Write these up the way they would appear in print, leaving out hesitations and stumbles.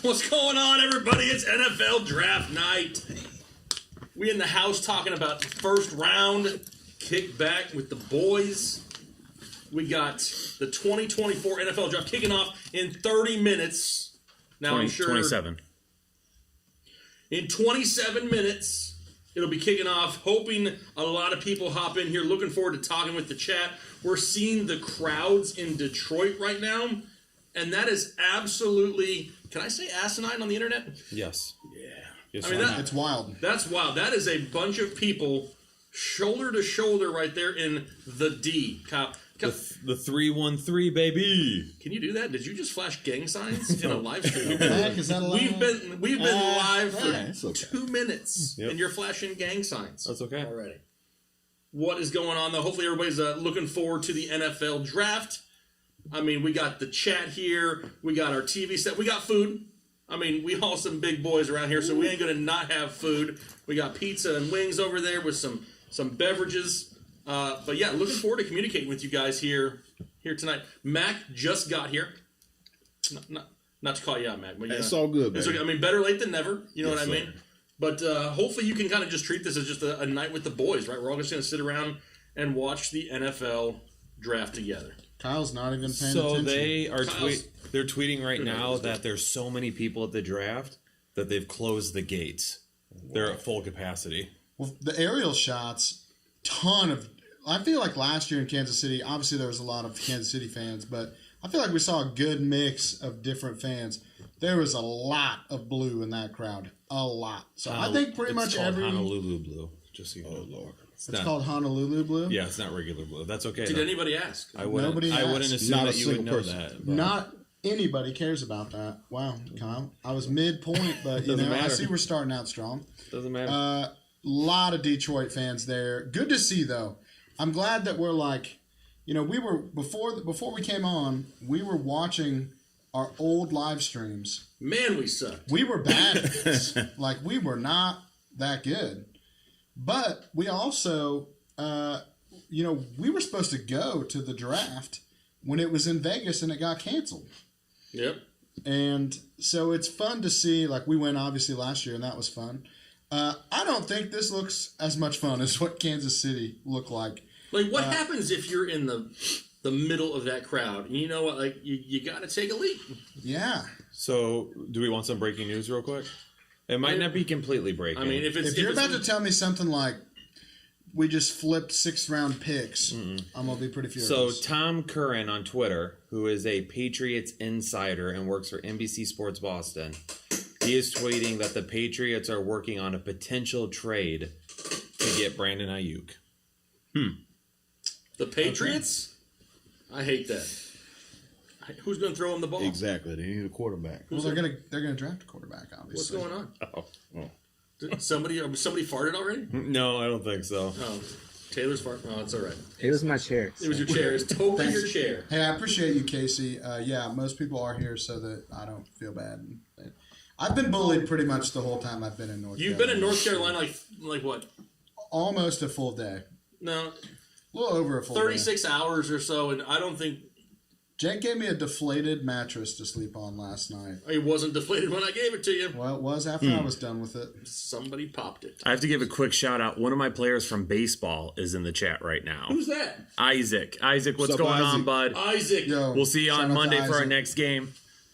What's going on, everybody? It's NFL Draft Night. We in the house talking about the first round, kick back with the boys. We got the 2024 NFL Draft kicking off in 30 minutes. Now 27. In 27 minutes, it'll be kicking off. Hoping a lot of people hop in here. Looking forward to talking with the chat. We're seeing the crowds in Detroit right now, and that is absolutely, can I say asinine on the internet? Yes. Yeah. Yes, I mean, it's wild. That's wild. That is a bunch of people shoulder to shoulder right there in the D. Kyle, the 313, baby. can you do that? Did you just flash gang signs in a live stream? Is that allowed? We've been live for it's okay. 2 minutes, Yep. and you're flashing gang signs. That's okay. Already. What is going on, though? Hopefully everybody's looking forward to the NFL Draft. I mean, we got the chat here. We got our TV set. We got food. I mean, we all some big boys around here, so we ain't going to not have food. We got pizza and wings over there with some beverages. But, yeah, looking forward to communicating with you guys here tonight. Mac just got here. Not to call you out, Mac. But, It's all good, man. it's okay. I mean, better late than never. You know Yes, what I mean? sir. But hopefully you can kind of just treat this as just a night with the boys, right? We're all just going to sit around and watch the NFL Draft together. Kyle's not even paying So attention. they are Kyle's- they're tweeting right now Let's do that there's so many people at the draft that they've closed the gates. They're at full capacity. Well, the aerial shots, I feel like last year in Kansas City, obviously there was a lot of Kansas City fans, but I feel like we saw a good mix of different fans. There was a lot of blue in that crowd. A lot. So I think pretty much every... Honolulu blue. Just so you know. Oh, Lord. It's called Honolulu blue? Yeah, it's not regular blue. That's okay. Did though. anybody ask? I wouldn't. Nobody I wouldn't asked. assume Not a that you would single know person. that. but- Not anybody cares about that. Wow, Kyle. I was midpoint, but you Doesn't know, I matter. see we're starting out strong. Doesn't matter. A lot of Detroit fans there. Good to see, though. I'm glad that we're like, you know, we were before we came on, we were watching our old live streams. Man, we sucked. We were bad at this. Like, we were not that good. But we also, you know, we were supposed to go to the draft when it was in Vegas and it got canceled. Yep. And so it's fun to see, like, we went obviously last year and that was fun. I don't think this looks as much fun as what Kansas City looked like. Like, what happens if you're in the middle of that crowd? And you know what? Like, you got to take a leap. Yeah. So, do we want some breaking news real quick? It might not be completely breaking. I mean, if If you're it's, about to tell me something like, we just flipped 6th round picks, I'm going to be pretty So furious. Tom Curran on Twitter, who is a Patriots insider and works for NBC Sports Boston, he is tweeting that the Patriots are working on a potential trade to get Brandon Ayuk. the Patriots, I hate that. Who's going to throw him the ball? Exactly. They need a quarterback. Well, they're gonna draft a quarterback, What's obviously. going on? Oh. Did somebody farted already? No, I don't think so. Oh, Taylor's fart. Oh, it's all right. It was my chair. It was your chair. It's totally Thanks. your chair. Hey, I appreciate you, Casey. Yeah, most people are here so that I don't feel bad. I've been bullied pretty much the whole time I've been in North You've Carolina. been in North Carolina like what? Almost a full day. No, A little over a full day. 36 hours or so, and I don't think Jake gave me a deflated mattress to sleep on last night. it wasn't deflated when I gave it to you. Well, it was after I was done with it. Somebody popped it. I have to give a quick shout out. One of my players from baseball is in the chat right now. Who's that? Isaac. Isaac, what's What's up, going on, Isaac? bud? Isaac. Yo, We'll see you shout on out to Monday for our Isaac. next game.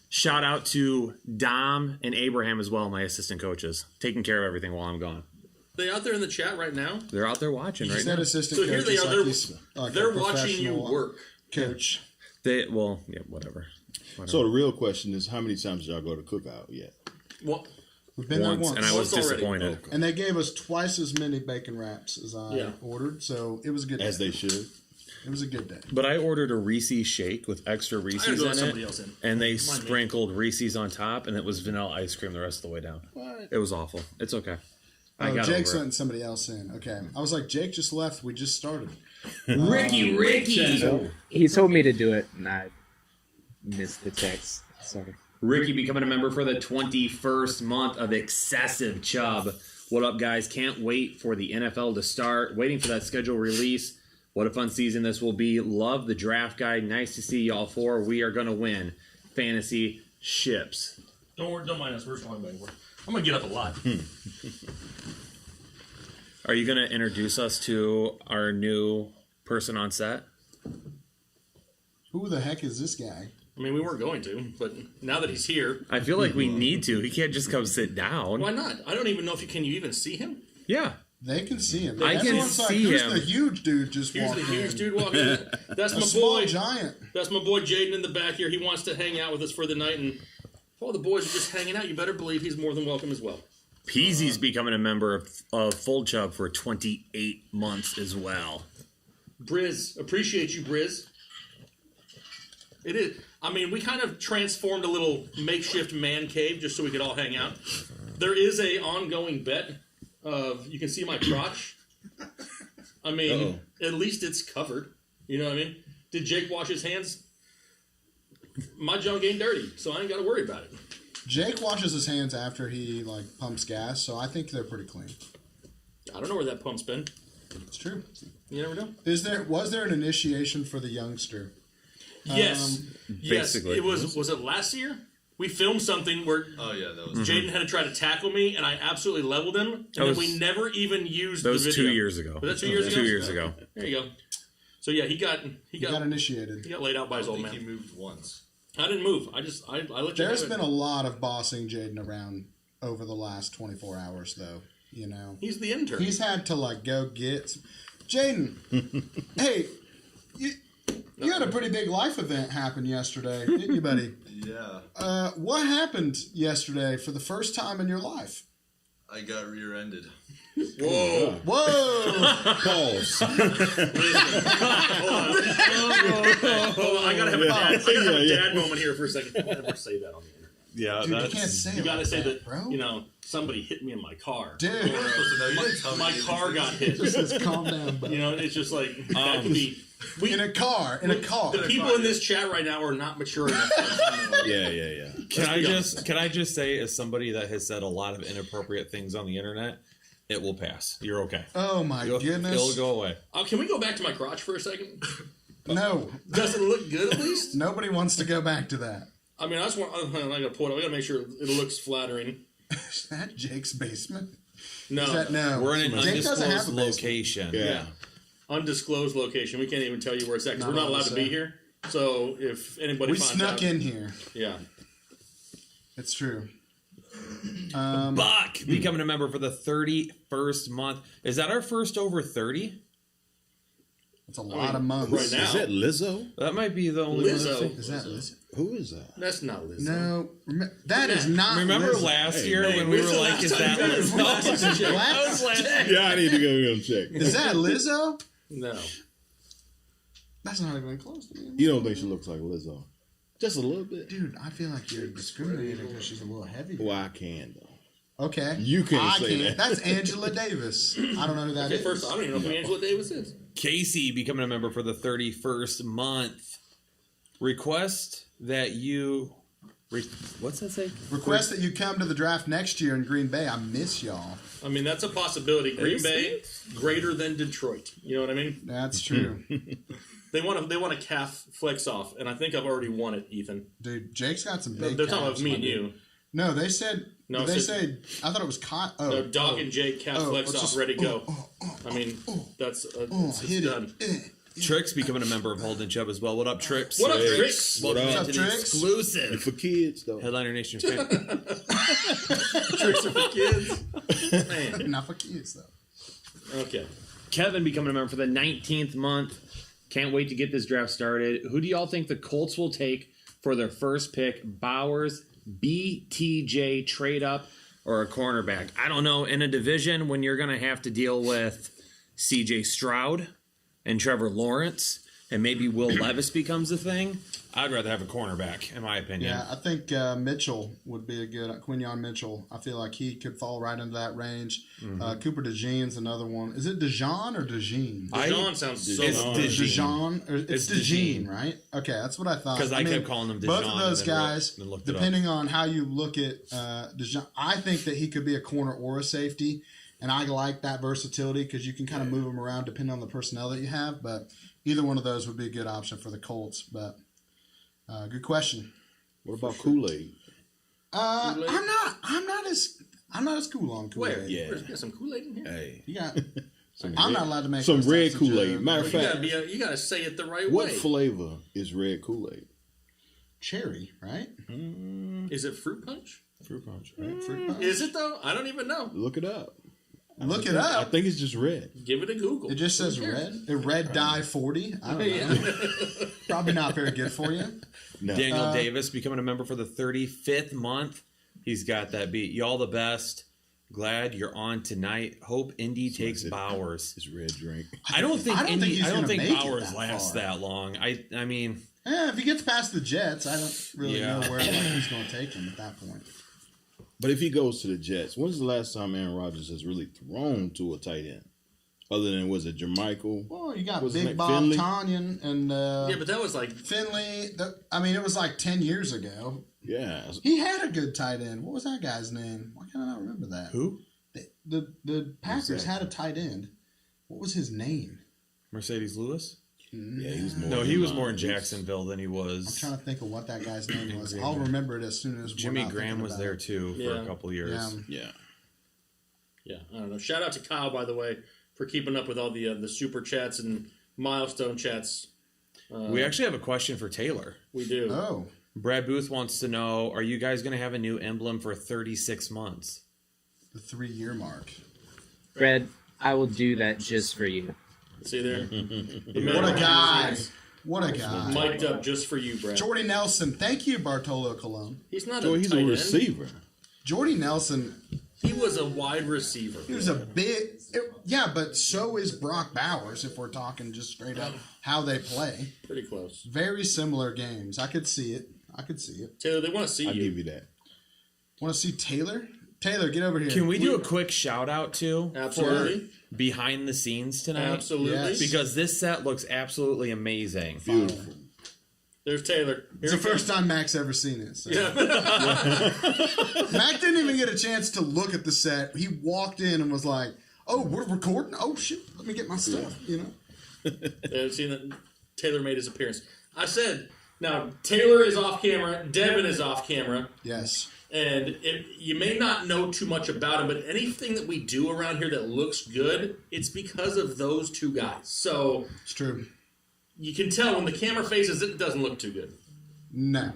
Shout out to Dom and Abraham as well, my assistant coaches, taking care of everything while I'm gone. They out there in the chat right now. They're out there watching He right said now. assistant So here coach they is are. like They're, he's like they're a watching you professional work. coach. Whatever. So the real question is, how many times did y'all go to Cookout yet? Well, We've been Once, there once. and I was Once already. disappointed. And they gave us twice as many bacon wraps as I Yeah. ordered, so it was a good As day. they should. It was a good day. But I ordered a Reese's shake with extra I gotta Reese's go let in somebody it, else in. and they me. sprinkled Reese's on top, and it was vanilla ice cream the rest of the way down. What? It was awful. It's okay. I Oh, got Jake's over it. letting somebody else in. Okay. I was like, Jake just left. We just started. Ricky. He told me to do it, and I missed the text. Sorry. Ricky becoming a member for the 21st month of Excessive Chubb. What up, guys? Can't wait for the NFL to start. Waiting for that schedule release. What a fun season this will be. Love the draft guide. Nice to see y'all four. We are going to win fantasy ships. Don't worry, don't mind us. We're fine, buddy. I'm gonna get up a lot. Are you going to introduce us to our new person on set? Who the heck is this guy? I mean, we weren't going to, but now that he's here, I feel like we need to. He can't just come sit down. why not? I don't even know if you can. You even see him? Yeah. They can see him. I can Everyone's see who's him. the huge dude just Here's the walking huge in? dude walking in. That's A my small boy. giant. That's my boy Jaden in the back here. He wants to hang out with us for the night, and if all the boys are just hanging out, you better believe he's more than welcome as well. Peasy's becoming a member of Full Chub for 28 months as well. Briz, appreciate you, Briz. It is. I mean, we kind of transformed a little makeshift man cave just so we could all hang out. There is a ongoing bet of you can see my crotch. I mean, at least it's covered. You know what I mean? Did Jake wash his hands? My junk ain't dirty, so I ain't got to worry about it. Jake washes his hands after he pumps gas, so I think they're pretty clean. I don't know where that pump's been. It's true. You never know. Was there an initiation for the youngster? Yes. Yes. basically. It was it last year? We filmed something where Oh yeah, that was. Jaden had to try to tackle me, and I absolutely leveled him, and then we never even used That the was video. 2 years ago. Was that 2 years ago? 2 years ago. There you go. So yeah, he got He got initiated. laid out by I his don't old think man. he moved once. I didn't move. I let you There's have it. been a lot of bossing Jaden around over the last 24 hours, though. You know, He's the intern. he's had to go get Jaden. Hey, you had a pretty big life event happen yesterday, didn't you, buddy? Yeah, What happened yesterday for the first time in your life? I got rear-ended. Whoa. Whoa! Pause. Hold on. I gotta have a Yeah. dad moment here for a second. Don't ever say that on the internet. Yeah, Dude, you can't say You gotta like say that, bro. Somebody hit me in my car. Dude, So no, you didn't tell me My anything. car got hit. just calm down, bro. It's just like that could be. In a car. The people in this chat right now are not mature enough. Yeah. Can I just say, as somebody that has said a lot of inappropriate things on the internet, it will pass. You're okay. Oh my goodness! It'll go away. Can we go back to my crotch for a second? No, Does it look good at least? nobody wants to go back to that. I mean, I just want. I gotta pull it up. I gotta make sure it looks flattering. Is that Jake's basement? No, Is that no? We're in an Jake doesn't have undisclosed a basement. location. Yeah. undisclosed location. We can't even tell you where it's at because Not we're not allowed allowed to to be say. here. So if anybody We finds snuck out, in here. yeah. It's true. Buck becoming a member for the 31st month. Is that our first over 30? It's a lot of months. right now. Is that Lizzo? That might be the only Lizzo. one. Is that Lizzie? Who is that? That's not Lizzo. No, that is not. Remember Lizzie. last Hey, year hey, when we when's were the like, last is time that you Lizzo? That was last year. Yeah, I need to go check. Is that Lizzo? No. That's not even close to me. You don't think she looks like Lizzo? Just a little bit. Dude, I feel like you're discriminating because she's a little heavy. Well, I can though. Okay. You can't I say can't. that. That's Angela Davis. I don't know who that is. Okay, first, I don't even know who Angela Davis is. Casey becoming a member for the 31st month. Request that you... What's that say? Request that you come to the draft next year in Green Bay. I miss y'all. I mean, that's a possibility. Green Is Bay, greater than Detroit. You know what I mean? That's true. They want a calf flex off, and I think I've already won it, Ethan. Dude, Jake's got some big They're talking calves, about me my and dude. you. No, they said. No, No, they it said. I thought it was caught. Oh, No, Dog and Jake calf flex let's off, just- ready to go. I mean, that's it's hit done. it. Trix becoming a member of Holden Chubb as well. What up, Trips? What up, Hey. Tricks? Welcome What up, to the Trix? exclusive For kids though. Headliner Nation fan. Tricks are for kids. Man. Not for kids though. Okay. Kevin becoming a member for the 19th month. Can't wait to get this draft started. Who do y'all think the Colts will take for their first pick? Bowers, BTJ trade up, or a cornerback? I don't know. In a division when you're going to have to deal with CJ Stroud and Trevor Lawrence, and maybe Will Levis becomes a thing, I'd rather have a cornerback, in my opinion. Yeah, I think Mitchell would be a good Quinyon Mitchell. I feel like he could fall right into that range. Cooper DeJean's another one. Is it DeJean or DeJean? John sounds so It's hard. DeJean. DeJean? Or it's It's DeJean, right? Okay, that's what I thought. 'Cause I kept calling him Both DeJean of those and then guys, then looked it up. depending on how you look at DeJean, I think that he could be a corner or a safety. And I like that versatility because you can kind of move them around depending on the personnel that you have. But either one of those would be a good option for the Colts. But good question. What about Kool-Aid? Kool-Aid? I'm not as cool on Kool-Aid. Where? Yeah. You got some Kool-Aid in here? Hey, You got. some I'm red- not allowed to make some those red types of Kool-Aid. jokes. Matter of fact, You gotta say it the right what way. flavor is red Kool-Aid? Cherry, right? Is it fruit punch? Fruit punch, right? Fruit punch. Is it though? I don't even know. Look it up. Look it I up. think it's just red. Give it a Google. It just says Who cares? red. A red dye 40. I don't know. Probably not very good for you. No. Daniel Davis becoming a member for the 35th month. He's got that beat. Y'all the best. Glad you're on tonight. Hope Indy takes Bowers. It's red drink. I don't think he's gonna make it Bowers that lasts far. that long. I mean, If he gets past the Jets, I don't really Yeah. know where he's going to take him at that point. But if he goes to the Jets, when's the last time Aaron Rodgers has really thrown to a tight end? Other than, was it Jermichael? Well, you got What's his Big name? Bob Finley? Tanyan and Yeah, but that was like Finley. It was like 10 years ago. Yeah. He had a good tight end. What was that guy's name? Why can't I not remember that? who? The Packers Exactly. had a tight end. What was his name? Mercedes Lewis? Yeah, he was more. No, he was more in He's- Jacksonville than he I'm was. trying to think of what that guy's name was. I'll remember it as soon as we're Jimmy not Graham thinking was about there it. too for Yeah. a couple years. Yeah. Yeah. I don't know. Shout out to Kyle, by the way, for keeping up with all the super chats and milestone chats. We actually have a question for Taylor. We do. Oh, Brad Booth wants to know, are you guys going to have a new emblem for 36 months? the 3-year mark. Fred, I will do that just for you. See there? What a guy. What a guy. Mic'd up just for you, Brad. Jordy Nelson. Thank you, Bartolo Colon. He's not So a he's tight a end. receiver. Jordy Nelson, He was a wide receiver. he was a big. Yeah, but so is Brock Bowers, if we're talking just straight up how they play. Pretty close. Very similar games. I could see it. Taylor, they want to see I'll you. give you that. Want to see Taylor? Taylor, get over here. Can we do a quick shout out to Absolutely. for behind the scenes tonight? Absolutely. Yes. Because this set looks absolutely amazing. Beautiful. There's Taylor. It's the first time Mac's ever seen it. So. Yeah. Mac didn't even get a chance to look at the set. He walked in and was like, "Oh, we're recording. Oh shit, let me get my stuff." You know. I've seen that Taylor made his appearance. I said, now Taylor is off camera, Devin is off camera, Yes. and you may not know too much about him, but anything that we do around here that looks good, it's because of those two guys. So It's true. you can tell when the camera faces it, it doesn't look too good. No.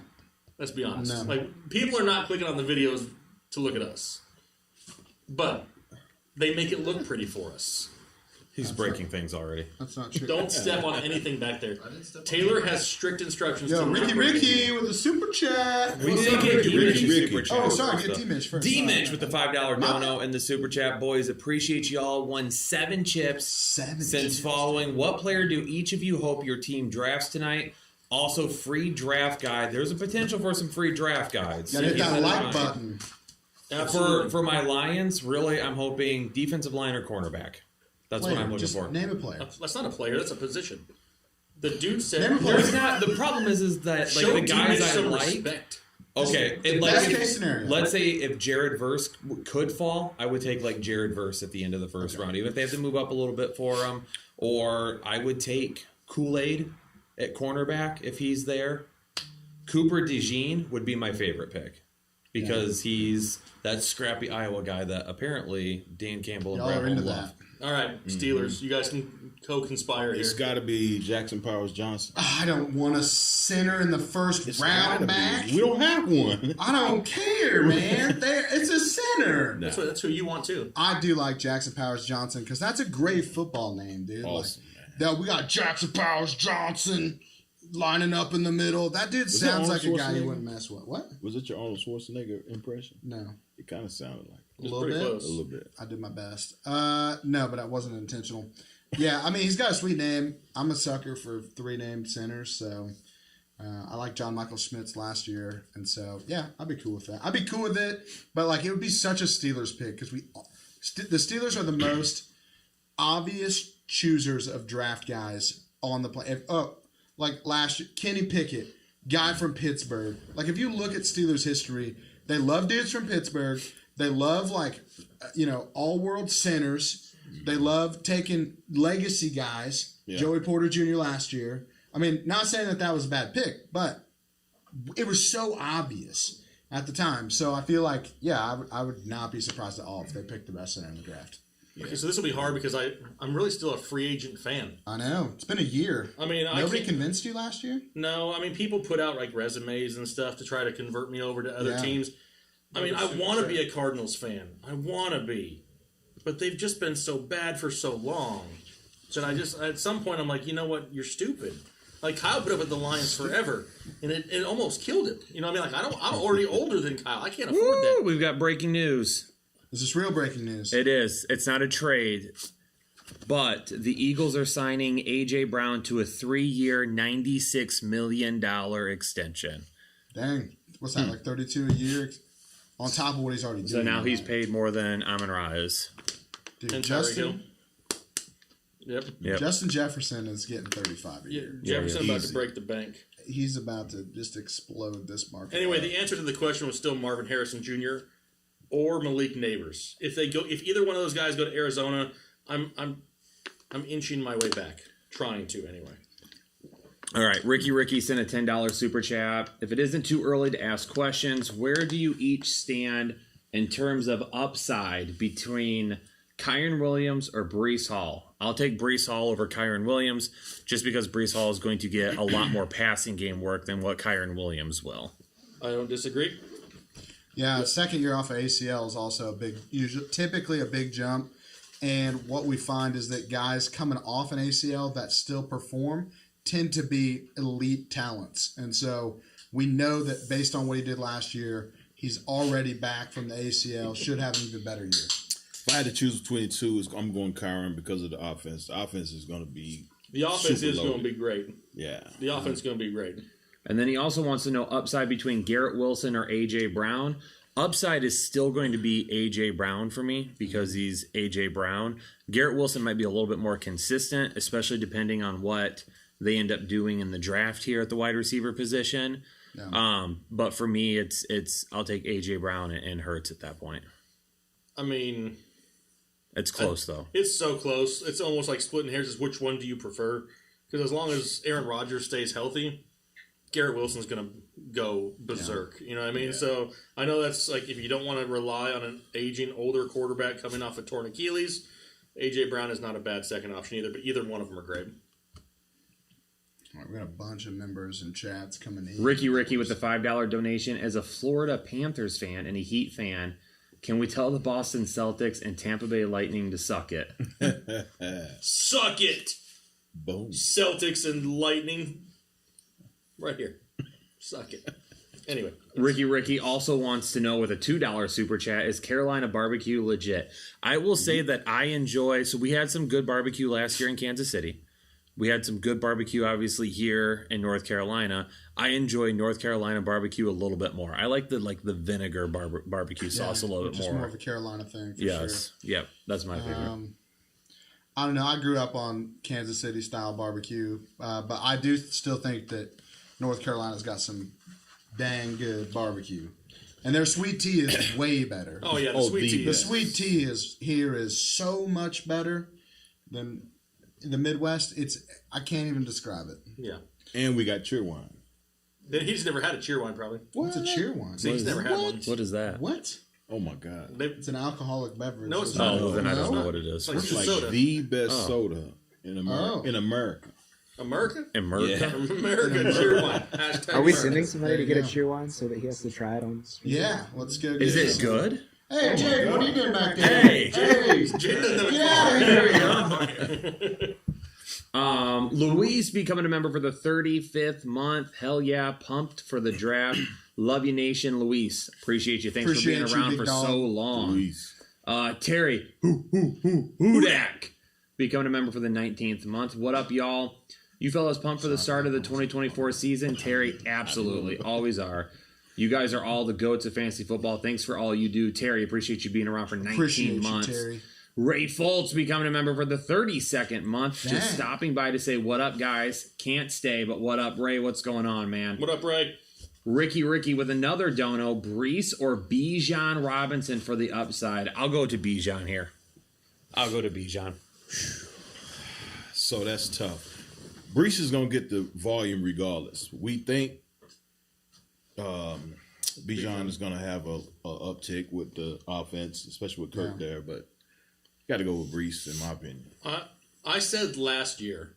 Let's be honest. No. Like, people are not clicking on the videos to look at us, but they make it look pretty for us. He's breaking things already. That's not true. Don't step on anything back there. I didn't step on Taylor has strict instructions. Yo, to Ricky not- Ricky with a super chat. We What's did up, get Ricky D-Mitch Ricky? super chat. Oh, sorry, first, get though. D-Mitch first. D-Mitch with the $5 dono and the super chat. Boys, appreciate y'all. Won 7 chips 7 since chips. following. What player do each of you hope your team drafts tonight? Also, free draft guide. There's a potential for some free draft guides. Gotta hit Keep that in like mind. button. Absolutely. For my Lions, really, I'm hoping defensive line or cornerback. That's what Player. I'm looking Just for. name a player. That's not a player. That's a position. The dude said, Name a player. There's not. The problem is that "Show like the guys teammates I some like. respect." Okay, and like Best if- case scenario. let's say if Jared Verse could fall, I would take like Jared Verse at the end of the first round, even if they have to move up a little bit for him. Or I would take Kool-Aid at cornerback if he's there. Cooper DeJean would be my favorite pick because he's that scrappy Iowa guy that apparently Dan Campbell and Y'all Brad are into Holmes that. love. All right, Steelers, you guys can co-conspire here. It's got to be Jackson Powers Johnson. I don't want a center in the first It's round gotta back. be. We don't have one. I don't care, man. It's a center. That's who you want too. I do like Jackson Powers Johnson because that's a great football name, dude. Awesome, Like, we got Jackson Powers Johnson lining up in the middle. That dude that sounds like a Arnold guy you Schwarzenegger? wouldn't mess with. What? Was it your Arnold Schwarzenegger impression? No. It kind of sounded like A It's little pretty bit. close. a little bit. I did my best. No, but that wasn't intentional. Yeah, I mean, he's got a sweet name. I'm a sucker for 3 named centers, so I like John Michael Schmitz last year, and so yeah, I'd be cool with that. I'd be cool with it, but like it would be such a Steelers pick because the Steelers are the most obvious choosers of draft guys on the play. Like last year, Kenny Pickett, guy from Pittsburgh. Like if you look at Steelers history, they love dudes from Pittsburgh. They love all-world centers. They love taking legacy guys. Yeah. Joey Porter Jr. last year. I mean, not saying that was a bad pick, but it was so obvious. at the time. So I feel like, I would not be surprised at all if they picked the best center in the draft. Okay, so this will be hard because I'm really still a free agent fan. I know. It's been a year. I mean, Nobody convinced you last year? No, I mean, people put out like resumes and stuff to try to convert me over to other teams. I mean, I want to be a Cardinals fan. I want to be. But they've just been so bad for so long that at some point, I'm like, you know what? You're stupid. Like, Kyle put up with the Lions forever, and it almost killed him. You know what I mean? Like, I'm already older than Kyle. I can't afford that. We've got breaking news. Is this real breaking news? It is. It's not a trade. But the Eagles are signing A.J. Brown to a 3-year, $96 million extension. Dang. What's that, like 32 a year? On top of what he's already doing. So now he's paid more than Amon-Ra is. Dude, And Justin Yep. Justin Jefferson is getting 35 a Yeah, year. Jefferson about to Easy. break the bank. He's about to just explode this market. Anyway, the answer to the question was still Marvin Harrison Jr. or Malik Nabers. If either one of those guys go to Arizona, I'm inching my way back, trying to anyway. All right, Ricky sent a $10 super chat. If it isn't too early to ask questions, where do you each stand in terms of upside between Kyren Williams or Breece Hall? I'll take Breece Hall over Kyren Williams just because Breece Hall is going to get a lot more passing game work than what Kyren Williams will. I don't disagree. Yeah, second year off of ACL is also typically a big jump. And what we find is that guys coming off an ACL that still perform tend to be elite talents. And so we know that based on what he did last year, he's already back from the ACL, should have an even better year. If I had to choose between the two, I'm going Kyron because of the offense. The offense is going to be The offense super is going to loaded. be great. Yeah. The offense is going to be great. And then he also wants to know upside between Garrett Wilson or A.J. Brown. Upside is still going to be A.J. Brown for me because he's A.J. Brown. Garrett Wilson might be a little bit more consistent, especially depending on what they end up doing in the draft here at the wide receiver position. Yeah. But for me, it's I'll take A.J. Brown and Hurts at that point. I mean, It's close, though. it's so close. It's almost like splitting hairs. Is which one do you prefer? Because as long as Aaron Rodgers stays healthy, Garrett Wilson's going to go berserk. You know what I mean? Yeah. So I know that's like if you don't want to rely on an aging, older quarterback coming off a torn Achilles, A.J. Brown is not a bad second option either, but either one of them are great. All right, we got a bunch of members and chats coming in. Ricky with the $5 donation. As a Florida Panthers fan and a Heat fan, can we tell the Boston Celtics and Tampa Bay Lightning to suck it? Suck it! Boom. Celtics and Lightning. Right here. Suck it. Anyway. Ricky also wants to know with a $2 super chat, is Carolina barbecue legit? I will say that I enjoy, so we had some good barbecue last year in Kansas City. We had some good barbecue, obviously, here in North Carolina. I enjoy North Carolina barbecue a little bit more. I like the vinegar barbecue sauce a little bit which is more. more of a Carolina thing, for Yes. Yep. That's my favorite. I don't know. I grew up on Kansas City style barbecue, but I do still think that North Carolina's got some dang good barbecue, and their sweet tea is way better. Oh, yeah, the Oh, sweet the tea. The sweet tea is so much better than in the Midwest. I can't even describe it. Yeah. And we got Cheerwine. Then he's never had a cheer wine, probably. What's a cheer wine? See, he's never had one. What is that? What? Oh my God. It's an alcoholic beverage. No, it's Isn't not. it? Oh, well, then I don't No? know what it is. It's like It's like soda. the best soda in America. Oh. In America. America? America? Yeah. America cheer wine. Hashtag Are we America. sending somebody There to you get go. a cheer wine so that he has to try it on stream? Yeah, let's go. Is get it some. good? Hey, Jay, what are you doing back there? Hey! Jaden Daniels. Luis becoming a member for the 35th month. Hell yeah, pumped for the draft. Love you, nation. Luis, appreciate you. Thanks Appreciate for you, being around big for dog. so long. Luis. Terry, Hudak, becoming a member for the 19th month. What up, y'all? You fellas pumped for the start of the 2024 season? Terry, absolutely. Always are. You guys are all the goats of fantasy football. Thanks for all you do. Terry, appreciate you being around for 19 Appreciate months. you, Terry. Ray Foltz becoming a member for the 32nd month. Dang. Just stopping by to say, what up, guys? Can't stay, but what up, Ray? What's going on, man? What up, Ray? Ricky with another dono. Brees or Bijan Robinson for the upside? I'll go to Bijan here. I'll go to Bijan. So that's tough. Brees is going to get the volume regardless. We think Bijan is going to have a uptick with the offense, especially with Kirk there, but got to go with Brees, in my opinion. I said last year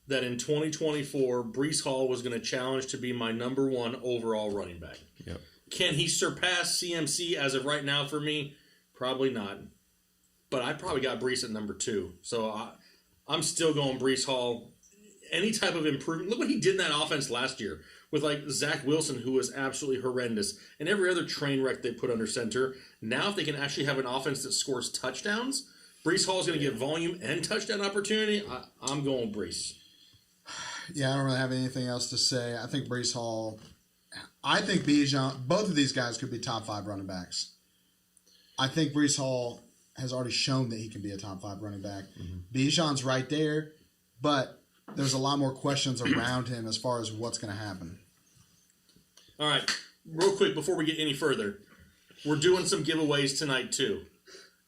that in 2024, Brees Hall was going to challenge to be my number 1 overall running back. Yep. Can he surpass CMC as of right now for me? Probably not. But I probably got Brees at number 2. So I'm still going Brees Hall. Any type of improvement. Look what he did in that offense last year with like Zach Wilson, who was absolutely horrendous, and every other train wreck they put under center. Now if they can actually have an offense that scores touchdowns, Brees Hall is going to get volume and touchdown opportunity. I'm going Brees. Yeah, I don't really have anything else to say. I think Brees Hall, I think Bijan, both of these guys could be top 5 running backs. I think Brees Hall has already shown that he can be a top 5 running back. Bijan's right there, but there's a lot more questions around him as far as what's going to happen. All right, real quick before we get any further, we're doing some giveaways tonight too.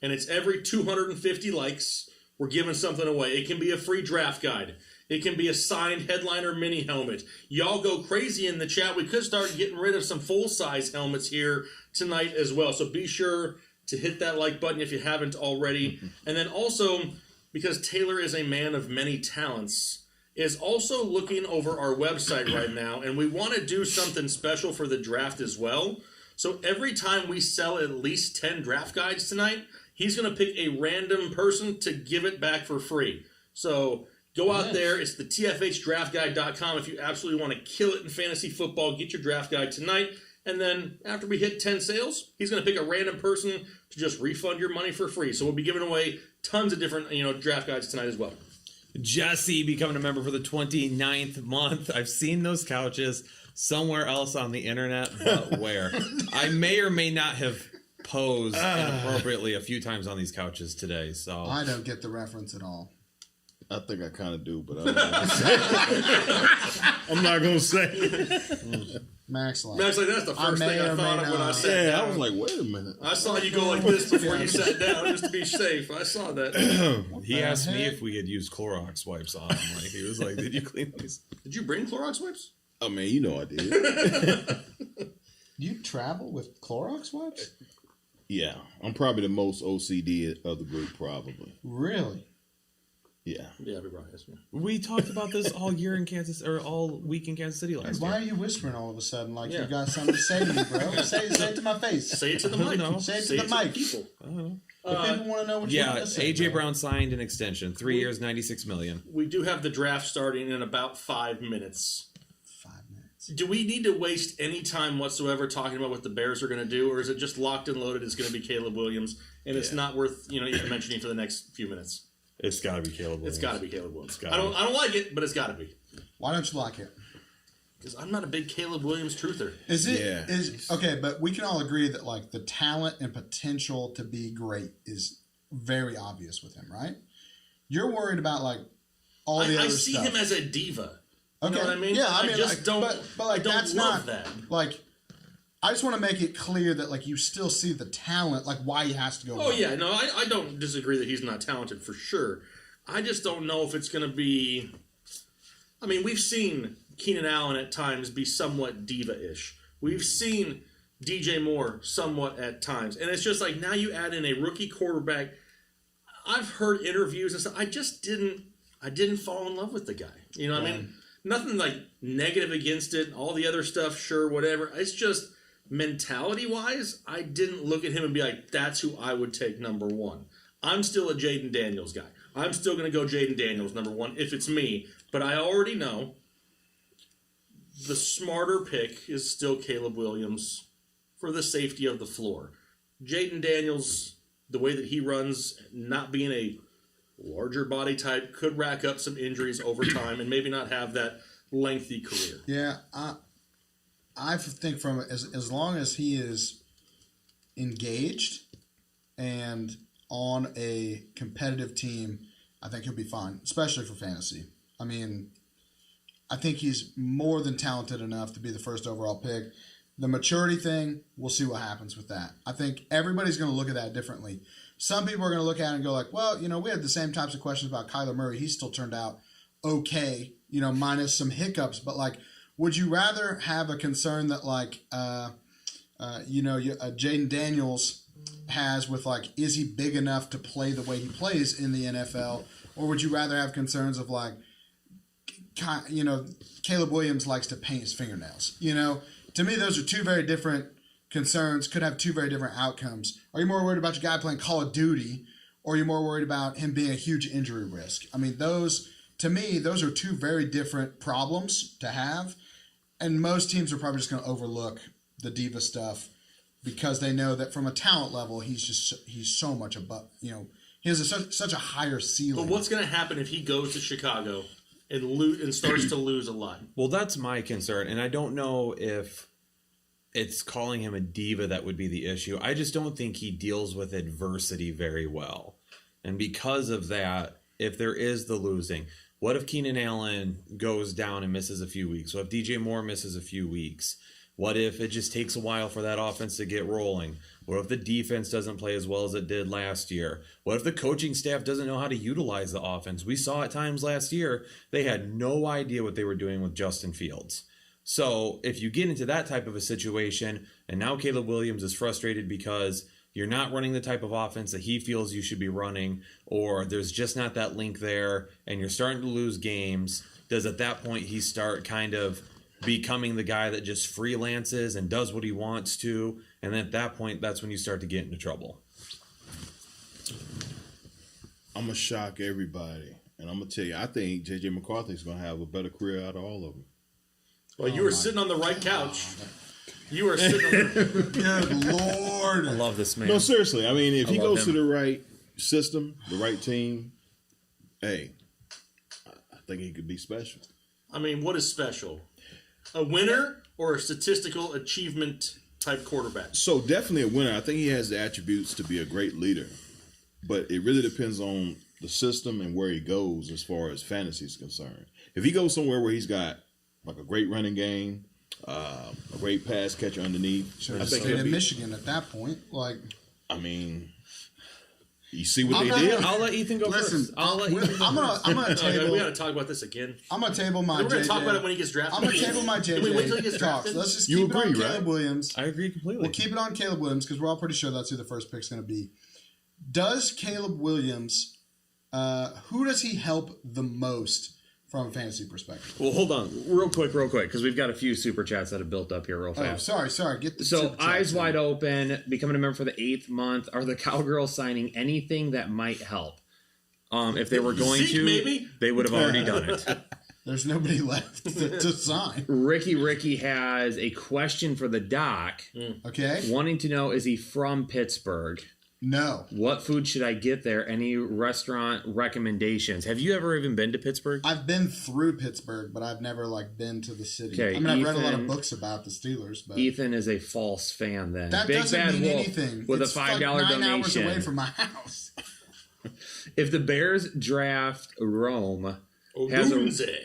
And it's every 250 likes, we're giving something away. It can be a free draft guide. It can be a signed headliner mini helmet. Y'all go crazy in the chat. We could start getting rid of some full-size helmets here tonight as well. So be sure to hit that like button if you haven't already. And then also, because Taylor is a man of many talents, is also looking over our website right now, and we want to do something special for the draft as well. So every time we sell at least 10 draft guides tonight, he's going to pick a random person to give it back for free. So go out there. It's the TFHDraftGuide.com. If you absolutely want to kill it in fantasy football, get your draft guide tonight. And then after we hit 10 sales, he's going to pick a random person to just refund your money for free. So we'll be giving away tons of different draft guides tonight as well. Jesse becoming a member for the 29th month. I've seen those couches somewhere else on the internet, but where? I may or may not have posed inappropriately a few times on these couches today. So I don't get the reference at all. I think I kind of do, but I don't know. I'm not going to say. Max, like that's the first thing I thought of when I sat down. I was like, wait a minute. I saw you go like this before you sat down just to be safe. I saw that. He asked me if we had used Clorox wipes on him. Like, he was like, did you clean these? Did you bring Clorox wipes? Oh, man, you know I did. You travel with Clorox wipes? Yeah. I'm probably the most OCD of the group, probably. Really? Yeah. Yeah, we brought this. We talked about this all year in Kansas, or all week in Kansas City last year. Why are you whispering all of a sudden like you got something to say to me, bro? Say it to my face. Say it to the mic. Say it to the mic. People. People want to know what you want to say. AJ Brown signed an extension, 3 years, $96 million. We do have the draft starting in about 5 minutes. 5 minutes. Do we need to waste any time whatsoever talking about what the Bears are going to do, or is it just locked and loaded? It's going to be Caleb Williams, and it's not worth even mentioning for the next few minutes. It's got to be Caleb Williams. It's got to be Caleb Williams. I gotta don't like it, but it's got to be. Why don't you like it? Because I'm not a big Caleb Williams truther. Is it? Okay, but we can all agree that like the talent and potential to be great is very obvious with him, right? You're worried about like all the other stuff. I see him as a diva. You know what I mean? Yeah, I mean, just like, don't. But like I don't that's love not that. like. I just want to make it clear that like you still see the talent, like why he has to go. Oh yeah, no, I don't disagree that he's not talented for sure. I just don't know if it's going to be. I mean, we've seen Keenan Allen at times be somewhat diva-ish. We've seen DJ Moore somewhat at times, and it's just like now you add in a rookie quarterback. I've heard interviews and stuff. I didn't fall in love with the guy. You know what I mean? Nothing like negative against it. All the other stuff, sure, whatever. It's just mentality-wise, I didn't look at him and be like, that's who I would take number one. I'm still a Jaden Daniels guy. I'm still going to go Jaden Daniels number one if it's me. But I already know the smarter pick is still Caleb Williams for the safety of the floor. Jaden Daniels, the way that he runs, not being a larger body type, could rack up some injuries over time and maybe not have that lengthy career. Yeah, I think from as long as he is engaged and on a competitive team, I think he'll be fine, especially for fantasy. I mean, I think he's more than talented enough to be the first overall pick. The maturity thing, we'll see what happens with that. I think everybody's going to look at that differently. Some people are going to look at it and go like, well, we had the same types of questions about Kyler Murray. He still turned out okay, minus some hiccups. But, like, would you rather have a concern that, like, Jaden Daniels has with like, is he big enough to play the way he plays in the NFL, or would you rather have concerns of like, Caleb Williams likes to paint his fingernails. To me, those are two very different concerns. Could have two very different outcomes. Are you more worried about your guy playing Call of Duty, or are you more worried about him being a huge injury risk? I mean, those are two very different problems to have, and most teams are probably just going to overlook the diva stuff because they know that from a talent level, he's so much above. He has such a higher ceiling. But what's going to happen if he goes to Chicago and starts to lose a lot? Well, that's my concern, and I don't know if it's calling him a diva that would be the issue. I just don't think he deals with adversity very well. And because of that, if there is the losing, what if Keenan Allen goes down and misses a few weeks? What if DJ Moore misses a few weeks? What if it just takes a while for that offense to get rolling? What if the defense doesn't play as well as it did last year? What if the coaching staff doesn't know how to utilize the offense? We saw at times last year, they had no idea what they were doing with Justin Fields. So if you get into that type of a situation, and now Caleb Williams is frustrated because you're not running the type of offense that he feels you should be running, or there's just not that link there, and you're starting to lose games, does at that point he start kind of becoming the guy that just freelances and does what he wants to? And then at that point, that's when you start to get into trouble. I'm going to shock everybody. And I'm going to tell you, I think J.J. McCarthy is going to have a better career out of all of them. Well, you were sitting on the right couch. You were sitting on the... Good Lord. I love this man. No, seriously. I mean, if he goes him. to the right system, the right team, hey, I think he could be special. I mean, what is special? A winner or a statistical achievement type quarterback? So definitely a winner. I think he has the attributes to be a great leader. But it really depends on the system and where he goes as far as fantasy is concerned. If he goes somewhere where he's got like a great running game, a great pass catcher underneath, Should I have think stayed he'll in be. Michigan at that point. Like, I mean, you see what I'm they not did. gonna- I'll let Ethan go listen, first. I'll let Ethan go I'm gonna Okay, table. we got to talk about this again. I'm gonna table my. We're going to JJ. talk about it when he gets drafted. I'm gonna table my Can we wait till he JJ gets talks. drafted? Let's just You keep it on agree, Caleb right? Williams. I agree completely. We'll keep it on Caleb Williams because we're all pretty sure that's who the first pick's going to be. Does Caleb Williams, who does he help the most from a fantasy perspective? Well, hold on, real quick, because we've got a few super chats that have built up here real Oh, fast. sorry. Get the So, super chats eyes in. wide open, becoming a member for the 8th month. Are the Cowgirls signing anything that might help? If they were going Zeke, to, maybe? they would have already done it. There's nobody left to sign. Ricky has a question for the doc, Okay. wanting to know, is he from Pittsburgh? No. What food should I get there? Any restaurant recommendations? Have you ever even been to Pittsburgh? I've been through Pittsburgh, but I've never been to the city. Okay, I mean, I've read a lot of Ethan- books about the Steelers, but Ethan is a false fan then. that Big doesn't Bad mean Wolf anything. with It's a $5 like 9 hours donation. away from my house. If the Bears draft Rome, has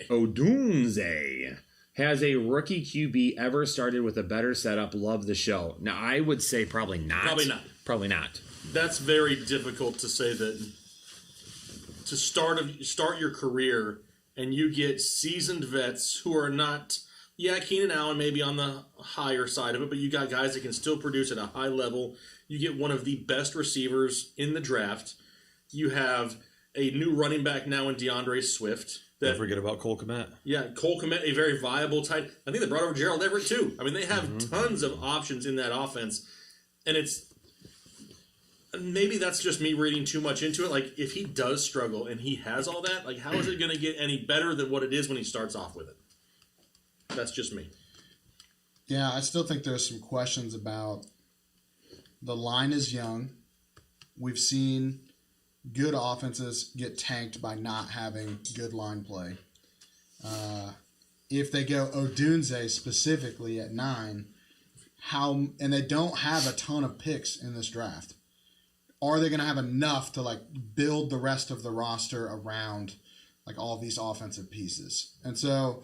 Odunze has a rookie QB ever started with a better setup, love the show. Now, I would say probably not. Probably not. That's very difficult to say that to start your career and you get seasoned vets who are not, Keenan Allen maybe on the higher side of it, but you got guys that can still produce at a high level. You get one of the best receivers in the draft. You have a new running back now in DeAndre Swift. Don't forget about Cole Kmet. Yeah, Cole Kmet, a very viable tight. I think they brought over Gerald Everett too. I mean, they have tons of options in that offense, and maybe that's just me reading too much into it. Like, if he does struggle and he has all that, like, how is it going to get any better than what it is when he starts off with it? That's just me. Yeah, I still think there's some questions about the line is young. We've seen good offenses get tanked by not having good line play. If they go Odunze specifically at 9, and they don't have a ton of picks in this draft, are they going to have enough to like build the rest of the roster around like all these offensive pieces? And so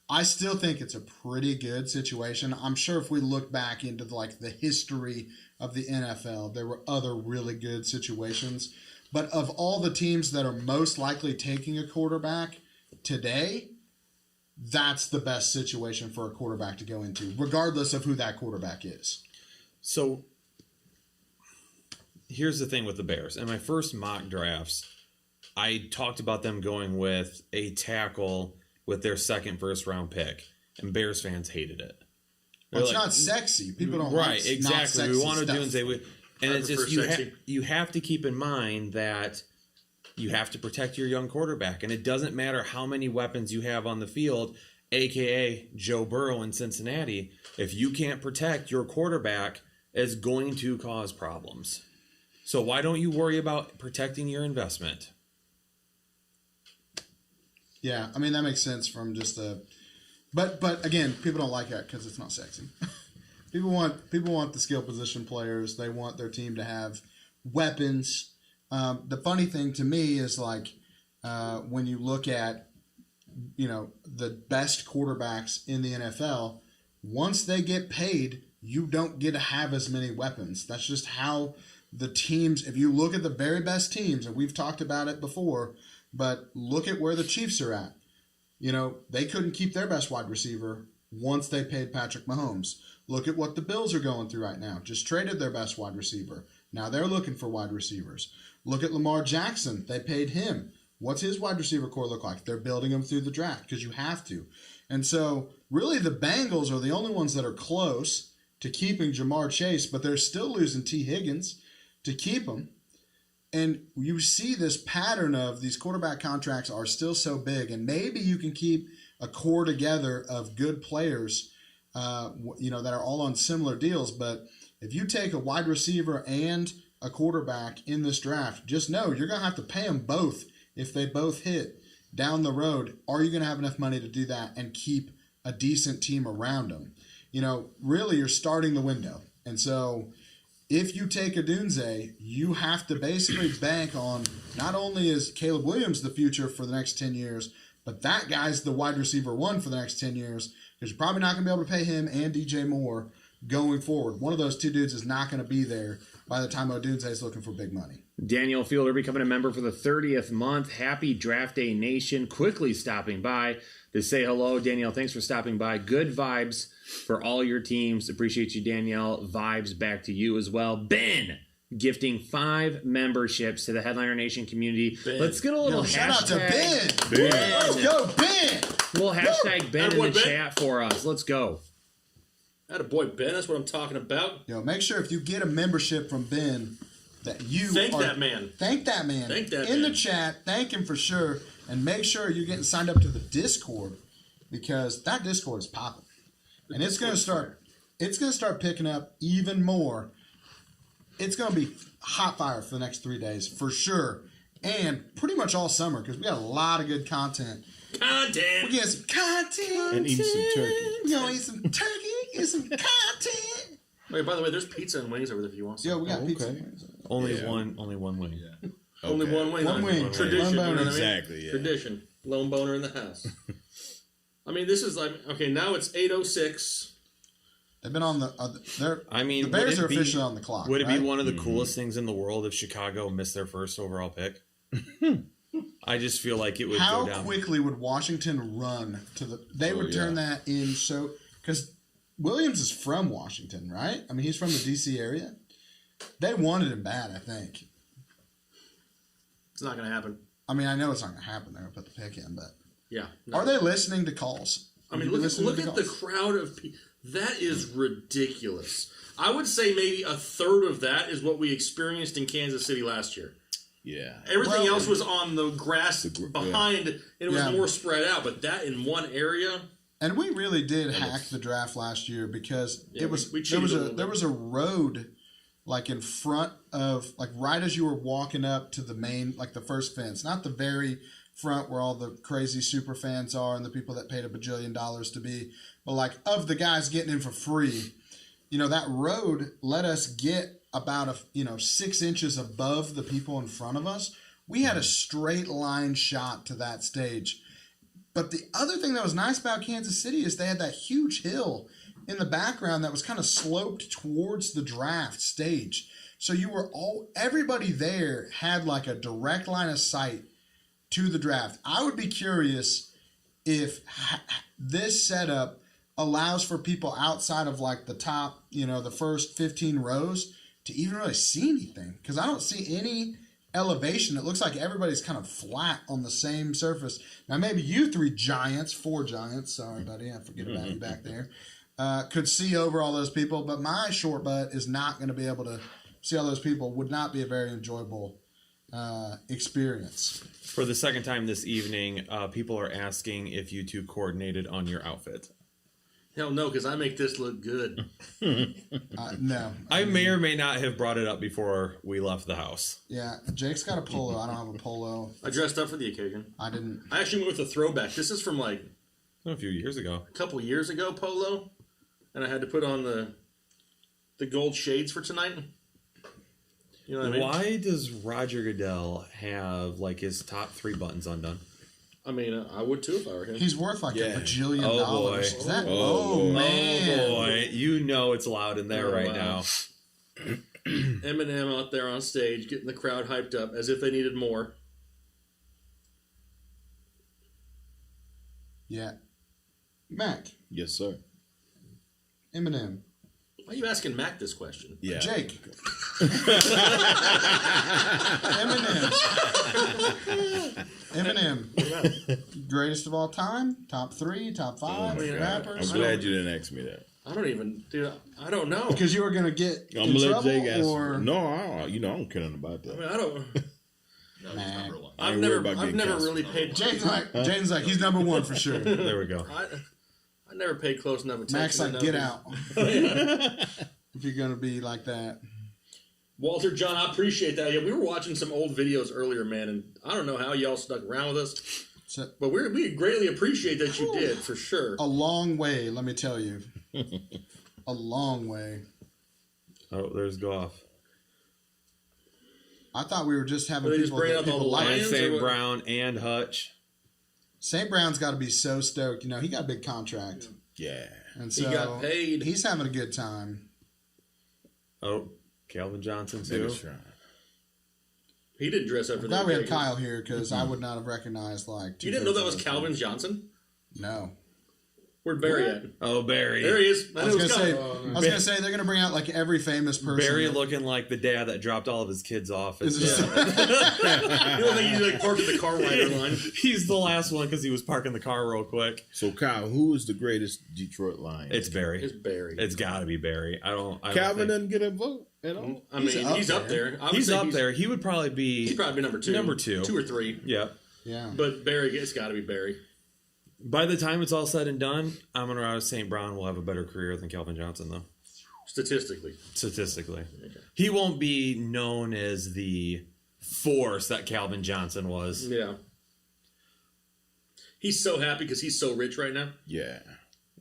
I still think it's a pretty good situation. I'm sure if we look back into the history of the NFL, there were other really good situations. But of all the teams that are most likely taking a quarterback today, that's the best situation for a quarterback to go into, regardless of who that quarterback is. So here's the thing with the Bears. In my first mock drafts, I talked about them going with a tackle with their second first-round pick, and Bears fans hated it. Well, it's not sexy. People don't right, like exactly. not sexy We want stuff. Odunze, and it's just sexy. you have to keep in mind that you have to protect your young quarterback, and it doesn't matter how many weapons you have on the field, aka Joe Burrow in Cincinnati. If you can't protect your quarterback, it's going to cause problems. So why don't you worry about protecting your investment? Yeah, I mean that makes sense from just a, but again, people don't like that because it's not sexy. people want the skill position players. They want their team to have weapons. The funny thing to me is like when you look at the best quarterbacks in the NFL, once they get paid, you don't get to have as many weapons. That's just how the teams. If you look at the very best teams, and we've talked about it before. But look at where the Chiefs are at. They couldn't keep their best wide receiver once they paid Patrick Mahomes. Look at what the Bills are going through right now. Just traded their best wide receiver. Now they're looking for wide receivers. Look at Lamar Jackson. They paid him. What's his wide receiver core look like? They're building him through the draft because you have to. And so really the Bengals are the only ones that are close to keeping Jamar Chase, but they're still losing T. Higgins to keep him. And you see this pattern of these quarterback contracts are still so big, and maybe you can keep a core together of good players, that are all on similar deals. But if you take a wide receiver and a quarterback in this draft, just know you're going to have to pay them both if they both hit down the road. Are you going to have enough money to do that and keep a decent team around them? Really, you're starting the window, and so. If you take Odunze, you have to basically bank on not only is Caleb Williams the future for the next 10 years, but that guy's the wide receiver one for the next 10 years because you're probably not going to be able to pay him and DJ Moore going forward. One of those two dudes is not going to be there by the time Odunze is looking for big money. Daniel Fielder becoming a member for the 30th month. Happy Draft Day Nation. Quickly stopping by to say hello. Danielle, thanks for stopping by. Good vibes for all your teams. Appreciate you, Danielle. Vibes back to you as well. Ben gifting 5 memberships to the Headliner Nation community. Ben. Let's get a little hashtag. Shout out to Ben. Let's go, Ben. A little hashtag Ben in the chat for us. Let's go. Attaboy, Ben. That's what I'm talking about. Make sure if you get a membership from Ben that you Thank that man. Thank that man. Thank that in man. the chat. Thank him for sure. And make sure you're getting signed up to the Discord because that Discord is popping. And it's going to start picking up even more. It's going to be hot fire for the next 3 days for sure. And pretty much all summer because we got a lot of good content. Content. We're getting some content. And eating some turkey. We're going to eat some turkey, get some content. Wait, by the way, there's pizza and wings over there if you want some. Yeah, we got pizza. Okay. Only Yeah. one wing. Yeah. Only one wing. One wing. Tradition. Lone You know what I mean? Exactly, yeah. Tradition. Lone boner in the house. I mean, this is like, okay, now it's 8:06. They've been on the. The Bears are officially on the clock. Would it right? be one of the coolest things in the world if Chicago missed their first overall pick? I just feel like it would How go down. quickly would Washington run to the? They would turn that in so because Williams is from Washington, right? I mean, he's from the D.C. area. They wanted him bad, I think. It's not going to happen. I mean, I know it's not going to happen. They're going to put the pick in, but Yeah. No. are they listening to calls? I mean, look at the crowd of people. That is ridiculous. I would say maybe a third of that is what we experienced in Kansas City last year. Yeah. Everything else was on the grass behind, and it was Yeah. more spread out. But that in one area, And we really did hack the draft last year because Yeah, it was we there cheated was a a little there bit. was a road like in front of like right as you were walking up to the main like the first fence, not the very front where all the crazy super fans are and the people that paid $1 bajillion to be, but like of the guys getting in for free. That road let us get about 6 inches above the people in front of us. We had a straight line shot to that stage. But the other thing that was nice about Kansas City is they had that huge hill in the background that was kind of sloped towards the draft stage. So everybody there had like a direct line of sight to the draft. I would be curious if this setup allows for people outside of like the top, the first 15 rows to even really see anything. Because I don't see any elevation. It looks like everybody's kind of flat on the same surface. Now, maybe you four giants, sorry, buddy, I forget about you back there, could see over all those people. But my short butt is not going to be able to see all those people. Would not be a very enjoyable experience. For the second time this evening, people are asking if you two coordinated on your outfit. Hell no, because I make this look good. No. I may or may not have brought it up before we left the house. Yeah, Jake's got a polo. I don't have a polo. I dressed up for the occasion. I didn't. I actually went with a throwback. This is from like A few years ago. a couple years ago polo, and I had to put on the gold shades for tonight. You know what I mean? Why does Roger Goodell have like his top 3 buttons undone? I mean, I would too if I were him. He's worth like Yeah. a bajillion Oh, dollars. boy. Is that? Oh, Oh, boy. man. Oh boy, you know it's loud in there Oh, right wow. now. Eminem out there on stage getting the crowd hyped up as if they needed more. Yeah. Mac, Yes, sir. Eminem, Why are you asking Mac this question? Yeah. Jake. Eminem. Greatest of all time? Top 3, top 5 Oh, yeah. rappers? I'm glad you didn't ask me that. I don't even, dude. I don't know. Because you were going to get I'm in gonna let trouble, Jake answer. or... No, I don't care nothing about I that. mean, I don't. No, he's Nah. number 1. I I've ain't never, worried about I've getting never canceled. really paid. Jaden's like, he's number 1 for sure. There we go. I never paid close enough attention. Mac's to like, know get who- out. If you're going to be like that. Walter, John, I appreciate that. Yeah, we were watching some old videos earlier, man, and I don't know how y'all stuck around with us, So, but we greatly appreciate that you did, for sure. a long way, let me tell you. A long way. Oh, there's Goff. I thought we were just having Are they just people bringing that up all people the like. And Lions or St. what? Brown and Hutch. St. Brown's got to be so stoked. He got a big contract. Yeah. And He so got paid. he's having a good time. Oh, Calvin Johnson too. Maybe try. He didn't dress up for I'm that. glad we had occasion. Kyle here because I would not have recognized like. You didn't know that was two-thirds of Calvin those Johnson? people. No. Where'd Barry at? Oh, Barry. There he is. I was gonna say. coming. I was gonna say they're gonna bring out like every famous person. Barry looking like the dad that dropped all of his kids off. Is It's- it- You don't think he's like parked at the car rider line? He's the last one because he was parking the car real quick. So, Kyle, who is the greatest Detroit Lion? It's Barry. It's Barry. It's got to be Barry. I don't Calvin think- doesn't get a vote at all. I mean, he's up there. I would He's say up there. He would probably be. He's probably number 2. Number 2. 2 or 3. Yeah. Yeah. But Barry, it's got to be Barry. By the time it's all said and done, I'm gonna ride St. Brown will have a better career than Calvin Johnson, though. Statistically. Statistically, he won't be known as the force that Calvin Johnson was. Yeah. He's so happy because he's so rich right now. Yeah.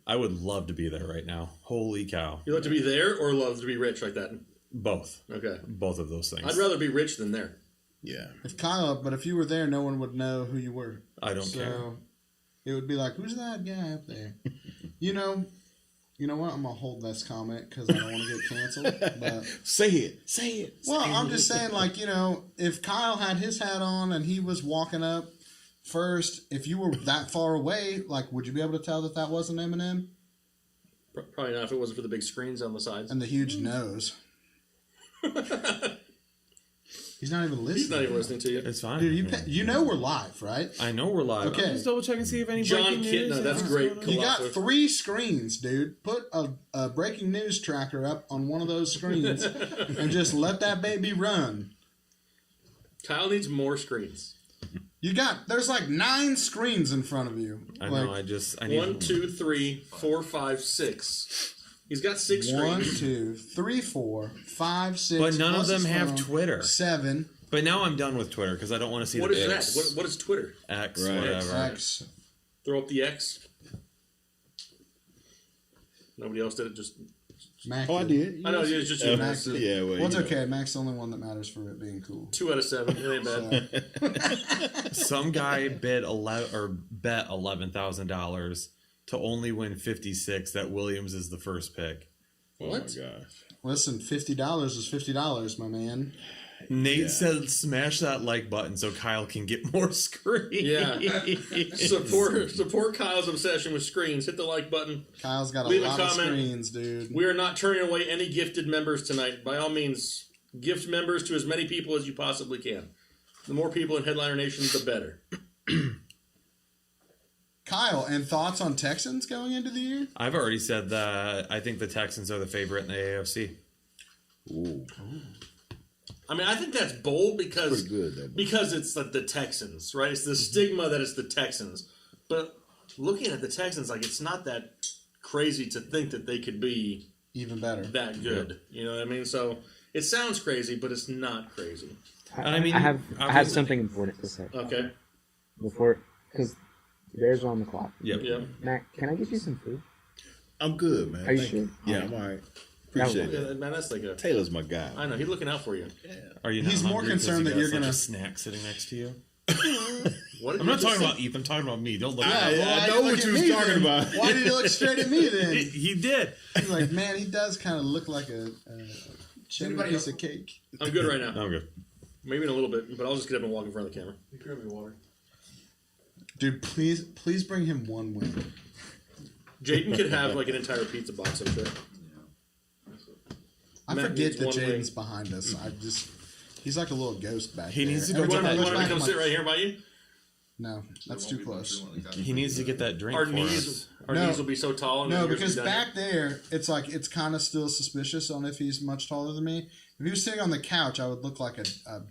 I would love to be there right now. Holy cow! You love to be there or love to be rich like that? Both, Okay. both of those things. I'd rather be rich than there. Yeah. But if you were there, no one would know who you were. I don't care. So it would be like, who's that guy up there? You know what? I'm gonna hold this comment because I don't want to get canceled. But Say it. Say it. well, I'm just saying, like, if Kyle had his hat on and he was walking up first, if you were that far away, like, would you be able to tell that wasn't Eminem? Probably not if it wasn't for the big screens on the sides. And the huge nose. He's not even listening. He's not even listening to you. It's fine. Dude, you know we're live, right? I know we're live. Okay. I'm just double checking to see if any John breaking news. Kitna, that's is great. going on. You got Colossus. 3 screens, dude. Put a breaking news tracker up on one of those screens and just let that baby run. Kyle needs more screens. There's like 9 screens in front of you. I know. Like, I need 1, 2, 3, 4, 5, 6. He's got 6 1, screens. 2, 3, 4, 5, 6. But none of plus them his have phone, Twitter. 7. But now I'm done with Twitter because I don't want to see What the is X. that? What is Twitter? X, Right. whatever. X. Throw up the X. Nobody else did it. Just Mac Oh, I did. I know it's just you. Max did. Yeah, well, Well, it's you know. okay. Mac's the only one that matters for it being cool. 2 out of 7. It ain't bad. Some guy bet $11,000 to only win 56 that Williams is the first pick. Oh, What? my gosh. Listen, $50 is $50, my man. Nate said, "Smash that like button so Kyle can get more screens." Yeah. Support Kyle's obsession with screens. Hit the like button. Kyle's got a Leave a lot of comment. screens, dude. We are not turning away any gifted members tonight. By all means, gift members to as many people as you possibly can. The more people in Headliner Nation, the better. Kyle, and thoughts on Texans going into the year? I've already said that I think the Texans are the favorite in the AFC. Ooh, I mean, I think that's bold because pretty good. That because it's like the Texans, right? It's the stigma that it's the Texans. But looking at the Texans, like it's not that crazy to think that they could be Even better. that good. You know what I mean? So it sounds crazy, but it's not crazy. And I mean, I have obviously- something important to say Okay. before, because the Bears are on the clock. Yep. Yeah. Matt, can I get you some food? I'm good, man. Are you Thank sure? Yeah, I'm all right. Appreciate Yeah. it. Yeah, man, that's like a. Taylor's my guy. I know he's looking out for you. Are you? Not He's more hungry 'cause concerned you that got you're such gonna- a snack sitting next to you. What did I'm you not just talking say? about Ethan. I'm talking about me. Don't look. Yeah, at me. well, I why know you what look you at was me talking then? about. Why did you look straight at me then? He did. He's like, man, he does kind of look like a cheddar piece of cake. I'm good right now. I'm good. Maybe in a little bit, but I'll just get up and walk in front of the camera. You grab me water. Dude, please bring him one win. Jaden could have like an entire pizza box up there. I Matt forget needs that one wing. Jaden's behind us. He's like a little ghost back He there. needs to go Every get time I that look You want back, me to I'm come sit like, right here by you? no, that's too close. He needs to get that drink Our for knees, us. our No. knees will be so tall. And No, yours will because be down back there, it's kind of still suspicious on if he's much taller than me. If he was sitting on the couch, I would look like a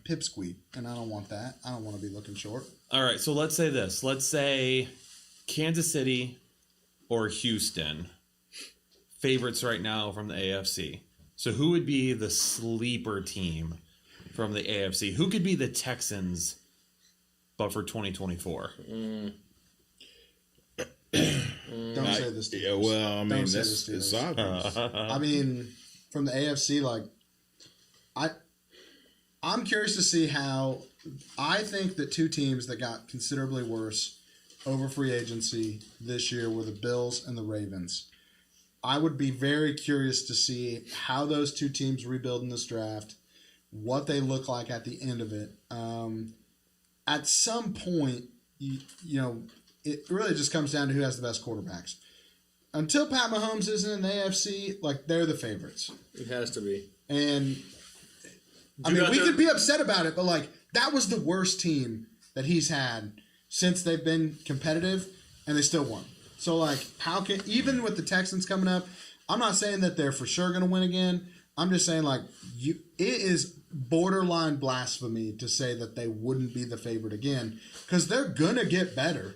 pipsqueak, and I don't want that. I don't want to be looking short. All right, so let's say this. Let's say Kansas City or Houston favorites right now from the AFC. So who would be the sleeper team from the AFC? Who could be the Texans, but for 2024? Don't say this. Steelers. Yeah, well, I mean, Don't say that's the it's Steelers. obvious. I mean, from the AFC, like, I'm curious to see how. I think that two teams that got considerably worse over free agency this year were the Bills and the Ravens. I would be very curious to see how those two teams rebuild in this draft, what they look like at the end of it. At some point, you know, it really just comes down to who has the best quarterbacks. Until Pat Mahomes isn't in the AFC, like, they're the favorites. It has to be. And I You mean, got we the- could be upset about it, but like that was the worst team that he's had since they've been competitive, and they still won. So like, how can even with the Texans coming up? I'm not saying that they're for sure going to win again. I'm just saying like it is borderline blasphemy to say that they wouldn't be the favorite again because they're gonna get better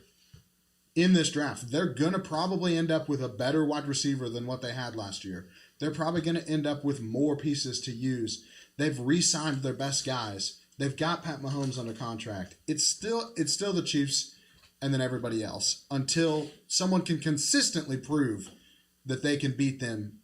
in this draft. They're gonna probably end up with a better wide receiver than what they had last year. They're probably gonna end up with more pieces to use. They've re-signed their best guys. They've got Pat Mahomes under contract. It's still the Chiefs and then everybody else until someone can consistently prove that they can beat them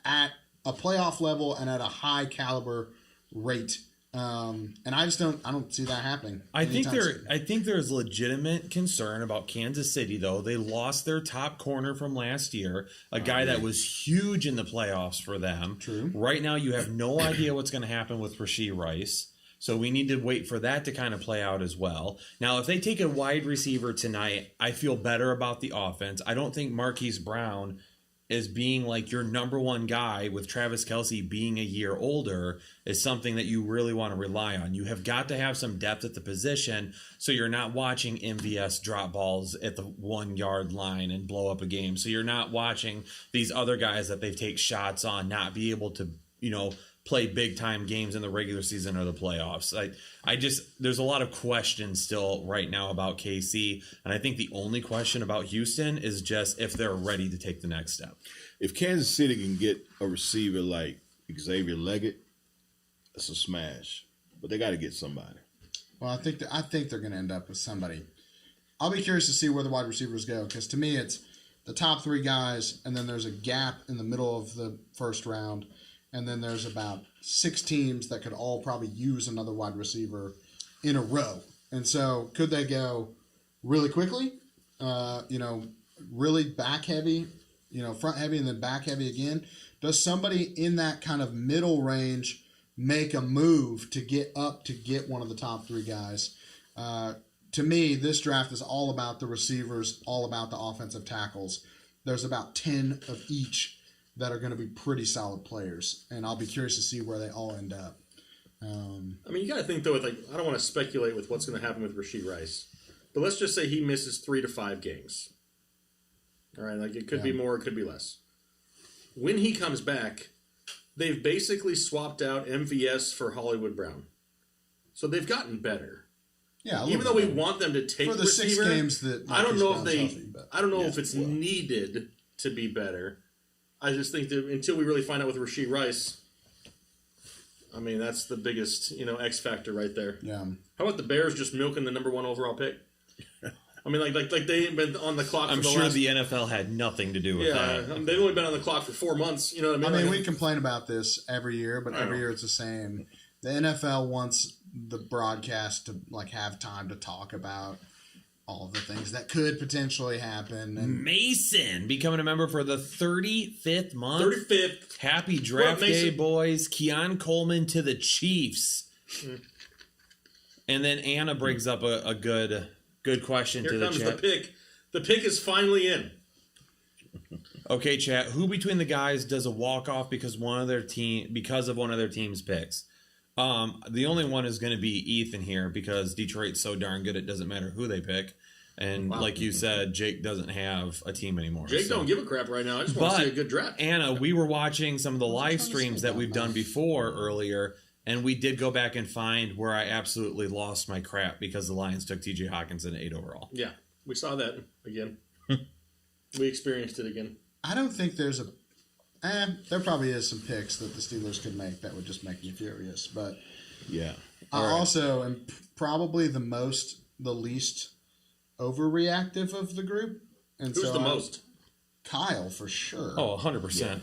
at a playoff level and at a high caliber rate. And I don't see that happening. I think anytime soon. I think there's legitimate concern about Kansas City though. They lost their top corner from last year, a guy that was huge in the playoffs for them. True. Right now you have no idea what's going to happen with Rashee Rice. So we need to wait for that to kind of play out as well. Now, if they take a wide receiver tonight, I feel better about the offense. I don't think Marquise Brown is being like your number one guy with Travis Kelce being a year older is something that you really want to rely on. You have got to have some depth at the position so you're not watching MVS drop balls at the 1 yard line and blow up a game. So you're not watching these other guys that they take shots on not be able to, play big time games in the regular season or the playoffs. There's a lot of questions still right now about KC. And I think the only question about Houston is just if they're ready to take the next step. If Kansas City can get a receiver like Xavier Leggett, it's a smash. But they got to get somebody. Well, I think they're going to end up with somebody. I'll be curious to see where the wide receivers go because to me it's the top three guys, and then there's a gap in the middle of the first round, and then there's about 6 teams that could all probably use another wide receiver in a row. And so could they go really quickly, really back heavy, front heavy and then back heavy again? Does somebody in that kind of middle range make a move to get one of the top 3 guys. To me, this draft is all about the receivers, all about the offensive tackles. There's about 10 of each that are going to be pretty solid players, and I'll be curious to see where they all end up. I mean, you got to think, though, with I don't want to speculate with what's going to happen with Rashee Rice, but let's just say he misses 3 to 5 games. All right, it could be more, it could be less. When he comes back, they've basically swapped out MVS for Hollywood Brown. So they've gotten better. Yeah, even though we want them to take for the receiver, 6 games that I don't know if healthy, I don't know if it's needed to be better. I just think that until we really find out with Rashee Rice, I mean that's the biggest X factor right there. Yeah. How about the Bears just milking the number 1 overall pick? I mean, like they ain't been on the clock. I'm for the sure last, the NFL had nothing to do with that. They've only been on the clock for 4 months. You know what I mean? I mean, we complain about this every year, but every year it's the same. The NFL wants the broadcast to have time to talk about all the things that could potentially happen. And Mason becoming a member for the 35th month. 35th. Happy draft Well, day, Mason. boys. Keon Coleman to the Chiefs. And then Anna brings up a good question Here to the comes chat. the pick. The pick is finally in. Okay, chat. Who between the guys does a walk off because of one of their team's picks? The only one is going to be Ethan here because Detroit's so darn good it doesn't matter who they pick. And like you said, Jake doesn't have a team anymore. Jake don't give a crap right now. I just want to see a good draft. Anna, we were watching some of the live streams that we've done before earlier, and we did go back and find where I absolutely lost my crap because the Lions took TJ Hawkinson at 8 overall. Yeah, we saw that again. We experienced it again. I don't think there's there probably is some picks that the Steelers could make that would just make me furious. But Yeah. I also am probably the least overreactive of the group. And Who's so the most? Kyle, for sure. Oh, 100%.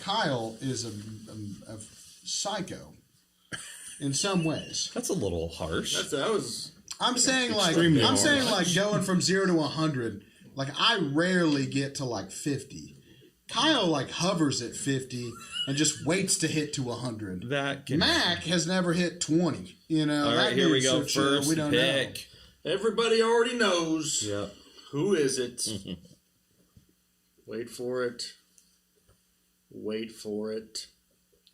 Kyle is a psycho in some ways. That's a little harsh. That was. I'm saying Extremely going from 0 to 100. I rarely get to 50. Kyle hovers at 50 and just waits to hit to 100. Mac has never hit 20. All right, here we go. First we don't pick. Everybody already knows. Yep. Who is it? Wait for it. Wait for it.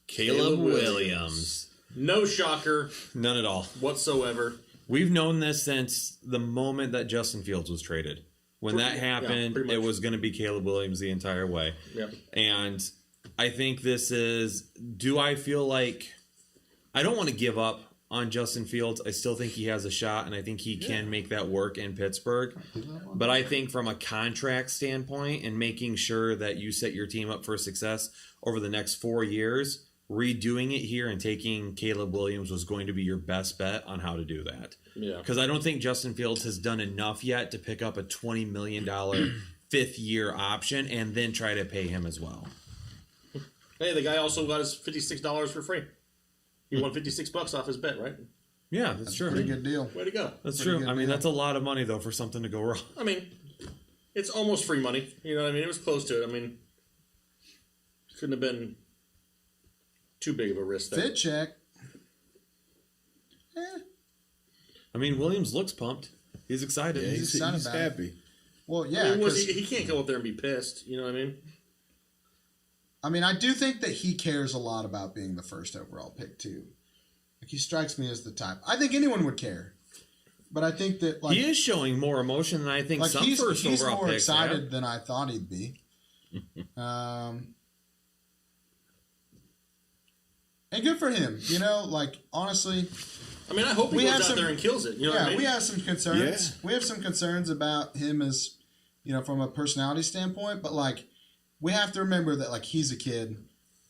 Caleb Williams. No shocker None at all. whatsoever. We've known this since the moment that Justin Fields was traded. When that happened, pretty much. it was going to be Caleb Williams the entire way. Yep. And I think this is, do I feel like, I don't want to give up on Justin Fields. I still think he has a shot, and I think he can make that work in Pittsburgh. But I think from a contract standpoint and making sure that you set your team up for success over the next 4 years, redoing it here and taking Caleb Williams was going to be your best bet on how to do that. Yeah. Because I don't think Justin Fields has done enough yet to pick up a $20 million fifth-year option and then try to pay him as well. Hey, the guy also got his $56 for free. He won $56 off his bet, right? Yeah, that's true. Pretty good deal. Way to go. That's Pretty true. good I mean, deal. that's a lot of money, though, for something to go wrong. I mean, it's almost free money. You know what I mean? It was close to it. I mean, couldn't have been too big of a risk there. Fit check. I mean, Williams looks pumped. He's excited. Yeah, He's he's excited about it. happy. Well, I yeah. mean, 'cause- he can't go up there and be pissed. You know what I mean? I do think that he cares a lot about being the first overall pick, too. He strikes me as the type. I think anyone would care. But I think that, He is showing more emotion than I think some he's first overall more picks excited have. than I thought he'd be. And good for him. Honestly, I mean, I hope he We goes have out some- there and kills it. You know what I mean? we have some concerns. Yeah. We have some concerns about him as, from a personality standpoint. But, we have to remember that, he's a kid.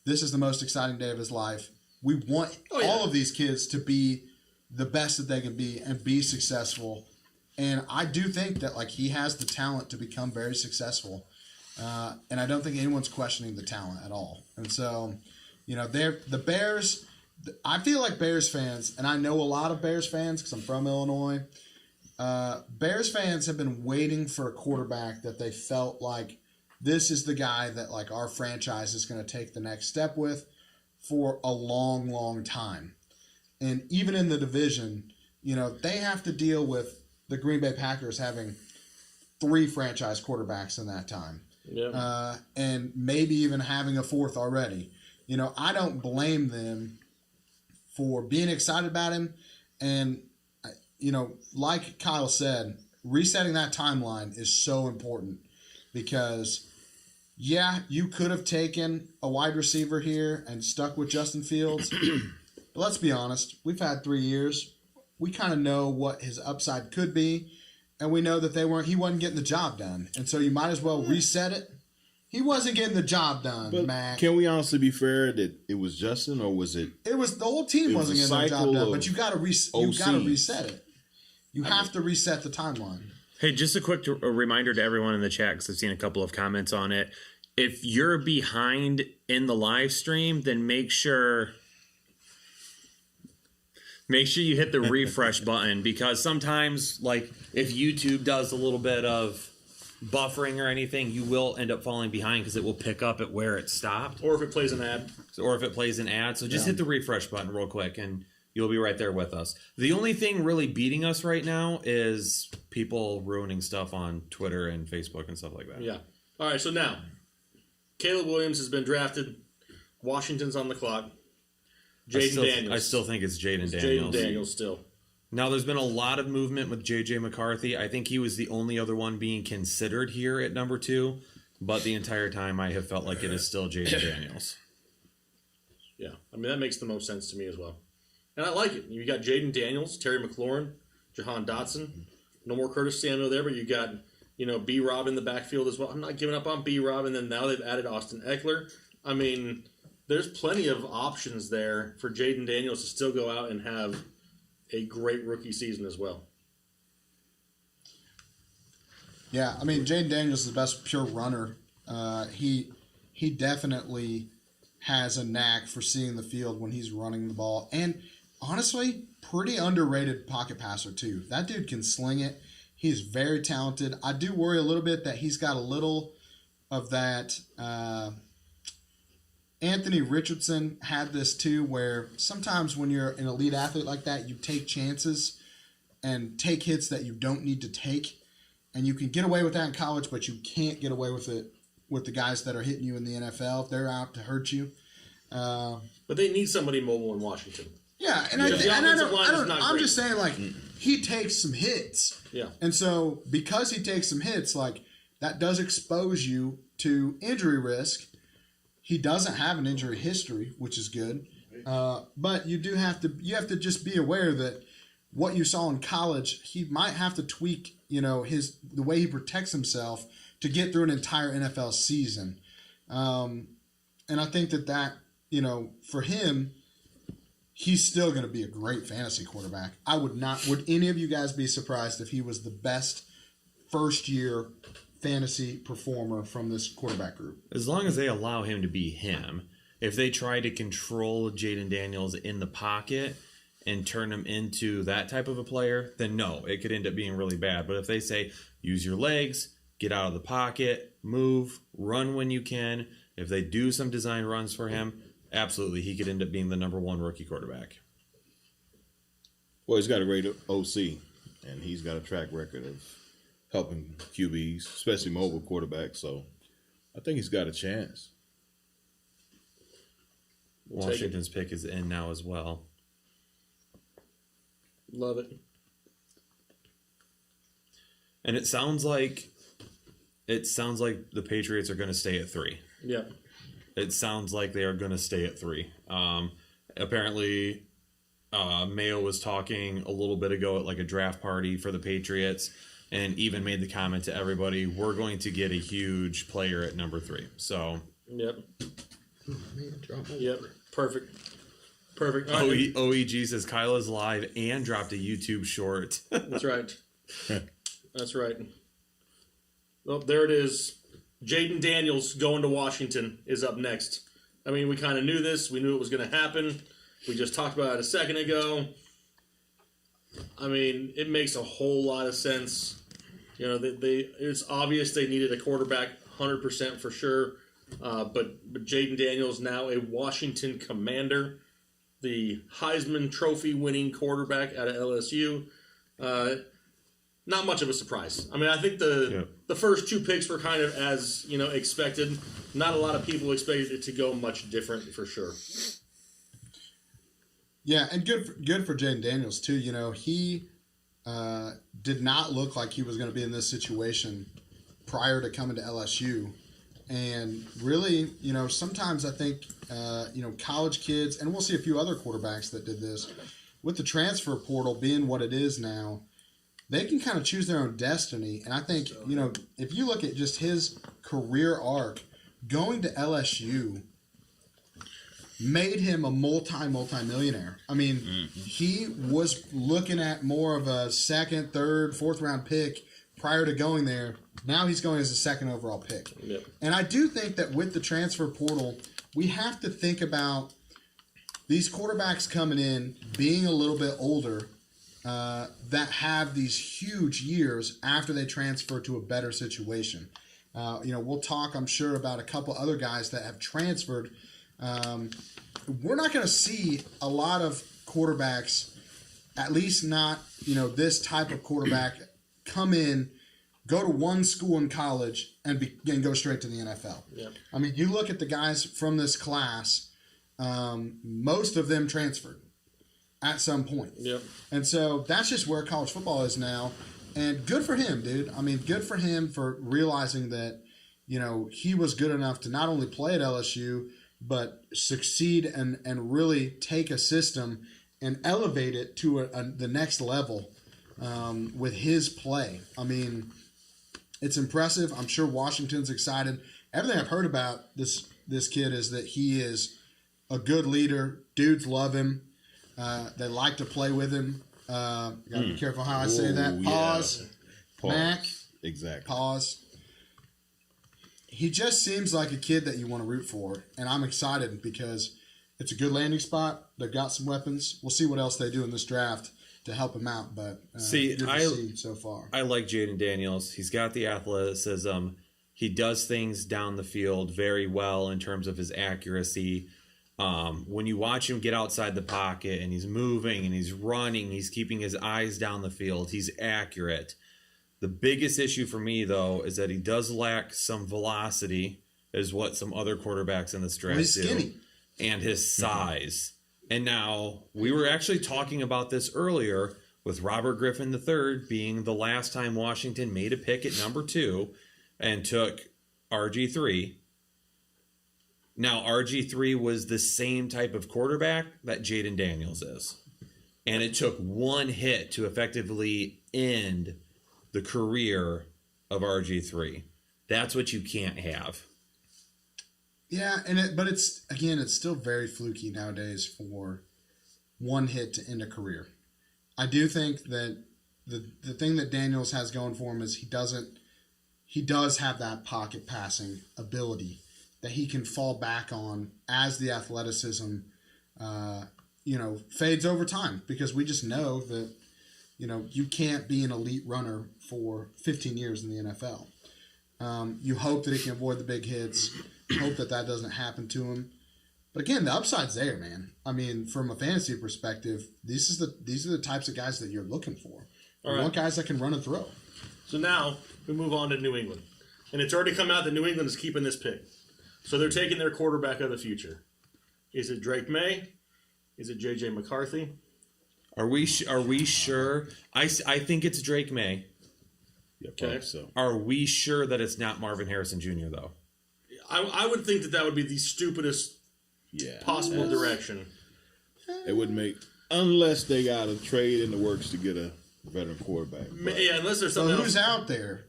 This is the most exciting day of his life. We want all of these kids to be the best that they can be and be successful. And I do think that, he has the talent to become very successful. And I don't think anyone's questioning the talent at all. And so, the Bears, I feel like Bears fans, and I know a lot of Bears fans because I'm from Illinois. Bears fans have been waiting for a quarterback that they felt like this is the guy that our franchise is going to take the next step with for a long, long time. And even in the division, they have to deal with the Green Bay Packers having 3 franchise quarterbacks in that time. Yeah. And maybe even having a 4th already. I don't blame them for being excited about him. And, like Kyle said, resetting that timeline is so important because, yeah, you could have taken a wide receiver here and stuck with Justin Fields. But let's be honest. We've had 3 years. We kind of know what his upside could be. And we know that he wasn't getting the job done. And so you might as well reset it. He wasn't getting the job done, But Mac. can we honestly be fair that it was Justin, or was it? It was the whole team It was wasn't a getting the job cycle done, of but you got to OCs. reset it. You have to reset the timeline. Hey, just a quick reminder to everyone in the chat, because I've seen a couple of comments on it. If you're behind in the live stream, then make sure you hit the refresh button, because sometimes, like, if YouTube does a little bit of buffering or anything, you will end up falling behind because it will pick up at where it stopped. Or if it plays an ad. Or if it plays an ad. So just hit the refresh button real quick and you'll be right there with us. The only thing really beating us right now is people ruining stuff on Twitter and Facebook and stuff like that. Yeah. All right, so now, Caleb Williams has been drafted. Washington's on the clock. Jaden Daniels. I still think it's Jaden Jaden Daniels. Daniels still. Now, there's been a lot of movement with J.J. McCarthy. I think he was the only other one being considered here at number 2. But the entire time, I have felt like it is still Jaden Daniels. Yeah, I mean, that makes the most sense to me as well. And I like it. You got Jaden Daniels, Terry McLaurin, Jahan Dotson. No more Curtis Samuel there, but you got, B-Rob in the backfield as well. I'm not giving up on B-Rob, and then now they've added Austin Eckler. I mean, there's plenty of options there for Jaden Daniels to still go out and have a great rookie season as well. Yeah, I mean, Jaden Daniels is the best pure runner. He definitely has a knack for seeing the field when he's running the ball. And honestly, pretty underrated pocket passer too. That dude can sling it. He's very talented. I do worry a little bit that he's got a little of that. Anthony Richardson had this too, where sometimes when you're an elite athlete like that, you take chances and take hits that you don't need to take. And you can get away with that in college, but you can't get away with it with the guys that are hitting you in the NFL if they're out to hurt you. But they need somebody mobile in Washington. Yeah, and I'm just saying, like, he takes some hits. Yeah. And so because he takes some hits, like, that does expose you to injury risk. He doesn't have an injury history, which is good. But you have to just be aware that what you saw in college, he might have to tweak, the way he protects himself to get through an entire NFL season. And I think that for him, he's still going to be a great fantasy quarterback. Would any of you guys be surprised if he was the best first-year fantasy performer from this quarterback group? As long as they allow him to be him. If they try to control Jaden Daniels in the pocket and turn him into that type of a player, then no, it could end up being really bad. But if they say, use your legs, get out of the pocket, move, run when you can, if they do some design runs for him, absolutely, he could end up being the number 1 rookie quarterback. Well, he's got a great OC, and he's got a track record of helping QBs, especially mobile quarterbacks. So I think he's got a chance. Washington's pick is in now as well. Love it. And it sounds like the Patriots are going to stay at 3. Yeah. It sounds like they are going to stay at 3. Apparently, Maye was talking a little bit ago at like a draft party for the Patriots, and even made the comment to everybody, "We're going to get a huge player at number 3." So. Yep. Yep. Perfect. All right. OEG says Kyle is live and dropped a YouTube short. That's right. That's right. Well, there it is. Jaden Daniels going to Washington is up next. I mean, we kind of knew this. We knew it was going to happen. We just talked about it a second ago. I mean, it makes a whole lot of sense. It's obvious they needed a quarterback 100% for sure. But Jaden Daniels now a Washington Commander, the Heisman Trophy winning quarterback out of LSU. Not much of a surprise. I mean, I think the first 2 picks were kind of as expected. Not a lot of people expected it to go much different for sure. Yeah, and good for Jaden Daniels too. He did not look like he was going to be in this situation prior to coming to LSU. And really, sometimes I think, college kids, and we'll see a few other quarterbacks that did this, with the transfer portal being what it is now, they can kind of choose their own destiny. And I think, if you look at just his career arc, going to LSU made him a multi-millionaire. I mean, he was looking at more of a second, third, fourth round pick prior to going there. Now he's going as a second overall pick. Yep. And I do think that with the transfer portal, we have to think about these quarterbacks coming in being a little bit older that have these huge years after they transfer to a better situation. We'll talk, I'm sure, about a couple other guys that have transferred. We're not going to see a lot of quarterbacks, at least not, this type of quarterback, come in, go to one school in college, and go straight to the NFL. Yep. I mean, you look at the guys from this class, most of them transferred at some point. Yep. And so that's just where college football is now. And good for him, dude. I mean, good for him for realizing that, he was good enough to not only play at LSU, but succeed and really take a system and elevate it to the next level with his play. I mean, it's impressive. I'm sure Washington's excited. Everything I've heard about this kid is that he is a good leader. Dudes love him. They like to play with him. Gotta be careful how I say that. Pause. Mac. Exactly. Pause. He just seems like a kid that you want to root for, and I'm excited because it's a good landing spot. They've got some weapons. We'll see what else they do in this draft to help him out. But see so far. I like Jaden Daniels. He's got the athleticism. He does things down the field very well in terms of his accuracy. When you watch him get outside the pocket and he's moving and he's running, he's keeping his eyes down the field. He's accurate. The biggest issue for me, though, is that he does lack some velocity, is what some other quarterbacks in this draft he's do, skinny. and his size. And now, we were actually talking about this earlier with Robert Griffin III being the last time Washington made a pick at number 2 and took RG3. Now, RG3 was the same type of quarterback that Jaden Daniels is. And it took one hit to effectively end the career of RG3. That's what you can't have. Yeah, but it's still very fluky nowadays for one hit to end a career. I do think that the thing that Daniels has going for him is he does have that pocket passing ability that he can fall back on as the athleticism fades over time, because we just know that you can't be an elite runner for 15 years in the NFL. You hope that he can avoid the big hits. Hope that doesn't happen to him. But again, the upside's there, man. I mean, from a fantasy perspective, these are the types of guys that you're looking for. You want guys that can run and throw. So now we move on to New England. And it's already come out that New England is keeping this pick. So they're taking their quarterback of the future. Is it Drake Maye? Is it J.J. McCarthy? Are we sure? I think it's Drake Maye. Yeah, Okay. so. Are we sure that it's not Marvin Harrison Jr., though? I would think that would be the stupidest possible direction. It wouldn't make, unless they got a trade in the works to get a veteran quarterback. Yeah, unless there's So something who's else. out there?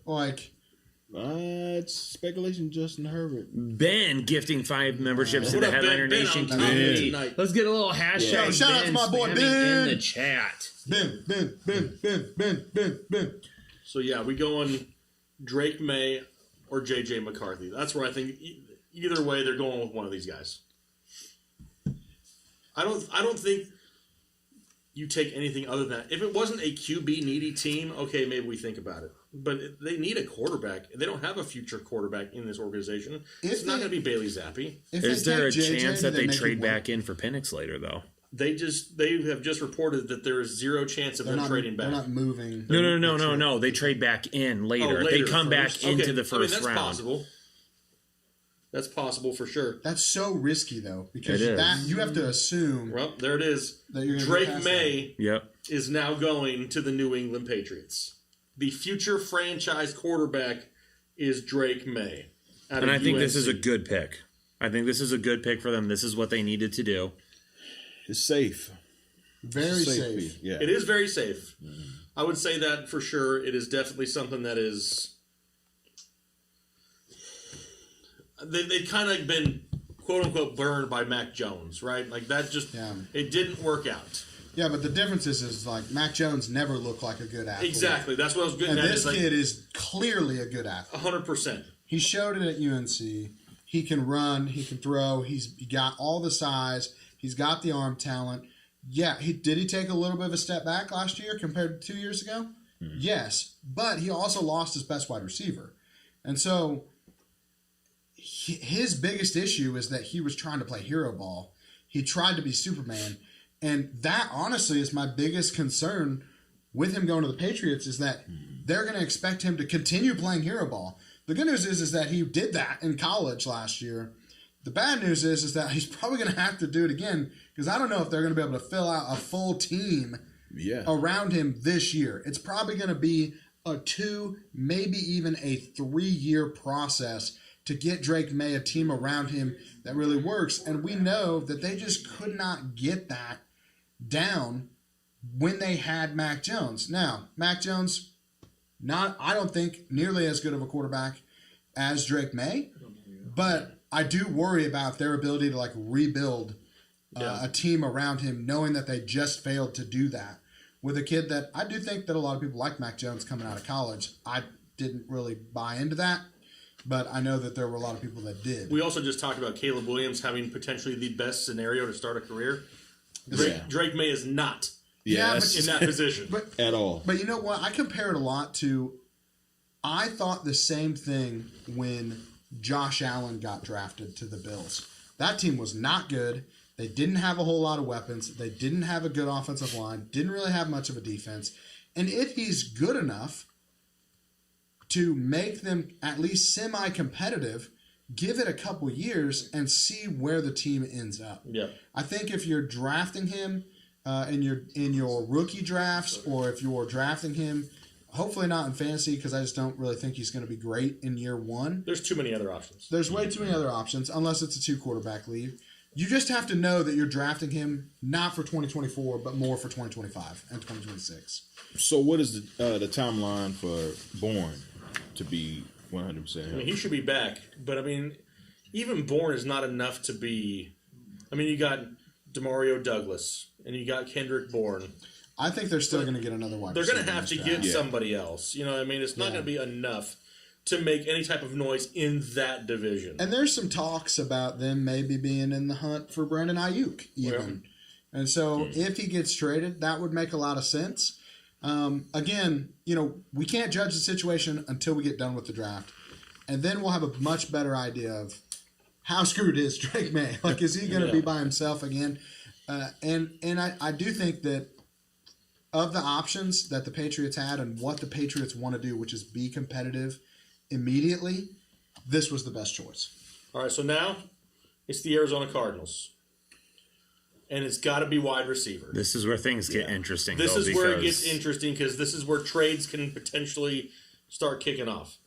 It's speculation. Justin Herbert. Ben gifting 5 memberships to What the up, Ben? Headliner Ben Nation on top community. tonight. Let's get a little hashtag. Yo, shout out to Ben my boy, spamming Ben. in the chat. Ben. So yeah, we going Drake Maye or J.J. McCarthy. That's where I think either way they're going with one of these guys. I don't think you take anything other than that. If it wasn't a QB needy team, okay, maybe we think about it. But they need a quarterback. They don't have a future quarterback in this organization. It's not going to be Bailey Zappi. Is there a chance that they trade back in for Penix later, though? They have just reported that there is zero chance of them trading back. They're not moving. No. They trade back in later. They come back into the first that's round. Possible. That's possible for sure. That's so risky though, because It is. you have to assume. Well, there it is. That you're gonna Drake get past Maye Yep. is now going to the New England Patriots. The future franchise quarterback is Drake Maye. And I think this is a UNC. good pick. I think this is a good pick for them. This is what they needed to do. It's safe. Very safe. Yeah. It is very safe. I would say that for sure. It is definitely something that is. They've kind of been quote unquote burned by Mac Jones, right? Like that just it didn't work out. Yeah, but the difference is like Mac Jones never looked like a good athlete. Exactly. That's what I was getting And at. this kid is clearly a good athlete. 100%. He showed it at UNC. He can run. He can throw. He got all the size. He's got the arm talent. Yeah, did he take a little bit of a step back last year compared to 2 years ago? Yes, but he also lost his best wide receiver. And so his biggest issue is that he was trying to play hero ball. He tried to be Superman. And that, honestly, is my biggest concern with him going to the Patriots is that they're going to expect him to continue playing hero ball. The good news is that he did that in college last year. The bad news is that he's probably going to have to do it again because I don't know if they're going to be able to fill out a full team around him this year. It's probably going to be a 2, maybe even a 3-year process to get Drake Maye a team around him that really works. And we know that they just could not get that down when they had Mac Jones. Now, Mac Jones, I don't think nearly as good of a quarterback as Drake Maye, but I do worry about their ability to rebuild a team around him, knowing that they just failed to do that with a kid that I do think that a lot of people like Mac Jones coming out of college. I didn't really buy into that, but I know that there were a lot of people that did. We also just talked about Caleb Williams having potentially the best scenario to start a career. Drake Maye is not in that position at all. But you know what? I compare it a lot to. I thought the same thing when Josh Allen got drafted to the Bills. That team was not good. They didn't have a whole lot of weapons. They didn't have a good offensive line. Didn't really have much of a defense. And if he's good enough to make them at least semi-competitive, give it a couple years and see where the team ends up. Yeah. I think if you're drafting him in your rookie drafts, or if you're drafting him, hopefully not in fantasy because I just don't really think he's going to be great in year one. There's too many other options. There's way too many other options unless it's a 2-quarterback league. You just have to know that you're drafting him not for 2024, but more for 2025 and 2026. So what is the timeline for Bourne to be 100%? I mean, he should be back, but I mean, even Bourne is not enough to be. I mean, you got Demario Douglas and you got Kendrick Bourne. I think they're still going to get another wide receiver. They're going to have to get draft. somebody else. You know what I mean? It's not going to be enough to make any type of noise in that division. And there's some talks about them maybe being in the hunt for Brandon Ayuk even. And so if he gets traded, that would make a lot of sense. Again, we can't judge the situation until we get done with the draft. And then we'll have a much better idea of how screwed is Drake Maye. Is he going to be by himself again? And I do think that of the options that the Patriots had and what the Patriots want to do, which is be competitive immediately, this was the best choice. All right, so now it's the Arizona Cardinals. And it's got to be wide receiver. This is where things get interesting. This is where it gets interesting because this is where trades can potentially start kicking off.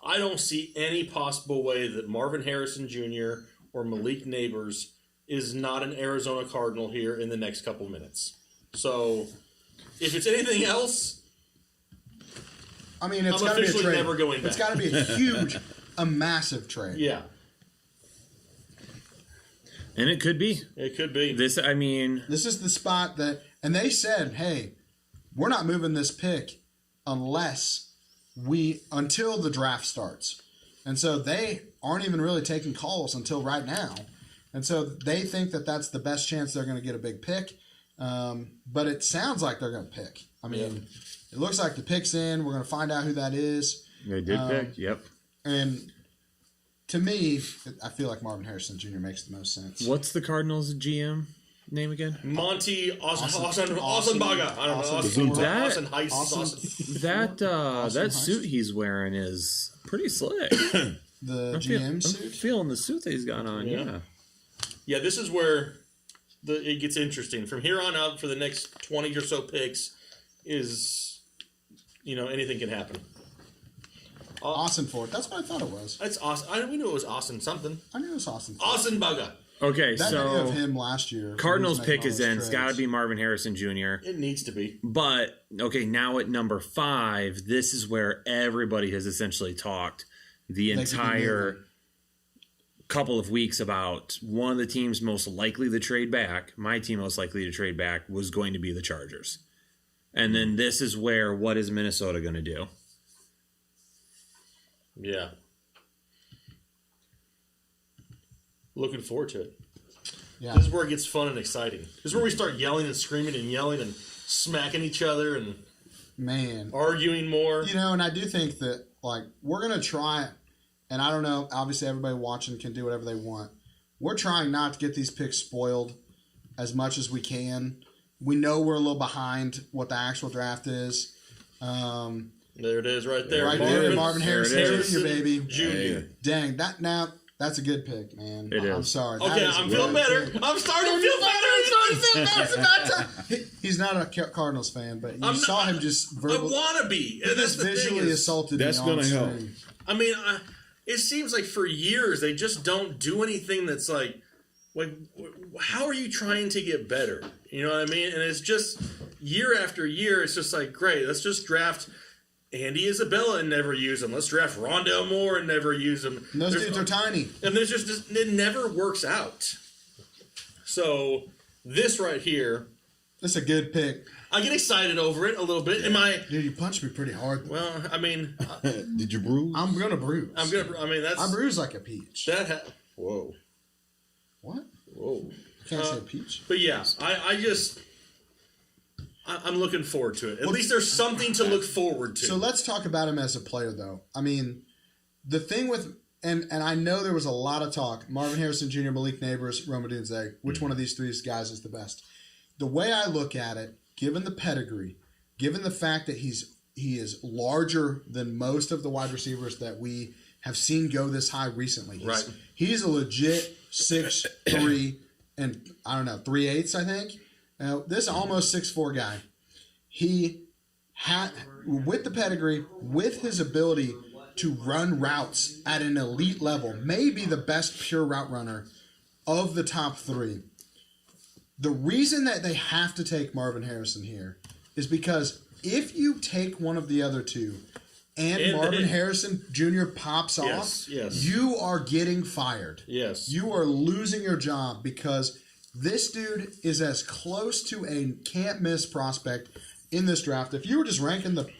I don't see any possible way that Marvin Harrison Jr. or Malik Nabers is not an Arizona Cardinal here in the next couple minutes. So, if it's anything else, I mean, it's got to be a trade. Never going back. It's got to be a massive trade. Yeah. And it could be. It could be. This is the spot that, and they said, hey, we're not moving this pick until the draft starts. And so they aren't even really taking calls until right now. And so they think that that's the best chance they're going to get a big pick. But it sounds like they're going to pick. I mean, it looks like the pick's in. We're going to find out who that is. They did pick. Yep. And to me, I feel like Marvin Harrison Jr. makes the most sense. What's the Cardinals GM name again? Monty Austin Baga. I don't know. Austin Austin Heist. That suit he's wearing is pretty slick. The I'm GM suit? I'm feeling the suit that he's got on. Yeah. Yeah, this is where it gets interesting. From here on out, for the next 20 or so picks, is anything can happen. Austin Ford. That's what I thought it was. That's awesome. We knew it was Austin something. I knew it was Austin Ford. Austin Baga. Okay, That video so of him last year. Cardinals he was making pick all is those in. It's got to trades. be Marvin Harrison Jr. It needs to be. But okay, now at number 5, this is where everybody has essentially talked the They could be entire moving. couple of weeks about one of the teams most likely to trade back. My team most likely to trade back was going to be the Chargers, and then this is where what is Minnesota going to do? Yeah. Looking forward to it. Yeah. This is where it gets fun and exciting. This is where we start yelling and screaming and yelling and smacking each other and Man. arguing more. And I do think that, we're going to try, and I don't know, obviously everybody watching can do whatever they want. We're trying not to get these picks spoiled as much as we can. We know we're a little behind what the actual draft is. There it is right there. Right there, Marvin There it Harrison is. Jr., baby. Jr. Dang, that's a good pick, man. It I'm is. sorry. That Okay, is a I'm good feeling better. pick. I'm starting to feel better. It's about time. He's not a Cardinals fan, but you saw him just I verbally, want to be. And that's the visually thing is, assaulted That's me on gonna help. screen. I mean, it seems like for years they just don't do anything that's like, how are you trying to get better? You know what I mean? And it's just year after year, it's just like, great, let's just draft Andy Isabella and never use him. Let's draft Rondell Moore and never use him. And those dudes are tiny. And there's just it never works out. So this right here, That's a good pick. I get excited over it a little bit. Am I? Dude, you punched me pretty hard. Well, I mean, Did you bruise? I'm gonna bruise. I mean that's I bruise like a peach. Whoa. What? Whoa. Can't say peach. But yeah, I'm looking forward to it. At least there's something to look forward to. So let's talk about him as a player, though. I mean, the thing with and I know there was a lot of talk. Marvin Harrison Jr., Malik Nabers, Odunze. Which one of these 3 guys is the best? The way I look at it, given the pedigree, given the fact that he is larger than most of the wide receivers that we have seen go this high recently. He's a legit 6'3" and 3/8, I think. This almost 6'4" guy. He had, with the pedigree, with his ability to run routes at an elite level, maybe the best pure route runner of the top 3. The reason that they have to take Marvin Harrison here is because if you take one of the other 2 and Marvin Harrison Jr. pops off, you are getting fired. Yes. You are losing your job because this dude is as close to a can't-miss prospect in this draft. If you were just ranking the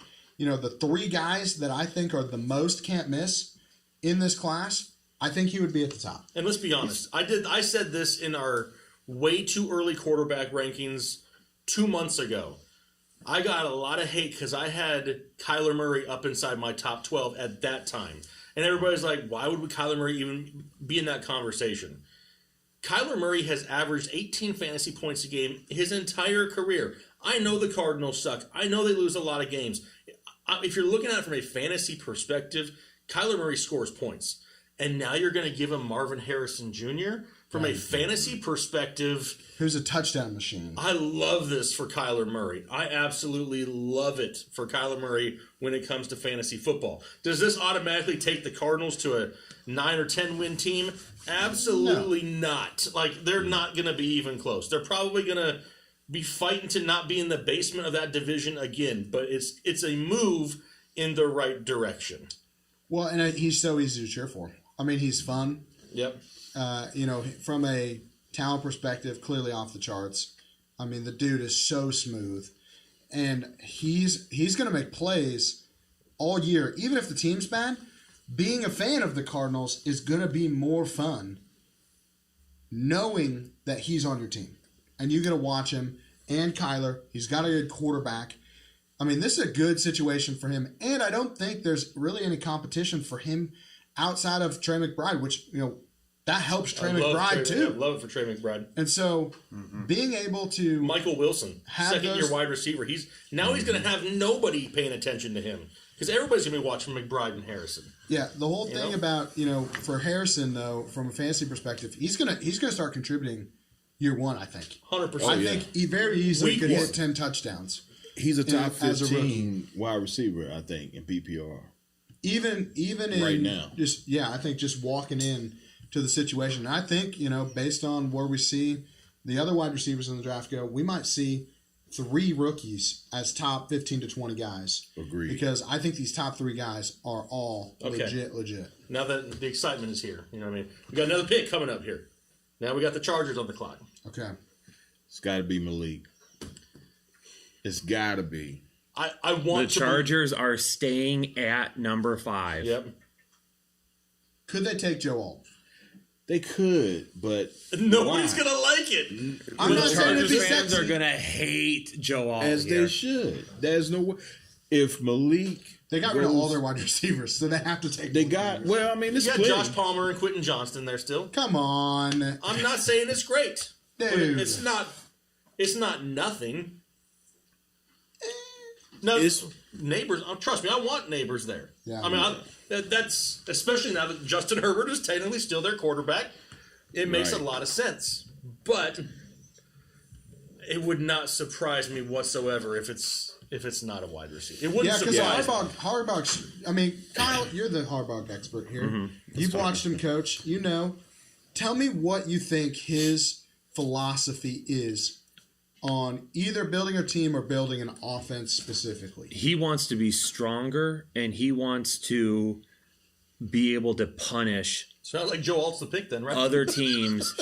3 guys that I think are the most can't-miss in this class, I think he would be at the top. And let's be honest. I said this in our way too early quarterback rankings 2 months ago. I got a lot of hate because I had Kyler Murray up inside my top 12 at that time. And everybody's like, why would Kyler Murray even be in that conversation? Kyler Murray has averaged 18 fantasy points a game his entire career. I know the Cardinals suck. I know they lose a lot of games. If you're looking at it from a fantasy perspective, Kyler Murray scores points. And now you're going to give him Marvin Harrison Jr.? From a fantasy perspective, who's a touchdown machine. I love this for Kyler Murray. I absolutely love it for Kyler Murray when it comes to fantasy football. Does this automatically take the Cardinals to a 9 or 10 win team? Absolutely not. They're not going to be even close. They're probably going to be fighting to not be in the basement of that division again, but it's a move in the right direction. Well, and he's so easy to cheer for. I mean, he's fun. Yep. From a talent perspective, clearly off the charts. I mean, the dude is so smooth, and he's going to make plays all year, even if the team's bad. Being a fan of the Cardinals is going to be more fun, knowing that he's on your team, and you're going to watch him. And Kyler, he's got a good quarterback. I mean, this is a good situation for him, and I don't think there's really any competition for him outside of Trey McBride, which, that helps Trey McBride too. I love it for Trey McBride. And so being able to Michael Wilson, second-year wide receiver, he's going to have nobody paying attention to him because everybody's going to be watching McBride and Harrison. Yeah, the whole thing about, for Harrison, though, from a fantasy perspective, he's gonna start contributing year one, I think. 100%. I think he very easily Week could one. hit 10 touchdowns. He's a top as a 15 wide receiver, I think, in PPR. Even in Right now. I think just walking in to the situation. I think, based on where we see the other wide receivers in the draft go, we might see 3 rookies as top 15 to 20 guys. Agreed. Because I think these top 3 guys are all legit. Now that the excitement is here, you know what I mean? We got another pick coming up here. Now we got the Chargers on the clock. Okay. It's got to be Malik. It's got to be. I want the Chargers are staying at number 5. Yep. Could they take Joe Alt? They could, but Nobody's why? going to like it. I'm not saying it'd be Chargers fans sexy. are going to hate Joe Alt As here. they should. There's no way. If Malik, They got rid of all their wide receivers, so they have to take. they one got. of theirs. Well, I mean, it's You got clear. Josh Palmer and Quentin Johnston there still. Come on, I'm not saying it's great. But dude. it's not nothing. No, It's- Neighbors. Trust me, I want Neighbors there. Yeah. I mean, that's especially now that Justin Herbert is technically still their quarterback. It makes Right. a lot of sense, but it would not surprise me whatsoever if it's not a wide receiver. It wouldn't Yeah, because surprise me. Harbaugh. I mean, Kyle, you're the Harbaugh expert here. You've watched him coach. You know. Tell me what you think his philosophy is on either building a team or building an offense specifically. He wants to be stronger, and he wants to be able to punish Sounds like Joe Alt's the pick then, right? other teams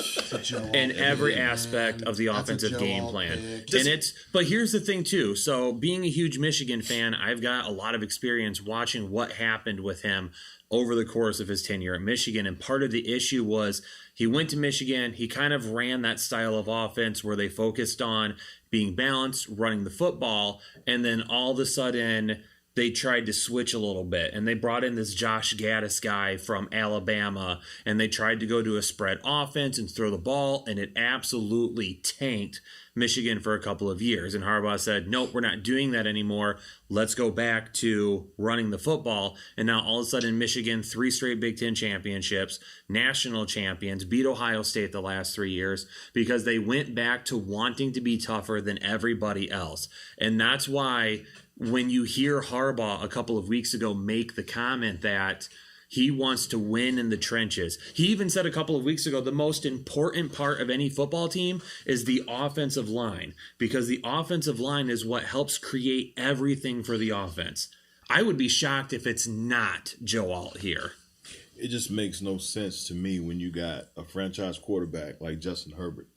in every aspect of the That's a offensive Joe game Alt plan. pick. But here's the thing too. So being a huge Michigan fan, I've got a lot of experience watching what happened with him over the course of his tenure at Michigan. And part of the issue was he went to Michigan, he kind of ran that style of offense where they focused on being balanced, running the football, and then all of a sudden they tried to switch a little bit, and they brought in this Josh Gaddis guy from Alabama, and they tried to go to a spread offense and throw the ball, and it absolutely tanked Michigan for a couple of years. And Harbaugh said, nope, we're not doing that anymore. Let's go back to running the football. And now all of a sudden Michigan, 3 straight Big Ten championships, national champions, beat Ohio State the last 3 years because they went back to wanting to be tougher than everybody else. And that's why when you hear Harbaugh a couple of weeks ago make the comment that he wants to win in the trenches. He even said a couple of weeks ago the most important part of any football team is the offensive line, because the offensive line is what helps create everything for the offense. I would be shocked if it's not Joe Alt here. It just makes no sense to me when you got a franchise quarterback like Justin Herbert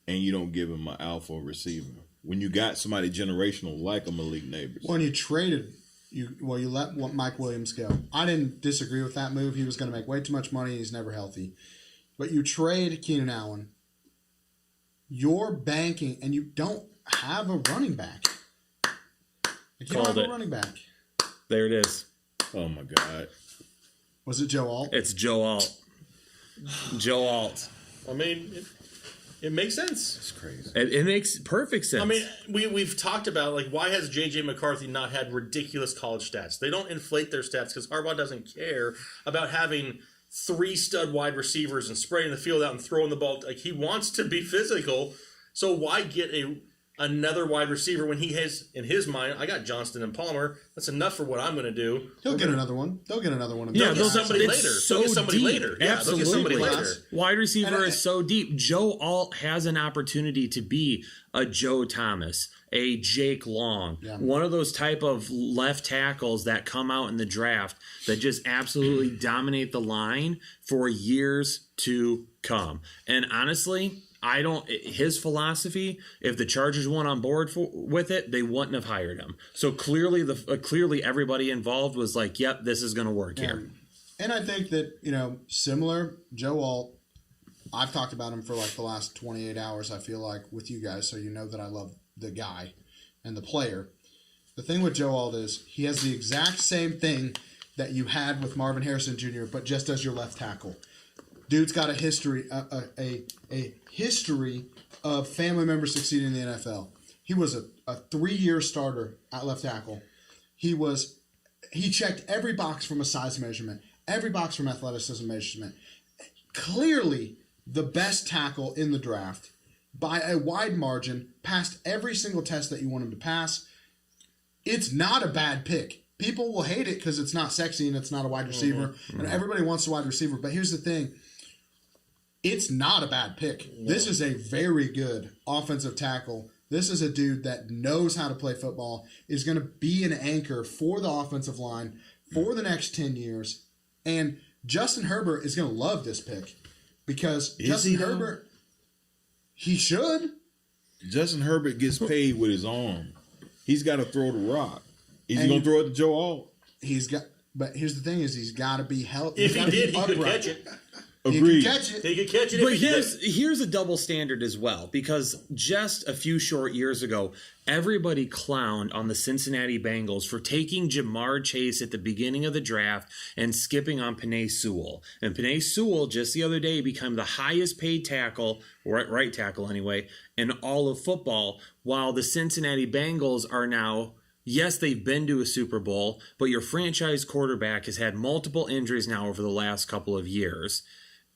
and you don't give him an alpha receiver. When you got somebody generational like a Malik Nabers. When you traded, you let Mike Williams go. I didn't disagree with that move. He was going to make way too much money. He's never healthy. But you trade Keenan Allen. You're banking, and you don't have a running back. You don't have a running back. There it is. Oh, my God. Was it Joe Alt? It's Joe Alt. Joe Alt. I mean, it makes sense. It's crazy. It makes perfect sense. I mean, we've talked about, like, why has J.J. McCarthy not had ridiculous college stats? They don't inflate their stats because Harbaugh doesn't care about having 3 stud wide receivers and spreading the field out and throwing the ball. Like, he wants to be physical, so why get another wide receiver when he has, in his mind, I got Johnston and Palmer. That's enough for what I'm going to do. He'll get another one. They'll get another one. They'll get those- somebody it's later. so They'll get somebody deep. later. Yeah, Absolutely. they'll get somebody later. Wide receiver And is so deep. Joe Alt has an opportunity to be a Joe Thomas, a Jake Long, one of those type of left tackles that come out in the draft that just absolutely dominate the line for years to come. And honestly, his philosophy, if the Chargers weren't on board with it, they wouldn't have hired him. So clearly everybody involved was like, yep, this is going to work here. And I think that, similar, Joe Alt, I've talked about him for like the last 28 hours, I feel like, with you guys, so you know that I love the guy and the player. The thing with Joe Alt is he has the exact same thing that you had with Marvin Harrison Jr., but just as your left tackle. Dude's got a history, a history of family members succeeding in the NFL. He was a 3-year starter at left tackle. He checked every box from a size measurement, every box from athleticism measurement. Clearly the best tackle in the draft by a wide margin, passed every single test that you want him to pass. It's not a bad pick. People will hate it because it's not sexy and it's not a wide receiver, and everybody wants a wide receiver. But here's the thing. It's not a bad pick. No. This is a very good offensive tackle. This is a dude that knows how to play football, is going to be an anchor for the offensive line for the next 10 years. And Justin Herbert is going to love this pick because Justin Herbert, he should. Justin Herbert gets paid with his arm. He's got to throw the rock. Is he going to throw it to Joe Alt? But here's the thing: is he's got to be healthy. If he did, he could catch it. Agreed. He could catch it. He could catch it. But here's a double standard as well, because just a few short years ago, everybody clowned on the Cincinnati Bengals for taking Jamar Chase at the beginning of the draft and skipping on Penix Sewell. And Penix Sewell just the other day became the highest paid tackle, right tackle anyway, in all of football, while the Cincinnati Bengals are now, yes, they've been to a Super Bowl, but your franchise quarterback has had multiple injuries now over the last couple of years.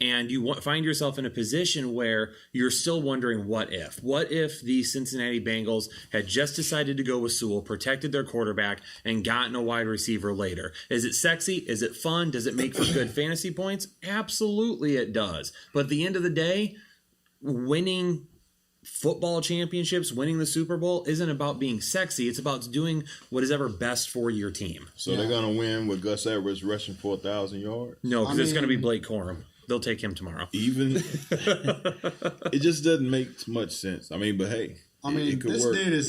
And you find yourself in a position where you're still wondering, what if? What if the Cincinnati Bengals had just decided to go with Sewell, protected their quarterback, and gotten a wide receiver later? Is it sexy? Is it fun? Does it make for good fantasy points? Absolutely it does. But at the end of the day, winning football championships, winning the Super Bowl isn't about being sexy. It's about doing what is ever best for your team. So they're going to win with Gus Edwards rushing for 1,000 yards? No, because it's going to be Blake Corum. They'll take him tomorrow. Even it just doesn't make much sense. I mean, but hey, it could this work. dude is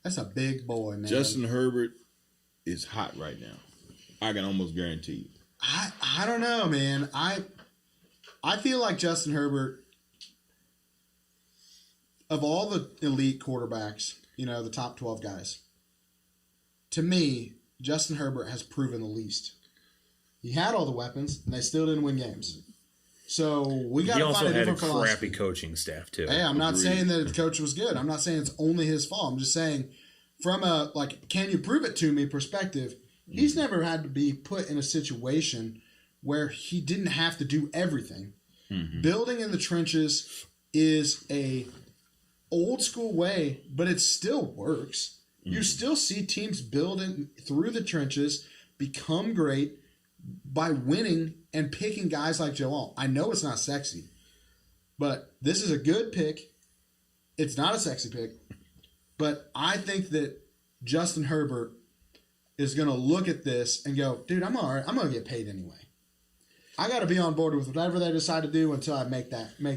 that's a big boy, man. Justin Herbert is hot right now. I can almost guarantee you. I don't know, man. I feel like Justin Herbert, of all the elite quarterbacks, the top 12 guys, to me, Justin Herbert has proven the least. He had all the weapons, and they still didn't win games. So we got to find a different philosophy. He also had a crappy coaching staff, too. Hey, I'm not saying that the coach was good. I'm not saying it's only his fault. I'm just saying from a, can you prove it to me perspective, he's never had to be put in a situation where he didn't have to do everything. Mm-hmm. Building in the trenches is a old school way, but it still works. Mm-hmm. You still see teams building through the trenches, become great by winning and picking guys like Joe Alt. I know it's not sexy, but this is a good pick. It's not a sexy pick, but I think that Justin Herbert is going to look at this and go, dude, I'm all right. I'm going to get paid anyway. I got to be on board with whatever they decide to do until I make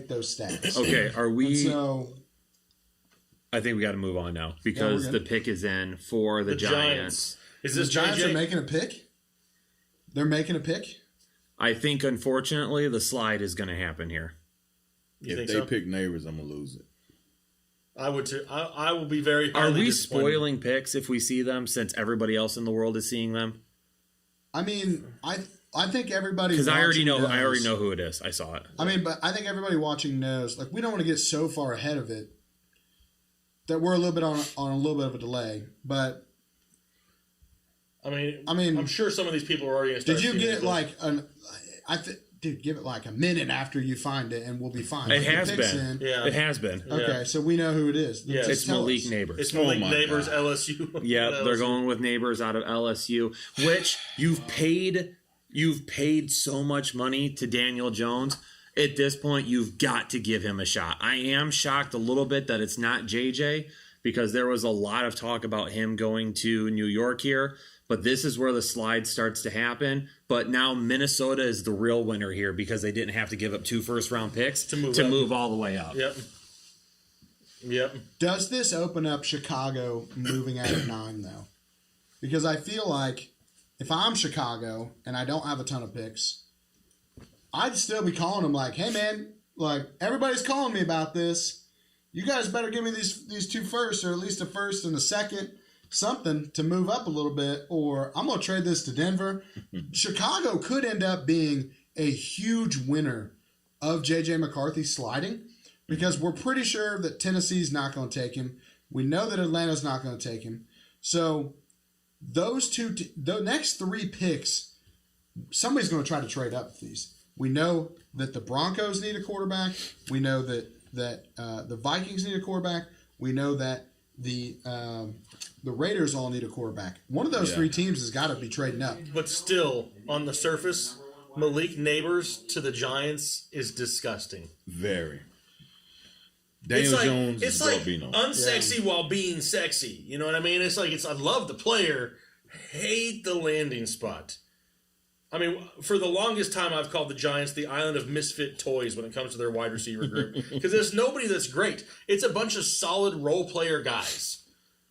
those stats. Okay, are we? So I think we got to move on now because the pick is in for the Giants. Is this the Giants JJ? are making a pick? They're making a pick? I think, unfortunately, the slide is going to happen here. If they pick Nabers, I'm going to lose it. I would too. I will be very Are we disappointed. spoiling picks if we see them since everybody else in the world is seeing them? I mean, I think everybody because I already know knows. who it is. I saw it. I mean, but I think everybody watching knows. We don't want to get so far ahead of it that we're a little bit on a little bit of a delay. But I mean, I'm sure some of these people are already going to start. Did you get dude, give it a minute after you find it, and we'll be fine. It has been. Yeah. It has been. Okay, so we know who it is. Yeah. It's Malik Nabers. It's Malik Nabers, LSU. Yeah, they're going with Nabers out of LSU, which you've paid so much money to Daniel Jones. At this point, you've got to give him a shot. I am shocked a little bit that it's not JJ because there was a lot of talk about him going to New York here. But this is where the slide starts to happen. But now Minnesota is the real winner here because they didn't have to give up 2 first-round picks to move all the way up. Yep. Does this open up Chicago moving out of 9, though? Because I feel like if I'm Chicago and I don't have a ton of picks, I'd still be calling them hey, man, everybody's calling me about this. You guys better give me these 2 firsts or at least a first and a second. something to move up a little bit, or I'm going to trade this to Denver. Chicago could end up being a huge winner of J.J. McCarthy sliding, because we're pretty sure that Tennessee's not going to take him. We know that Atlanta's not going to take him. So those the next 3 picks, somebody's going to try to trade up these. We know that the Broncos need a quarterback. We know that the Vikings need a quarterback. We know that the Raiders all need a quarterback. One of those 3 teams has got to be trading up. But still, on the surface, Malik Nabers to the Giants is disgusting. Very. Daniel Jones is Barbino. Unsexy while being sexy. You know what I mean? I love the player, hate the landing spot. I mean, for the longest time, I've called the Giants the island of misfit toys when it comes to their wide receiver group, because there's nobody that's great. It's a bunch of solid role player guys.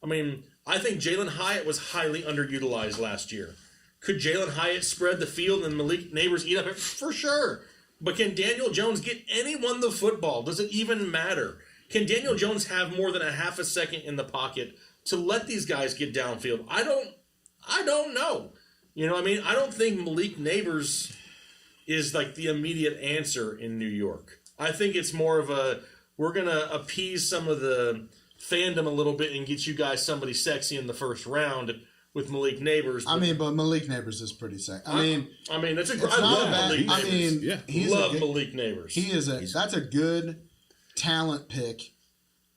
I mean, I think Jalen Hyatt was highly underutilized last year. Could Jalen Hyatt spread the field and Malik Nabers eat up? For sure. But can Daniel Jones get anyone the football? Does it even matter? Can Daniel Jones have more than a half a second in the pocket to let these guys get downfield? I don't know. You know what I mean? I don't think Malik Nabers is like the immediate answer in New York. I think it's more of we're going to appease some of the fandom a little bit and get you guys somebody sexy in the first round with Malik Nabers. But Malik Nabers is pretty sexy. I mean, that's I love Malik Nabers. Malik Nabers. That's a good talent pick.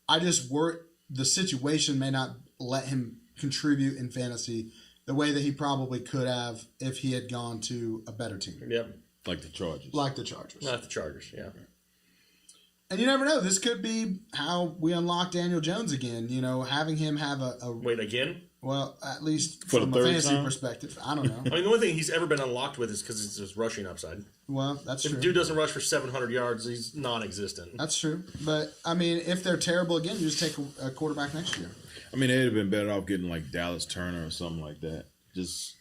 I just worry the situation may not let him contribute in fantasy the way that he probably could have if he had gone to a better team. Yep. Like the Chargers. Not the Chargers, yeah. And you never know. This could be how we unlock Daniel Jones again. You know, having him have a Wait, again? Well, at least For from the a third fantasy time? perspective. I don't know. I mean, the only thing he's ever been unlocked with is because it's his rushing upside. Well, that's If true. dude doesn't rush for 700 yards, he's non-existent. That's true. But, I mean, if they're terrible again, you just take a quarterback next year. I mean, they'd have been better off getting like Dallas Turner or something like that. Just,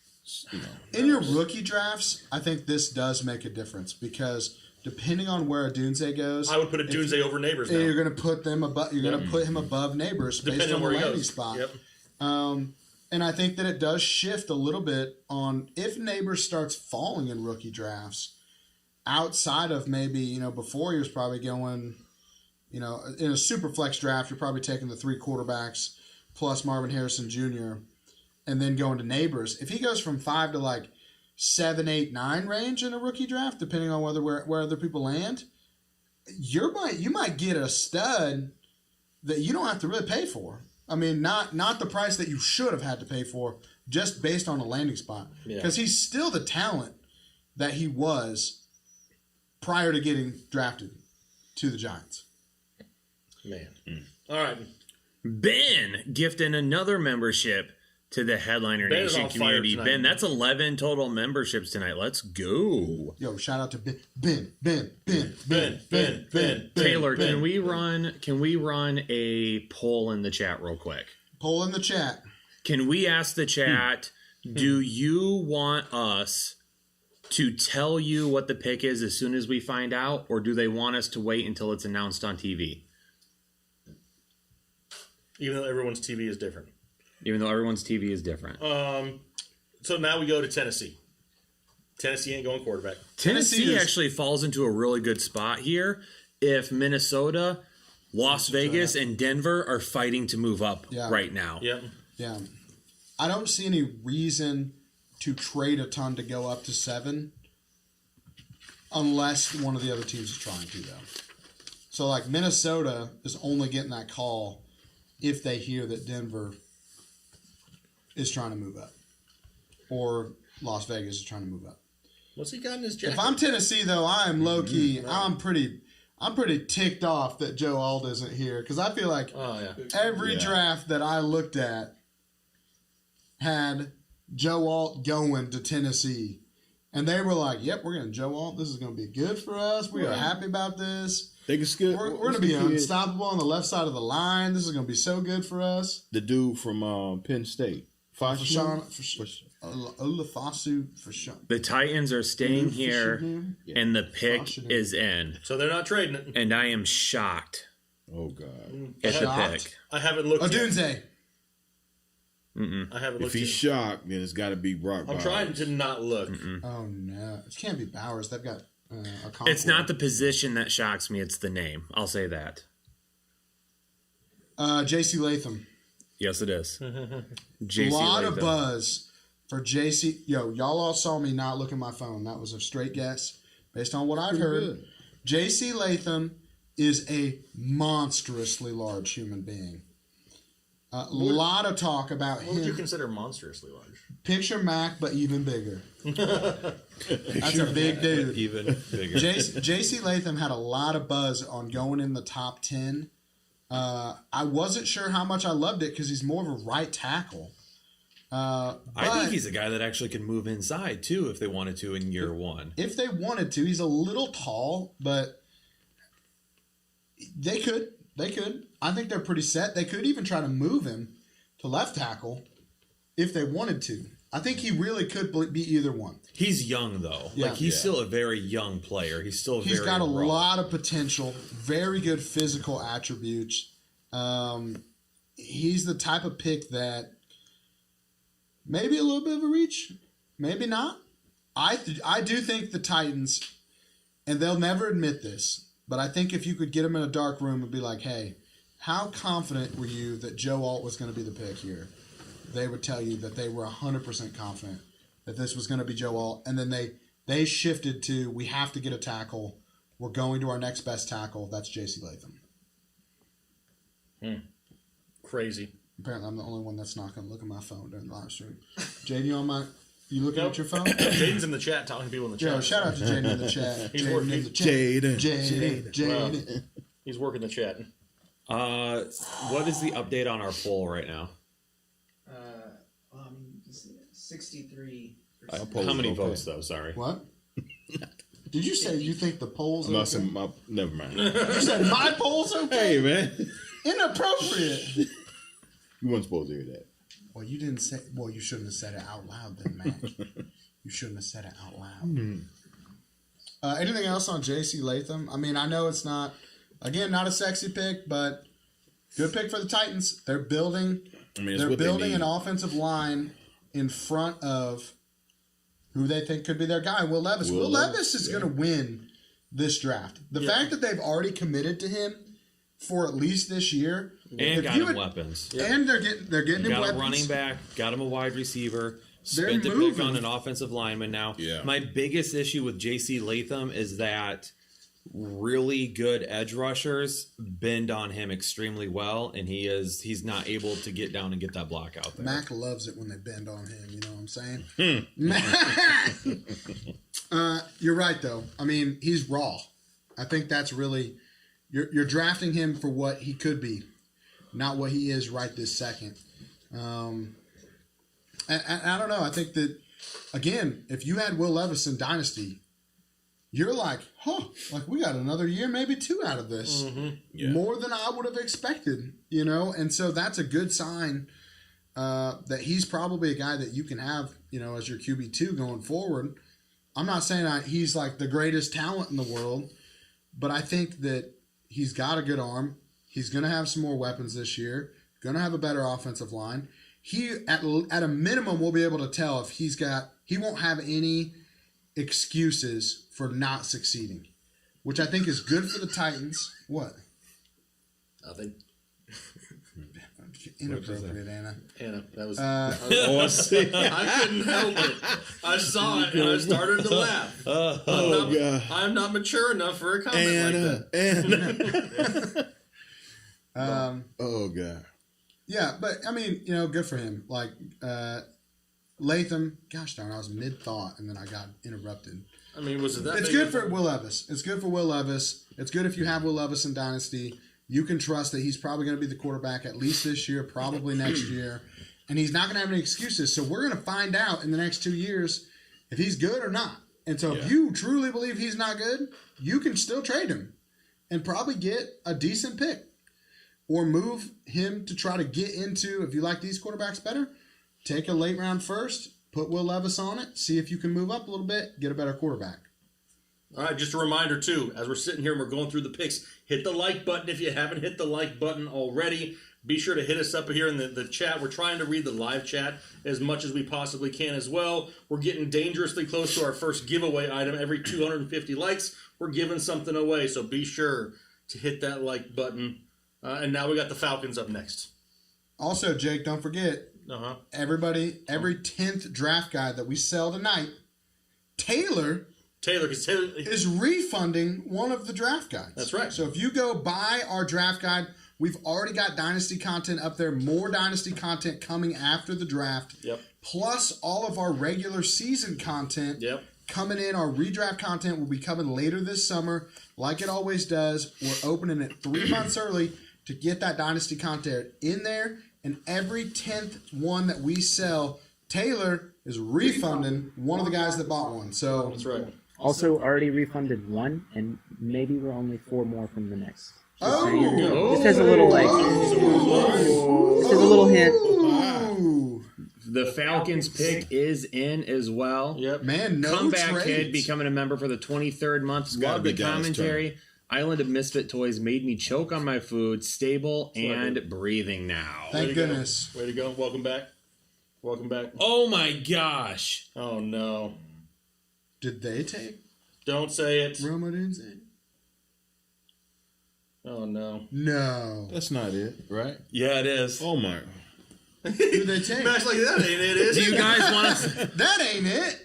you know. In your rookie drafts, I think this does make a difference because depending on where Odunze goes, I would put Odunze over Nabers now. you're going to put them above. You're going to put him above Nabers based Depending on on the where he landing goes. spot. Yep. And I think that it does shift a little bit on if Nabers starts falling in rookie drafts outside of maybe, before he was probably going, in a super flex draft, you're probably taking the 3 quarterbacks plus Marvin Harrison Jr. and then going to Nabers. If he goes from 5 to like 7, 8, 9 range in a rookie draft, depending on where other people land, you might get a stud that you don't have to really pay for. I mean, not the price that you should have had to pay for, just based on a landing spot. Because he's still the talent that he was prior to getting drafted to the Giants. Man. All right. Ben gifting another membership to the Headliner Ben is Nation on fire community. tonight. Ben, that's 11 total memberships tonight. Let's go. Yo, shout out to Ben. Taylor, can we run a poll in the chat real quick? Poll in the chat. Can we ask the chat, do you want us to tell you what the pick is as soon as we find out, or do they want us to wait until it's announced on TV? Even though everyone's TV is different. Even though everyone's TV is different. So now we go to Tennessee. Tennessee ain't going quarterback. Tennessee actually falls into a really good spot here if Minnesota, Las Vegas, and Denver are fighting to move up right now. Yep. Yeah. I don't see any reason to trade a ton to go up to 7 unless one of the other teams is trying to, though. So, like, Minnesota is only getting that call if they hear that Denver is trying to move up or Las Vegas is trying to move up. What's he got in his jacket? If I'm Tennessee, though, I am low-key. I'm pretty ticked off that Joe Alt isn't here because I feel like every draft that I looked at had Joe Alt going to Tennessee. And they were like, yep, we're going to Joe Alt. This is going to be good for us. We are happy about this. They can skip. We're going to be unstoppable on the left side of the line. This is going to be so good for us. The dude from Penn State. Olu Fashanu. The Titans are staying here, and the pick is in. So they're not trading it. And I am shocked Oh, God. at the pick. I haven't looked yet. Odunze. I haven't If looked. he's Yet. shocked, then it's got to be Brock. I'm Bowers. trying to not look. Oh no, it can't be Bowers. They've got a Concord. It's not the position that shocks me; it's the name. I'll say that. J.C. Latham. Yes, it is. A JC lot of Latham. buzz for J.C. Yo, y'all all saw me not look at my phone. That was a straight guess based on what I've heard. good. J.C. Latham is a monstrously large human being. A lot of talk about What would you him. consider monstrously large? Picture Mac, but even bigger. That's a big dude. Even bigger. J.C. Latham had a lot of buzz on going in the top 10. I wasn't sure how much I loved it because he's more of a right tackle. I But think he's a guy that actually can move inside too if they wanted to in year one. if they wanted to, he's a little tall, but they could. I think they're pretty set. They could even try to move him to left tackle if they wanted to. I think he really could be either one. He's young though. Yeah. Like he's still a very young player. He's still He's very got a raw. lot of potential, very good physical attributes. He's the type of pick that maybe a little bit of a reach, maybe not. I do think the Titans, and they'll never admit this, but I think if you could get them in a dark room and be like, hey, how confident were you that Joe Alt was going to be the pick here? They would tell you that they were 100% confident that this was going to be Joe Alt. And then they shifted to, we have to get a tackle. We're going to our next best tackle. That's J.C. Latham. Crazy. Apparently, I'm the only one that's not going to look at my phone during the live stream. Jaden, you looking Nope. at your phone? Jaden's in the chat talking to people in the chat. Yo, shout out to Jaden in the chat. He's Jaden working. in the chat. Jaden. He's working the chat. What is the update on our poll right now? 63%. How many Okay. votes though? Sorry. What? Did you say you think the polls I'm not okay? saying never mind. You said my polls okay? Hey man, Inappropriate. you weren't supposed to hear that. Well, you didn't say. Well, you shouldn't have said it out loud, then, Mac. You shouldn't have said it out loud. Anything else on J.C. Latham? I mean, I know it's not a sexy pick, but good pick for the Titans. They're building. I mean, it's They're what building they an need. offensive line in front of who they think could be their guy, Will Levis. Will Will Levis Levis, is yeah. going to win this draft. The fact that they've already committed to him for at least this year, And if got you him had- weapons. and they're getting him Got a weapons. running back, got him a wide receiver, They're spent a pick moving. on an offensive lineman now. Yeah. My biggest issue with JC Latham is that really good edge rushers bend on him extremely well, and he's not able to get down and get that block out there. Mac loves it when they bend on him. You know what I'm saying? You're right, though. I mean, he's raw. I think that's really you're drafting him for what he could be, not what he is right this second. And I don't know. I think that again, if you had Will Levis in Dynasty, you're like, like we got another year, maybe two out of this. Yeah. More than I would have expected, you know? And so that's a good sign that he's probably a guy that you can have, as your QB2 going forward. I'm not saying he's like the greatest talent in the world, but I think that he's got a good arm. He's going to have some more weapons this year, going to have a better offensive line. He, at a minimum, will be able to tell if he won't have any excuses for not succeeding, which I think is good for the Titans. What? I think Inappropriate, Anna. Anna, that was. Oh, I see. I couldn't help it. I saw it and I started to laugh. God. I'm not mature enough for a comment like that. Oh god. Yeah, but I mean, good for him. Like Latham, gosh darn, I was mid thought and then I got interrupted. I mean, was it that? It's big good of for a- Will Levis. It's good for Will Levis. It's good if you have Will Levis in Dynasty. You can trust that he's probably going to be the quarterback at least this year, probably next year. And he's not going to have any excuses. So we're going to find out in the next 2 years if he's good or not. And so if you truly believe he's not good, you can still trade him and probably get a decent pick. Or move him to try to get into, if you like these quarterbacks better, take a late round first, put Will Levis on it, see if you can move up a little bit, get a better quarterback. All right, just a reminder, too, as we're sitting here and we're going through the picks, hit the like button if you haven't hit the like button already. Be sure to hit us up here in the chat. We're trying to read the live chat as much as we possibly can as well. We're getting dangerously close to our first giveaway item. Every 250 likes, we're giving something away. So be sure to hit that like button. And now we got the Falcons up next. Also, Jake, don't forget, everybody, every 10th draft guide that we sell tonight, Taylor is refunding one of the draft guides. That's right. So if you go buy our draft guide, we've already got Dynasty content up there, more Dynasty content coming after the draft. Yep. Plus all of our regular season content coming in. Our redraft content will be coming later this summer, like it always does. We're opening it 3 months early to get that Dynasty content in there. And every 10th one that we sell, Taylor is refunding one of the guys that bought one. So that's right. Also, already refunded one, and maybe we're only 4 more from the next. Oh, just as a little just as a little hint. The Falcons pick is in as well. Yep. Man, no Comeback trades. Kid becoming a member for the 23rd month. Gotta Love be the guys' commentary. Island of Misfit Toys made me choke on my food. Stable and breathing now. Thank goodness. Way to go. Welcome back. Welcome back. Oh my gosh. Oh, no. Did they take Don't say it. Odunze? Oh, no. No. That's not it, right? Yeah, it is. Oh my! Who did they take? Max like that ain't it, is Do you it? guys want to? That ain't it.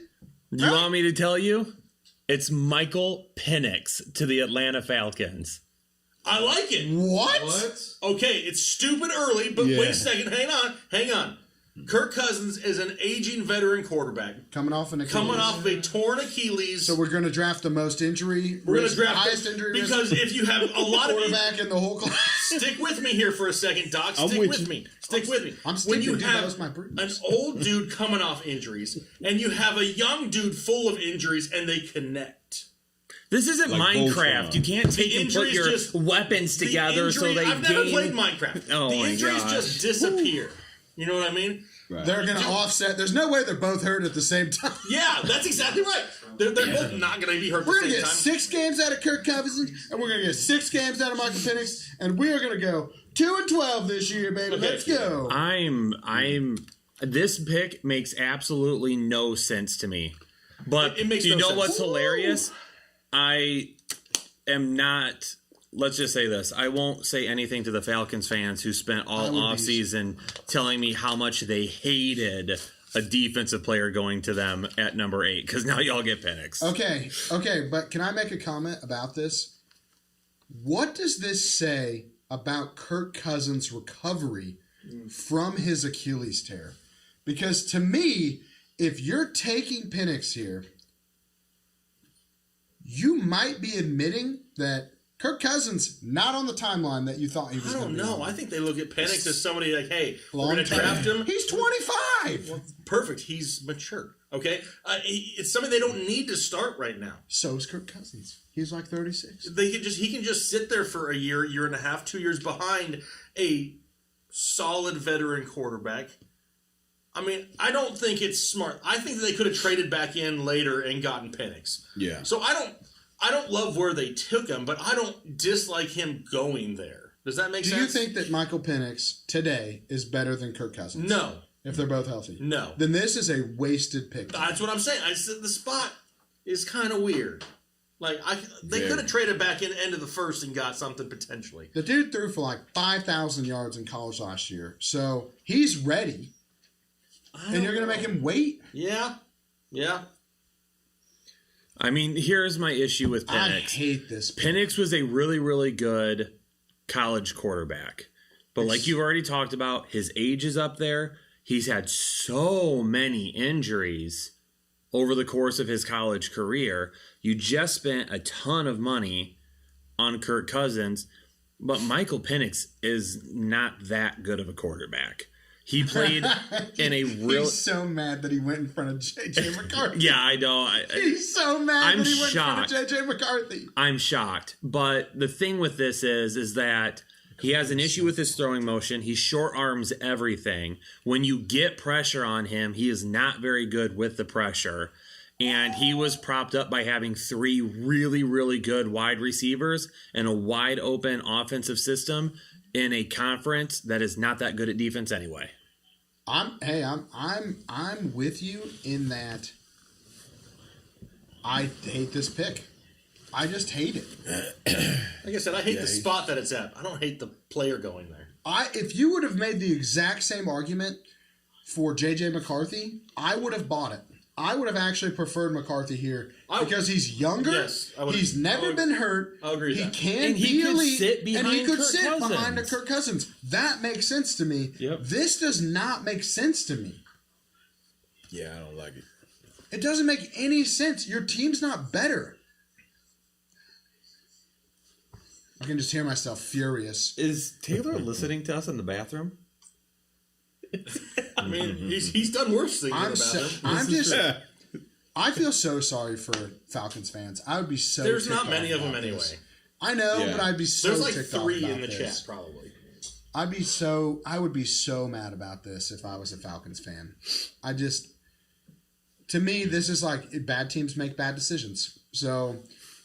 Do you want me to tell you? It's Michael Penix to the Atlanta Falcons. I like it. What? Okay, it's stupid early, but Yeah. wait a second. Hang on. Kirk Cousins is an aging veteran quarterback Coming off an Achilles. coming off of a torn Achilles. So we're going to draft the most injury. We're going to draft highest him injury because risk if you have a lot of quarterback in the whole class. stick with me here for a second, Doc. I'm Stick with with you. me. Stick with me. I'm when sticking, you dude. That have was my bruise. an old dude coming off injuries and you have a young dude full of injuries and they connect. This isn't Like Minecraft. Voltron. You can't take and put injuries your just- weapons The together so injury- they I've never gain. played Minecraft. Oh the my injuries gosh. just disappear. You know what I mean? Right. They're going to offset. There's no way they're both hurt at the same time. Yeah, that's exactly right. They're both not going to be hurt at We're the going to same get time. 6 games out of Kirk Cousins, and we're going to get 6 games out of Michael Penix, and we are going to go 2-12 this year, baby. Okay. Let's go. This pick makes absolutely no sense to me. But It makes do you no know sense. what's hilarious? I am not. Let's just say this. I won't say anything to the Falcons fans who spent all offseason telling me how much they hated a defensive player going to them at number 8, because now y'all get Penix. Okay, but can I make a comment about this? What does this say about Kirk Cousins' recovery from his Achilles tear? Because to me, if you're taking Penix here, you might be admitting that Kirk Cousins not on the timeline that you thought he was I going to don't be. know. I think they look at Penix as somebody like, hey, we're Long going to term. draft him. He's 25. Perfect. He's mature. Okay? It's something they don't need to start right now. So is Kirk Cousins. He's like 36. He can just sit there for a year and a half, 2 years behind a solid veteran quarterback. I mean, I don't think it's smart. I think that they could have traded back in later and gotten Penix. Yeah. So I don't love where they took him, but I don't dislike him going there. Does that make Do sense? you think that Michael Penix today is better than Kirk Cousins? No. If they're both healthy? No. Then this is a wasted pick. That's what I'm saying. I said the spot is kind of weird. Like they Very. could have traded back in end of the first and got something potentially. The dude threw for like 5,000 yards in college last year. So he's ready. And you're going to make him wait? Yeah. I mean, here's my issue with I Penix. hate this pick. Penix was a really, really good college quarterback. But like you've already talked about, his age is up there. He's had so many injuries over the course of his college career. You just spent a ton of money on Kirk Cousins, but Michael Penix is not that good of a quarterback. He played in a real... He's so mad that he went in front of J.J. McCarthy. Yeah, I know. He's so mad I'm that he went shocked. in front of J.J. McCarthy. I'm shocked. But the thing with this is that he has an issue with his throwing motion. He short arms everything. When you get pressure on him, he is not very good with the pressure. And he was propped up by having 3 really, really good wide receivers and a wide open offensive system. in a conference that is not that good at defense anyway. I'm with you in that. I hate this pick. I just hate it. Like I said, I hate the spot that it's at. I don't hate the player going there. If you would have made the exact same argument for J.J. McCarthy, I would have bought it. I would have actually preferred McCarthy here because he's younger. Yes, he's never been hurt. I'll agree with he that. can And he be could elite, sit behind and he could Kirk sit Cousins. behind a Kirk Cousins. That makes sense to me. Yep. This does not make sense to me. Yeah, I don't like it. It doesn't make any sense. Your team's not better. I can just hear myself furious. Is Taylor listening to us in the bathroom? I mean, he's done worse things in the bathroom. I feel so sorry for Falcons fans. I would be so. There's ticked not many off of them about anyway. this. I know, Yeah. but I'd be so. There's like ticked off 3 about in the this. chat, probably. I would be so mad about this if I was a Falcons fan. To me, this is like bad teams make bad decisions. So,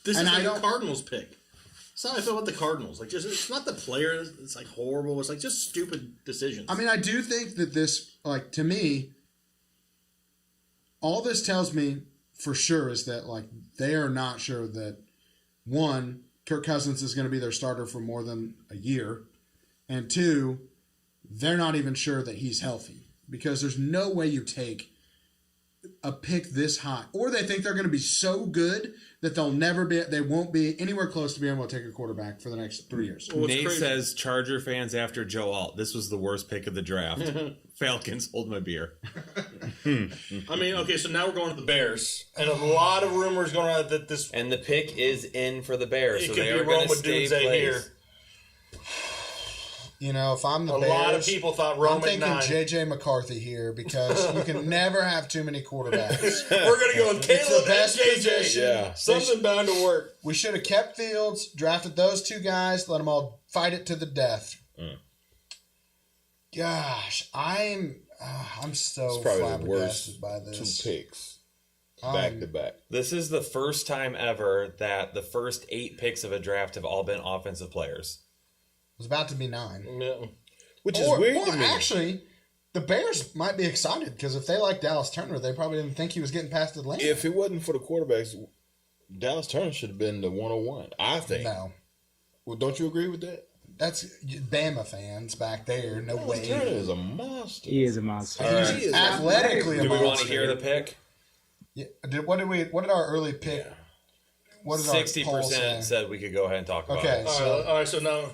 This and is I like a don't- Cardinals pick. That's how I feel about the Cardinals. Like, just it's not the players. It's like horrible. It's like just stupid decisions. I mean, I do think that this, like, to me, all this tells me for sure is that, like, they are not sure that, one, Kirk Cousins is going to be their starter for more than a year, and two, they're not even sure that he's healthy because there's no way you take a pick this high, or they think they're going to be so good that they won't be anywhere close to being able to take a quarterback for the next 3 years. Well, what's Nate crazy- says Charger fans after Joe Alt. This was the worst pick of the draft. Falcons, hold my beer. I mean, okay, so now we're going to the Bears, and a lot of rumors going on that this And the pick is in for the Bears, it so could they be are going Roma to stay Odunze here. placed. You know, if I'm the A Bears, lot of people thought I'm Roma at thinking 9. J.J. McCarthy here because you can never have too many quarterbacks. We're gonna go with It's the Caleb and best JJ. position. Yeah. Something bound to work. We should have kept Fields, drafted those two guys, let them all fight it to the death. Gosh, I'm so It's probably the flabbergasted worst by 2 this. picks back to back. This is the first time ever that the first 8 picks of a draft have all been offensive players. It was about to be 9. Yeah. Which is weird or to me. actually, the Bears might be excited because if they like Dallas Turner, they probably didn't think he was getting past Atlanta. If it wasn't for the quarterbacks, Dallas Turner should have been the 101, I think. No, Well, don't you agree with that? that's Bama fans back there. No Dallas Turner way. is a monster. He is a monster. He is Athletically, a Do we want to monster. hear the pick? Yeah. What did our early pick? What did our poll 60% say? said we could go ahead and talk about Okay, it. All right, so now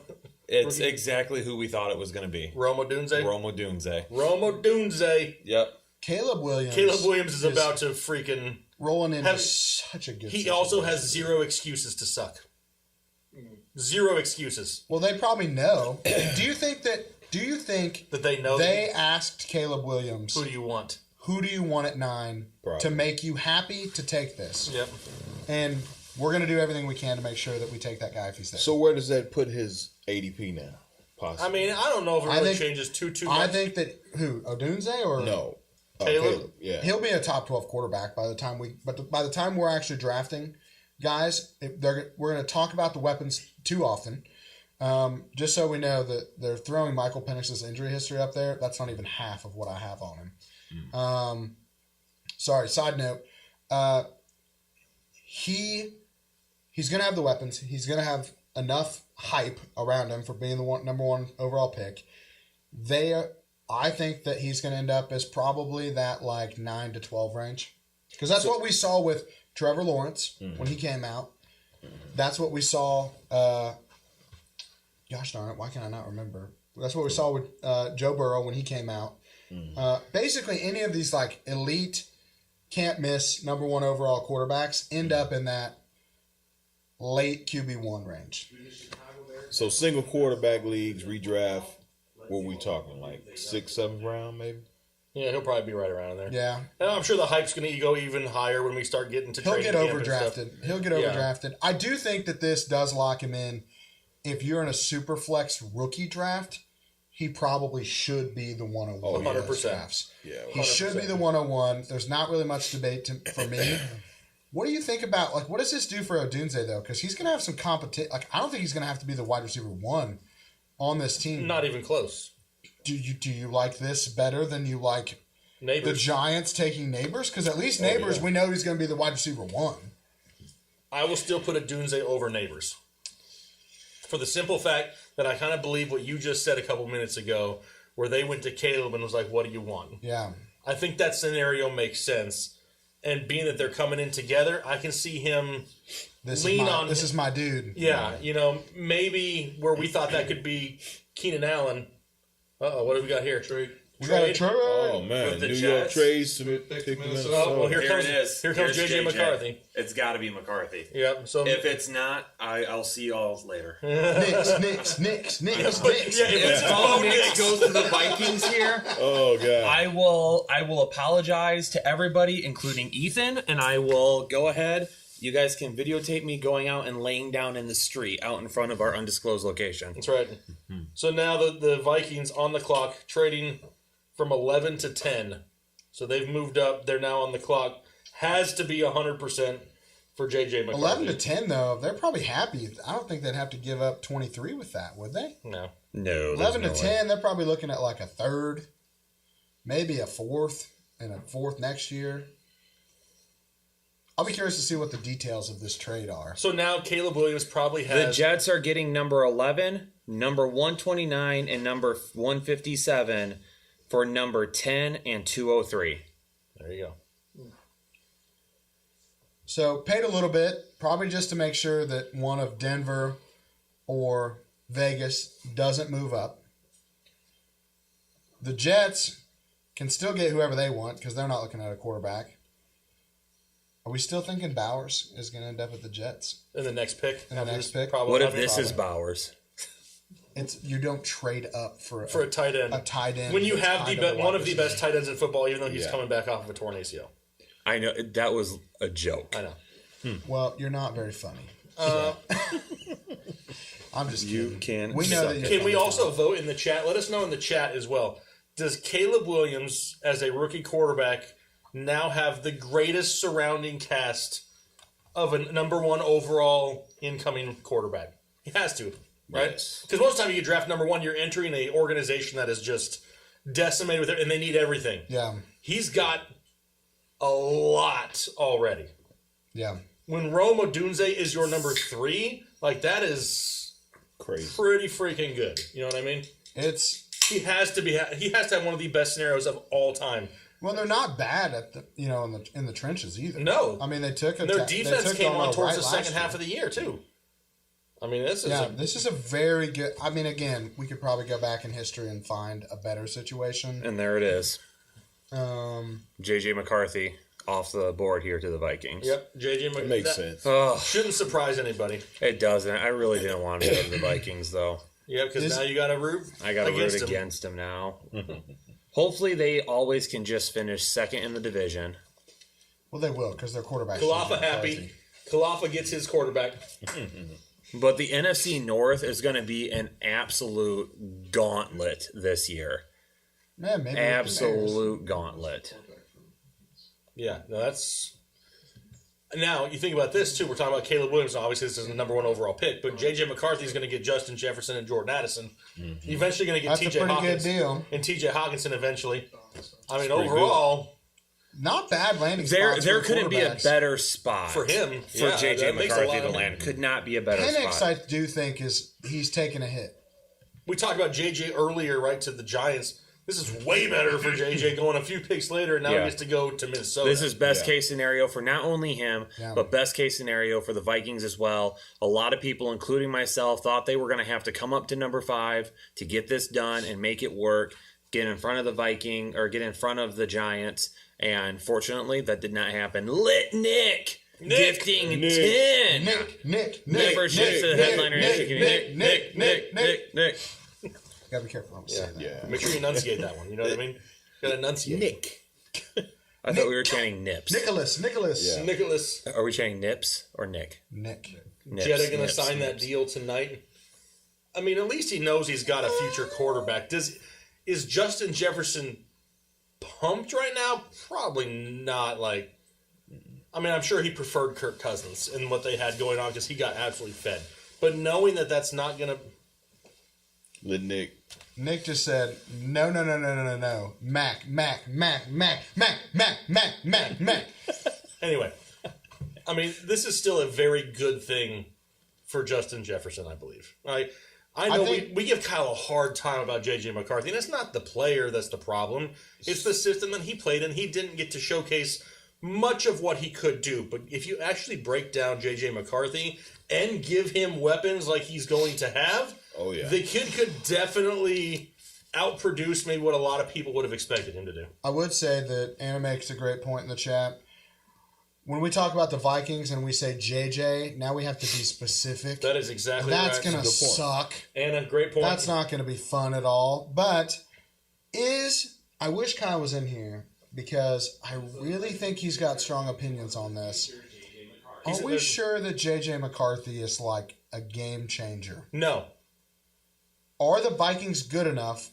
It's exactly who we thought it was going to be. Roma Odunze. Roma Odunze. Roma Odunze. Yep. Caleb Williams. Caleb Williams is about to freaking. rolling into have- such a good. He situation. also has 0 excuses to suck. 0 excuses Well, they probably know. Do you think that they know. they asked Caleb Williams, Who do you want? who do you want at 9 Probably. to make you happy to take this? Yep. And we're going to do everything we can to make sure that we take that guy if he's there. So where does that put his ADP now? I Possibly. mean, I don't know if it I really think- changes too I much. think that Odunze or No. Caleb? Yeah. he'll be a top 12 quarterback by the time by the time we're actually drafting guys. We're going to talk about the weapons too often. Just so we know that they're throwing Michael Penix's injury history up there. That's not even half of what I have on him. Sorry, side note. He's going to have the weapons. He's going to have enough hype around him for being the number 1 overall pick. I think that he's going to end up as probably that like 9 to 12 range. Because that's what we saw with Trevor Lawrence when he came out. That's what we saw. Gosh darn it, why can I not remember? That's what we saw with Joe Burrow when he came out. Basically, any of these like elite, can't miss number 1 overall quarterbacks end up in that late QB1 range. So single quarterback leagues, redraft, what we talking, like 6th, 7th round maybe? Yeah, he'll probably be right around there. Yeah. And I'm sure the hype's going to go even higher when we start getting to He'll training get camp and stuff. overdrafted. He'll get Yeah. overdrafted. I do think that this does lock him in. If you're in a super flex rookie draft, he probably should be the 101 in those 100%. drafts. Yeah. He should be the 101. There's not really much debate for me. What do you think about, like, what does this do for Odunze, though? Because he's going to have some competition. Like, I don't think he's going to have to be the wide receiver 1 on this team. Not even close. Do you like this better than you like Nabers. the Giants taking Nabers? Because at least Nabers, we know he's going to be the wide receiver 1. I will still put Odunze over Nabers. For the simple fact that I kind of believe what you just said a couple minutes ago, where they went to Caleb and was like, what do you want? Yeah. I think that scenario makes sense. And being that they're coming in together, I can see him This on is my dude. Yeah, maybe where we thought that could be Keenan Allen. Uh-oh, what do we got here? We got a trade. Oh man, With the New York Jets, trades to pick pick Minnesota. Minnesota. Oh, well, here Here it is. comes Here's JJ McCarthy. It's got to be McCarthy. Yep. So If it's not, I'll see y'all later. Knicks. yeah, if it's All a Knicks goes to the Vikings here. Oh god. I will apologize to everybody, including Ethan, and I will Go ahead. You guys can videotape me going out and laying down in the street out in front of our undisclosed location. That's right. So now the Vikings on the clock, trading from 11 to 10. So they've moved up. They're now on the clock. Has to be 100% for JJ McCarthy. 11 to 10, though, they're probably happy. I don't think they'd have to give up 23 with that, would they? No. No. 11 to no 10, they're probably looking at like a third, maybe a fourth, and a fourth next year. I'll be curious to see what the details of this trade are. So now Caleb Williams probably The has. Jets are getting number 11, number 129, and number 157 for number 10 and 203. There you go. So paid a little bit, probably just to make sure that one of Denver or Vegas doesn't move up. The Jets can still get whoever they want because they're not looking at a quarterback. Are we still thinking Bowers is going to end up at the Jets? In the next pick. In the next pick? Probably. What if this is Bowers? You don't trade up for a tight end? A tight end. When you that's have kind a one wide of the receiver. best tight ends in football, even though he's Yeah. coming back off of a torn ACL. I know that was a joke. I know. Well, you're not very funny. I'm just You kidding. can We know suck that it. you're Can we funny. also vote in the chat? Let us know in the chat as well. Does Caleb Williams, as a rookie quarterback, now have the greatest surrounding cast of a number one overall incoming quarterback? He has to, right? Yes. Because most of the time you draft number one, you're entering an organization that is just decimated with it, and they need everything. Yeah. He's got a lot already. Yeah. When Rome Odunze is your number 3, like that is Crazy. pretty freaking good. You know what I mean? He has to have one of the best scenarios of all time. Well, they're not bad at the in the trenches either. No, I mean they took and their defense came on towards the second half of the year too. I mean, this is a very good. I mean, again, we could probably go back in history and find a better situation. And there it is. JJ McCarthy off the board here to the Vikings. Yep, JJ It makes sense. Oh, shouldn't surprise anybody. it doesn't. I really didn't want to go to the Vikings though. Yeah, because now you got to root. I got to root him. against him now. Hopefully, they always can just finish second in the division. Well, they will because their quarterback. Kalafa happy. Kalafa gets his quarterback. But the NFC North is going to be an absolute gauntlet this year. Man, maybe Absolute gauntlet. Yeah, no, that's. Now, you think about this, too. We're talking about Caleb Williams. Obviously, this is the number one overall pick. But J.J. McCarthy is going to get Justin Jefferson and Jordan Addison. Eventually going to get That's T.J. a pretty Hawkins. good deal. And T.J. Hawkinson eventually. I mean, pretty overall, Not bad landing There spots. there for couldn't be a quarterbacks. better spot for him, for yeah, J.J. that makes a McCarthy lot to of- land. Could not be a better Penix, spot. I do think he's taking a hit. we talked about J.J. earlier, right, to the Giants. This is way better for J.J. going a few picks later, and now Yeah. he gets to go to Minnesota. This is best case scenario for not only him, Yeah. but best case scenario for the Vikings as well. A lot of people, including myself, thought they were going to have to come up to number 5 to get this done and make it work, get in front of the Giants, and fortunately, that did not happen. Nick gifting 10 Nick, memberships to the headliner. Nick. Gotta be careful. I'm saying that. Yeah. Make sure you enunciate that one. You know what I mean? Got to enunciate. Nick. I thought we were chanting Nips. Nicholas. Yeah. Nicholas. Are we chanting Nips or Nick? Nick. Nips, Jetta going to Nips, sign that Nips. deal tonight. I mean, at least he knows he's got a future quarterback. Is Justin Jefferson pumped right now? Probably not. I mean, I'm sure he preferred Kirk Cousins and what they had going on because he got absolutely fed. But knowing that that's not going to... Let Nick. Nick just said, no. Mac. Anyway, I mean, this is still a very good thing for Justin Jefferson, I believe. I know we give Kyle a hard time about J.J. McCarthy, and it's not the player that's the problem. It's the system that he played in. He didn't get to showcase much of what he could do. But if you actually break down J.J. McCarthy and give him weapons like he's going to have, the kid could definitely outproduce maybe what a lot of people would have expected him to do. I would say that Anna makes a great point in the chat. When we talk about the Vikings and we say JJ, now we have to be specific. That is exactly right. That's going to suck. Anna, great point. That's not going to be fun at all. But I wish Kyle was in here because I really think he's got strong opinions on this. Are we sure that JJ McCarthy is like a game changer? No. Are the Vikings good enough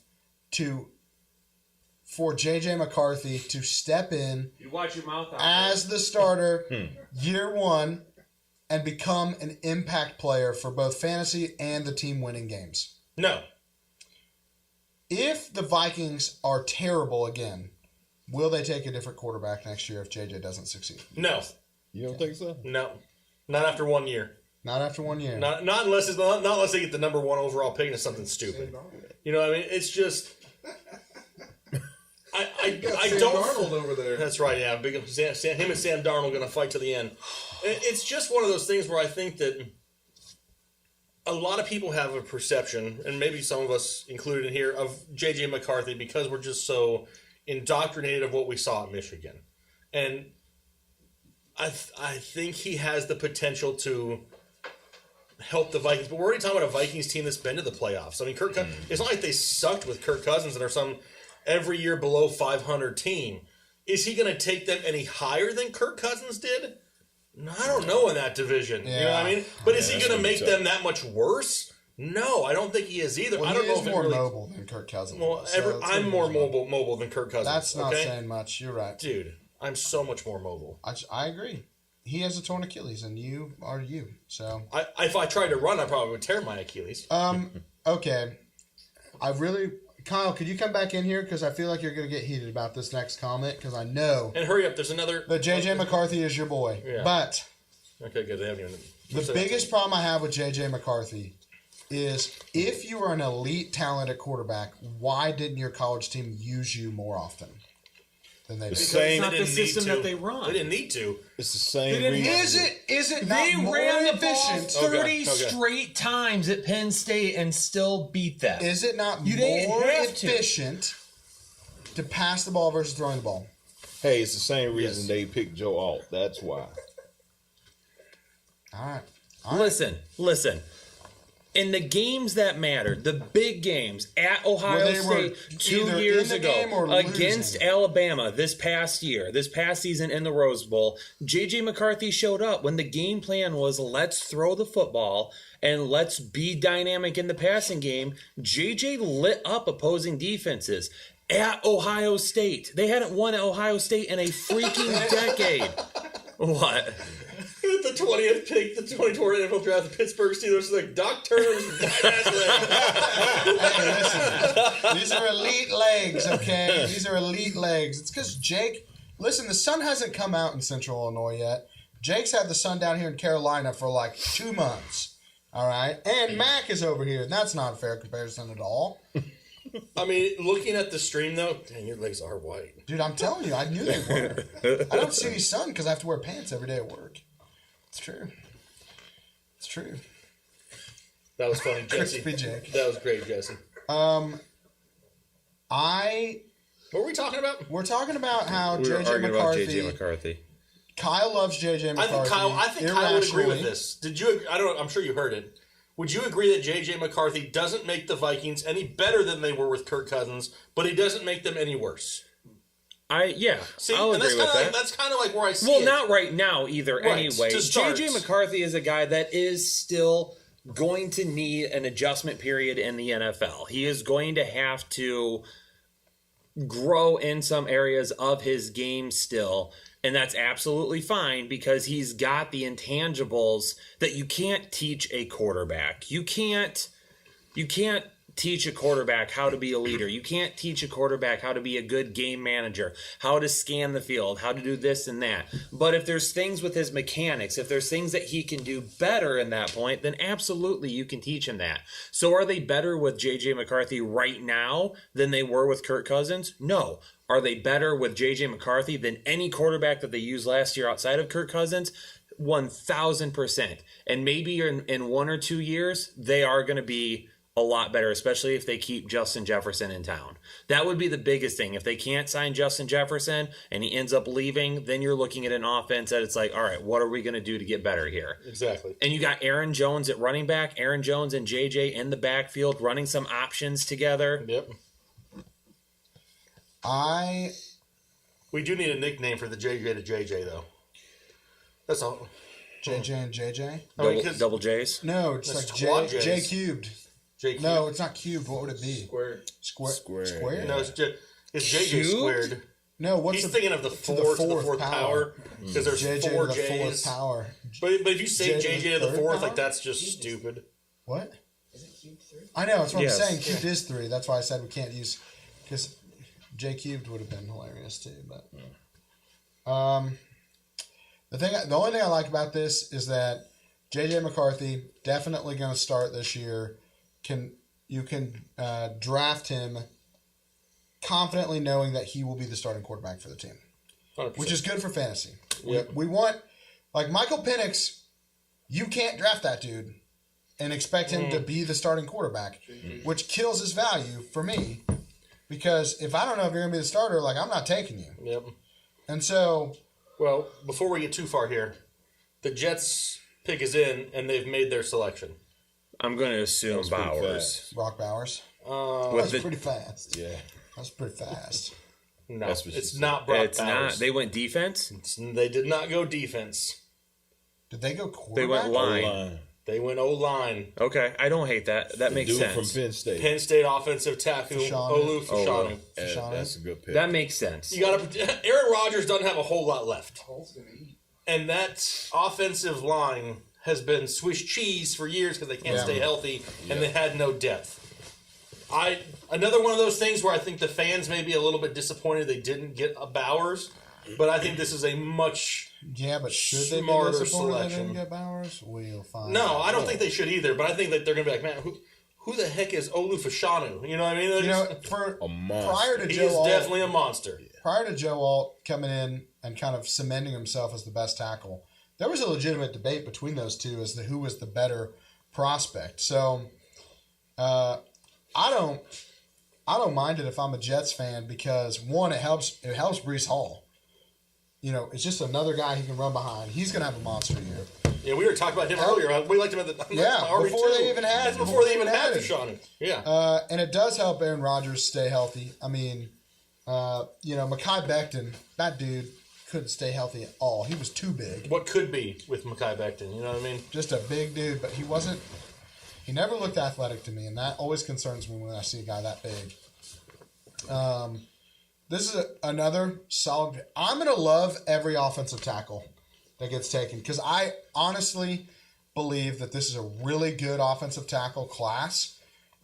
for J.J. McCarthy to step in You watch your mouth out as the starter year one and become an impact player for both fantasy and the team winning games? No. If the Vikings are terrible again, will they take a different quarterback next year if J.J. doesn't succeed? No. You don't think so? No. Not after 1 year. Not after 1 year. Not unless they get the number one overall pick into something stupid. You know what I mean? It's just I don't. Darnold over there. That's right. Yeah, him and Sam Darnold going to fight to the end. It's just one of those things where I think that a lot of people have a perception, and maybe some of us included in here, of J.J. McCarthy because we're just so indoctrinated of what we saw at Michigan, and I think he has the potential to help the Vikings. But we're already talking about a Vikings team that's been to the playoffs. I mean, it's not like they sucked with Kirk Cousins and are some every year below 500 team. Is he going to take them any higher than Kirk Cousins did? I don't know in that division. Yeah. You know what I mean? But is he going to make them that much worse? No, I don't think he is either. Well, I don't know if more really, mobile than Kirk Cousins. Well, so I'm more mobile than Kirk Cousins. That's not saying much. You're right. Dude, I'm so much more mobile. I agree. He has a torn Achilles, and you are you. So if I tried to run, I probably would tear my Achilles. Okay. Kyle, could you come back in here? Because I feel like you're going to get heated about this next comment, because I know and hurry up, there's another... that J.J. McCarthy is your boy. Yeah. But okay, good. They haven't even... the biggest problem I have with J.J. McCarthy is if you are an elite talent at quarterback, why didn't your college team use you more often than they did? It's not the system that they run. They didn't need to. It's the same reason. Is it They not more ran the efficient? ball 30 straight times at Penn State and still beat them. Is it not You didn't more have to. efficient to pass the ball versus throwing the ball? Hey, it's the same reason they picked Joe Alt. That's why. All right. Listen. In the games that mattered, the big games at Ohio State 2 years ago against Alabama this past season in the Rose Bowl, J.J. McCarthy showed up when the game plan was let's throw the football and let's be dynamic in the passing game. J.J. lit up opposing defenses. At Ohio State. They hadn't won at Ohio State in a freaking decade. What? The 20th pick, the 2020 NFL draft, the Pittsburgh Steelers, like Doc Turner's badass leg. Hey, listen. These are elite legs, okay? These are elite legs. It's because Jake, listen, the sun hasn't come out in Central Illinois yet. Jake's had the sun down here in Carolina for like 2 months. All right? And Mac is over here. That's not a fair comparison at all. I mean, looking at the stream, though, dang, your legs are white. Dude, I'm telling you, I knew they were. I don't see any sun because I have to wear pants every day at work. It's true. It's true. That was funny, Jesse. Crispy Jake. That was great, Jesse. What were we talking about? We're talking about how We were J.J. arguing McCarthy. about J.J. McCarthy. Kyle loves J.J. McCarthy. I think Kyle would agree with this. Did you? I'm sure you heard it. Would you agree that J.J. McCarthy doesn't make the Vikings any better than they were with Kirk Cousins, but he doesn't make them any worse? See, I'll and agree with that. That's kind of like where I see Well, it. not right now either. Right, Anyway, to start. J.J. McCarthy is a guy that is still going to need an adjustment period in the NFL. He is going to have to grow in some areas of his game still, and that's absolutely fine because he's got the intangibles that you can't teach a quarterback. You can't teach a quarterback how to be a leader. You can't teach a quarterback how to be a good game manager, how to scan the field, how to do this and that. But if there's things with his mechanics, if there's things that he can do better in that point, then absolutely you can teach him that. So are they better with J.J. McCarthy right now than they were with Kirk Cousins? No. Are they better with J.J. McCarthy than any quarterback that they used last year outside of Kirk Cousins? 1,000%. And maybe in 1 or 2 years, they are going to be a lot better, especially if they keep Justin Jefferson in town. That would be the biggest thing. If they can't sign Justin Jefferson and he ends up leaving, then you're looking at an offense that it's like, all right, what are we going to do to get better here? Exactly. And you got Aaron Jones at running back, Aaron Jones and JJ in the backfield running some options together. Yep. We do need a nickname for the JJ to JJ, though. That's all. JJ and JJ? Double J's? No, it's That's like quad J Js. cubed. J cubed. No, it's not cubed. What would it be? Square. Square? No, it's JJ Cubed? squared. No, what's He's thinking of the to fourth power because there's JJ 4 to the J's. fourth power. But if you say J JJ to the third fourth, power? like that's just stupid. What? Is it cube 3? I know, that's what Yes. I'm saying. Cubed is 3. That's why I said we can't use, because J cubed would have been hilarious too. But the only thing I like about this is that JJ McCarthy definitely going to start this year. You can draft him confidently knowing that he will be the starting quarterback for the team, 100%. which is good for fantasy. Yep. We want, like Michael Penix, you can't draft that dude and expect him to be the starting quarterback, which kills his value for me. Because if I don't know if you're going to be the starter, like, I'm not taking you. Yep. And so, Well, before we get too far here, the Jets pick is in, and they've made their selection. I'm going to assume That's pretty Bowers. fast. Brock Bowers. With That's the- pretty fast. Yeah. That's pretty fast. No, That's what she it's said. not Brock It's Bowers. not. They went defense. They did not go defense. Did they go quarterback? They went line. O-line. They went O-line. Okay, I don't hate that. That The makes dude sense. from Penn State. Penn State offensive tackle Fashanu. Olu Fashanu. That's a good pick. That makes sense. You got to. Aaron Rodgers doesn't have a whole lot left, and that offensive line has been Swiss cheese for years because they can't Yeah. stay healthy and they had no depth. Another one of those things where I think the fans may be a little bit disappointed they didn't get a Bowers, but I think this is a much. Yeah, but should they be Smarter disappointed they selection. didn't get Bowers? We'll find No, out. I don't think they should either. But I think that they're going to be like, man, who the heck is Olu Fashanu? You know what I mean? They're You know, just- for A monster. prior to he Joe is Alt, definitely a monster. prior to Joe Alt coming in and kind of cementing himself as the best tackle, there was a legitimate debate between those two as to who was the better prospect. So, I don't mind it if I'm a Jets fan because one, it helps Breece Hall. You know, it's just another guy he can run behind. He's gonna have a monster year. Yeah, we were talking about him earlier. We liked him at the RB2. before they even had- That's before they even had him. Fashanu. Yeah. And it does help Aaron Rodgers stay healthy. I mean, Mekhi Becton, that dude couldn't stay healthy at all. He was too big. What could be with Mekhi Becton? You know what I mean? Just a big dude, but he never looked athletic to me, and that always concerns me when I see a guy that big. This is another solid. I'm going to love every offensive tackle that gets taken because I honestly believe that this is a really good offensive tackle class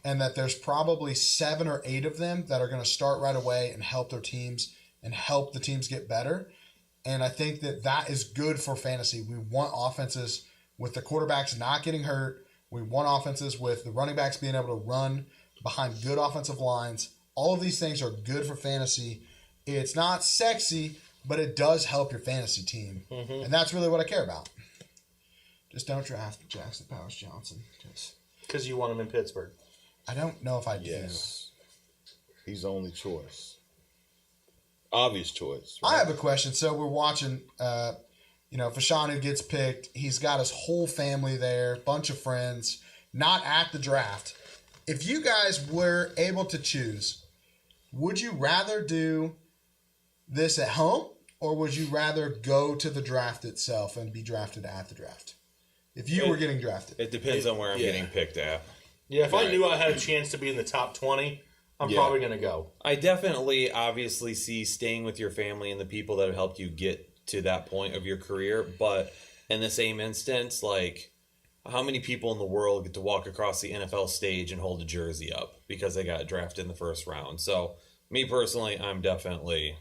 and that there's probably 7 or 8 of them that are going to start right away and help their teams and help the teams get better. And I think that is good for fantasy. We want offenses with the quarterbacks not getting hurt. We want offenses with the running backs being able to run behind good offensive lines. All of these things are good for fantasy. It's not sexy, but it does help your fantasy team. Mm-hmm. And that's really what I care about. Just don't draft Jackson Powers Johnson. Because you want him in Pittsburgh. I don't know if I do. Yes. He's the only choice. Obvious choice. I Right? have a question. So we're watching, Fashanu gets picked. He's got his whole family there, bunch of friends, not at the draft. If you guys were able to choose, would you rather do this at home or would you rather go to the draft itself and be drafted at the draft? If you were getting drafted. It depends on where I'm Yeah. getting picked at. Yeah, if I Right. knew I had a chance to be in the top 20, I'm Yeah. probably going to go. I definitely obviously see staying with your family and the people that have helped you get to that point of your career, but in the same instance, like how many people in the world get to walk across the NFL stage and hold a jersey up because they got drafted in the first round. So me personally, I'm definitely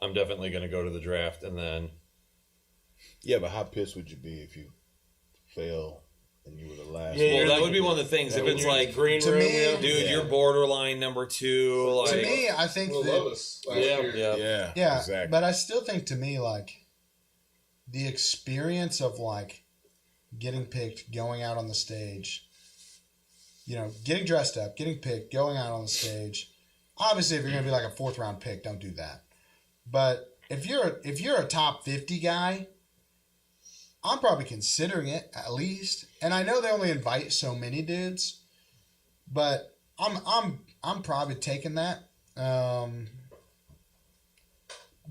going to go to the draft and then. Yeah, but how pissed would you be if you fail and you were the last? Yeah, one? well, that would be one of the things. If it's like green To room, me- dude, you're borderline number 2. Like, To me, I think Will that Levis last year. yeah. yeah, exactly. but I still think to me like the experience of like getting picked, going out on the stage, getting dressed up, getting picked, going out on the stage. Obviously, if you're going to be like a 4th round pick, don't do that. But if you're a top 50 guy, I'm probably considering it at least. And I know they only invite so many dudes, but I'm probably taking that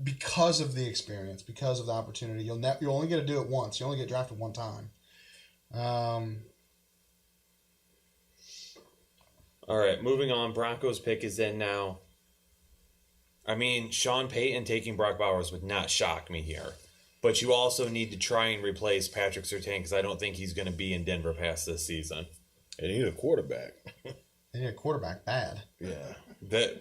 because of the experience, because of the opportunity. You'll only get to do it once. You only get drafted one time. All right, moving on. Broncos pick is in now. I mean, Sean Payton taking Brock Bowers would not shock me here. But you also need to try and replace Patrick Surtain because I don't think he's going to be in Denver past this season. And you need a quarterback. They need a quarterback bad. Yeah.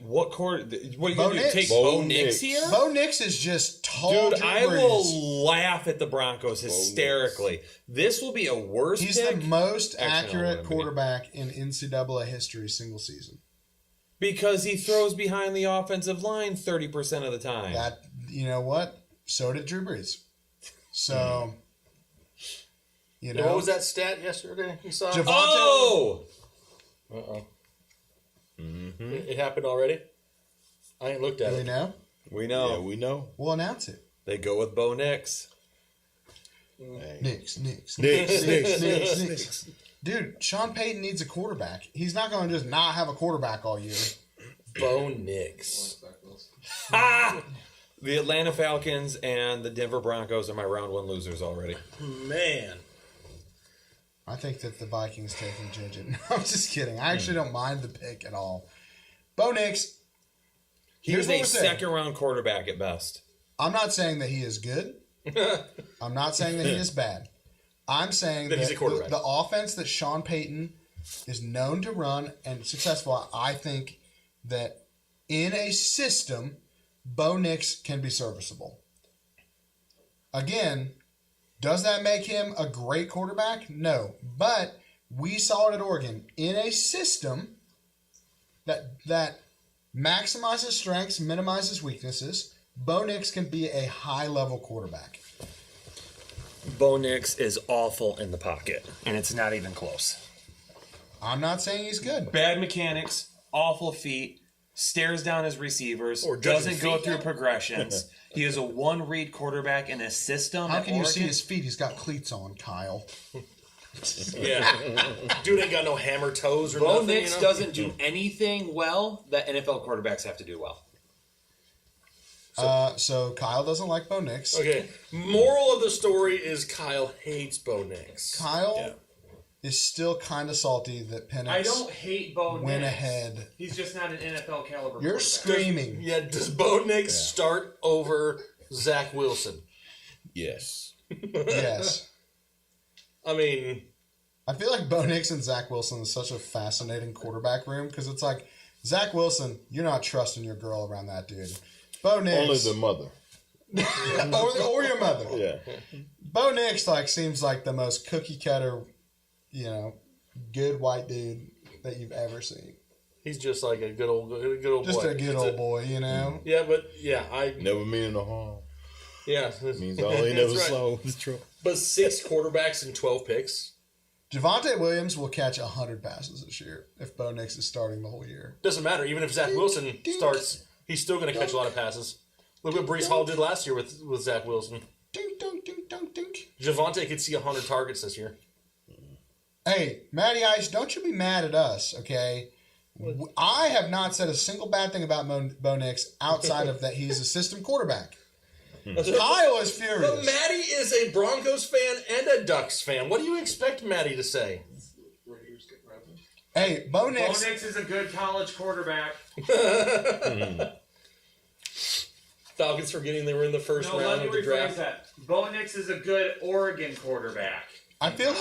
What are you Bo going to do? Nix. Take Bo Bo Nix Nix. here? Bo Nix is just tall. Dude, Drew I Brees. will laugh at the Broncos hysterically. This will be a worse He's pick. the most Actually, no, accurate wait a minute. quarterback in NCAA history single season. Because he throws behind the offensive line 30% of the time. That you know what? So did Drew Brees. So What was that stat yesterday you saw? Javonte. Oh! Uh-oh. Mm-hmm. It happened already? I ain't looked at Do we it. know? We know. Yeah, we know. We'll announce it. They go with Bo Nix. Hey. Nix. Nix. Dude, Sean Payton needs a quarterback. He's not going to just not have a quarterback all year. Bo Nix. Ha! The Atlanta Falcons and the Denver Broncos are my round 1 losers already. Man. I think that the Vikings taking JJ. No, I'm just kidding. I actually don't mind the pick at all. Bo Nix. He's what a we're saying. second-round quarterback at best. I'm not saying that he is good. I'm not saying that he is bad. I'm saying that he's a quarterback. the offense that Sean Payton is known to run and successful, I think that in a system, Bo Nix can be serviceable. Again, does that make him a great quarterback? No. But we saw it at Oregon. In a system that maximizes strengths, minimizes weaknesses, Bo Nix can be a high-level quarterback. Bo Nix is awful in the pocket, and it's not even close. I'm not saying he's good. Bad mechanics, awful feet, stares down his receivers, Or judging doesn't go feet. through progressions. He is a one-read quarterback in a system. How at can you see Oregon. his feet? He's got cleats on, Kyle. Yeah. Dude ain't got no hammer toes or Bo nothing. Nix you know? doesn't do anything well that NFL quarterbacks have to do well. So Kyle doesn't like Bo Nix. Okay. Moral of the story is Kyle hates Bo Nix. Kyle is still kind of salty that Penix I don't hate Bo went Nix. ahead. He's just not an NFL caliber You're quarterback. screaming. Yeah, does Bo Nix start over Zach Wilson? Yes. Yes. I mean, I feel like Bo Nix and Zach Wilson is such a fascinating quarterback room because it's like, Zach Wilson, you're not trusting your girl around that dude. Bo Nix. Only the mother. or your mother. Yeah. Bo Nix seems like the most cookie cutter, good white dude that you've ever seen. he's just like a good old Just boy. a good It's old boy, Yeah, but Never meaning no harm. yeah. Means all he never That's right. saw was trouble. But 6 quarterbacks and 12 picks Javonte Williams will catch 100 passes this year if Bo Nix is starting the whole year. doesn't matter. Even if Zach Wilson starts, he's still going to catch a lot of passes. Look what Brees Hall did last year with Zach Wilson. Dink, dunk, dink, dunk, dink. Javonte could see 100 targets this year. Hey, Matty Ice, don't you be mad at us, okay? I have not said a single bad thing about Bo Nix outside of that he's a system quarterback. Kyle is But furious. Matty is a Broncos fan and a Ducks fan. What do you expect Matty to say? Hey, Bo Nix. Bo Nix is a good college quarterback. Falcons forgetting they were in the first No, let round me of the rephrase draft. that. Bo Nix is a good Oregon quarterback. I feel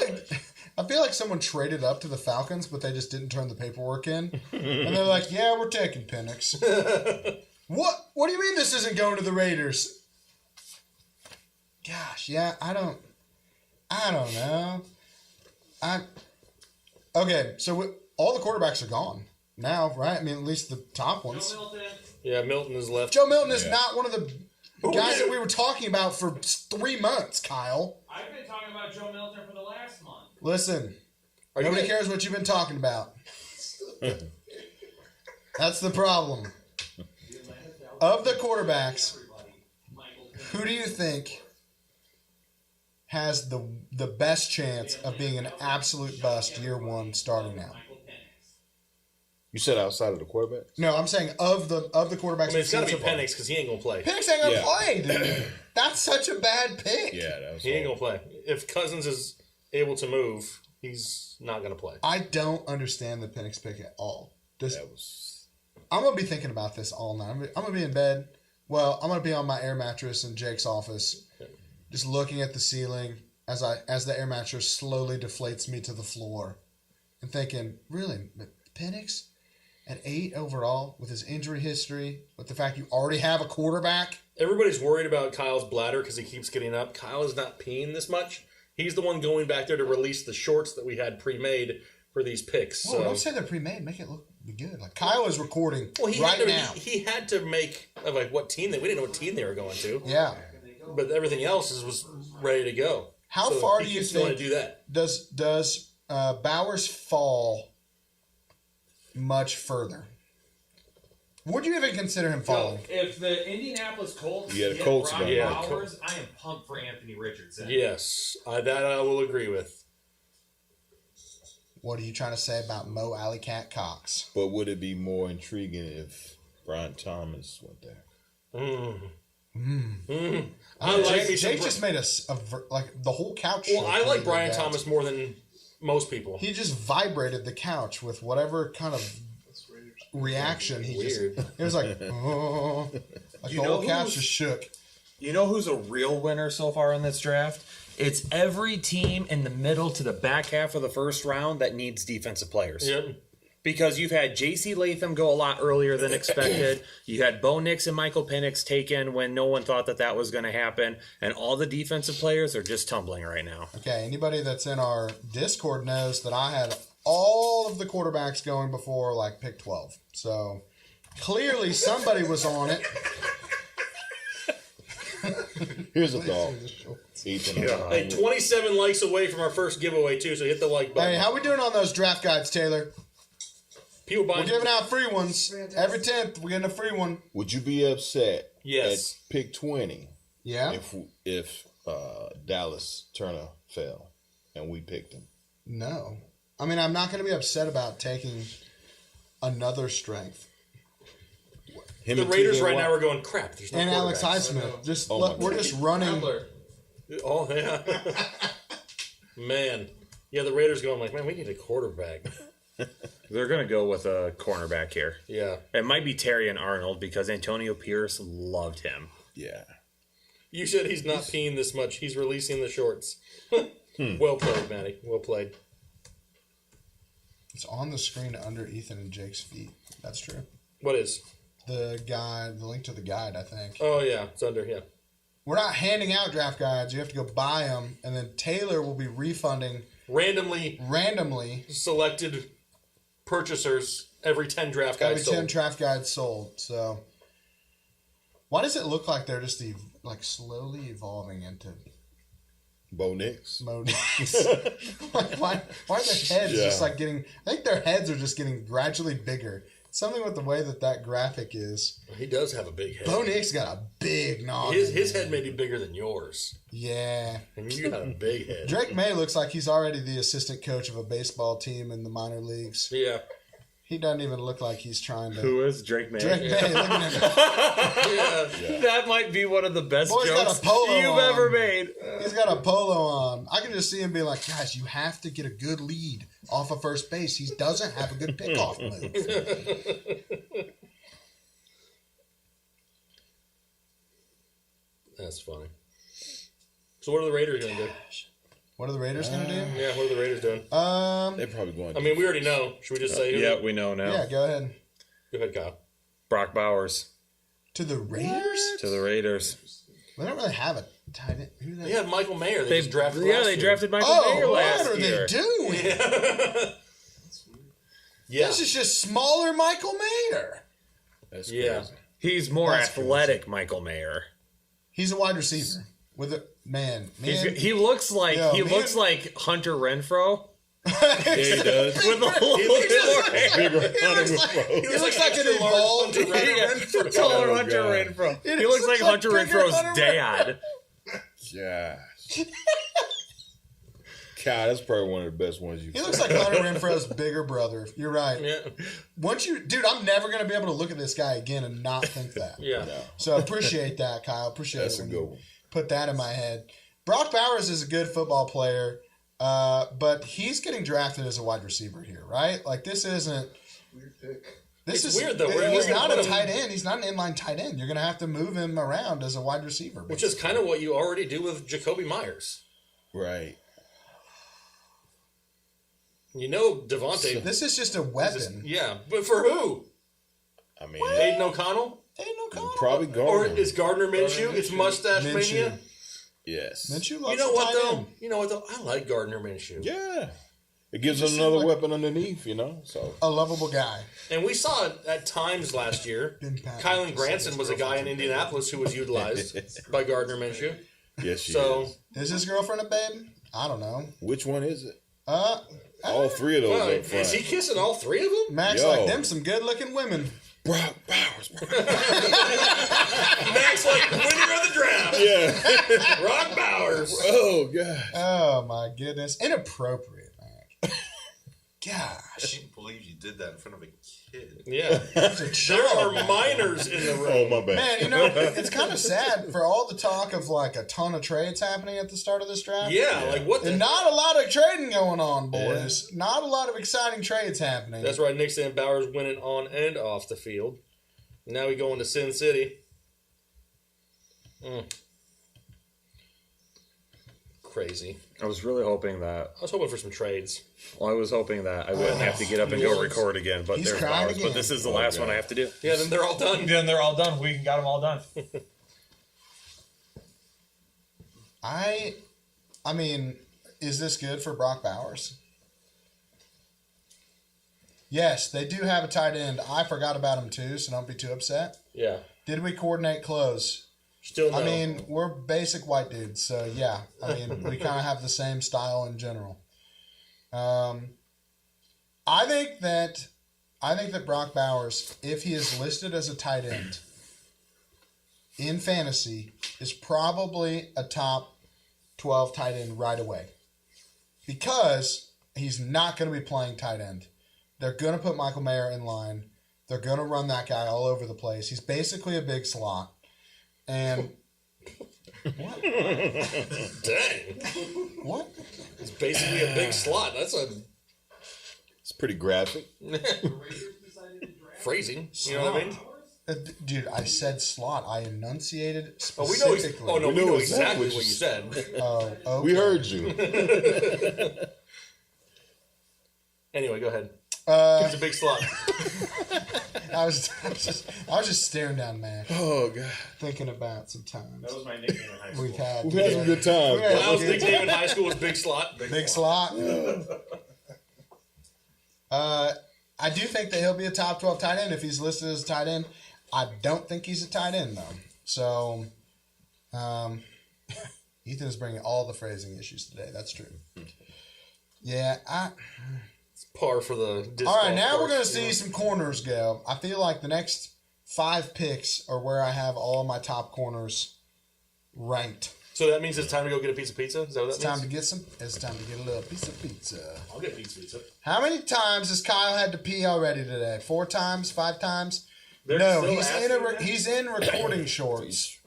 like someone traded up to the Falcons, but they just didn't turn the paperwork in, and they're like, "Yeah, we're taking Penix." What? What do you mean this isn't going to the Raiders? Gosh, yeah, I don't know. Okay, so all the quarterbacks are gone now, right? I mean, at least the top ones. Yeah, Milton is left. Joe Milton is not one of the guys that we were talking about for 3 months, Kyle. I've been talking about Joe Milton for the last month. Listen, nobody cares what you've been talking about. That's the problem. Of the quarterbacks, who do you think has the best chance of being an absolute bust year one starting now? You said outside of the quarterback? No, I'm saying of the quarterbacks. I mean, it's got to be Penix because he ain't gonna play. Penix ain't gonna play, dude. That's such a bad pick. Yeah, that was He ain't gonna play. If Cousins is able to move, he's not gonna play. I don't understand the Penix pick at all. I'm gonna be thinking about this all night. I'm gonna be in bed. Well, I'm gonna be on my air mattress in Jake's office, just looking at the ceiling as the air mattress slowly deflates me to the floor, and thinking, really, Penix at 8 overall with his injury history, with the fact you already have a quarterback. Everybody's worried about Kyle's bladder because he keeps getting up. Kyle is not peeing this much. He's the one going back there to release the shorts that we had pre-made for these picks. Whoa, don't say they're pre-made. Make it look good. Like Kyle is recording right now. He had to make what team we didn't know what team they were going to. Yeah, but everything else was ready to go. How far do you think do that? Does Bowers fall much further? Would you even consider him falling? If the Indianapolis Colts the Colts Brian Bowers, I am pumped for Anthony Richardson. Yes, that I will agree with. What are you trying to say about Mo Alley Cat Cox? But would it be more intriguing if Brian Thomas went there? I like Jake just made like the whole couch. Well, I like Brian Thomas more than most people. He just vibrated the couch with whatever kind of reaction he just. It was like, oh, like the whole couch just shook. You know who's a real winner so far in this draft? It's every team in the middle to the back half of the first round that needs defensive players. Yep. Because you've had J.C. Latham go a lot earlier than expected. You had Bo Nix and Michael Penix taken when no one thought that was going to happen. And all the defensive players are just tumbling right now. Okay, anybody that's in our Discord knows that I had all of the quarterbacks going before like pick 12. So clearly somebody was on it. Here's a thought. Hey, 27 likes away from our first giveaway too, so hit the like button. Hey, how we doing on those draft guides, Taylor? People buying. We're giving out free ones. Every 10th, we're getting a free one. Would you be upset Yes. at pick 20 Yeah? if Dallas Turner fell and we picked him? No. I mean, I'm not going to be upset about taking another strength. Him The and Raiders TJ right Watt? now are going crap. There's no And Alex quarterbacks. Highsmith. We're just running. Oh yeah. Man. Yeah, the Raiders going like, man, we need a quarterback. They're going to go with a cornerback here. Yeah. It might be Terry and Arnold because Antonio Pierce loved him. Yeah. You said he's not peeing this much. He's releasing the shorts. Well played, Matty. Well played. It's on the screen under Ethan and Jake's feet. That's true. What is? The guide, the link to the guide, I think. Oh, yeah. It's under, yeah. We're not handing out draft guides. You have to go buy them, and then Taylor will be refunding randomly selected purchasers every 10 draft guides every 10 draft guides sold. So, why does it look like they're just slowly evolving into Bo Nix? mode? Like, why are their heads just like getting? I think their heads are just getting gradually bigger. Something with the way that graphic is. He does have a big head. Bo Nix got a big noggin. His head may be bigger than yours. Yeah. And you got a big head. Drake Maye looks like he's already the assistant coach of a baseball team in the minor leagues. Yeah. He doesn't even look like he's trying to. Who is Drake Maye? Drake Maye, look at him. Yeah. That might be one of the best Boy's got jokes a polo you've on. ever made. He's got a polo on. I can just see him being like, guys, you have to get a good lead off of first base. He doesn't have a good pickoff move. That's funny. So what are the Raiders going to do? What are the Raiders going to do? Yeah, what are the Raiders doing? They're probably going. I mean, we already know. Should we just say who? Yeah, we know now. Yeah, go ahead. Go ahead, Kyle. Brock Bowers To the Raiders? to the Raiders. They don't really have a tight end. Who They had Michael Mayer. They just drafted Yeah, last they year. drafted Michael Mayer Oh, what last are year. they doing? Yeah. This is just smaller Michael Mayer. That's Yeah. crazy. He's more That's athletic, Michael Mayer. He's a wide receiver with a man. He looks like like Hunter Renfro Yeah, he does. with a little bit more hair. He looks like an evolved Taller Oh, Hunter God. Renfro. He looks like Hunter bigger Renfro's Hunter dad. Gosh. God, that's probably one of the best ones you've He looks like Hunter Renfro's bigger brother. You're right. Yeah. Dude, I'm never going to be able to look at this guy again and not think that. Yeah. So I appreciate that, Kyle. Appreciate That's it a when good you one. put that in my head. Brock Bowers is a good football player, but he's getting drafted as a wide receiver here, right? Like this isn't. Weird pick. This It's is weird, though. He's We're not gonna a put him- tight end. He's not an inline tight end. You're going to have to move him around as a wide receiver, Which is kind of what you already do with Jacoby Myers. Right. You know Devontae. This is just a weapon. Yeah, but for who? I mean, Aiden O'Connell? Ain't no call. probably Or Gardner. is Gardner Minshew? It's Mustache Minshew. Mania. Yes. Minshew loves You know a what tight though? end. You know what though? I like Gardner Minshew. Yeah. It gives just them another seemed like- weapon underneath, So A lovable guy. And we saw it at times last year. Didn't Pat Kylan just Granson say was a guy in Indianapolis who was utilized by Gardner Minshew. yes, she So is. Is his girlfriend a babe? I don't know. Which one is it? All three of those well, up front. is he kissing all three of them? Max Yo. like them some good looking women. Brock Bowers. Max like winner of the draft. Yeah. Brock Bowers. Oh God. Oh my goodness. Inappropriate, Mac. I Gosh. can't believe you did that in front of a kid. Yeah. There are minors in the room. Oh my bad. Man, you know, it's kind of sad for all the talk of like a ton of trades happening at the start of this draft. Yeah, like what the And not a lot of trading going on, boys. Not a lot of exciting trades happening. That's right. Nick and Bowers winning on and off the field. Now we going to Sin City. Crazy. I was really hoping that. I was hoping for some trades. Well, I was hoping that I wouldn't have to get up and go record again. But He's there's crying Bowers. again. But this is the last one I have to do. Yeah, then they're all done. Then they're all done. We got them all done. I mean, is this good for Brock Bowers? Yes, they do have a tight end. I forgot about him too, so don't be too upset. Yeah. Did we coordinate clothes? Still no. I mean, we're basic white dudes, so yeah. I mean, we kind of have the same style in general. I think that Brock Bowers, if he is listed as a tight end in fantasy, is probably a top 12 tight end right away. Because he's not going to be playing tight end. They're going to put Michael Mayer in line. They're going to run that guy all over the place. He's basically a big slot. And what? Dang. What? It's basically a big slot. That's a It's pretty graphic. phrasing. You know what I mean? Dude, I said slot. I enunciated Oh, we know. specifically. Oh no, we know exactly exactly what you said. Oh, okay. We heard you. Anyway, go ahead. It's a big slot. I was just staring down, man, Oh God. thinking about some times That was my nickname in high school. we've had. We've had some good times. Yeah. When I was nickname in high school was Big Slot. Big slot. I do think that he'll be a top 12 tight end if he's listed as a tight end. I don't think he's a tight end, though. So, Ethan is bringing all the phrasing issues today. That's true. Yeah. Par for the disc All right, golf now we're course, going to you know? see some corners go. I feel like the next 5 picks are where I have all my top corners ranked. So that means it's time to go get a piece of pizza? Is that what that It's time means? to get It's time to get a little piece of pizza. I'll get a piece of pizza. How many times has Kyle had to pee already today? 4 times? 5 times? They're No, still he's asking that? he's in recording shorts.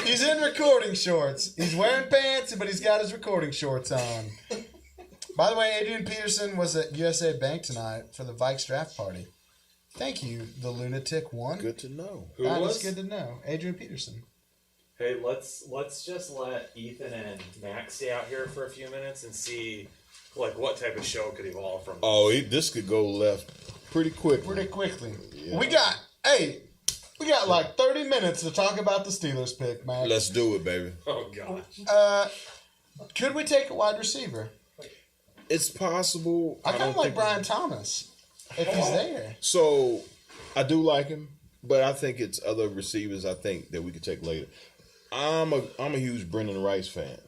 He's in recording shorts. He's wearing pants, but he's got his recording shorts on. By the way, Adrian Peterson was at USA Bank tonight for the Vikes draft party. Thank you, the lunatic one. Good to know. Who That was? is good to know. Adrian Peterson. Hey, let's just let Ethan and Max stay out here for a few minutes and see like what type of show could evolve from. Oh, this could go left pretty quick. Pretty quickly. Yeah. We got like 30 minutes to talk about the Steelers pick, man. Let's do it, baby. Oh gosh. Could we take a wide receiver? It's possible. I kind of don't like think- Brian Thomas if he's there. So I do like him, but I think it's other receivers. I think that we could take later. I'm a huge Brendan Rice fan.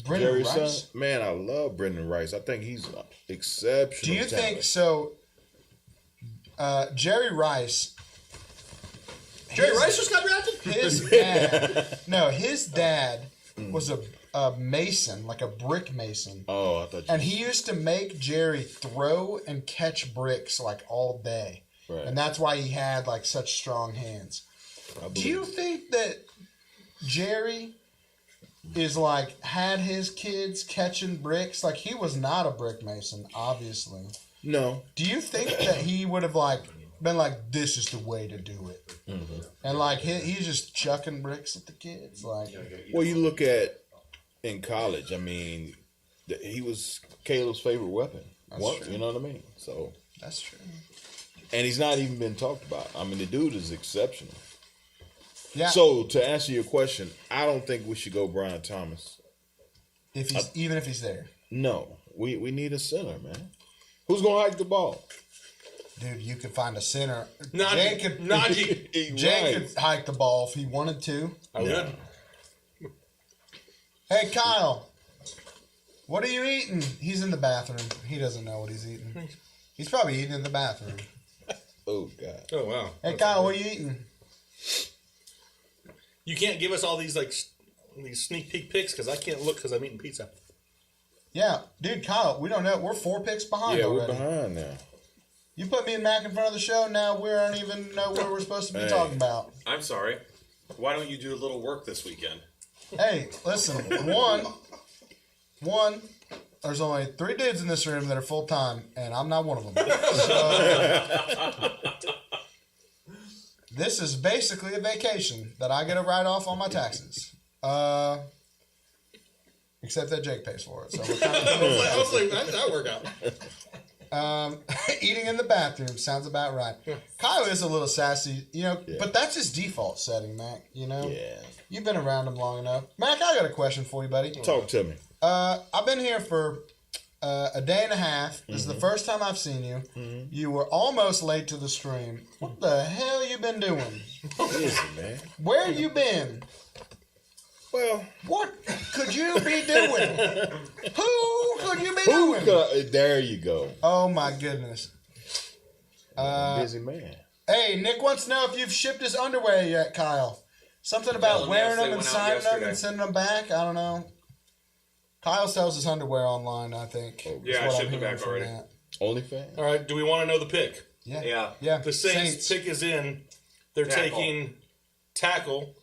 Brendan Jerry's Rice. son, man, I love Brendan Rice. I think he's exceptional. Do you talent. think so? Jerry Rice. Jerry Rice just got drafted? His dad. His dad was a mason, like a brick mason. Oh, I thought. And he used to make Jerry throw and catch bricks like all day. Right. And that's why he had like such strong hands. Do you think that Jerry is like had his kids catching bricks? Like he was not a brick mason, obviously. No. Do you think that he would have like been like, this is the way to do it? Mm-hmm. And like he's just chucking bricks at the kids? Like, Well, you look at in college. I mean, he was Caleb's favorite weapon. True. You know what I mean? So, that's true. and he's not even been talked about. I mean, the dude is exceptional. Yeah. So to answer your question, I don't think we should go Brian Thomas. Even if he's there. No, we need a center, man. Who's gonna hike the ball? Dude, you could find a center. Najee. Jay could hike the ball if he wanted to. I would. Hey, Kyle. What are you eating? He's in the bathroom. He doesn't know what he's eating. He's probably eating in the bathroom. Oh God. Oh wow. Hey, Kyle, what are you eating? You can't give us all these like these sneak peek picks because I can't look because I'm eating pizza. Yeah, dude, Kyle, we don't know. We're 4 picks behind Yeah, already. we're behind now. You put me and Mac in front of the show, now we don't even know what we're supposed to be talking about. I'm sorry. Why don't you do a little work this weekend? Hey, listen, one, there's only 3 dudes in this room that are full time, and I'm not one of them. So, this is basically a vacation that I get to write off on my taxes. Except that Jake pays for it. So we're kind of Hopefully that'll work out. eating in the bathroom sounds about right. Kyle is a little sassy, but that's his default setting, Mac. Yeah. You've been around him long enough. Mac, I got a question for you, buddy. Talk to me. I've been here for a day and a half. This is the first time I've seen you. You were almost late to the stream. What the hell you been doing? Easy, man. Where you been? Well, What could you be doing? Who could you be doing? there you go. Oh my goodness. Busy man. Hey, Nick wants to know if you've shipped his underwear yet, Kyle. Something about Tell him wearing yes, they them and went out signing them yesterday. and sending them back. I don't know. Kyle sells his underwear online, I think. Oh, yeah, I That's what shipped I'm it hearing back from already. that. OnlyFans. All right. Do we want to know the pick? Yeah. Yeah. The Saints pick is in. They're Tackle. taking tackle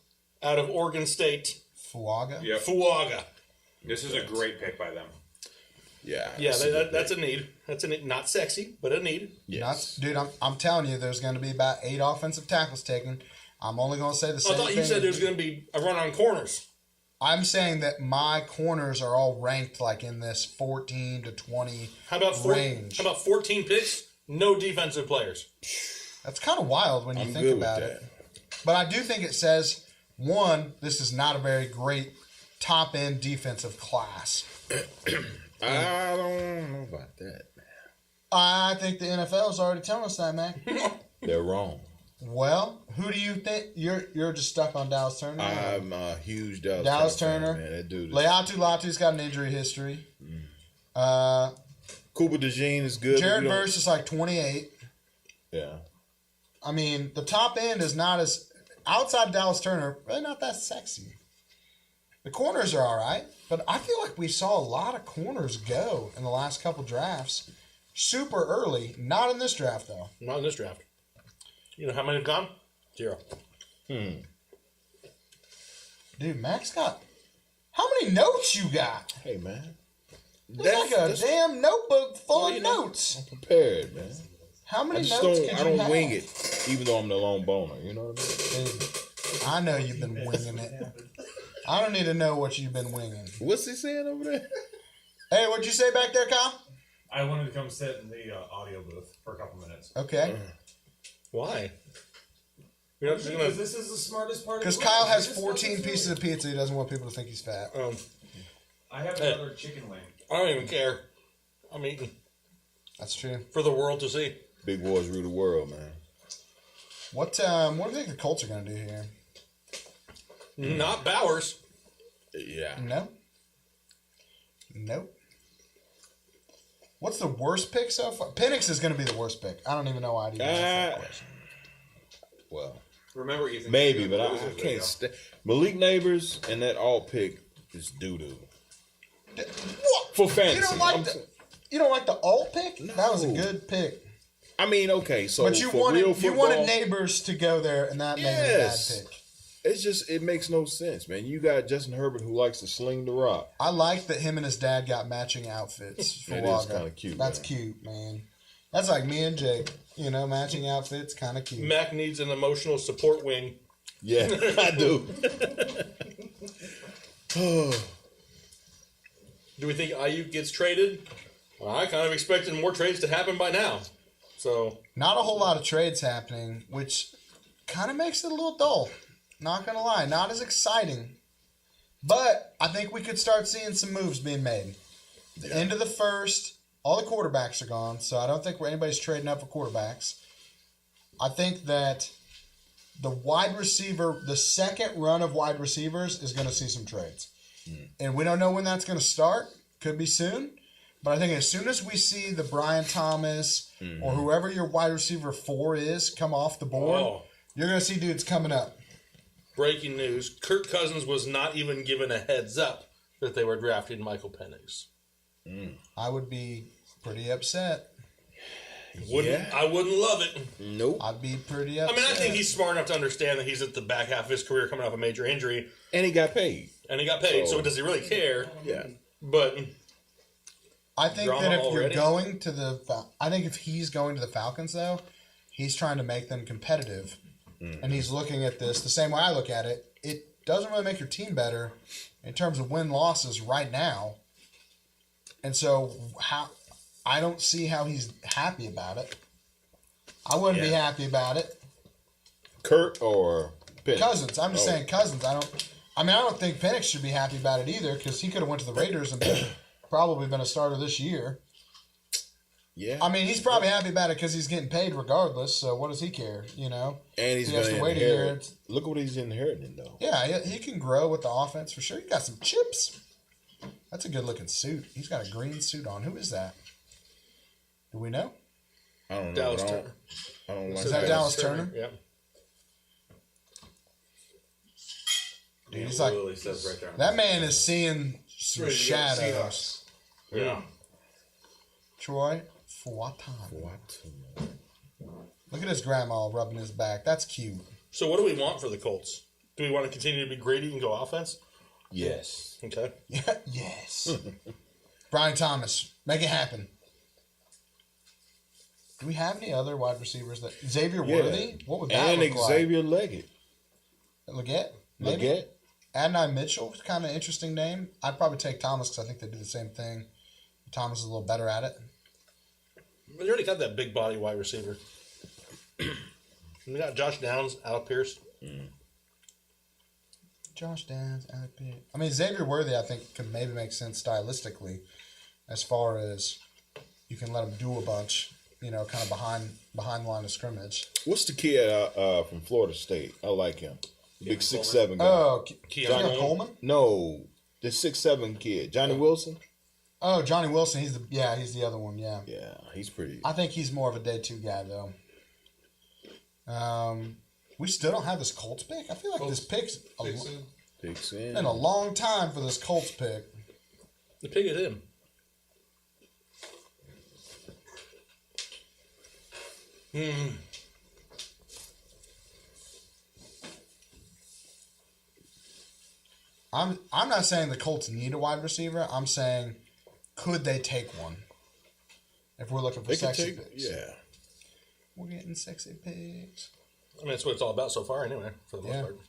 out of Oregon State, Fuaga. Yep. Fuaga. This is a great pick by them. Yeah. Yeah, that's a good that's a pick. need. That's a need. Not sexy, but a need. Yes. Dude, I'm telling you, there's going to be about 8 offensive tackles taken. I'm only going to say the I same thought thing. you said there's going to be a run on corners. I'm saying that my corners are all ranked like in this 14 to 20 How about range. How about 14 picks? No defensive players. That's kind of wild when you I'm think good with about that. it. But I do think it says, one, this is not a very great top-end defensive class. I don't know about that, man. I think the NFL is already telling us that, man. They're wrong. Well, who do you think? You're just stuck on Dallas Turner? I'm a huge Dallas, Dallas fan, Turner. man. That dude is. Latu's got an injury history. Cooper DeJean is good. but Jared we don't- Verse is like 28. Yeah. I mean, the top end is not as outside Dallas Turner, really not that sexy. The corners are all right, but I feel like we saw a lot of corners go in the last couple drafts, super early. Not in this draft though. Not in this draft. You know how many have gone? 0. Dude, Max got how many notes you got? Hey, man. It's like a damn notebook full of notes. Prepared, man. How I many just notes don't. could I you don't have? wing it, even though I'm the lone boner. You know what I mean? Dude, I know you've been winging it. I don't need to know what you've been winging. What's he saying over there? Hey, what'd you say back there, Kyle? I wanted to come sit in the audio booth for a couple minutes. Okay. Why? You're not just gonna. This is the smartest part. Because Kyle has 14 pieces of pizza. He doesn't want people to think he's fat. I have another chicken wing. I don't even care. I'm eating That's true. for the world to see. Big boys rule the world, man. What do you think the Colts are going to do here? Not Bowers. Yeah. No. Nope. What's the worst pick so far? Penix is going to be the worst pick. I don't even know why I did that question. Well, Remember, Ethan? maybe, you but I losers can't video. stand. Malik Nabers and that alt pick is doo doo. What? For fantasy. You don't like the alt pick? No. That was a good pick. I mean, okay, so But you for wanted real football, Neighbors to go there, and that made it a bad pick. It's just, it makes no sense, man. You got Justin Herbert who likes to sling the rock. I like that him and his dad got matching outfits for That is Wagga. kinda cute, That's man. cute, man. That's like me and Jake. You know, matching outfits, kind of cute. Mac needs an emotional support wing. Yeah, I do. Do we think Ayuk gets traded? Well, I kind of expected more trades to happen by now. So Not a whole lot of trades happening, which kind of makes it a little dull. Not going to lie. Not as exciting. But I think we could start seeing some moves being made. The end of the first, all the quarterbacks are gone, so I don't think anybody's trading up for quarterbacks. I think that the wide receiver, the second run of wide receivers is going to see some trades. And we don't know when that's going to start. Could be soon. But I think as soon as we see the Brian Thomas or whoever your wide receiver 4 is come off the board, you're going to see dudes coming up. breaking news: Kirk Cousins was not even given a heads up that they were drafting Michael Penix. I would be pretty upset. I wouldn't love it. Nope. I'd be pretty I upset. mean, I think he's smart enough to understand that he's at the back half of his career coming off a major injury, And he got paid. and he got paid. So- So does he really care? Yeah. But I think drama that if already? you're going to I think if he's going to the Falcons though, he's trying to make them competitive, and he's looking at this the same way I look at it. It doesn't really make your team better in terms of win losses right now, and so I don't see how he's happy about it. I wouldn't be happy about it. Kurt or Penix? Cousins. I'm just saying Cousins. I don't think Penix should be happy about it either because he could have went to the Raiders and probably been a starter this year. Yeah. I mean, he's probably happy about it because he's getting paid regardless. So what does he care? You know, And he's he has going to to wait a year. inherit. Look what he's inheriting, though. Yeah, he can grow with the offense for sure. He got some chips. That's a good looking suit. He's got a green suit on. Who is that? Do we know? I don't know. Dallas but Turner. I don't like Is that Dallas Turner? Yeah. Dude, he's like Literally says right there. that man is seeing some shadows. Yeah. Troy Fuatan. What? Look at his grandma rubbing his back. That's cute. So what do we want for the Colts? Do we want to continue to be greedy and go offense? Yes. Okay. Yeah, yes. Brian Thomas, make it happen. Do we have any other wide receivers that Xavier Worthy? What would that And look Xavier Leggett. like? Leggett? Maybe. Leggett? Adonai Mitchell, kind of interesting name. I'd probably take Thomas because I think they do the same thing. Thomas is a little better at it. But you already got that big body wide receiver. We got Josh Downs, Alec Pierce. Josh Downs, Alec Pierce. I mean, Xavier Worthy, I think, could maybe make sense stylistically as far as you can let him do a bunch, you know, kind of behind the line of scrimmage. What's the kid from Florida State? I like him. Big 6'7" guy. Oh, Keon Coleman? No, the 6'7" kid. Johnny Wilson? Oh, Johnny Wilson. He's the other one. Yeah, Yeah, he's pretty. I think he's more of a day 2 guy though. We still don't have this Colts pick. I feel like this pick's Picks in. been a long time for this Colts pick. The pig is him. I'm not saying the Colts need a wide receiver. I'm saying could they take one? If we're looking for They could sexy take. picks. Yeah. We're getting sexy picks. I mean, that's what it's all about so far, anyway, for the most Yeah. part.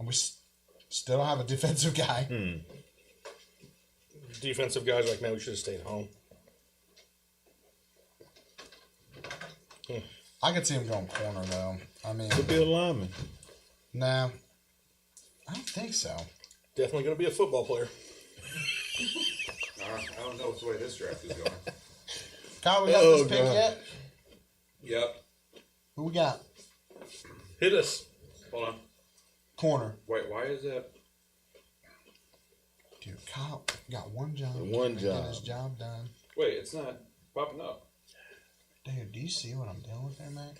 And we still don't have a defensive guy. Defensive guys are like, man, we should have stayed home. I could see him going corner, though. I mean, Could be a lineman. nah, I don't think so. Definitely going to be a football player. I don't know the way this draft is going. Kyle, we got this pick God. yet? Yep. Who we got? Hit us. Hold on. Corner. Wait, why is that? Dude, Kyle got one job. One Get job. his job done. Wait, it's not popping up. Dude, do you see what I'm dealing with there, Mac?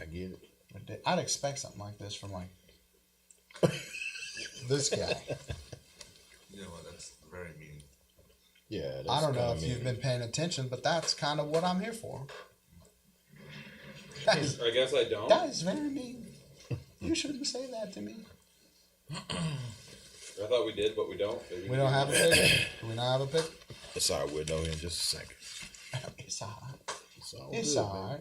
I get it. I'd expect something like this from, like, this guy. You know what? That's very mean. Yeah, that's I don't know kinda if you've mean. been paying attention, but that's kind of what I'm here for. I guess I don't. That is very mean. You shouldn't say that to me. I thought we did, but we don't. Maybe We don't have a pick. Do we not have a pick? It's all right. We'll know here in just a second. It's all right. all It's good, all man. right.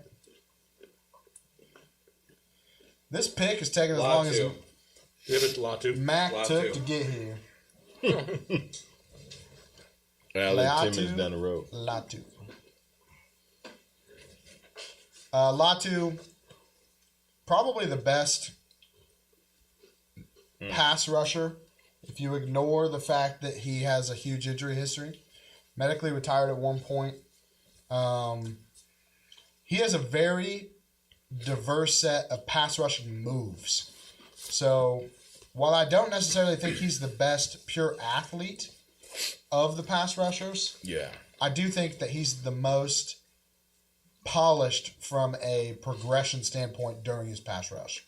This pick is taking as long as Latu. Give it to Latu. Mac Latu. took to get here. Alec Timmons Latu. down the road. Latu. Latu, probably the best pass rusher if you ignore the fact that he has a huge injury history. Medically retired at one point. He has a very diverse set of pass rushing moves. So while I don't necessarily think he's the best pure athlete of the pass rushers, Yeah. I do think that he's the most polished from a progression standpoint during his pass rush.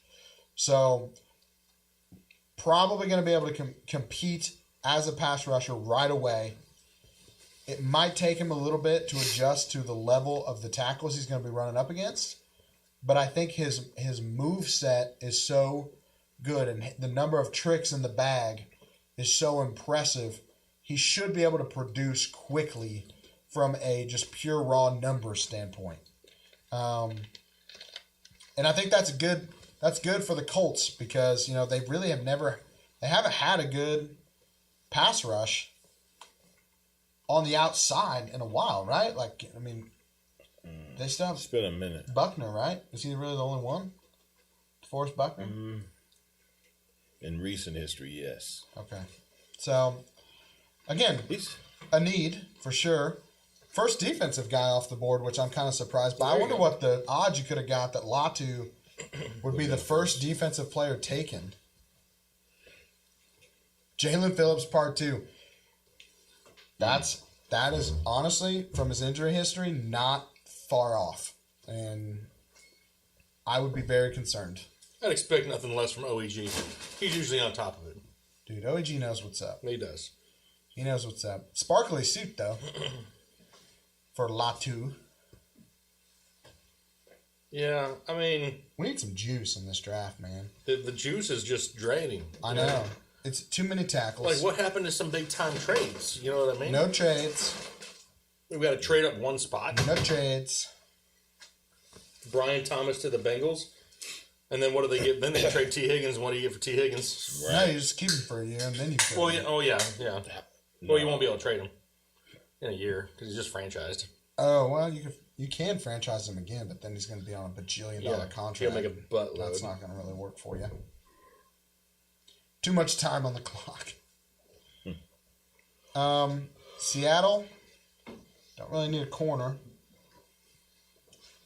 So probably going to be able to compete as a pass rusher right away. It might take him a little bit to adjust to the level of the tackles he's going to be running up against, but I think his move set is so good and the number of tricks in the bag is so impressive. He should be able to produce quickly from a just pure raw number standpoint. And I think that's good for the Colts because, you know, they really haven't had a good pass rush on the outside in a while, right? Like, I mean, they still have It's been a minute. Buckner, right? Is he really the only one? Forrest Buckner? In recent history, yes. Okay. So, again, a need for sure. First defensive guy off the board, which I'm kind of surprised by. I wonder what the odds you could have got that Latu would be the first defensive player taken. Jalen Phillips, part 2. That is honestly, from his injury history, not far off. And I would be very concerned. I'd expect nothing less from OEG. He's usually on top of it. Dude, OEG knows what's up. He does. He knows what's up. Sparkly suit, though, for Latu. Yeah, I mean, We need some juice in this draft, man. the juice is just draining. I know. It's too many tackles. Like, what happened to some big time trades? You know what I mean? No trades. We got to trade up one spot. No trades. Brian Thomas to the Bengals. And then what do they get? Then they trade T. Higgins. And what do you get for T. Higgins? No, you just keep him for a year and then you trade Well, him. yeah. Oh, yeah. Yeah. Well, you won't be able to trade him in a year because he's just franchised. Oh, well, you can franchise him again, but then he's going to be on a bajillion-dollar contract. He'll make a buttload. That's not going to really work for you. Too much time on the clock. Seattle, don't really need a corner.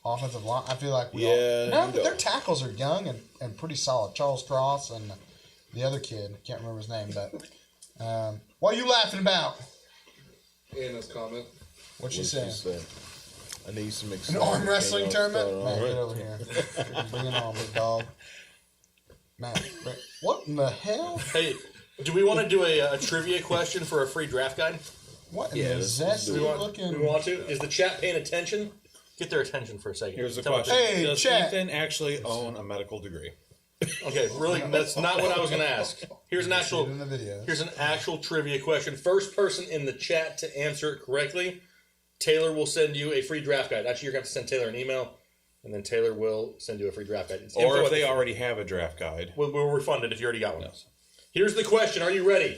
Offensive line, I feel like we all... Yeah, No, you but their don't. tackles are young and pretty solid. Charles Cross and the other kid, can't remember his name, but... what are you laughing about? Anna's comment. What she What'd saying? say? I need some An excitement. arm wrestling tournament? Start Man, on get over here. Bring it on, big dog. Man, what in the hell? Hey, do we want to do a trivia question for a free draft guide? What in Yeah, the let's zesty do it. looking... Do we want to? Is the chat paying attention? Get their attention for a second. Here's the Tell me- question: Hey, does chat. Ethan actually own a medical degree? Okay, really, that's not what I was going to ask. Here's an See it in the actual. video. Here's an actual trivia question. First person in the chat to answer it correctly, Taylor will send you a free draft guide. Actually, you're going to have to send Taylor an email. And then Taylor will send you a free draft guide. Or if they already have a draft guide. We'll refund it if you already got one. Yes. Here's the question. Are you ready?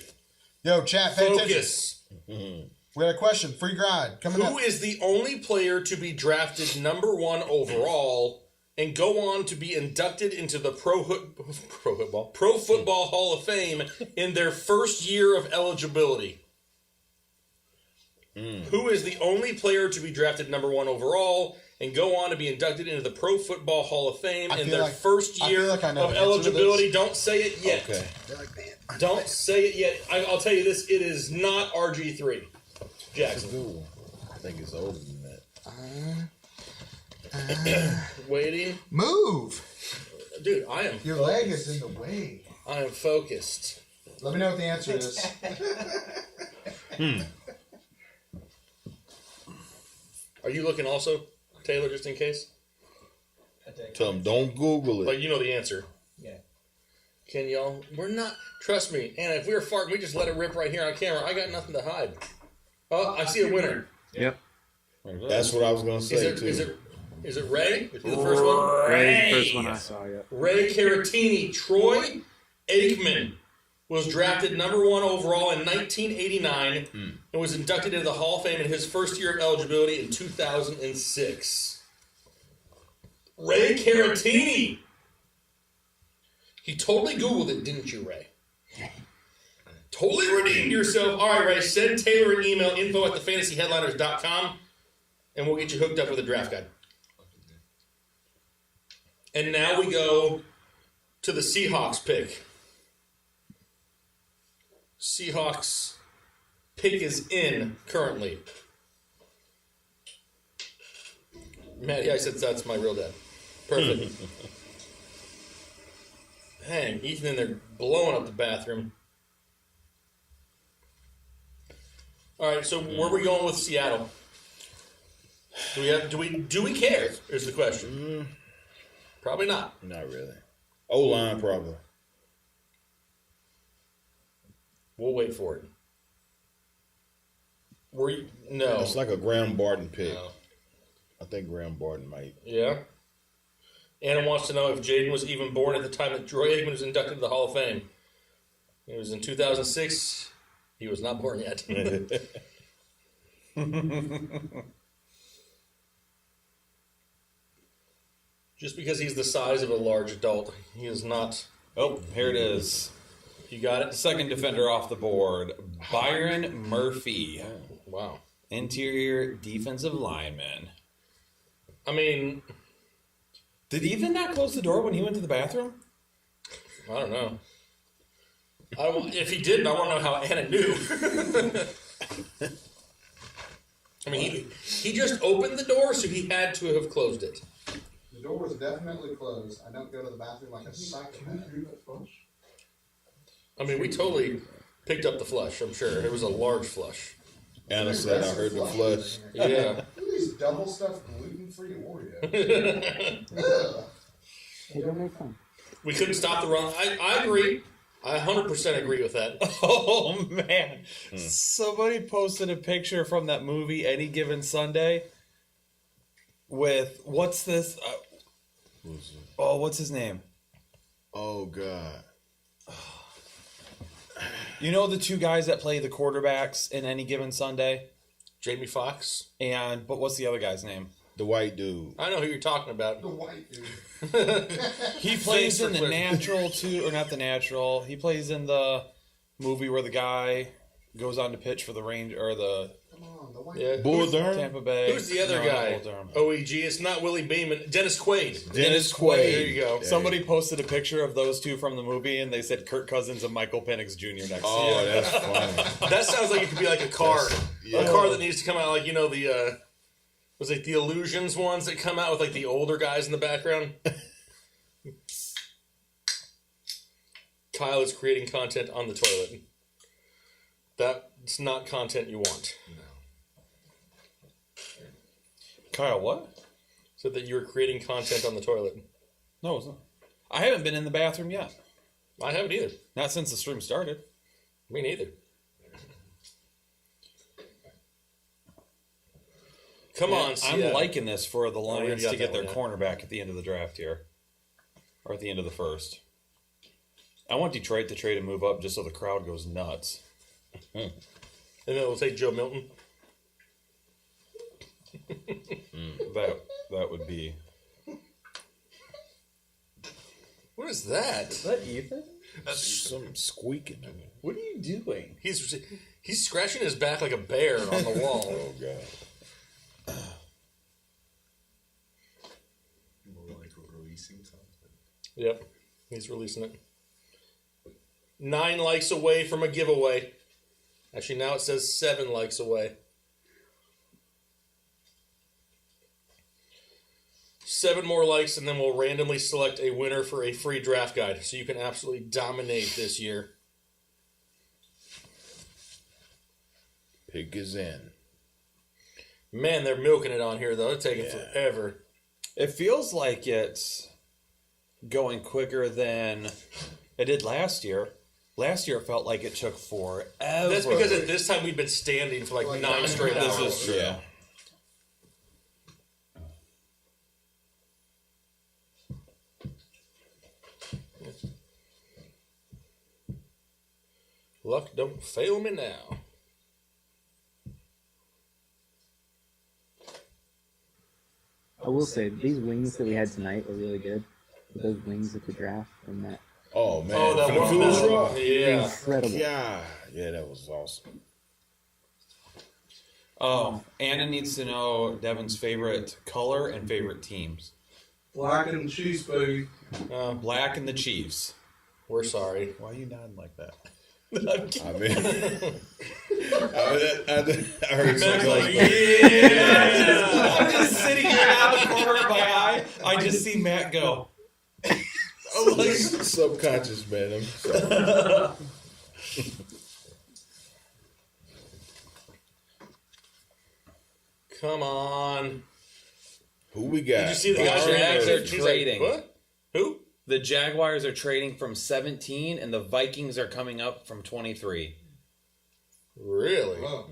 Yo, chat, pay Focus. attention. We had a question. Free guide coming up. Who is the only player to be drafted #1 overall and go on to be inducted into the Pro Football Hall of Fame in their first year of eligibility? Who is the only player to be drafted #1 overall and go on to be inducted into the Pro Football Hall of Fame in their first year of eligibility? Don't say it yet. Okay. Don't say it yet. I'll tell you this: it is not RG3. Jackson. I think it's older than that. Waiting. Move. Dude, I am. Your leg is in the way. I am focused. Let me know what the answer is. Are you looking also, Taylor, just in case? Tell them don't Google it. But you know the answer. Yeah. Can y'all? We're not. Trust me, Anna, if we were farting, we just let it rip right here on camera. I got nothing to hide. Oh, I see a winner. Yep. That's what I was going to say, too. Is it Ray? Is he the first one? Ray, the first one I saw, yeah. Ray Caratini. Troy Aikman was drafted #1 overall in 1989 and was inducted into the Hall of Fame in his first year of eligibility in 2006. Ray Caratini. He totally Googled it, didn't you, Ray? Totally redeemed yourself. All right, Ray, send Taylor an email, info@thefantasyheadliners.com, and we'll get you hooked up with a draft guide. And now we go to the Seahawks pick. Seahawks pick is in currently. Matt, yeah, I said that's my real dad. Perfect. Dang, Ethan in there blowing up the bathroom. All right, so where are we going with Seattle? Do we care? Is the question. Probably not. Not really. O-line, probably. We'll wait for it. No. It's like a Graham Barton pick. No. I think Graham Barton might. Yeah. Anna wants to know if Jaden was even born at the time that Troy Aikman was inducted to the Hall of Fame. It was in 2006. He was not born yet. Just because he's the size of a large adult, he is not. Oh, here it is. You got it? Second defender off the board, Byron Murphy. Oh, wow. Interior defensive lineman. I mean, did Ethan not close the door when he went to the bathroom? I don't know. If he didn't, I want to know how Anna knew. I mean, he just opened the door, so he had to have closed it. The door was definitely closed. I don't go to the bathroom like a psychopath. I mean, we totally picked up the flush, I'm sure. It was a large flush. Anna said I heard the flush. Yeah. Look at these double stuffed gluten-free Oreos. Hey, don't make fun. We couldn't stop the run. I agree. I 100% agree with that. Oh, man. Somebody posted a picture from that movie, Any Given Sunday, with, what's this? What's his name? Oh, God. You know the two guys that play the quarterbacks in Any Given Sunday? Jamie Foxx. But what's the other guy's name? The white dude. I know who you're talking about. The white dude. He plays in The Natural too, or not The Natural. He plays in the movie where the guy goes on to pitch for the Range or the Bull Durham. Tampa Bay. Who's the other guy? OEG. It's not Willie Beeman. Dennis Quaid. Dennis Quaid. There you go. Somebody posted a picture of those two from the movie, and they said Kirk Cousins and Michael Penix Jr. next to Oh, that's funny. That sounds like it could be like a car. A car that needs to come out like, the was it the Illusions ones that come out with like the older guys in the background? Kyle is creating content on the toilet. That's not content you want. Kyle, what? Said that you were creating content on the toilet. No, it's not. I haven't been in the bathroom yet. I haven't either. Not since the stream started. Me neither. Come on, I'm Seattle. liking this for the we Lions got to get that their one, cornerback at the end of the draft here, or at the end of the first. I want Detroit to trade and move up just so the crowd goes nuts. And then we'll take Joe Milton. That would be. What is that? Is that Ethan? Some squeaking. What are you doing? He's scratching his back like a bear on the wall. Oh God. More like releasing something. Yep, he's releasing it. 9 likes away from a giveaway. Actually, now it says 7 likes away. 7 more likes, and then we'll randomly select a winner for a free draft guide, so you can absolutely dominate this year. Pick is in. Man, they're milking it on here, though. It's taking forever. It feels like it's going quicker than it did last year. Last year it felt like it took forever. That's because at this time we've been standing for like 9 straight hours. This is true. Yeah. Luck don't fail me now. I will say these wings that we had tonight were really good. Those wings at the draft from that. Oh man. Oh, that From the one. food truck? Yeah. Incredible. Yeah, that was awesome. Oh, Anna needs to know Devin's favorite color and favorite teams. Black and cheese, baby. Black and the Chiefs. We're sorry. Why are you nodding like that? I mean, I heard something like that. I'm just sitting here out of the corner of my eye. I just see Matt go. Oh, like subconscious, man. I'm sorry. Come on. Who we got? Did you see the guys Jags are He's trading. Like, what? Who? The Jaguars are trading from 17, and the Vikings are coming up from 23. Really? Oh.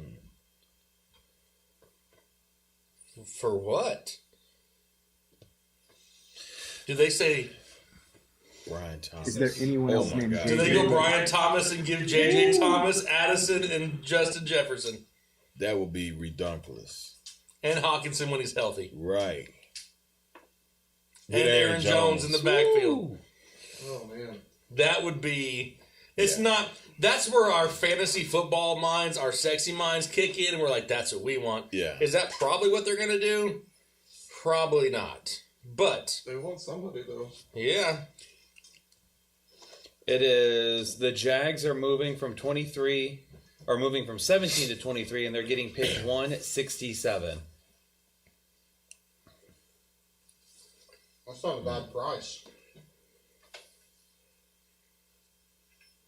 For what? Did they say? Brian Thomas. Is there anyone else my named God. Did they go Brian Thomas and give J.J. Thomas, Addison, and Justin Jefferson, That would be redunculous. and Hawkinson when he's healthy, Right. and Aaron Jones in the backfield? Oh man. That would be. It's not. That's where our fantasy football minds, our sexy minds, kick in, and we're like, "That's what we want." Yeah. Is that probably what they're gonna do? Probably not. But They want somebody though. yeah, It is the Jags are moving from 23, or moving from 17 to 23, and they're getting picked 167. That's not a bad price.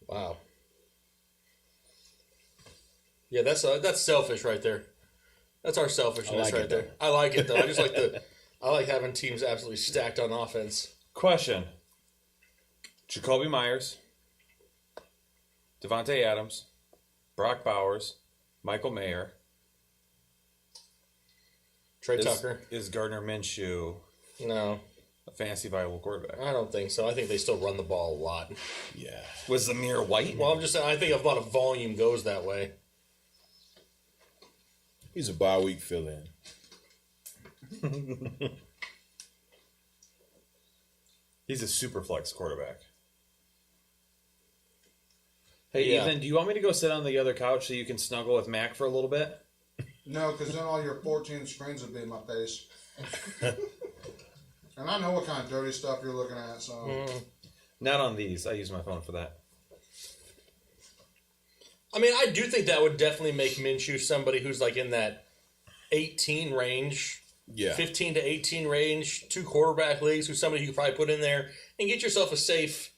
wow. Yeah, that's selfish right there. That's our selfishness I like right it, there. I like it though. I just like I like having teams absolutely stacked on offense. Question: Jacoby Myers, Devontae Adams, Brock Bowers, Michael Mayer. Trey Tucker. Is Gardner Minshew No, a fantasy viable quarterback? I don't think so. I think they still run the ball a lot. Yeah. Was Zamir White? Well, I'm just saying. I think a lot of volume goes that way. He's a bye week fill-in. He's a super flex quarterback. Hey, Yeah. Ethan, do you want me to go sit on the other couch so you can snuggle with Mac for a little bit? No, because then all your 14 screens would be in my face. And I know what kind of dirty stuff you're looking at, so. Not on these. I use my phone for that. I mean, I do think that would definitely make Minshew somebody who's like in that 18 range, Yeah. 15 to 18 range, 2 quarterback leagues, who's somebody you could probably put in there and get yourself a safe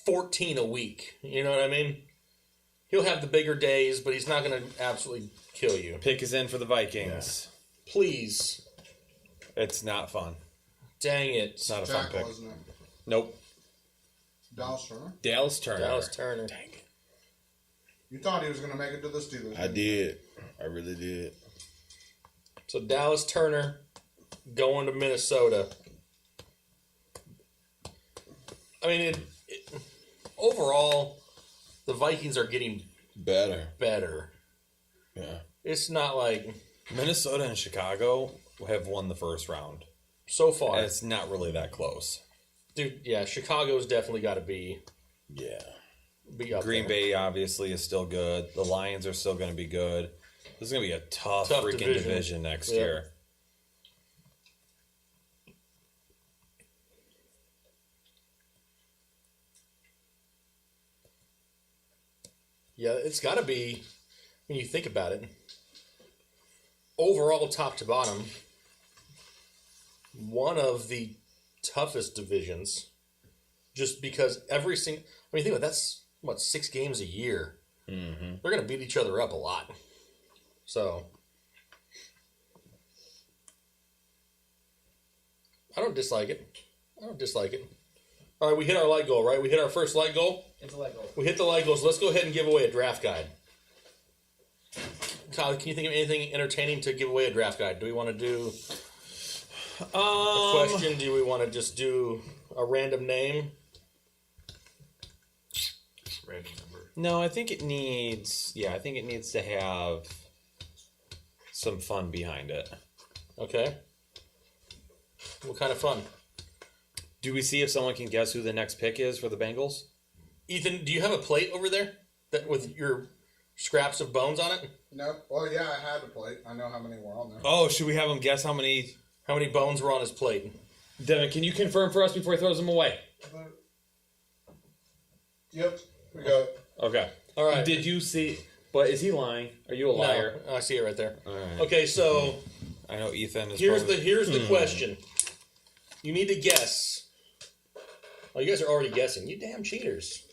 14 a week. You know what I mean? He'll have the bigger days, but he's not going to absolutely kill you. Pick is in for the Vikings. Please. It's not fun. Dang it. It's not a fun Jack, pick. wasn't it? Nope. Dallas Turner? Dallas Turner. Dallas Turner. Dang it. You thought he was going to make it to the Steelers. I did. I really did. So Dallas Turner going to Minnesota. I mean, overall, the Vikings are getting Better. Yeah. It's not like Minnesota and Chicago have won the first round so far. and it's not really that close. Dude, yeah, Chicago's definitely got to be up Green there. Bay obviously is still good. The Lions are still going to be good. This is going to be a tough freaking division next year. Yeah, it's got to be, when you think about it, overall, top to bottom, one of the toughest divisions, just because every single, I mean, think about it, that's, 6 games a year. Mm-hmm. They're going to beat each other up a lot. So, I don't dislike it. All right, we hit our light goal, right? We hit our first light goal. It's a light goal. We hit the light goals. Let's go ahead and give away a draft guide. Kyle, can you think of anything entertaining to give away a draft guide? Do we want to do a question? Do we want to just do a random name? Random number. No, I think it needs to have some fun behind it. Okay. What kind of fun? Do we see if someone can guess who the next pick is for the Bengals? Ethan, do you have a plate over there that with your scraps of bones on it? No. Well, yeah, I had a plate. I know how many were on there. Oh, should we have him guess how many bones were on his plate? Devin, can you confirm for us before he throws them away? Yep, we got it. Okay. All right. Did you see? But is he lying? Are you a liar? No, I see it right there. All right. Okay, so I know Ethan is. here's the question. You need to guess. Oh, you guys are already guessing. You damn cheaters.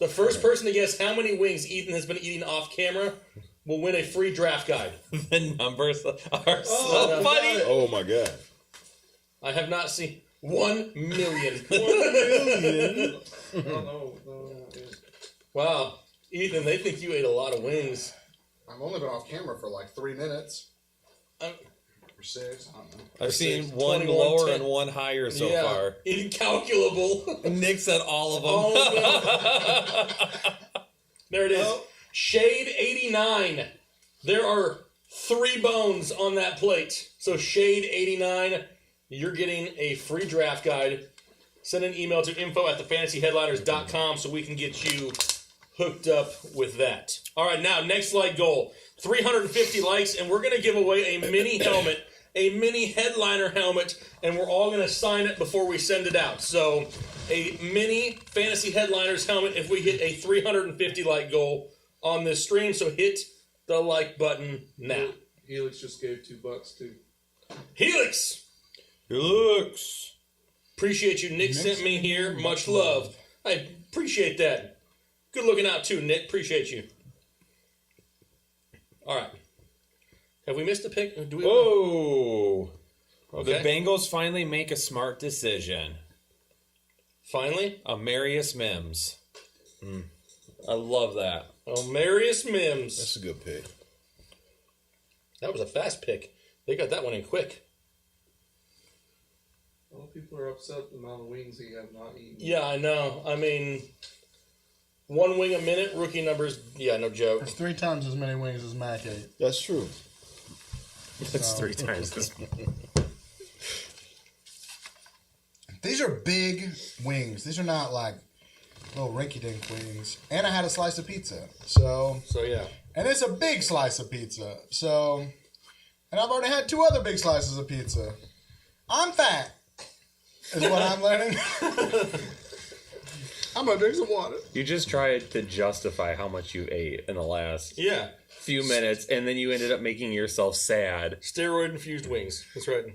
The first person to guess how many wings Ethan has been eating off camera will win a free draft guide. The numbers are so funny. Oh my god. I have not seen 1 million. 1 million? No. Wow. Ethan, they think you ate a lot of wings. I've only been off camera for like 3 minutes. Or 6, I don't know. I've seen 6, one 21, lower 10. and one higher so Yeah. far. Incalculable. Nick said all of them. Oh, no. There it is. Shade 89. There are 3 bones on that plate. So Shade 89, you're getting a free draft guide. Send an email to info@thefantasyheadliners.com so we can get you hooked up with that. All right, now, next light goal. 350 likes, and we're going to give away a mini helmet, a mini headliner helmet, and we're all going to sign it before we send it out. So, a mini Fantasy Headliners helmet if we hit a 350 like goal on this stream. So, hit the like button now. Helix just gave $2 too. Helix! Helix! Appreciate you. Nick sent me here. Much love. I appreciate that. Good looking out, too, Nick. Appreciate you. All right. Have we missed a pick? Whoa! Okay. The Bengals finally make a smart decision. Finally? Amarius Mims. I love that. Amarius Mims. That's a good pick. That was a fast pick. They got that one in quick. A lot of people are upset with the amount of wings he have not eaten. Yeah, I know. I mean, 1 wing a minute, rookie numbers, yeah, no joke. There's 3 times as many wings as Mac ate. That's true. That's 3 times this. These are big wings. These are not like little rinky-dink wings. And I had a slice of pizza. So yeah. And it's a big slice of pizza. So, and I've already had 2 other big slices of pizza. I'm fat, is what I'm learning. I'm gonna drink some water. You just tried to justify how much you ate in the last few minutes, and then you ended up making yourself sad. Steroid-infused wings. That's right.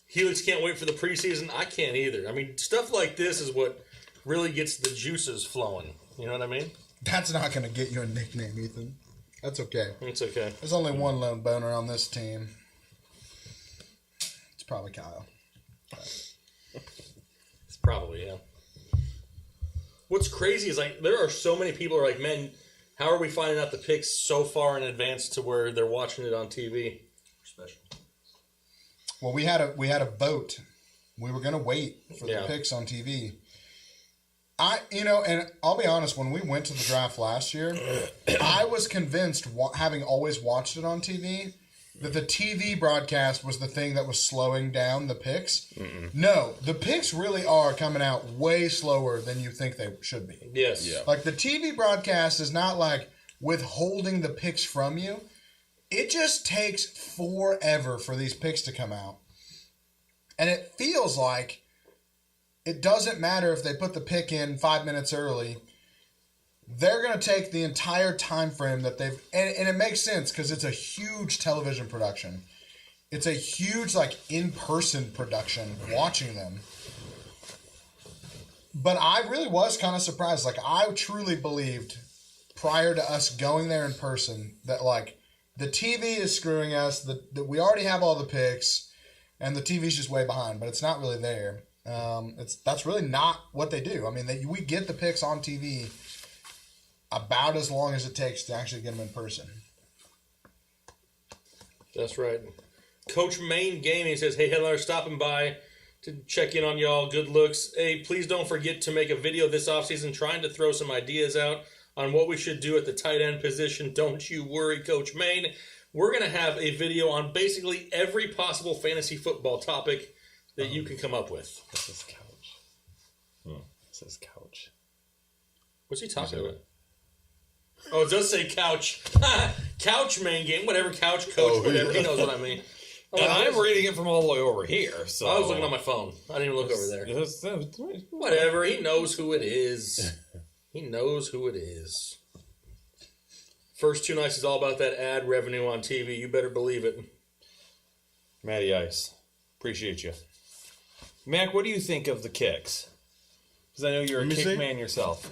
Helix can't wait for the preseason. I can't either. I mean, stuff like this is what really gets the juices flowing. You know what I mean? That's not gonna get you a nickname, Ethan. That's okay. It's okay. There's only one lone boner on this team. It's probably Kyle. It's probably, yeah. What's crazy is, like, there are so many people who are like, man, How are we finding out the picks so far in advance to where they're watching it on TV? Special. Well, we had a vote. We were gonna wait for the picks on TV. And I'll be honest. When we went to the draft last year, I was convinced, having always watched it on TV, that the TV broadcast was the thing that was slowing down the picks. No, the picks really are coming out way slower than you think they should be. Yes. Yeah. Like the TV broadcast is not like withholding the picks from you. It just takes forever for these picks to come out. And it feels like it doesn't matter if they put the pick in 5 minutes early. They're going to take the entire time frame that they've... And it makes sense because it's a huge television production. It's a huge, in-person production watching them. But I really was kind of surprised. I truly believed prior to us going there in person that, the TV is screwing us, that we already have all the picks, and the TV's just way behind. But it's not really there. That's really not what they do. I mean, we get the picks on TV about as long as it takes to actually get them in person. That's right. Coach Maine Gaming says, "Hey, headliner, stopping by to check in on y'all. Good looks. Hey, please don't forget to make a video this offseason trying to throw some ideas out on what we should do at the tight end position. Don't you worry, Coach Maine. We're going to have a video on basically every possible fantasy football topic that you can come up with." This is couch. This is couch. What's he talking about? Oh, it does say couch. Couch main game. Whatever, couch coach, whatever. He knows what I mean. And I'm reading it from all the way over here. So I was looking on my phone. I didn't even look over there. Whatever. He knows who it is. He knows who it is. First 2 nights is all about that ad revenue on TV. You better believe it. Matty Ice. Appreciate you. Mac, what do you think of the kicks? Because I know you're a kick man yourself.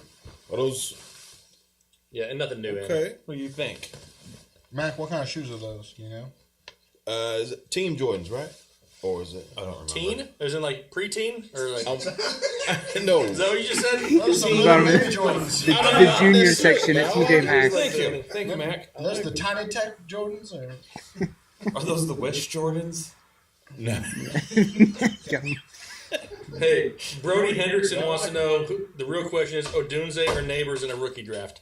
Are those... Yeah, and nothing new. Okay. What do you think? Mac, what kind of shoes are those, you know? Is it Team Jordans, right? Or is it... I don't remember. Teen? Is it preteen? Or no. Is that what you just said? The junior section at TJ Maxx. Thank you. Thank you, Mac. Are those the Tiny Tech Jordans? Or? Are those the Wish Jordans? No. Hey, Brody Hendrickson wants to know, the real question is Odunze or Nabers in a rookie draft?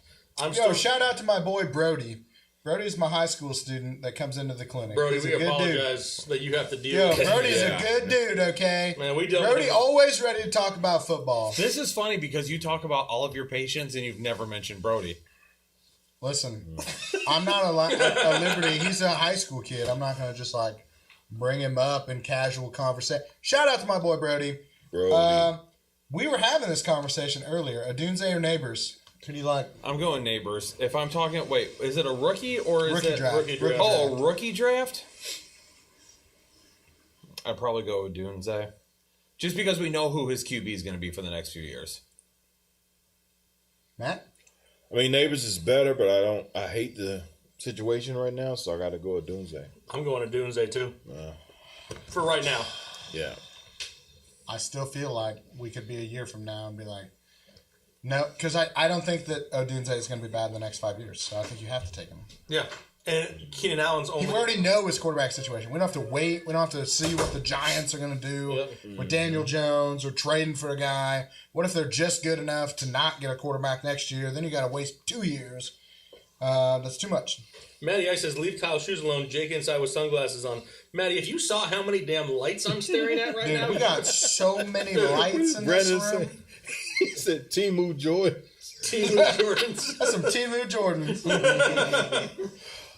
Shout out to my boy Brody. Brody's my high school student that comes into the clinic. Brody, He's we a good apologize dude. that you have to deal with. Brody's a good dude, okay? Man, we don't. Brody always ready to talk about football. This is funny because you talk about all of your patients and you've never mentioned Brody. Listen, I'm not a Liberty. He's a high school kid. I'm not going to just bring him up in casual conversation. Shout out to my boy Brody. We were having this conversation earlier. Odunze or Nabers? Who do you like? I'm going Nabers. If I'm talking, wait, is it a rookie or is it draft. Rookie draft? Oh, a rookie draft? I'd probably go with Odunze. Just because we know who his QB is going to be for the next few years. Matt? I mean, Neighbors is better, but I hate the situation right now, so I got to go with Odunze. I'm going to Odunze too. For right now. Yeah. I still feel like we could be a year from now and be like, no, because I don't think that Odunze is going to be bad in the next 5 years. So I think you have to take him. Yeah. And Keenan Allen's only... You already know his quarterback situation. We don't have to wait. We don't have to see what the Giants are going to do with Daniel Jones or trading for a guy. What if they're just good enough to not get a quarterback next year? Then you got to waste 2 years. That's too much. Matty Ice says, leave Kyle's shoes alone. Jake inside with sunglasses on. Matty, if you saw how many damn lights I'm staring at right now... We got so many lights in this room. He said Timu Jordan. Timu Jordans. That's some Timu Jordans.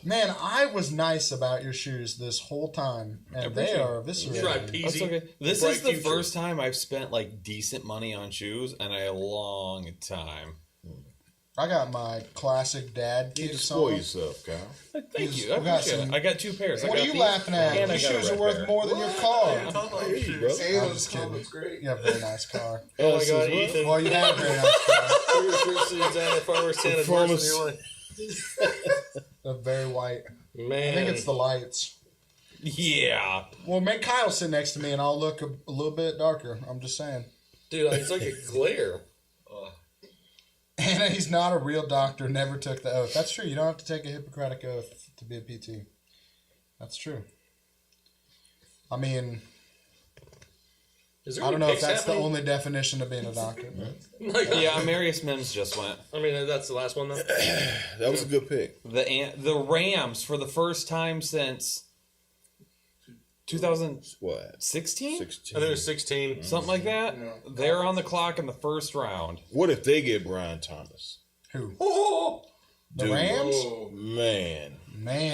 Man, I was nice about your shoes this whole time, and they are eviscerated. Try peasy. That's okay. This is the first time I've spent decent money on shoes in a long time. I got my classic dad kicks on. Spoil yourself, Kyle. Thank you. I appreciate it. I got 2 pairs. What are you laughing at? Your shoes are worth more than your car. I'm just kidding. Great. You have a very nice car. Oh my God, Ethan. Well, you have a very nice car. They're very white. Man. I think it's the lights. Yeah. Well, make Kyle sit next to me and I'll look a little bit darker. I'm just saying. Dude, it's like a glare. And he's not a real doctor, never took the oath. That's true. You don't have to take a Hippocratic oath to be a PT. That's true. I mean, I don't know if that's the only definition of being a doctor. Yeah, Marius Mims just went. I mean, that's the last one, though. That was a good pick. The Rams, for the first time since 2016? 16. I think it was 16. Something like that. Yeah. They're on the clock in the first round. What if they get Brian Thomas? Who? Oh! The Rams? Oh, Man,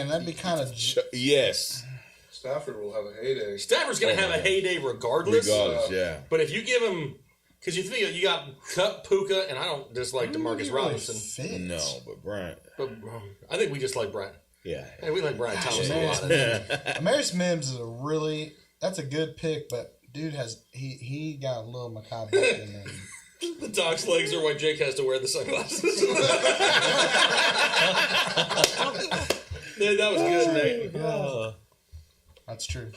that'd be kind of... Yes. Stafford will have a heyday. Stafford's going to have a heyday regardless. Yeah. But if you give him... Because you think you got Cup, Puka, and I don't dislike DeMarcus Robinson. Fit. No, but Brian. But I think we just like Brian. Yeah. Hey, we like Brian Thomas a lot. Marius Mims is a really... That's a good pick, but dude has... He got a little macabre in there. The dog's legs are why Jake has to wear the sunglasses. Yeah, that was good, Nate. That's true.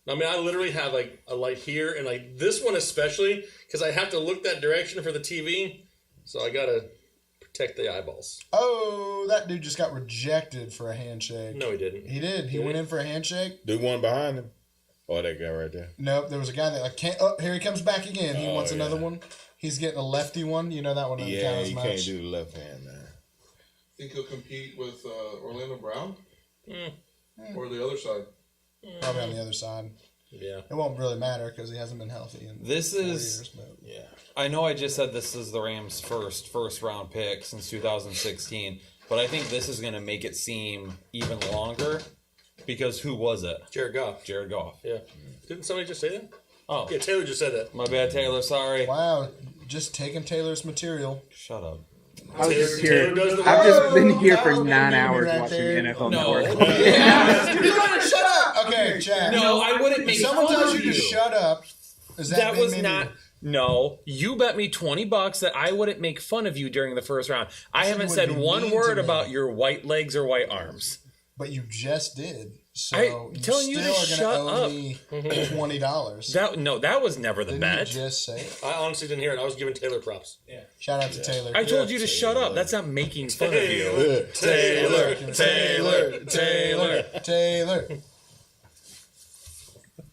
I mean, I literally have like a light here, and like this one especially, because I have to look that direction for the TV, so I gotta protect the eyeballs. Oh, that dude just got rejected for a handshake. No, he didn't. He did. He went in for a handshake. The one behind him. Oh, that guy right there. Nope, there was a guy that like can't. Oh, here he comes back again. He wants another yeah. one. He's getting a lefty one. You know that one doesn't count Yeah, as you much. can't do the left hand now. Think he'll compete with Orlando Brown? Or the other side? Probably on the other side. Yeah. It won't really matter because he hasn't been healthy in This 4 is- years. But Yeah. I know I just said this is the Rams' first round pick since 2016, but I think this is going to make it seem even longer because who was it? Jared Goff. Jared Goff. Yeah. Didn't somebody just say that? Oh, Yeah, Taylor just said that. my bad, Taylor. Sorry. wow, just taking Taylor's material. Shut up. I was just Taylor here. does the I've just work. been here Oh, for that was 9 good hours right watching there. NFL No. Network. Shut up. Okay, Chad. No, I wouldn't If make someone fun tells of you to shut up, is that That was mean- not. No, you bet me $20 that I wouldn't make fun of you during the first round. I said haven't you said would be one mean to word me. about your white legs or white arms. But you just did. So I'm telling you to still shut are going to owe up. me $20. That was never the Didn't bet. you just say it? I honestly didn't hear it. I was giving Taylor props. Shout out to Taylor. I told you to shut up. That's not making fun of you. Taylor. Taylor.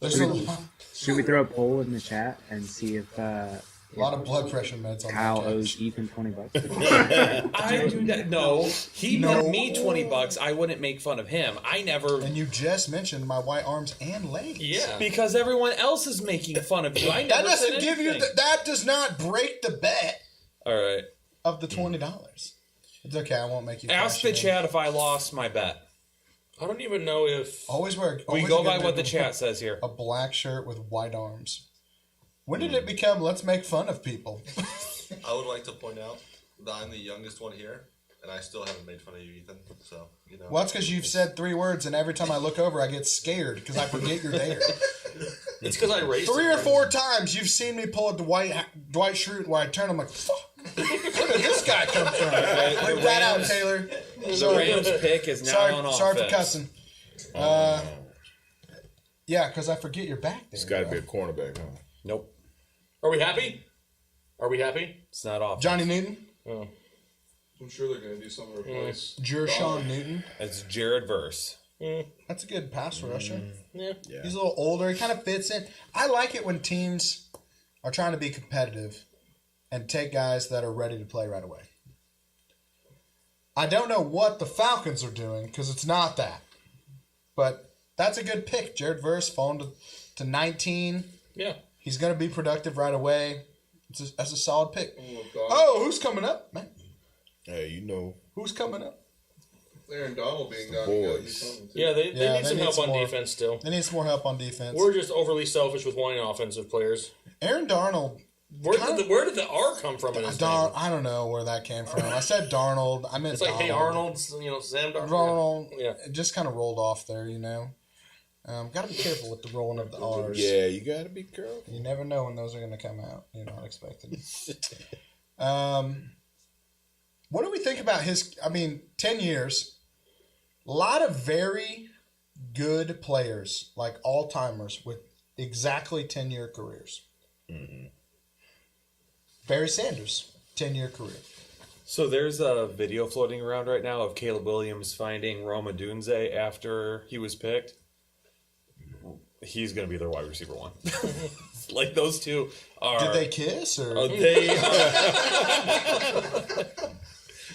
There's a lot, Should we throw a poll in the chat and see if lot of blood pressure meds on Kyle that owes couch. Ethan $20? I do that. No, he No. bet me $20. I wouldn't make fun of him. I never. And you just mentioned my white arms and legs. Yeah. Because everyone else is making fun of you. I That never said doesn't give you anything. that does not break the bet All right. of the $20. It's okay, I won't make you Ask cash the it in. chat if I lost my bet. I don't even know if. Always wear. We always go a by good what the look. chat says here. A black shirt with white arms. When did it become let's make fun of people? I would like to point out that I'm the youngest one here, and I still haven't made fun of you, Ethan. So, you know. Well, that's because you've said 3 words, and every time I look over, I get scared because I forget you're there. It's because I raced 3 it. or 4 times you've seen me pull a Dwight Schrute where I turn, I'm like, fuck. Where did this guy come from? Leave that out, Taylor. The Rams pick is now on offense. Sorry for cussing. Yeah, because I forget you're back there. It's got to bro. be a cornerback, huh? Nope. Are we happy? Are we happy? It's not offense. Johnny Newton, I'm sure they're going to do something to replace. Jershawn Newton. It's Jared Verse. That's a good pass rusher. Yeah. He's a little older. He kind of fits in. I like it when teams are trying to be competitive and take guys that are ready to play right away. I don't know what the Falcons are doing because it's not that. But that's a good pick. Jared Verse falling to 19. Yeah. He's going to be productive right away. That's a solid pick. Oh, God. Oh, who's coming up, man? Hey, you know. Who's coming up? Aaron Donald being gone, you gotta do Boys. something, too. Yeah, they Yeah, need some help on more- defense still. They need some more help on defense. We're just overly selfish with wanting offensive players. Aaron Darnold. Where did the R come from in his name? I don't know where that came from. I said Darnold. I meant It's like, hey, Donald. Arnold, Sam Darnold. Ronald, Yeah. it just kind of rolled off there, Got to be careful with the rolling of the R's. Yeah, you got to be careful. You never know when those are going to come out. You're not expecting. What do we think about 10 years? A lot of very good players, like all-timers, with exactly 10-year careers. Barry Sanders, 10-year career. So there's a video floating around right now of Caleb Williams finding Odunze after he was picked. He's going to be their wide receiver 1. Like those two are. Did they kiss or?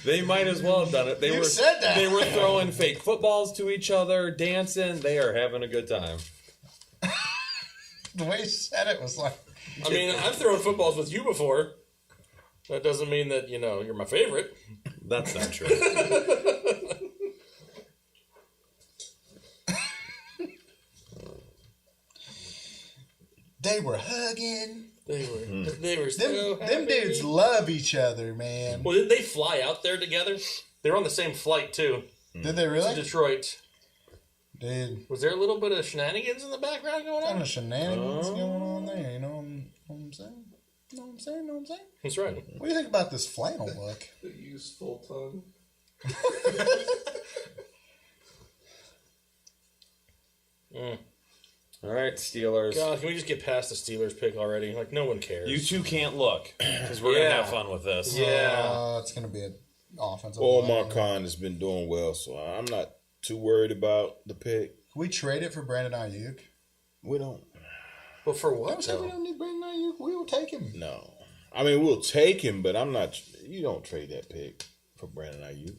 They might as well have done it. You said that. They were throwing fake footballs to each other, dancing. They are having a good time. The way you said it was like. I mean, I've thrown footballs with you before. That doesn't mean that, you're my favorite. That's not true. They were hugging. They were so happy. Them dudes love each other, man. Well, didn't they fly out there together? They were on the same flight, too. Did they really? To Detroit. Dude. Was there a little bit of shenanigans in the background going on? What kind of shenanigans going on there? You know what I'm saying? Know what I'm saying? That's right. What do you think about this flannel look? The useful tongue. All right, Steelers. God, can we just get past the Steelers pick already? Like, no one cares. You two can't look because we're going to have fun with this. Yeah. It's going to be an offensive Omar line. Khan has been doing well, so I'm not too worried about the pick. Can we trade it for Brandon Ayuk? We don't. But for what? We don't need Brandon Ayuk. We will take him. No. I mean, we'll take him, but I'm not. You don't trade that pick for Brandon Ayuk.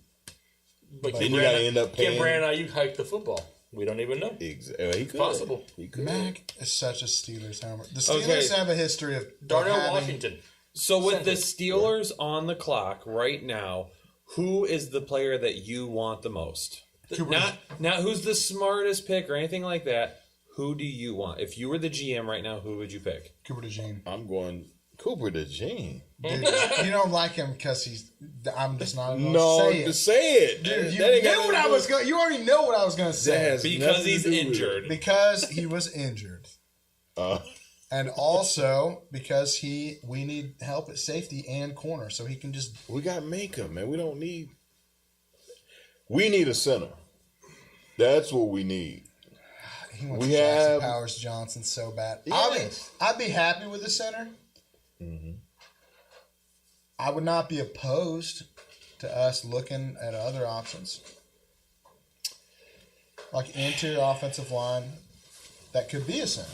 But then you got to end up paying. Can Brandon Ayuk hike the football? We don't even know. Exactly. He could. Possible. He could. Mac is such a Steelers hammer. The Steelers have a history of Darnell having, Washington. So with the Steelers on the clock right now, who is the player that you want the most? Not who's the smartest pick or anything like that. Who do you want? If you were the GM right now, who would you pick? Cooper DeJean. I'm going Cooper DeJean. Dude, you don't like him because I'm just not going to No, say it. just say it. Dude, you That ain't knew got what nothing I to was do- going. You already know what I was going to say. That has Because nothing he's to do with it. injured. Because he was injured, and also because we need help at safety and corner, so he can just. We got Minka, man. We don't need. We need a center. That's what we need. He wants We Jackson have- Powers Johnson so bad. Yes. I'd be happy with the center. Mm-hmm. I would not be opposed to us looking at other options, like interior offensive line that could be a center,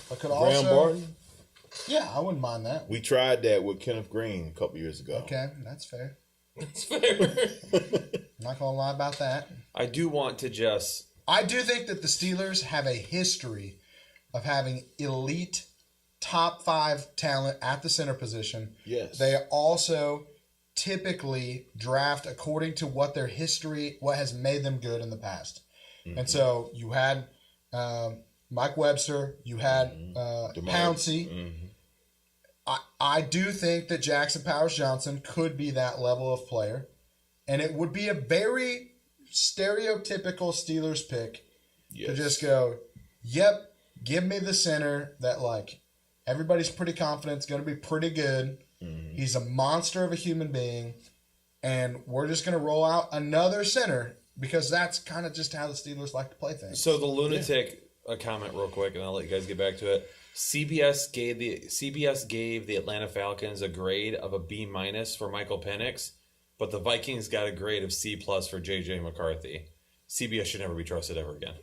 but could Graham also. Barton. Yeah, I wouldn't mind that. We tried that with Kenneth Green a couple years ago. Okay, that's fair. That's fair. I'm not gonna lie about that. I do want to just. I do think that the Steelers have a history of having elite top 5 talent at the center position. Yes. They also typically draft according to what their history, what has made them good in the past. Mm-hmm. And so you had Mike Webster, you had Pouncey. Mm-hmm. I do think that Jackson Powers Johnson could be that level of player. And it would be a very stereotypical Steelers pick to just go, yep, give me the center that like everybody's pretty confident is going to be pretty good. Mm-hmm. He's a monster of a human being, and we're just going to roll out another center because that's kind of just how the Steelers like to play things. So the lunatic, a comment real quick, and I'll let you guys get back to it. CBS gave the Atlanta Falcons a grade of a B- for Michael Penix, but the Vikings got a grade of C+ for JJ McCarthy. CBS should never be trusted ever again.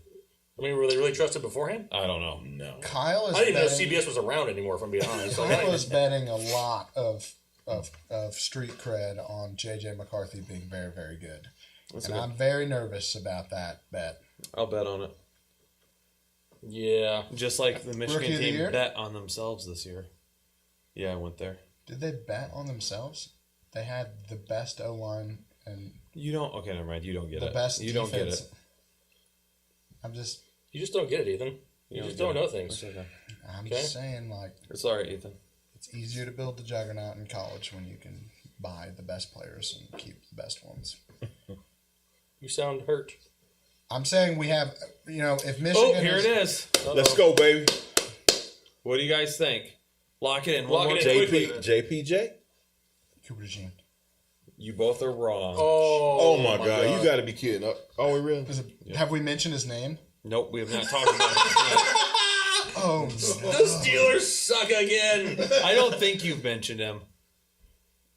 I mean, were they really trusted beforehand? I don't know. No. Kyle is I didn't betting, know CBS was around anymore, if I'm being honest. Kyle is betting a lot of street cred on JJ McCarthy being very, very good. I'm very nervous about that bet. I'll bet on it. Yeah. Just like the Michigan Rookie of the team year? bet on themselves this year. Yeah, I went there. Did they bet on themselves? They had the best O-line and You don't. Okay, never mind. You don't get the it. best You defense. don't get it. You just don't get it, Ethan. You just don't know things. It's okay. I'm just saying, like, It's all right, Ethan. it's easier to build the juggernaut in college when you can buy the best players and keep the best ones. You sound hurt. I'm saying we have, if Michigan. Oh, here it is. Let's go, baby. What do you guys think? Lock it in. Lock One more it in time. quickly. JPJ? Cooper DeJean. You both are wrong. Oh my God. You got to be kidding. Oh, we really? Have we mentioned his name? Nope, we have not talked about it. Oh, The Steelers suck again. I don't think you've mentioned him.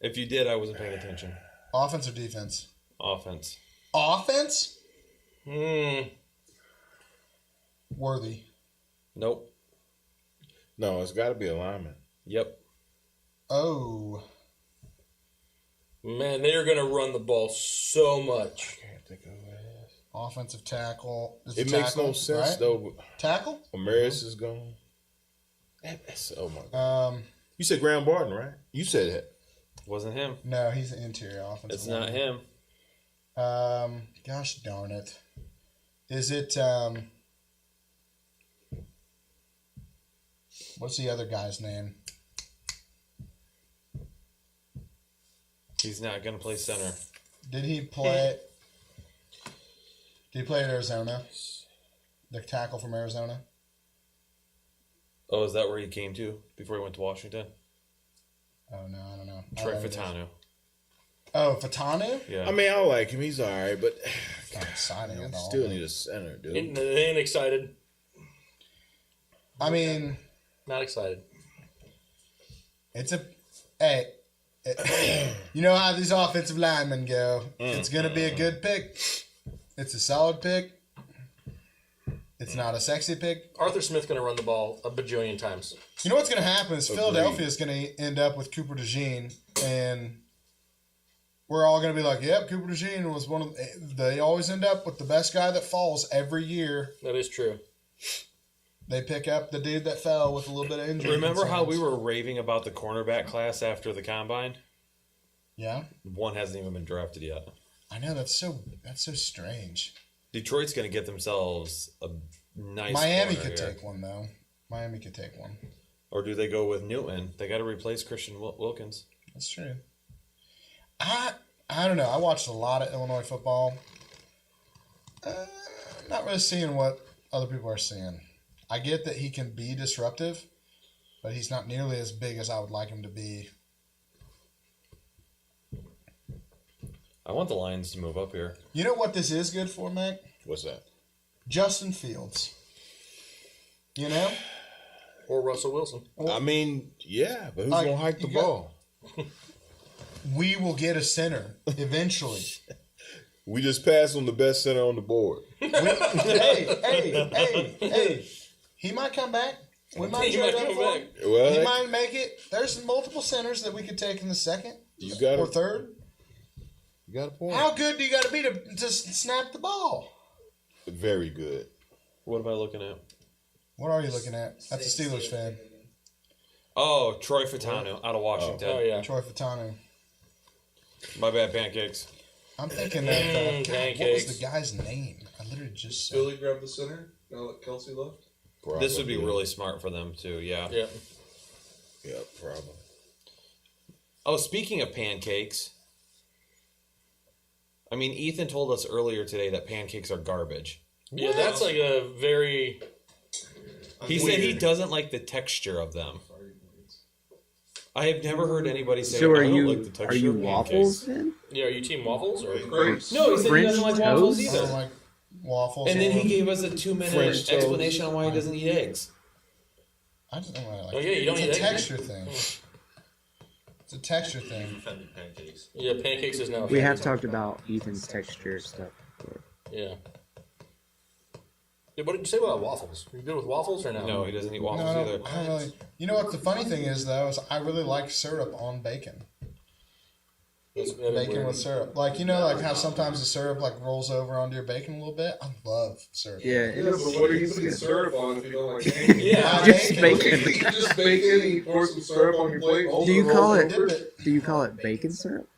If you did, I wasn't paying attention. Offense or defense? Offense. Offense? Worthy. Nope. No, it's got to be a lineman. Yep. Oh. Man, they are going to run the ball so much. I can't think of who it is. Offensive tackle. Is It it makes tackle, no sense, right? though. Tackle? Amaris is gone. That's, oh, my God. You said Graham Barton, right? You said it. Wasn't him. No, he's an interior offensive It's not lineman. him. Gosh darn it. Is it, what's the other guy's name? He's not going to play center. Did he play at Arizona? The tackle from Arizona? Oh, is that where he came to before he went to Washington? Oh, no, I don't know. Troy Fashanu. Oh, Fashanu? Yeah. I mean, I like him. He's all right, but Not exciting at all. still need a center, dude. They ain't excited. I mean, Not excited. it's a... Hey, you know how these offensive linemen go. It's going to be a good pick. It's a solid pick. It's not a sexy pick. Arthur Smith's going to run the ball a bajillion times. You know what's going to happen is Philadelphia is going to end up with Cooper DeJean, and we're all going to be like, yep, Cooper DeJean was one of they always end up with the best guy that falls every year. That is true. They pick up the dude that fell with a little bit of injury. Remember how we concerns. were raving about the cornerback class after the combine? Yeah, One hasn't even been drafted yet. I know that's so strange. Detroit's going to get themselves a nice Miami corner could here. take one though. Miami could take one. Or do they go with Newton? They got to replace Christian Wilkins. That's true. I don't know. I watched a lot of Illinois football. Not really seeing what other people are seeing. I get that he can be disruptive, but he's not nearly as big as I would like him to be. I want the Lions to move up here. You know what this is good for, Mac? What's that? Justin Fields. You know? Or Russell Wilson. I mean, yeah, but who's Like, going to hike the you got- ball? We will get a center eventually. We just passed on the best center on the board. Hey. He might come back. We might He trade might up come for back. him. Well, He might make it. There's multiple centers that we could take in the second you got or a, third. you got a point. How good do you got to be to snap the ball? Very good. What am I looking at? What are you looking at? That's a Steelers fan. Oh, Troy Fashanu out of Washington. Oh, yeah. Troy Fashanu. My bad, pancakes. I'm thinking of what was pancakes. the guy's name? I literally just said. Philly grabbed the center. Now that Kelsey left. This would be Probably. really smart for them, too. Yeah. Yeah. Yeah, probably. Oh, speaking of pancakes, I mean, Ethan told us earlier today that pancakes are garbage. Yeah, that's like a very... He said he doesn't like the texture of them. I have never heard anybody say, So I are don't you like the texture are you of waffles pancakes. then? Yeah, are you team waffles? Or... Crepes. No, he said he French doesn't like waffles toast? I don't either. like waffles. And then he gave us a 2-minute French toast. explanation on why he doesn't eat eggs. I just don't really like Oh, yeah, you don't it's eat a eggs, texture thing. It's a texture thing. Defended pancakes. Yeah, pancakes is now... We have talked about Ethan's texture stuff before. Yeah. Yeah, what did you say about waffles? Are you good with waffles or no? No, he doesn't eat No, waffles I either. don't really. You know what the funny thing is though is I really like syrup on bacon. That's Bacon weird. with syrup, like you know, like how sometimes the syrup like rolls over onto your bacon a little bit. I love syrup. Yeah, Yeah, but what are you putting syrup on if you don't like pancakes? Yeah. just bacon. Just bacon and you pour some syrup on your plate. Do you call it? Dip it. Do you call it bacon syrup?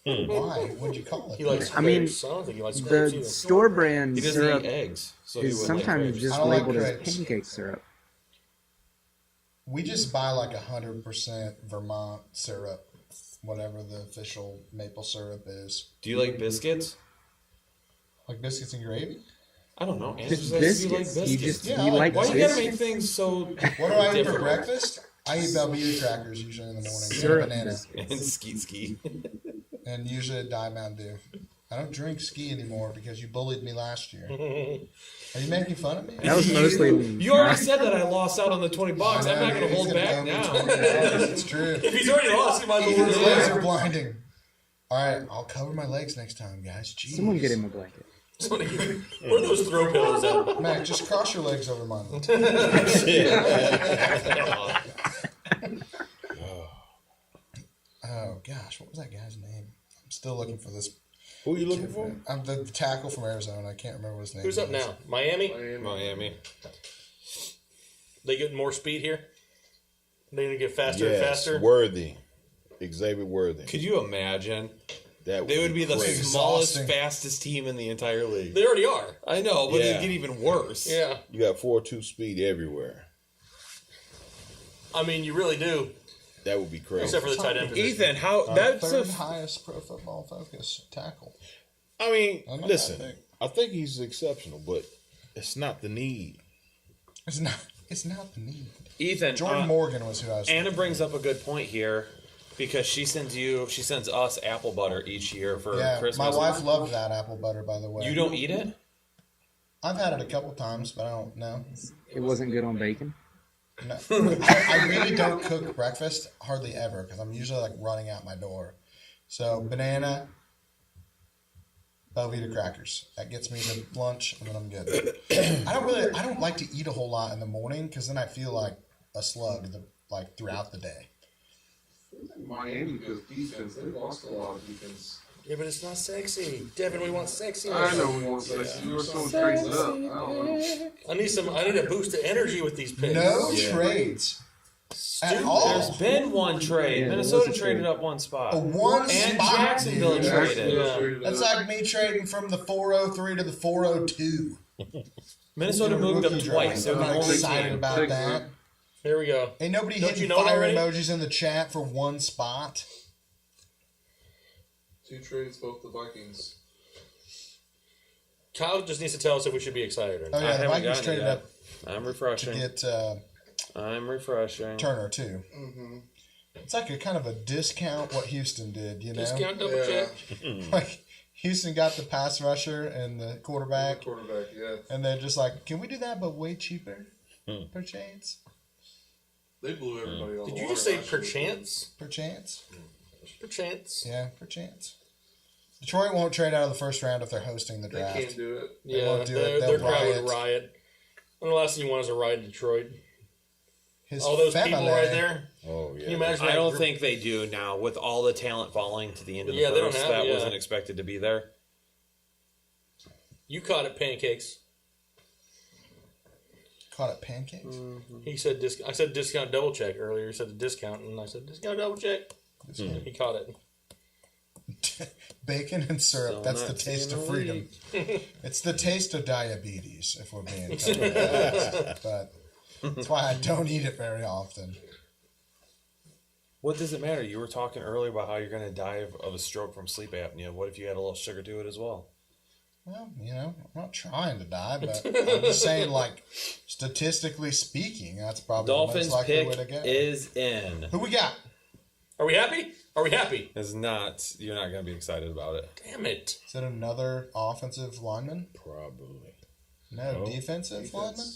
Why? What'd you call He it? likes I mean, grapes. I don't think he likes grapes The either. store brand He doesn't syrup eat eggs, so he is wouldn't like sometimes grapes. just I don't like labeled as grapes. pancake syrup. We just buy like 100% Vermont syrup, whatever the official maple syrup is. Do you like biscuits? Like biscuits and gravy. I don't know. Just Andrew says you like biscuits. You biscuits. just Yeah, I you like like Why you gotta biscuits? make things so What do I eat for different? breakfast? I eat Belvedere crackers usually in the morning. And a Syrup banana. biscuits. And skeet skeet. And usually a Diet Mountain Dew. I don't drink ski anymore because you bullied me last year. Are you making fun of me? That was mostly me. You already said that I lost out on the $20. I'm not going to hold back now. It's true. If he's already lost, he might as well His lose legs again. are blinding. All right, I'll cover my legs next time, guys. Jeez. Someone get him a blanket. Where are those throw pillows at? Mac, just cross your legs over mine. Oh gosh, what was that guy's name? I'm still looking for this. Who are you looking for? I'm the tackle from Arizona. I can't remember what his name. Who's up now? Miami? Miami. They getting more speed here? They going to get faster and Yes, faster? Worthy. Xavier Worthy. Could you imagine? That They would be the crazy. smallest, Exhausting. fastest team in the entire league. They already are. I know, but Yeah. they'd get even worse. Yeah. You got 4.2 speed everywhere. I mean, you really do. That would be crazy. Except for the tight end position. Ethan, that's third a highest Pro Football Focus tackle. I mean, I'm not listen, that big. I think he's exceptional, but it's not the need. It's not. It's not the need. Ethan. Jordan Morgan was who I was. Anna brings up a good point here because she sends us apple butter each year for Yeah, Christmas. my wife loved that apple butter. By the way, You don't eat it? I've had it a couple times, but I don't know. It wasn't good on bacon. No. I really don't cook breakfast hardly ever because I'm usually like running out my door. So banana, Belvita crackers. That gets me to lunch, and then I'm good. I don't like to eat a whole lot in the morning because then I feel like a slug throughout the day. Miami, because defense, they lost a lot of defense. Yeah, but it's not sexy. Devin, we want sexy. I know we want sexy. You were so straightened up. I don't know. I need a boost of energy with these picks. No trades at all. There's been one trade. Yeah, Minnesota there was a traded trade. up one spot. One And spot, Jacksonville dude. traded. Yeah. That's like me trading from the 403 to the 402. Minnesota moved up twice. They're I'm the not only excited team. about that. Here we go. Ain't nobody Don't hitting you know it fire already? emojis in the chat for one spot. 2 trades, both the Vikings. Kyle just needs to tell us if we should be excited or Oh not. I yeah, the haven't Vikings gotten it traded yet. up I'm to refreshing. get I'm refreshing. Turner too. Mm-hmm. It's like a kind of a discount what Houston did, you know? Discount double Yeah. check. Like Houston got the pass rusher and the quarterback, Quarterback, yeah. and they're just like, can we do that but way cheaper per chance? They blew everybody off. Did you just say perchance? Per chance? Perchance. Yeah, per chance. Detroit won't trade out of the first round if they're hosting the They draft. can't do it. They Yeah, won't do it. their They'll crowd riot. would riot. When the last thing you want is a riot in Detroit. His All those people family- right there. Oh, yeah. Can you imagine? I that don't group? think they do now with all the talent falling to the end of the Yeah, they don't first. have- That yeah. wasn't expected to be there. You caught it, pancakes. Caught it pancakes. He said I said discount double check earlier. He said the discount, and I said discount double check. He caught it. Bacon and syrup. So That's the not taste in of the freedom. It's the taste of diabetes, if we're being totally honest. But that's why I don't eat it very often. What does it matter? You were talking earlier about how you're going to die of a stroke from sleep apnea. What if you had a little sugar to it as well? Well, you know, I'm not trying to die, but I'm just saying, like, statistically speaking, that's probably Dolphins the most likely pick way to go. is in. Who we got? Are we happy? Are we happy? It's not. You're not going to be excited about it. Damn it! Is it another offensive lineman? Probably. No, No. defensive lineman?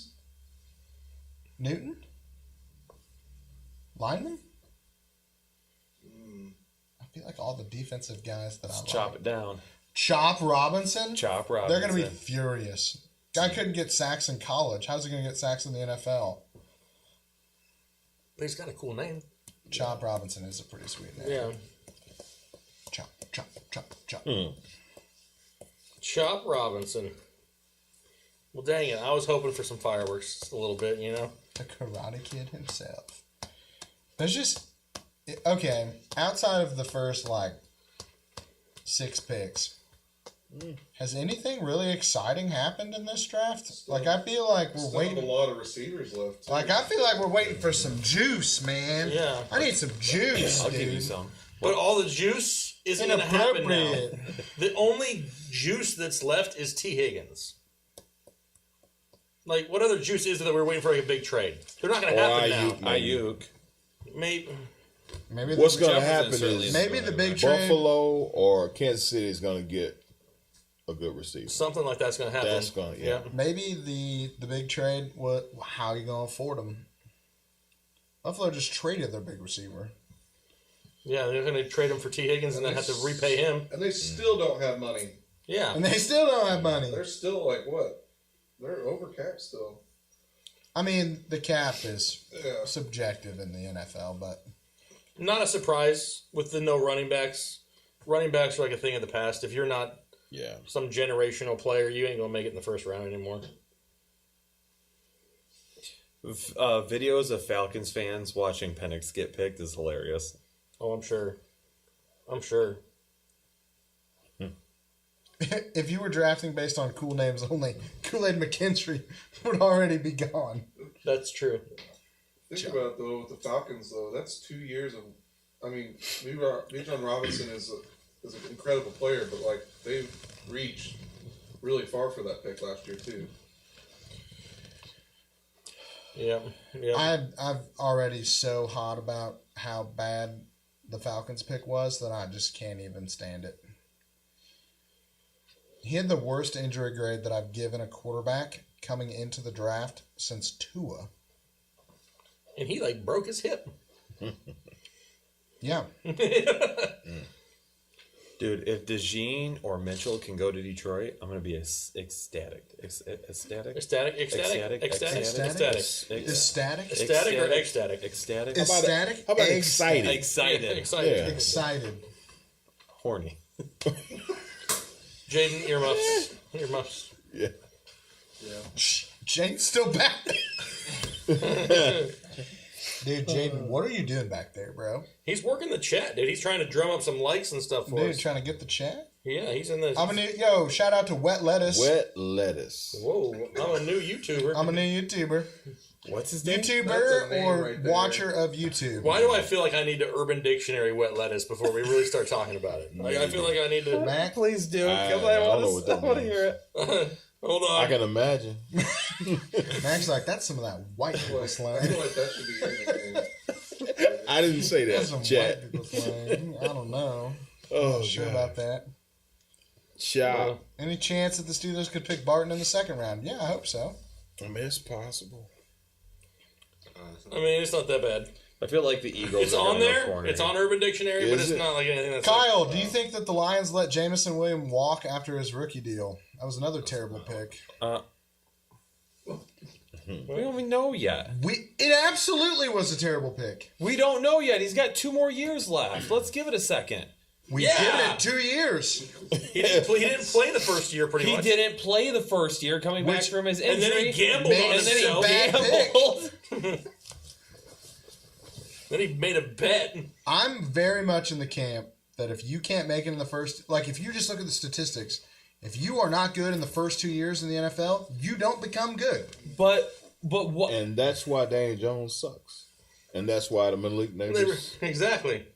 Newton? Lineman? I feel like all the defensive guys that I like. Chop it down. Chop Robinson? Chop Robinson. They're going to be furious. Guy couldn't get sacks in college. How's he going to get sacks in the NFL? But he's got a cool name. Chop Robinson is a pretty sweet name. Yeah. Chop, chop, chop, chop. Chop Robinson. Well, dang it. I was hoping for some fireworks just a little bit, you know? The Karate Kid himself. There's just... Okay, outside of the first, 6 picks, has anything really exciting happened in this draft? I feel like we're Still have waiting... a lot of receivers left. too. I feel like we're waiting for some juice, man. Yeah. I need some juice, I'll dude. give you some. But all the juice isn't going to happen now. Inappropriate. The only juice that's left is T. Higgins. What other juice is there that we're waiting for a big trade? They're not going to happen now. Ayuk. Maybe. Maybe What's the, going to Jefferson happen certainly is maybe the big trade... Buffalo or Kansas City is going to get a good receiver. Something like that's going to happen. That's going to, yeah. Maybe the big trade. How are you going to afford them? Buffalo just traded their big receiver. Yeah, they're going to trade him for T. Higgins and then have to repay him. And they still don't have money. Yeah. And they still don't have money. They're still like what? They're over cap still. I mean, the cap is subjective in the NFL, but not a surprise with the no running backs. Running backs are like a thing of the past. If you're not some generational player, you ain't going to make it in the first round anymore. Videos of Falcons fans watching Penix get picked is hilarious. Oh, I'm sure. If you were drafting based on cool names only, Kool-Aid McKinstry would already be gone. That's true. Think about it, though, with the Falcons, though. That's 2 years of... I mean, Bijan Robinson is an incredible player, but, like, they've reached really far for that pick last year, too. Yeah. I'm already so hot about how bad the Falcons pick was that I just can't even stand it. He had the worst injury grade that I've given a quarterback coming into the draft since Tua. And he, broke his hip. Yeah. Dude, if DeJean or Mitchell can go to Detroit, I'm going to be ecstatic. Ecstatic? Ecstatic or ecstatic? Ecstatic. How about excited? Excited. Horny. Jaden, earmuffs. Yeah. Jaden's still back. Dude, Jaden, what are you doing back there, bro? He's working the chat, dude. He's trying to drum up some likes and stuff for us. Trying to get the chat? Yeah, he's in the... shout out to Wet Lettuce. Wet Lettuce. Whoa, I'm a new YouTuber. What's his name? YouTuber or watcher of YouTube? Why do I feel like I need to Urban Dictionary Wet Lettuce before we really start talking about it? I feel like I need to... Mac, please do. I want to hear it. Hold on. I can imagine. Mac's like, that's some of that white people slang. I feel like that should be in the game. I didn't say that. That's some white people slang. I don't know. Oh, not sure about that. Ciao. Any chance that the Steelers could pick Barton in the second round? Yeah, I hope so. I mean, it's possible. I mean, it's not that bad. I feel like the Eagles It's are on going there. corner. It's on Urban Dictionary, but it's not like anything that's... Kyle, do you think that the Lions let Jamison Williams walk after his rookie deal? That was another terrible pick. We don't even know yet. It absolutely was a terrible pick. We don't know yet. He's got 2 more years left. Let's give it a second. We give it 2 years. He didn't play the first year pretty much. He didn't play the first year coming back from his injury. And then he gambled on himself. Then he made a bet. I'm very much in the camp that if you can't make it in the first... Like, if you just look at the statistics, if you are not good in the first 2 years in the NFL, you don't become good. But what? And that's why Daniel Jones sucks. And that's why the Malik Nabers... Exactly.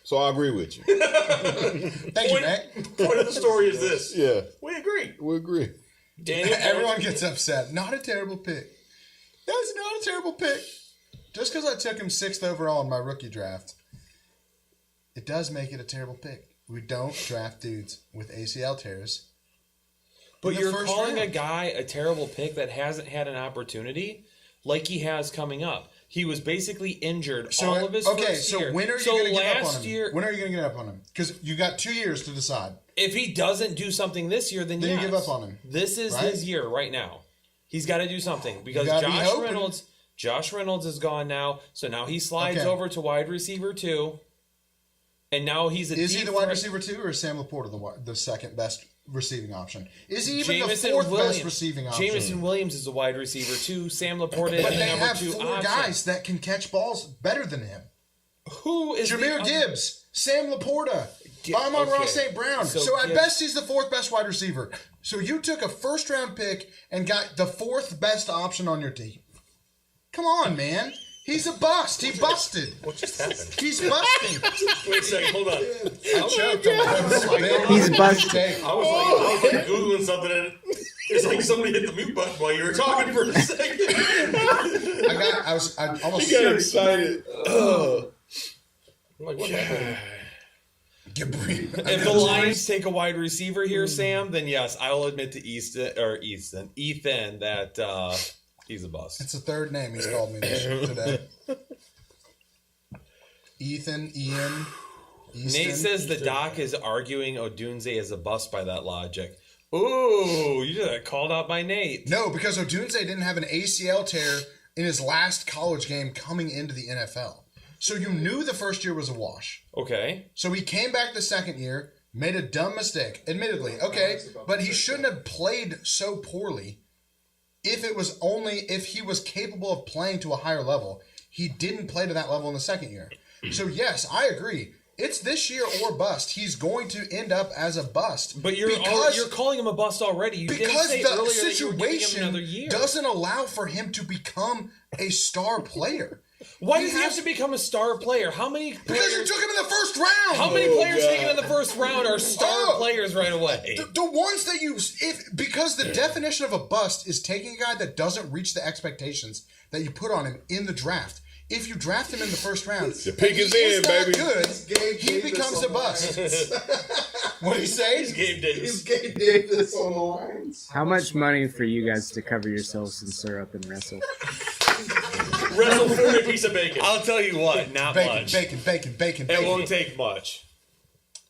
So I agree with you. Thank you, Mac. Point of the story is this. Yeah. We agree. We agree. Daniel Everyone gets upset. Not a terrible pick. That's not a terrible pick. Just because I took him 6th overall in my rookie draft, it does make it a terrible pick. We don't draft dudes with ACL tears. But you're calling a guy a terrible pick that hasn't had an opportunity like he has coming up. He was basically injured all of his first year. So when are you going to give up on him? Year, when are you going to get up on him? Because you got 2 years to decide. If he doesn't do something this year, then you yes. give up on him. This is his year right now. He's got to do something because Josh Reynolds is gone now, so now he slides over to wide receiver 2, and now he's Is he the wide receiver 2 or is Sam Laporta the second best receiving option? Is he even the fourth best receiving option? Jamison Williams is a wide receiver 2. Sam Laporta is but the they number have 2 4 option. guys that can catch balls better than him. Who is Jameer Gibbs, Sam Laporta, Ross St. Brown. So at best, he's the 4th best wide receiver. So you took a first-round pick and got the 4th best option on your team. Come on, man. He's a bust. He busted. What just happened? He's busting. Wait a second. Hold on. I choked on my He's busted. I was like Googling something and it's like somebody hit the mute button while you were talking for a second. I almost got excited. I'm like, what happened? If the Lions take a wide receiver here, Sam, then yes, I will admit to Ethan that he's a bust. It's the third name he's called me today. Ethan, Ian. Easton, Nate says the doc is arguing Odunze as a bust by that logic. Ooh, you just got called out by Nate. No, because Odunze didn't have an ACL tear in his last college game coming into the NFL. So you knew the first year was a wash. Okay. So he came back the second year, made a dumb mistake, admittedly. Okay, but he shouldn't have played so poorly if he was capable of playing to a higher level. He didn't play to that level in the second year. So yes, I agree. It's this year or bust. He's going to end up as a bust. But you're calling him a bust already. You didn't say the earlier that you were giving him situation another year. doesn't allow for him to become a star player. Why does he have to become a star player? How many players? Because you took him in the first round. How many players taken in the first round are star players right away? The ones that because the definition of a bust is taking a guy that doesn't reach the expectations that you put on him in the draft. If you draft him in the first round, the pick is in, baby. Good, he becomes a bust. What did he say? He's Gabe Davis on the lines. How much money for you guys to cover yourselves in syrup and wrestle? Wrestle for a piece of bacon. I'll tell you what, not much. Bacon. It won't take much.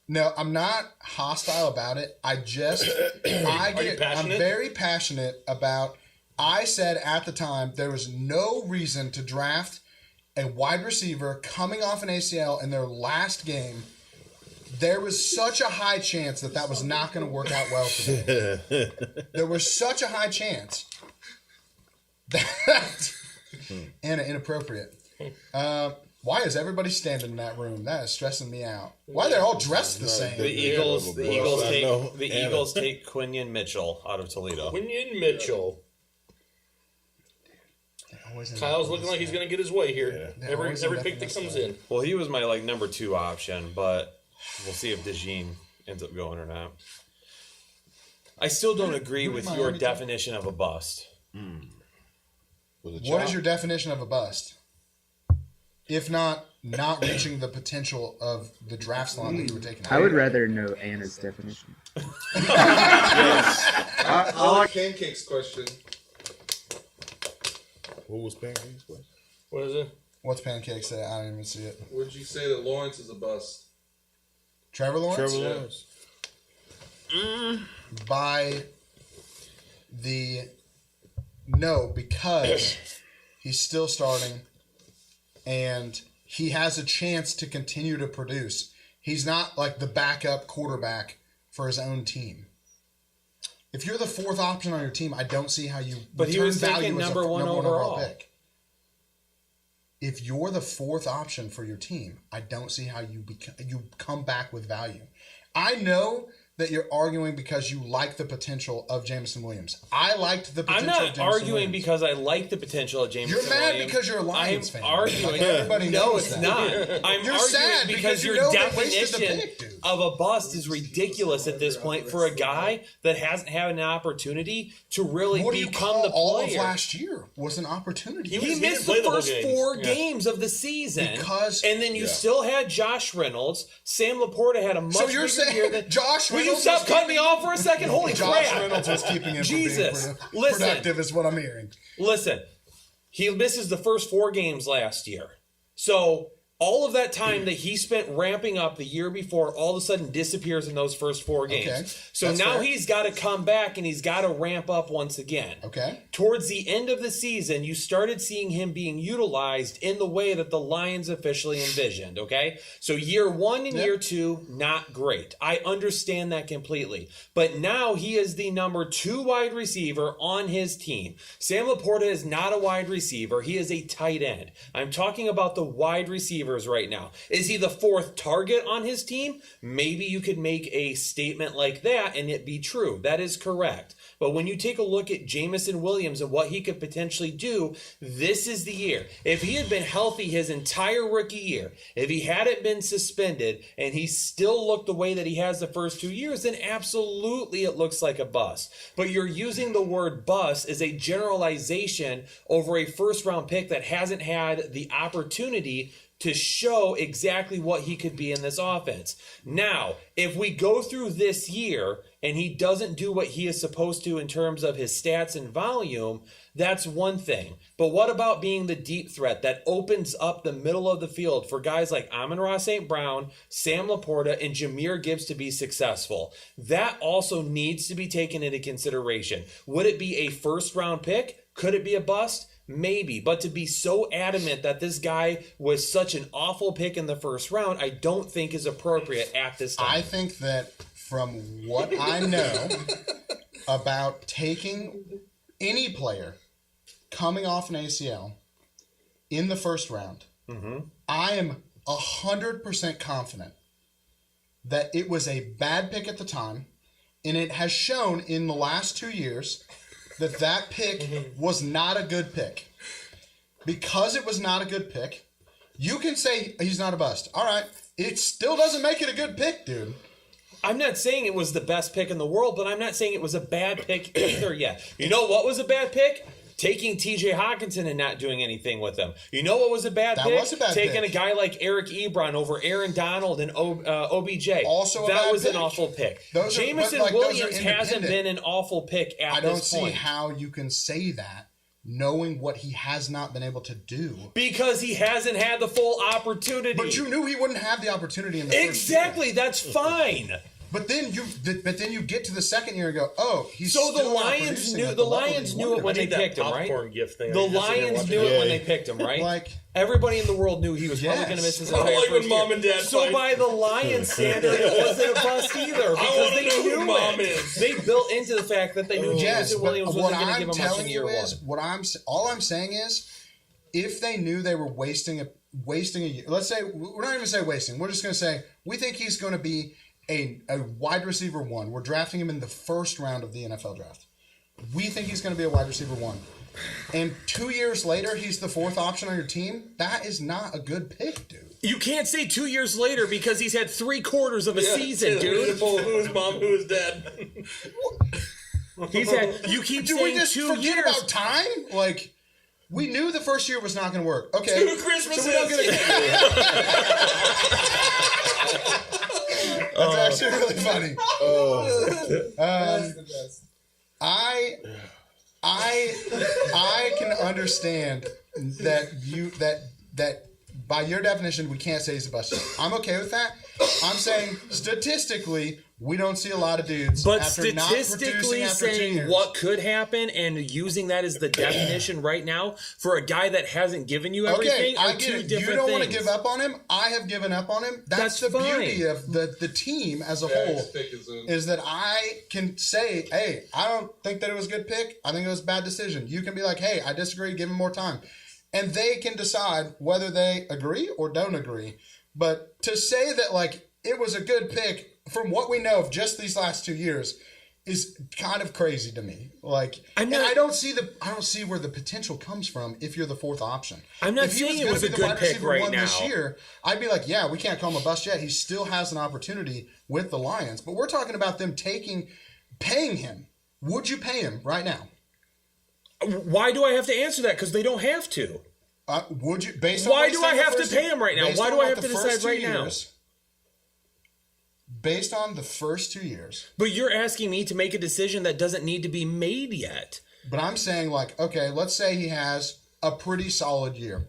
No, I'm not hostile about it. I'm very passionate about. I said at the time there was no reason to draft a wide receiver coming off an ACL in their last game. There was such a high chance that was not going to work out well for them. There was such a high chance that Anna, inappropriate. Why is everybody standing in that room? That is stressing me out. Why are they all dressed the same? The Eagles take Quinion Mitchell out of Toledo. Quinion Mitchell. Kyle's looking like he's going to get his way here. Yeah. Every pick that comes in. Well, he was my number 2 option, but we'll see if DeJean ends up going or not. I still don't agree with your definition of a bust. What is your definition of a bust? If not reaching the potential of the draft slot that you were taking. I would rather know Anna's definition. I like Pancake's question. What was Pancake's question? What is it? What's Pancake say? I don't even see it. Would you say that Lawrence is a bust? Trevor Lawrence? Trevor Lawrence. By the... No, because he's still starting and he has a chance to continue to produce. He's not like the backup quarterback for his own team. If you're the 4th option on your team, I don't see how you But he was value taken as number 1 overall. pick. If you're the 4th option for your team, I don't see how you come back with value. I know that you're arguing because you like the potential of Jameson Williams. I liked the potential of I'm Jameson not arguing Williams. because I like the potential of Jameson You're mad Williams. because you're a Lions fan. I'm arguing. Like everybody No, knows it's that. not. I'm You're arguing sad because you your know they wasted the definition pick, dude. of a bust is ridiculous at this point for a guy that hasn't had an opportunity to really What do you become call the player. all of last year was an opportunity. He missed the first 4 games of the season. And then you still had Josh Reynolds. Sam Laporta had a much bigger year than Josh Will you Reynolds stop was cutting me off for a second? Holy Josh crap. Reynolds was keeping him Jesus. from being Listen. productive is what I'm hearing. Listen, he misses the first 4 games last year. So all of that time that he spent ramping up the year before all of a sudden disappears in those first 4 games. Okay. So That's now fair. he's got to come back and he's got to ramp up once again. Okay. Towards the end of the season, you started seeing him being utilized in the way that the Lions officially envisioned, okay? So year 1 and year 2, not great. I understand that completely. But now he is the number 2 wide receiver on his team. Sam Laporta is not a wide receiver. He is a tight end. I'm talking about the wide receivers right now. Is he the 4th target on his team? Maybe you could make a statement like that and it be true. That is correct. But when you take a look at Jameson Williams and what he could potentially do, this is the year. If he had been healthy his entire rookie year, if he hadn't been suspended and he still looked the way that he has the first 2 years, then absolutely it looks like a bust. But you're using the word bust as a generalization over a first-round pick that hasn't had the opportunity to show exactly what he could be in this offense. Now, if we go through this year and he doesn't do what he is supposed to in terms of his stats and volume, that's one thing. But what about being the deep threat that opens up the middle of the field for guys like Amon-Ra St. Brown, Sam Laporta, and Jahmyr Gibbs to be successful? That also needs to be taken into consideration. Would it be a first-round pick? Could it be a bust? Maybe, but to be so adamant that this guy was such an awful pick in the first round, I don't think is appropriate at this time. I think that from what I know about taking any player coming off an ACL in the first round, I am 100% confident that it was a bad pick at the time, and it has shown in the last 2 years that pick was not a good pick. Because it was not a good pick, you can say he's not a bust. All right. It still doesn't make it a good pick, dude. I'm not saying it was the best pick in the world, but I'm not saying it was a bad pick either yet. You know what was a bad pick? Taking TJ Hawkinson and not doing anything with him. You know what was a bad pick? Was a bad Taking pick. a guy like Eric Ebron over Aaron Donald and OBJ. Also a that bad was pick. an awful pick. Those Jamison those Williams are hasn't independent. been an awful pick at I don't this see point. how you can say that knowing what he has not been able to do. Because he hasn't had the full opportunity. But you knew he wouldn't have the opportunity in the first Exactly, year. that's fine. But then you get to the second year and go, oh, he's So the still not Lions producing knew at the level Lions he knew it wanted. when they need that picked him, right? popcorn gift thing. The I guess Lions I knew didn't it watch when they picked him, right? Like everybody in the world knew he was probably going to miss his I entire like when first mom year. and dad So fight. by the Lions standard, it wasn't a bust either because wanna they know who knew mom it. is. They built into the fact that they knew Yes, Jameson but Williams what wasn't going to I'm give him much in telling year you one. is, all I'm saying is, if they knew they were wasting a year, let's say, we're not even going to say wasting, we're just going to say, we think he's going to be a wide receiver one. We're drafting him in the first round of the NFL draft. We think he's going to be a wide receiver one. And 2 years later, he's the fourth option on your team. That is not a good pick, dude. You can't say 2 years later because he's had 3/4 of a season, dude. Who's mom? Who's dad? He's had. You keep Do saying we just 2 forget years. about time? Like, we knew the first year was not going to work. Okay. 2 Christmases. So we don't get That's actually really funny. That's the best. I can understand that by your definition we can't say he's a bust. I'm okay with that. I'm saying statistically we don't see a lot of dudes. But after not producing statistically after 2 saying years. what could happen and using that as the definition right now for a guy that hasn't given you everything Okay, I are get two it. different You don't want to things. give up on him. I have given up on him. That's the fine. beauty of the team as a Yeah, whole. his pick is in. Is that I can say, hey, I don't think that it was a good pick. I think it was a bad decision. You can be like, hey, I disagree. Give him more time. And they can decide whether they agree or don't agree. But to say that, like, it was a good pick from what we know of just these last 2 years is kind of crazy to me. Like, and I don't see where the potential comes from if you're the fourth option. I'm not If he saying it gonna was be a the good wide pick receiver right one this now. year, I'd be like, yeah, we can't call him a bust yet. He still has an opportunity with the Lions. But we're talking about them paying him. Would you pay him right now? Why do I have to answer that? Because they don't have to. Would you? Based on Why what he do said I in the have to first- pay him right now? based Why on do I what have the to decide first 2 right now? years- Based on the first 2 years. But you're asking me to make a decision that doesn't need to be made yet. But I'm saying, like, okay, let's say he has a pretty solid year.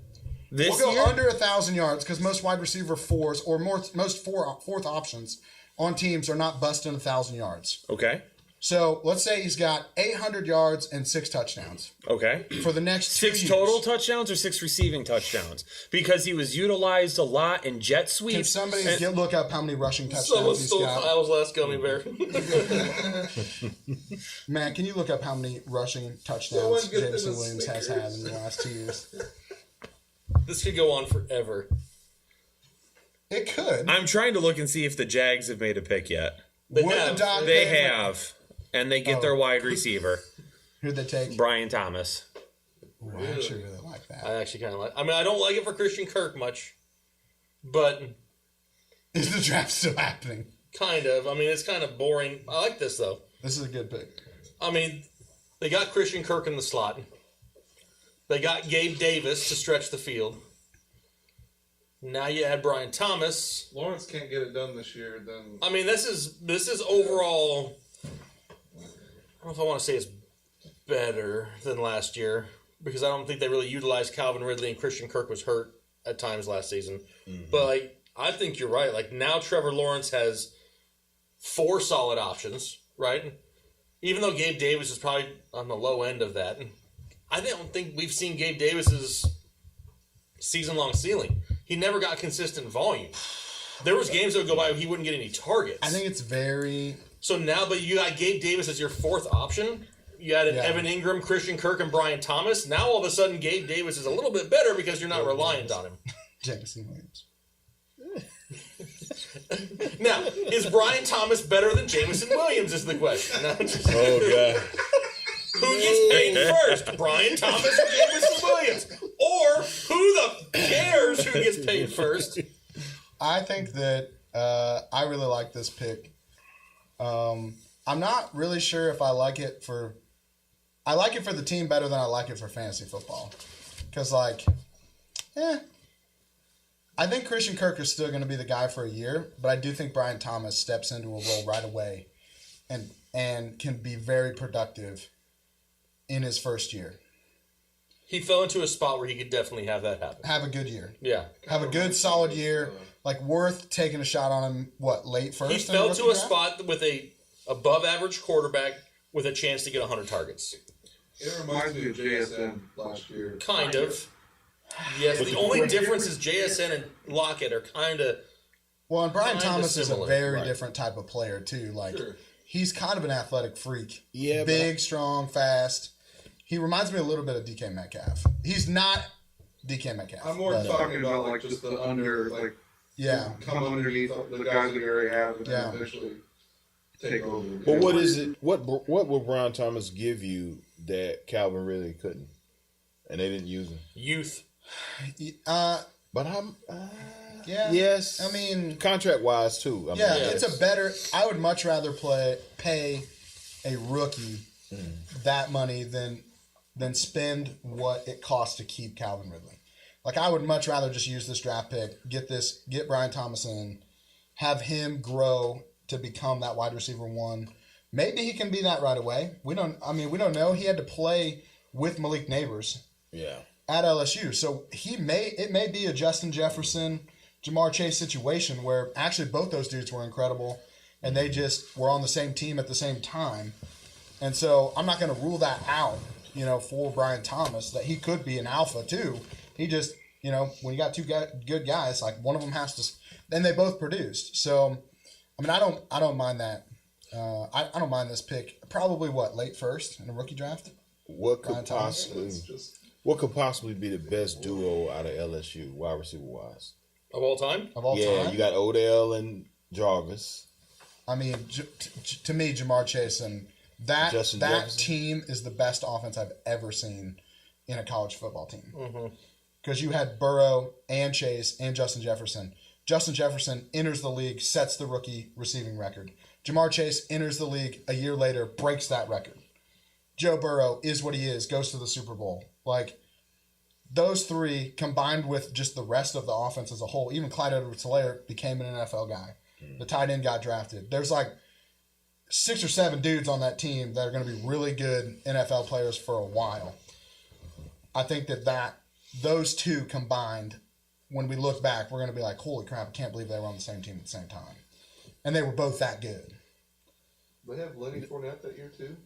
This We'll go year? under 1,000 yards because most wide receiver fours or most fourth options on teams are not busting 1,000 yards. Okay. So let's say he's got 800 yards and 6 touchdowns Okay. for the next 2 6 years. total touchdowns or 6 receiving touchdowns? Because he was utilized a lot in jet Can sweeps. somebody look up how many rushing touchdowns Someone he's stole got? Kyle's last gummy bear. Man, can you look up how many rushing Someone touchdowns get them Jameson a Williams has Snickers. had in the last 2 years? This could go on forever. It could. I'm trying to look and see if the Jags have made a pick yet. They Would have. the Dodgers They have. And they get their wide receiver, Who'd they take? Brian Thomas. Ooh, I actually really like that. I actually kind of like. I mean, I don't like it for Christian Kirk much, but Is the draft still happening? kind of. I mean, it's kind of boring. I like this though. This is a good pick. I mean, they got Christian Kirk in the slot. They got Gabe Davis to stretch the field. Now you add Brian Thomas. Lawrence can't get it done this year, then I mean, this is overall. I don't know if I want to say it's better than last year because I don't think they really utilized Calvin Ridley and Christian Kirk was hurt at times last season. Mm-hmm. But like, I think you're right. Like now, Trevor Lawrence has 4 solid options, right? Even though Gabe Davis is probably on the low end of that, I don't think we've seen Gabe Davis's season-long ceiling. He never got consistent volume. There was games that would go by where he wouldn't get any targets. I think it's very... So now, but you got Gabe Davis as your 4th option. You added Evan Ingram, Christian Kirk, and Brian Thomas. Now all of a sudden, Gabe Davis is a little bit better because you're not reliant on him. Jameson Williams. Now, is Brian Thomas better than Jameson Williams is the question. No, Oh, God. who gets paid first, Brian Thomas or Jameson Williams? Or who the cares who gets paid first? I think that I really like this pick. I'm not really sure if I like it for... I like it for the team better than I like it for fantasy football. Because, I think Christian Kirk is still going to be the guy for a year, but I do think Brian Thomas steps into a role right away and can be very productive in his first year. He fell into a spot where he could definitely have that happen. Have a good year. Yeah. Have a good, solid year. Like, worth taking a shot on him, late first? He fell to a spot with a above-average quarterback with a chance to get 100 targets. it reminds me of JSN last year. Kind of. Yes, the only difference is JSN and Lockett are kind of... Well, and Brian Thomas is a similar. very different type of player, too. Like, he's kind of an athletic freak. Yeah, Big, strong, fast. He reminds me a little bit of DK Metcalf. He's not DK Metcalf. I'm more talking about, like, just the under, like, come underneath the guys that he already has and then eventually take over. But what is it? What will Brian Thomas give you that Calvin really couldn't? And they didn't use him? Youth. But I'm... Yeah. Yes. I mean... Contract-wise, too. I mean, it's a better... I would much rather pay a rookie that money than spend what it costs to keep Calvin Ridley. Like, I would much rather just use this draft pick, get Brian Thomas in, have him grow to become that wide receiver 1. Maybe he can be that right away. We don't know. He had to play with Malik Nabers. Yeah. At LSU. So it may be a Justin Jefferson, Jamar Chase situation where actually both those dudes were incredible and they just were on the same team at the same time. And so I'm not going to rule that out, for Brian Thomas, that he could be an alpha too. He just, when you got two good guys, like one of them has to, then they both produced. So, I mean, I don't mind that. I don't mind this pick. Probably late first in a rookie draft? What could possibly be the best duo out of LSU, wide receiver wise? Of all time? Of all time? You got Odell and Jarvis. I mean, to me, Jamar Chase and that team is the best offense I've ever seen in a college football team. Because you had Burrow and Chase and Justin Jefferson. Justin Jefferson enters the league, sets the rookie receiving record. Jamar Chase enters the league a year later, breaks that record. Joe Burrow is what he is, goes to the Super Bowl. Like, those three combined with just the rest of the offense as a whole, even Clyde Edwards-Helaire became an NFL guy. The tight end got drafted. There's like 6 or 7 dudes on that team that are going to be really good NFL players for a while. I think that those two combined, when we look back, we're going to be like, holy crap, I can't believe they were on the same team at the same time. And they were both that good. They have Lenny Fournette that year too?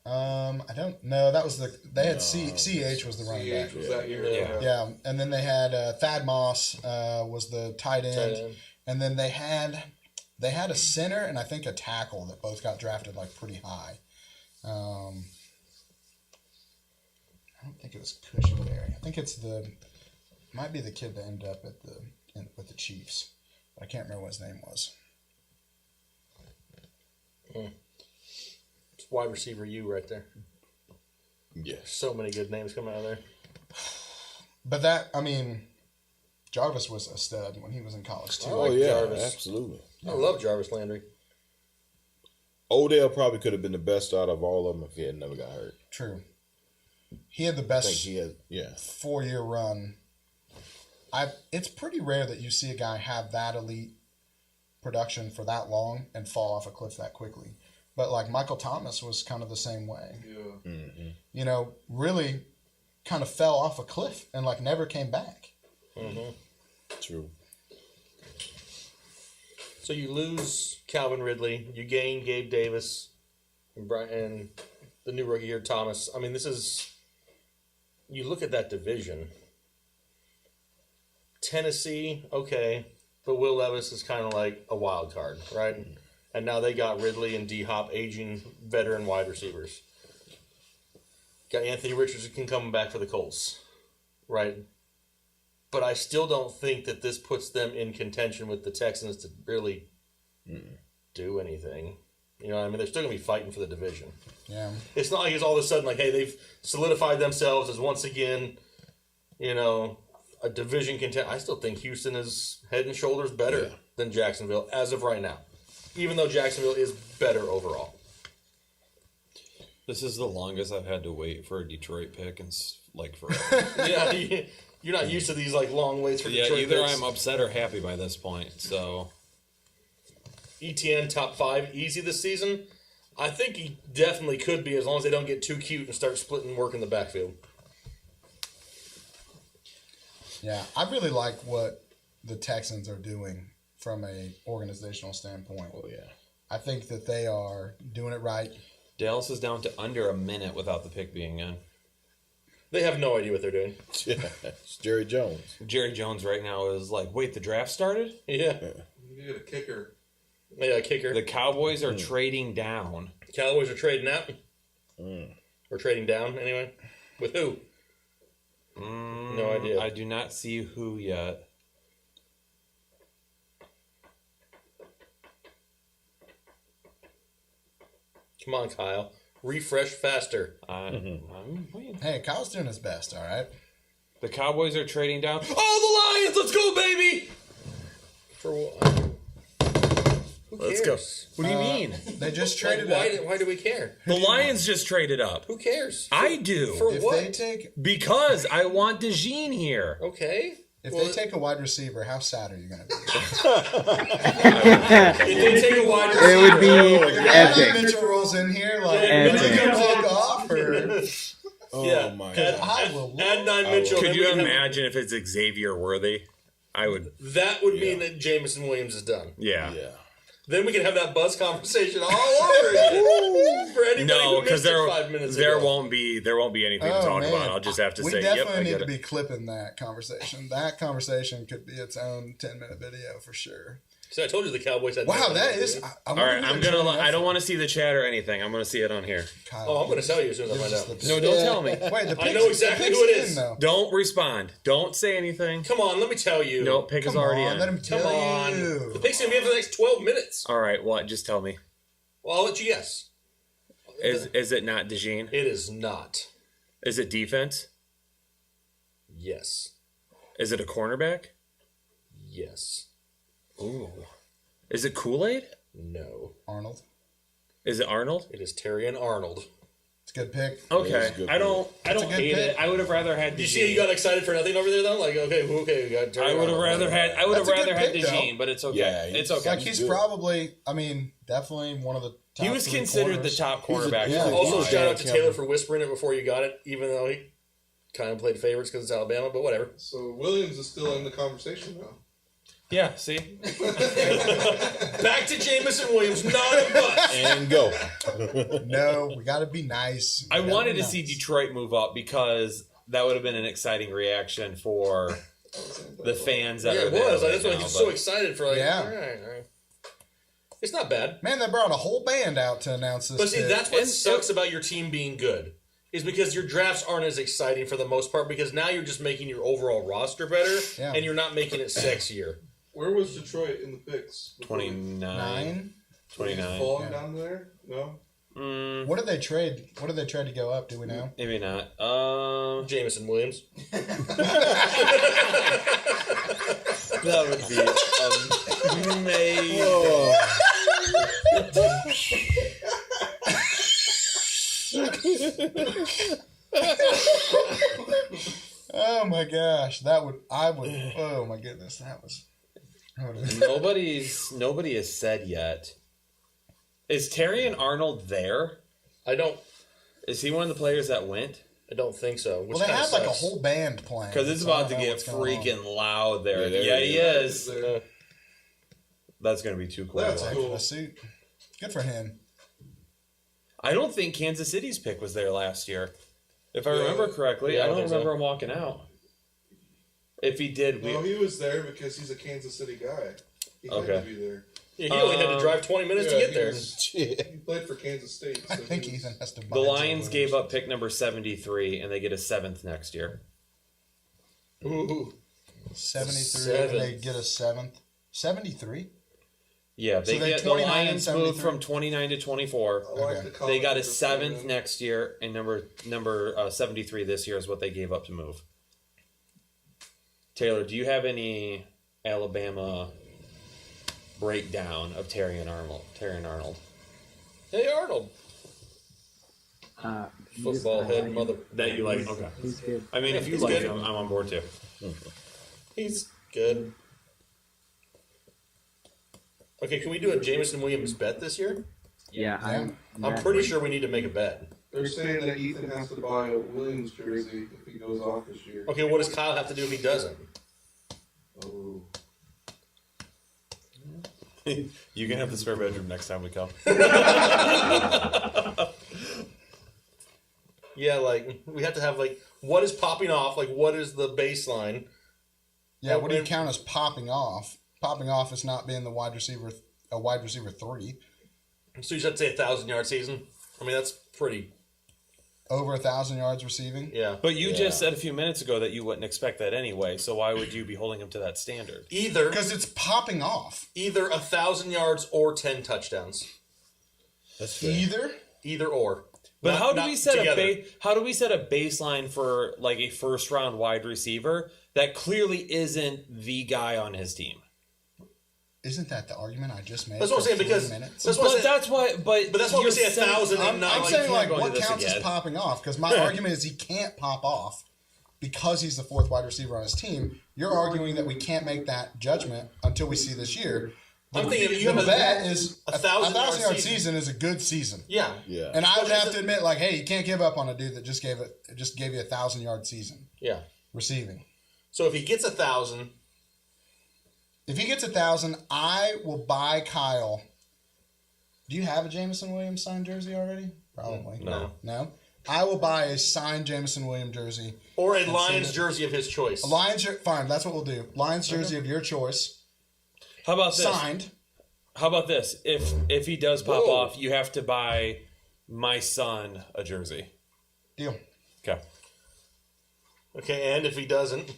I don't know. That was they had CH was the running back. CH was that year. Yeah. And then they had Thad Moss was the tight end. And then they had a center and I think a tackle that both got drafted like pretty high. I don't think it was Cushenberry. I think might be the kid that ended up with the Chiefs. But I can't remember what his name was. It's wide receiver U right there. Yeah. So many good names coming out of there. But Jarvis was a stud when he was in college too. Jarvis. Absolutely. I love Jarvis Landry. Odell probably could have been the best out of all of them if he had never got hurt. True. He had the best 4-year run. it's pretty rare that you see a guy have that elite production for that long and fall off a cliff that quickly. But like Michael Thomas was kind of the same way. Yeah. Mm-hmm. You know, really kind of fell off a cliff and like never came back. Mm-hmm. True. So you lose Calvin Ridley, you gain Gabe Davis, and the new rookie here, Thomas. I mean, this is. You look at that division. Tennessee, okay, but Will Levis is kind of like a wild card, right? And now they got Ridley and D-Hop, aging veteran wide receivers. Got Anthony Richardson coming back for the Colts, right? But I still don't think that this puts them in contention with the Texans to really do anything. You know what I mean? They're still going to be fighting for the division. Yeah. It's not like it's all of a sudden like, hey, they've solidified themselves as once again, you know, a division contender. I still think Houston is head and shoulders better than Jacksonville as of right now, even though Jacksonville is better overall. This is the longest I've had to wait for a Detroit pick in like forever. Yeah, you're not used to these like long waits for Detroit either picks. I'm upset or happy by this point. So ETN top 5 easy this season. I think he definitely could be as long as they don't get too cute and start splitting work in the backfield. Yeah, I really like what the Texans are doing from a organizational standpoint. Oh yeah. I think that they are doing it right. Dallas is down to under a minute without the pick being in. They have no idea what they're doing. It's Jerry Jones. Jerry Jones right now is like, wait, the draft started? Yeah. You get a kicker. Yeah, kicker. The Cowboys are trading down. Cowboys are trading out. Or trading down, anyway. With who? No idea. I do not see who yet. Come on, Kyle. Refresh faster. I'm waiting. Hey, Kyle's doing his best, all right? The Cowboys are trading down. Oh, the Lions! Let's go, baby! For what? Let's go. What do you mean? They just Like, traded why do we care? The Lions just traded up. Who cares? I do. For If what? they take Because I want DeJean here. Okay. if Well, they take a wide receiver, how sad are you going to be? if they take a wide receiver, It would be Epic. epic. Mitchell rolls in here like Epic. Mitchell can walk off or Oh yeah, my add, god. I will add 9 Mitchell. Could then you we can have- imagine if it's Xavier Worthy? I would. That would mean that Jameson Williams is done. Yeah. Yeah. Then we can have that buzz conversation all over again. For anybody No, who because missed it 5 minutes there ago. won't be anything to talk about. I'll just have to we say, yep, definitely I need get to it. be clipping that conversation. That conversation could be its own 10-minute video for sure. So I told you the Cowboys had. Wow, no that idea. is. All right, I'm gonna. I don't want to see the chat or anything. I'm gonna see it on here. Kyle, Oh, I'm going to tell you as soon as I find out. No, don't tell me. Wait, the I pick's- know exactly the pick's who it in, is. though. Don't respond. Don't say anything. Come on, let me tell you. No, pick is Come already on, in. let him Come tell on. you. The pick's going to be in for the next 12 minutes. All right, what? Just tell me. Well, I'll let you guess. Is it not DeJean? It is not. Is it defense? Yes. Is it a cornerback? Yes. Ooh. Is it Kool-Aid? No. Arnold. Is it Arnold? It is Terry and Arnold. It's a good pick. Okay. That's a good I don't That's a good hate pick. it. I would have rather had Did you see how you DeJean. got excited for nothing over there, though? Like, okay, we got Terry I and would have Arnold. rather had That's a good had pick, though. DeJean, but it's okay. Yeah, it's he's- okay. Like he's good. probably, I mean, definitely one of the top He was 3 considered corners. the top He's a- cornerback. yeah. for a Also, while. shout out to Cameron. Taylor for whispering it before you got it, even though he kind of played favorites because it's Alabama, but whatever. So Williams is still in the conversation now. Yeah, see? Back to Jameson Williams, not a bust. And go. No, we got to be nice. I We gotta wanted be to see nice. Detroit move up because that would have been an exciting reaction for the fans that Yeah, are it there was. right That's why now, he was but- so excited for, like, Yeah. all right. It's not bad. Man, they brought a whole band out to announce this. But see, pick. that's what And- sucks about your team being good. Is because your drafts aren't as exciting for the most part because now you're just making your overall roster better Yeah. and you're not making it sexier. Where was Detroit in the picks? 29. 9. 29. Falling Yeah. down there? No. What did they trade? What did they trade to go up? Do we know? Maybe not. Jameson Williams. That would be amazing. Oh my gosh, oh my goodness, that was. Nobody has said yet. Is Terrion Arnold there? Is he one of the players that went? I don't think so. Well, they have like a whole band playing. Because it's about to get freaking loud there. Yeah, he is. That's going to be too cool. That's cool. Suit. Good for him. I don't think Kansas City's pick was there last year. If I remember correctly, I don't remember him walking out. If he did, he was there because he's a Kansas City guy. He had to be there. Yeah, he only had to drive 20 minutes to get there. He played for Kansas State. So I think Ethan has to buy the Lions gave up pick number 73, and they get a 7th next year. Ooh. 73, and they get a 7th. 73? Yeah, the Lions moved from 29 to 24. They got a 7th next year, and number 73 this year is what they gave up to move. Taylor, do you have any Alabama breakdown of Terrion Arnold? Hey, Arnold. Football head mother. That you like? Okay. He's good. I mean, if you like him, I'm on board too. He's good. Okay, can we do a Jameson Williams bet this year? Yeah, I'm pretty sure we need to make a bet. They're saying that Ethan has to buy a Williams jersey if he goes off this year. Okay, what does Kyle have to do if he doesn't? Oh. You can have the spare bedroom next time we come. Yeah, like, we have to have, like, what is popping off? Like, what is the baseline? Yeah, what do you count as popping off? Popping off is not being a wide receiver 3. So you should say 1,000-yard season? I mean, that's pretty... Over 1,000 yards receiving? Yeah. But you just said a few minutes ago that you wouldn't expect that anyway, so why would you be holding him to that standard? Either... Because it's popping off. Either 1,000 yards or 10 touchdowns. That's fair. Either or. But how do we set a baseline for like a first round wide receiver that clearly isn't the guy on his team? Isn't that the argument I just made? That's what I'm saying, because that's why we say 1,000 and not I'm saying like what counts as popping off, because my argument is he can't pop off because he's the 4th wide receiver on his team. You're arguing that we can't make that judgment until we see this year. I'm thinking you the have bet is a 1,000-yard season is a good season. Yeah. And I would have to admit, like, hey, you can't give up on a dude that just gave you a 1,000-yard season. Yeah. Receiving. So if he gets 1,000, if he gets 1,000, I will buy Kyle. Do you have a Jameson Williams signed jersey already? Probably. No. I will buy a signed Jameson Williams jersey or a Lions jersey of his choice. A Lions fine. That's what we'll do. Lions jersey of your choice. How about this? Signed. How about this? If he does pop off, you have to buy my son a jersey. Deal. Okay, and if he doesn't,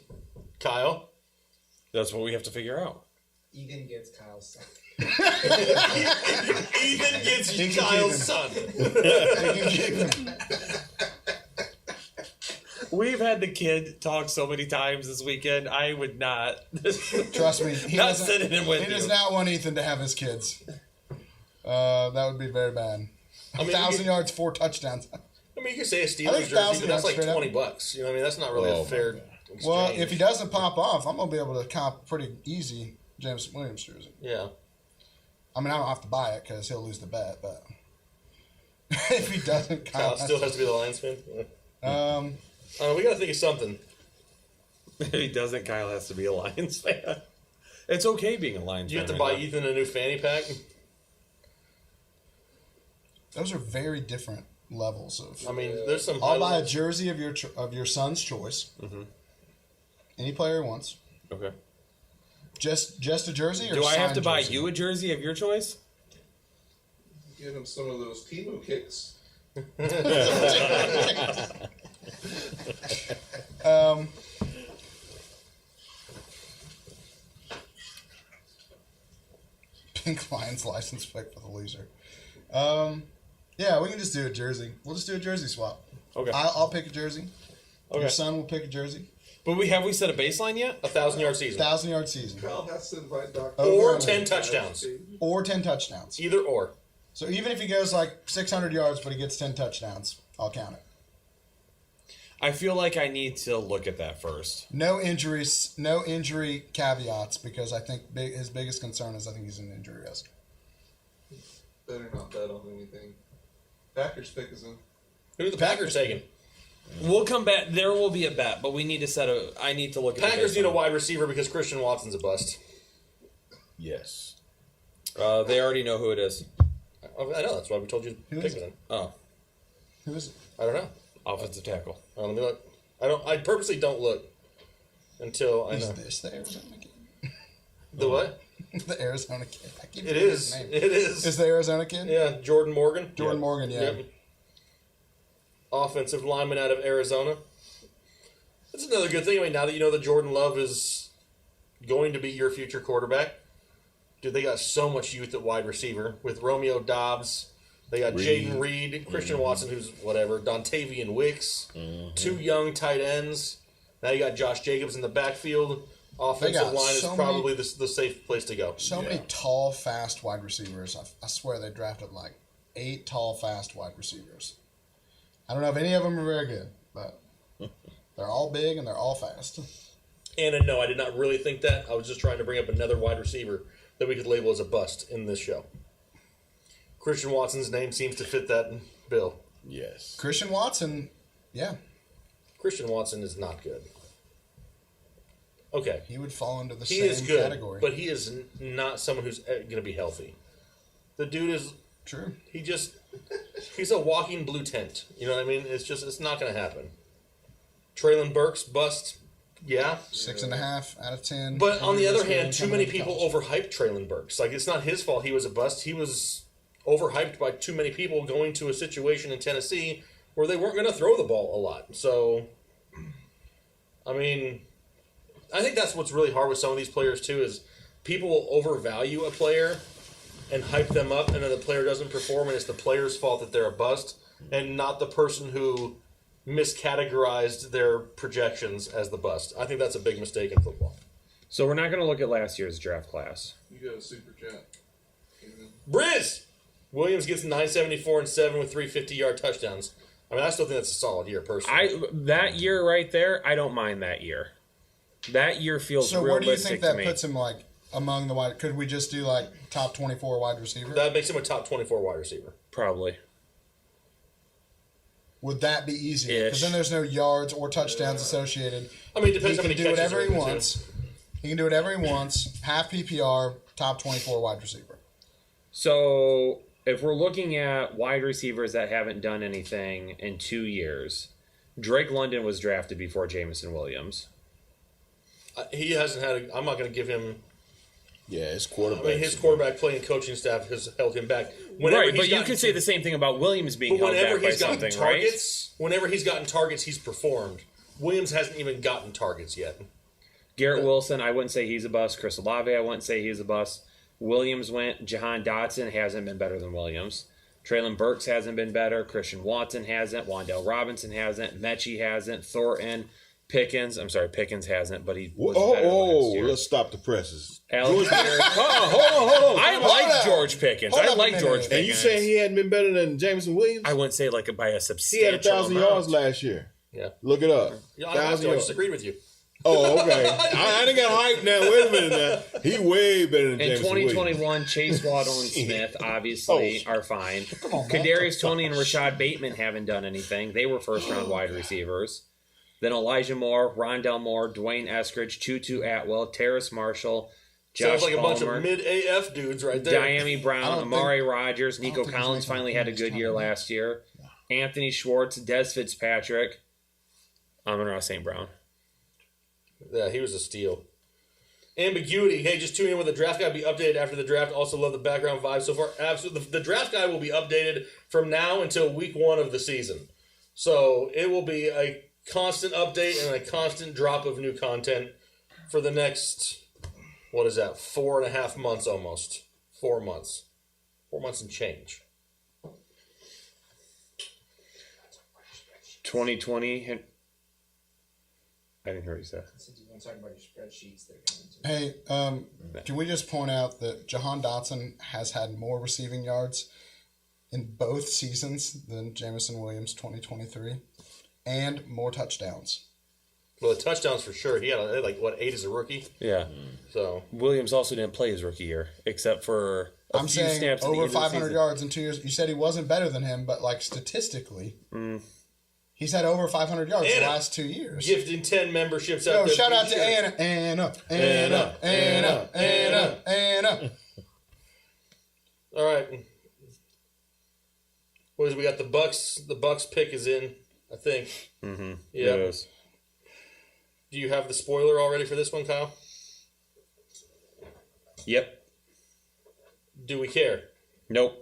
Kyle? That's what we have to figure out. Ethan gets Kyle's son. Ethan gets Kyle's son. We've had the kid talk so many times this weekend. I would not. Trust me. He does not want Ethan to have his kids. That would be very bad. 1,000 yards, 4 touchdowns. I mean, you could say a Steelers jersey, but that's like $20. You know what I mean? That's not really a fair exchange. Well, if he doesn't pop off, I'm going to be able to comp pretty easy James Williams jersey. Yeah. I mean, I don't have to buy it because he'll lose the bet, but if he doesn't, Kyle still has to be the Lions fan? We got to think of something. If he doesn't, Kyle has to be a Lions fan. It's okay being a Lions fan. You have to buy Ethan a new fanny pack? Those are very different levels of. I mean, there's some. I'll buy a jersey of your son's choice. Mm-hmm. Any player he wants. Okay. Just a jersey, or do I have to buy jersey? you a jersey of your choice? Give him some of those Timo kicks. Pink Lions license plate for the loser. Yeah, we can just do a jersey. We'll just do a jersey swap. Okay. I'll pick a jersey. Okay. Your son will pick a jersey. But have we set a baseline yet? 1,000-yard season. 1,000-yard season. Kyle has to invite Dr. Or 10 touchdowns. Or 10 touchdowns. Either or. So even if he goes like 600 yards, but he gets 10 touchdowns, I'll count it. I feel like I need to look at that first. No injuries, no injury caveats, because I think his biggest concern is I think he's an injury risk. Better not bet on anything. Packers pick is in. Who are the Packers taking? We'll come back. There will be a bet, but we need to set a. I need to look at Packers need a wide receiver because Christian Watson's a bust. Yes. They already know who it is. I know, that's why we told you to Who pick is it? them. Oh, Who is it? I don't know. offensive tackle. Let me look. I purposely don't look until I Is know. this the Arizona kid? The what? The Arizona kid. I keep It forgetting his is. name. It is. Is the Arizona kid? Yeah, Jordan Morgan. Jordan Morgan, yeah. Yep. Offensive lineman out of Arizona. That's another good thing. I mean, now that you know that Jordan Love is going to be your future quarterback, dude, they got so much youth at wide receiver with Romeo Dobbs. They got Jaden Reed, Christian Watson, who's whatever, Dontavian Wicks, two young tight ends. Now you got Josh Jacobs in the backfield. Offensive line is probably the safe place to go. So many tall, fast wide receivers. I swear they drafted like 8 tall, fast wide receivers. I don't know if any of them are very good, but they're all big and they're all fast. And no, I did not really think that. I was just trying to bring up another wide receiver that we could label as a bust in this show. Christian Watson's name seems to fit that bill. Yes. Christian Watson, yeah. Christian Watson is not good. Okay. He would fall into the He same is good, category. but he is not someone who's going to be healthy. The dude is... True. He's a walking blue tent. You know what I mean? It's not going to happen. Traylon Burks, bust. Yeah. 6.5 out of 10. But on the other hand, too many people overhyped Traylon Burks. Like, it's not his fault he was a bust. He was overhyped by too many people going to a situation in Tennessee where they weren't going to throw the ball a lot. So, I mean, I think that's what's really hard with some of these players, too, is people will overvalue a player and hype them up, and then the player doesn't perform, and it's the player's fault that they're a bust, and not the person who miscategorized their projections as the bust. I think that's a big mistake in football. So we're not going to look at last year's draft class. You got a super chat. Briz! Williams gets 974 and 7 with 350-yard touchdowns. I mean, I still think that's a solid year, personally. That year right there, I don't mind that year. That year feels so where do you realistic think to that me. puts him, like, among the wide... Could we just do, like, top 24 wide receiver? That makes him a top 24 wide receiver. Probably. Would that be easier? Because then there's no yards or touchdowns associated. I mean, it depends he how many can do catches whatever are he in it, wants. He can do whatever he wants. Half PPR, top 24 wide receiver. So if we're looking at wide receivers that haven't done anything in 2 years, Drake London was drafted before Jameson Williams. He hasn't had I'm not going to give him... Yeah, his quarterback. I mean, his quarterback play and coaching staff has held him back. Whenever Right, but you could say the same thing about Williams being held whenever back by he's gotten something, targets, whenever he's gotten targets, he's performed. Williams hasn't even gotten targets yet. Garrett Wilson, I wouldn't say he's a bust. Chris Olave, I wouldn't say he's a bust. Williams went. Jahan Dotson hasn't been better than Williams. Traylon Burks hasn't been better. Christian Watson hasn't. Wan'Dale Robinson hasn't. Mechie hasn't. Thornton. Pickens. I'm sorry, Pickens hasn't, but he was better last year. Let's stop the presses. Alex Pierce. Hold on. I like George Pickens. I like George Pickens. And you saying he hadn't been better than Jameson Williams? I wouldn't say like by a He substantial had 1,000 amount. yards last year. Yeah. Look it up. Yeah, I disagreed with you. Oh, okay. I didn't get hyped now. Wait a minute now. He way better than In Jameson 2021, Williams. Chase Waddle and Smith obviously are fine. Kadarius Toney and Rashad Bateman haven't done anything. They were first-round wide receivers. Then Elijah Moore, Rondell Moore, Dwayne Eskridge, Tutu Atwell, Terrace Marshall, Josh Sounds like a bunch Palmer, of mid-AF dudes right there. Diami Brown, Amari Rogers, Nico Collins finally had a good year last year. Anthony Schwartz, Des Fitzpatrick, Amon-Ra St. Brown. Yeah, he was a steal. Ambiguity. Hey, just tune in with the draft guy. Be updated after the draft. Also love the background vibe so far. Absolutely. The draft guy will be updated from now until week 1 of the season. So it will be a constant update and a constant drop of new content for the next, 4.5 months almost. 4 months. 4 months and change. 2020. I didn't hear what you said. Since you want to talk about your spreadsheets, they're going to. Hey, can we just point out that Jahan Dotson has had more receiving yards in both seasons than Jameson Williams 2023? and more touchdowns. Well, the touchdowns for sure. He had 8 as a rookie. Yeah. So Williams also didn't play his rookie year, except for a I'm few saying snaps at the over end of the 500 season. yards in 2 years. You said he wasn't better than him, but like statistically, he's had over 500 yards the last 2 years. Gifting 10 memberships out Yo, there. shout out to Anna. All right. What is it? We got the Bucks. The Bucks pick is in, I think. Mm-hmm. Yeah. It is. Do you have the spoiler already for this one, Kyle? Yep. Do we care? Nope.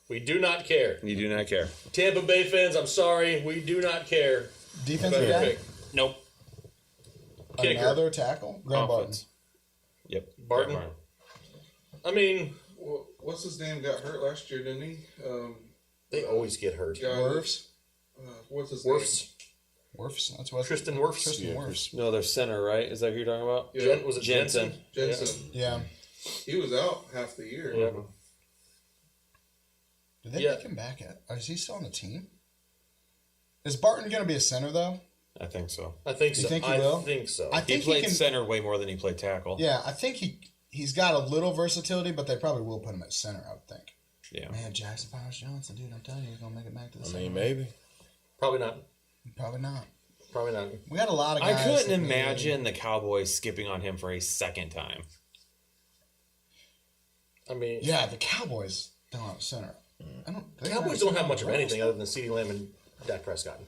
We do not care. You do not care. Tampa Bay fans, I'm sorry. We do not care. Defensive about your guy? pick. Nope. Kicker. Another tackle? Graham Barton. Offense. Yep. Barton. I mean, What's his name? Got hurt last year, didn't he? they always get hurt. Wirfs? What's his Wirfs. Wirfs? That's what. Tristan Wirfs. Tristan Wirfs. No, they're center, right? Is that who you're talking about? name? Yeah. Was it Jensen. Jensen? Yeah. He was out half the year. Yeah. Did they Yeah. pick him back at? Is he still on the team? Is Barton going to be a center, though? I think so. I think You so. think he will? I think so. I He think played he can. center way more than he played tackle. Yeah, I think he's got a little versatility, but they probably will put him at center, I would think. Yeah. Man, Jackson Powers Johnson, dude, I'm telling you, he's going to make it back to the I center. mean, maybe. Probably not. Probably not. Probably not. We got a lot of I guys. couldn't that imagine the Cowboys skipping on him for a second time. I mean, Yeah, the Cowboys don't have a center. the Cowboys don't have much of anything other than CeeDee Lamb and Dak Prescott.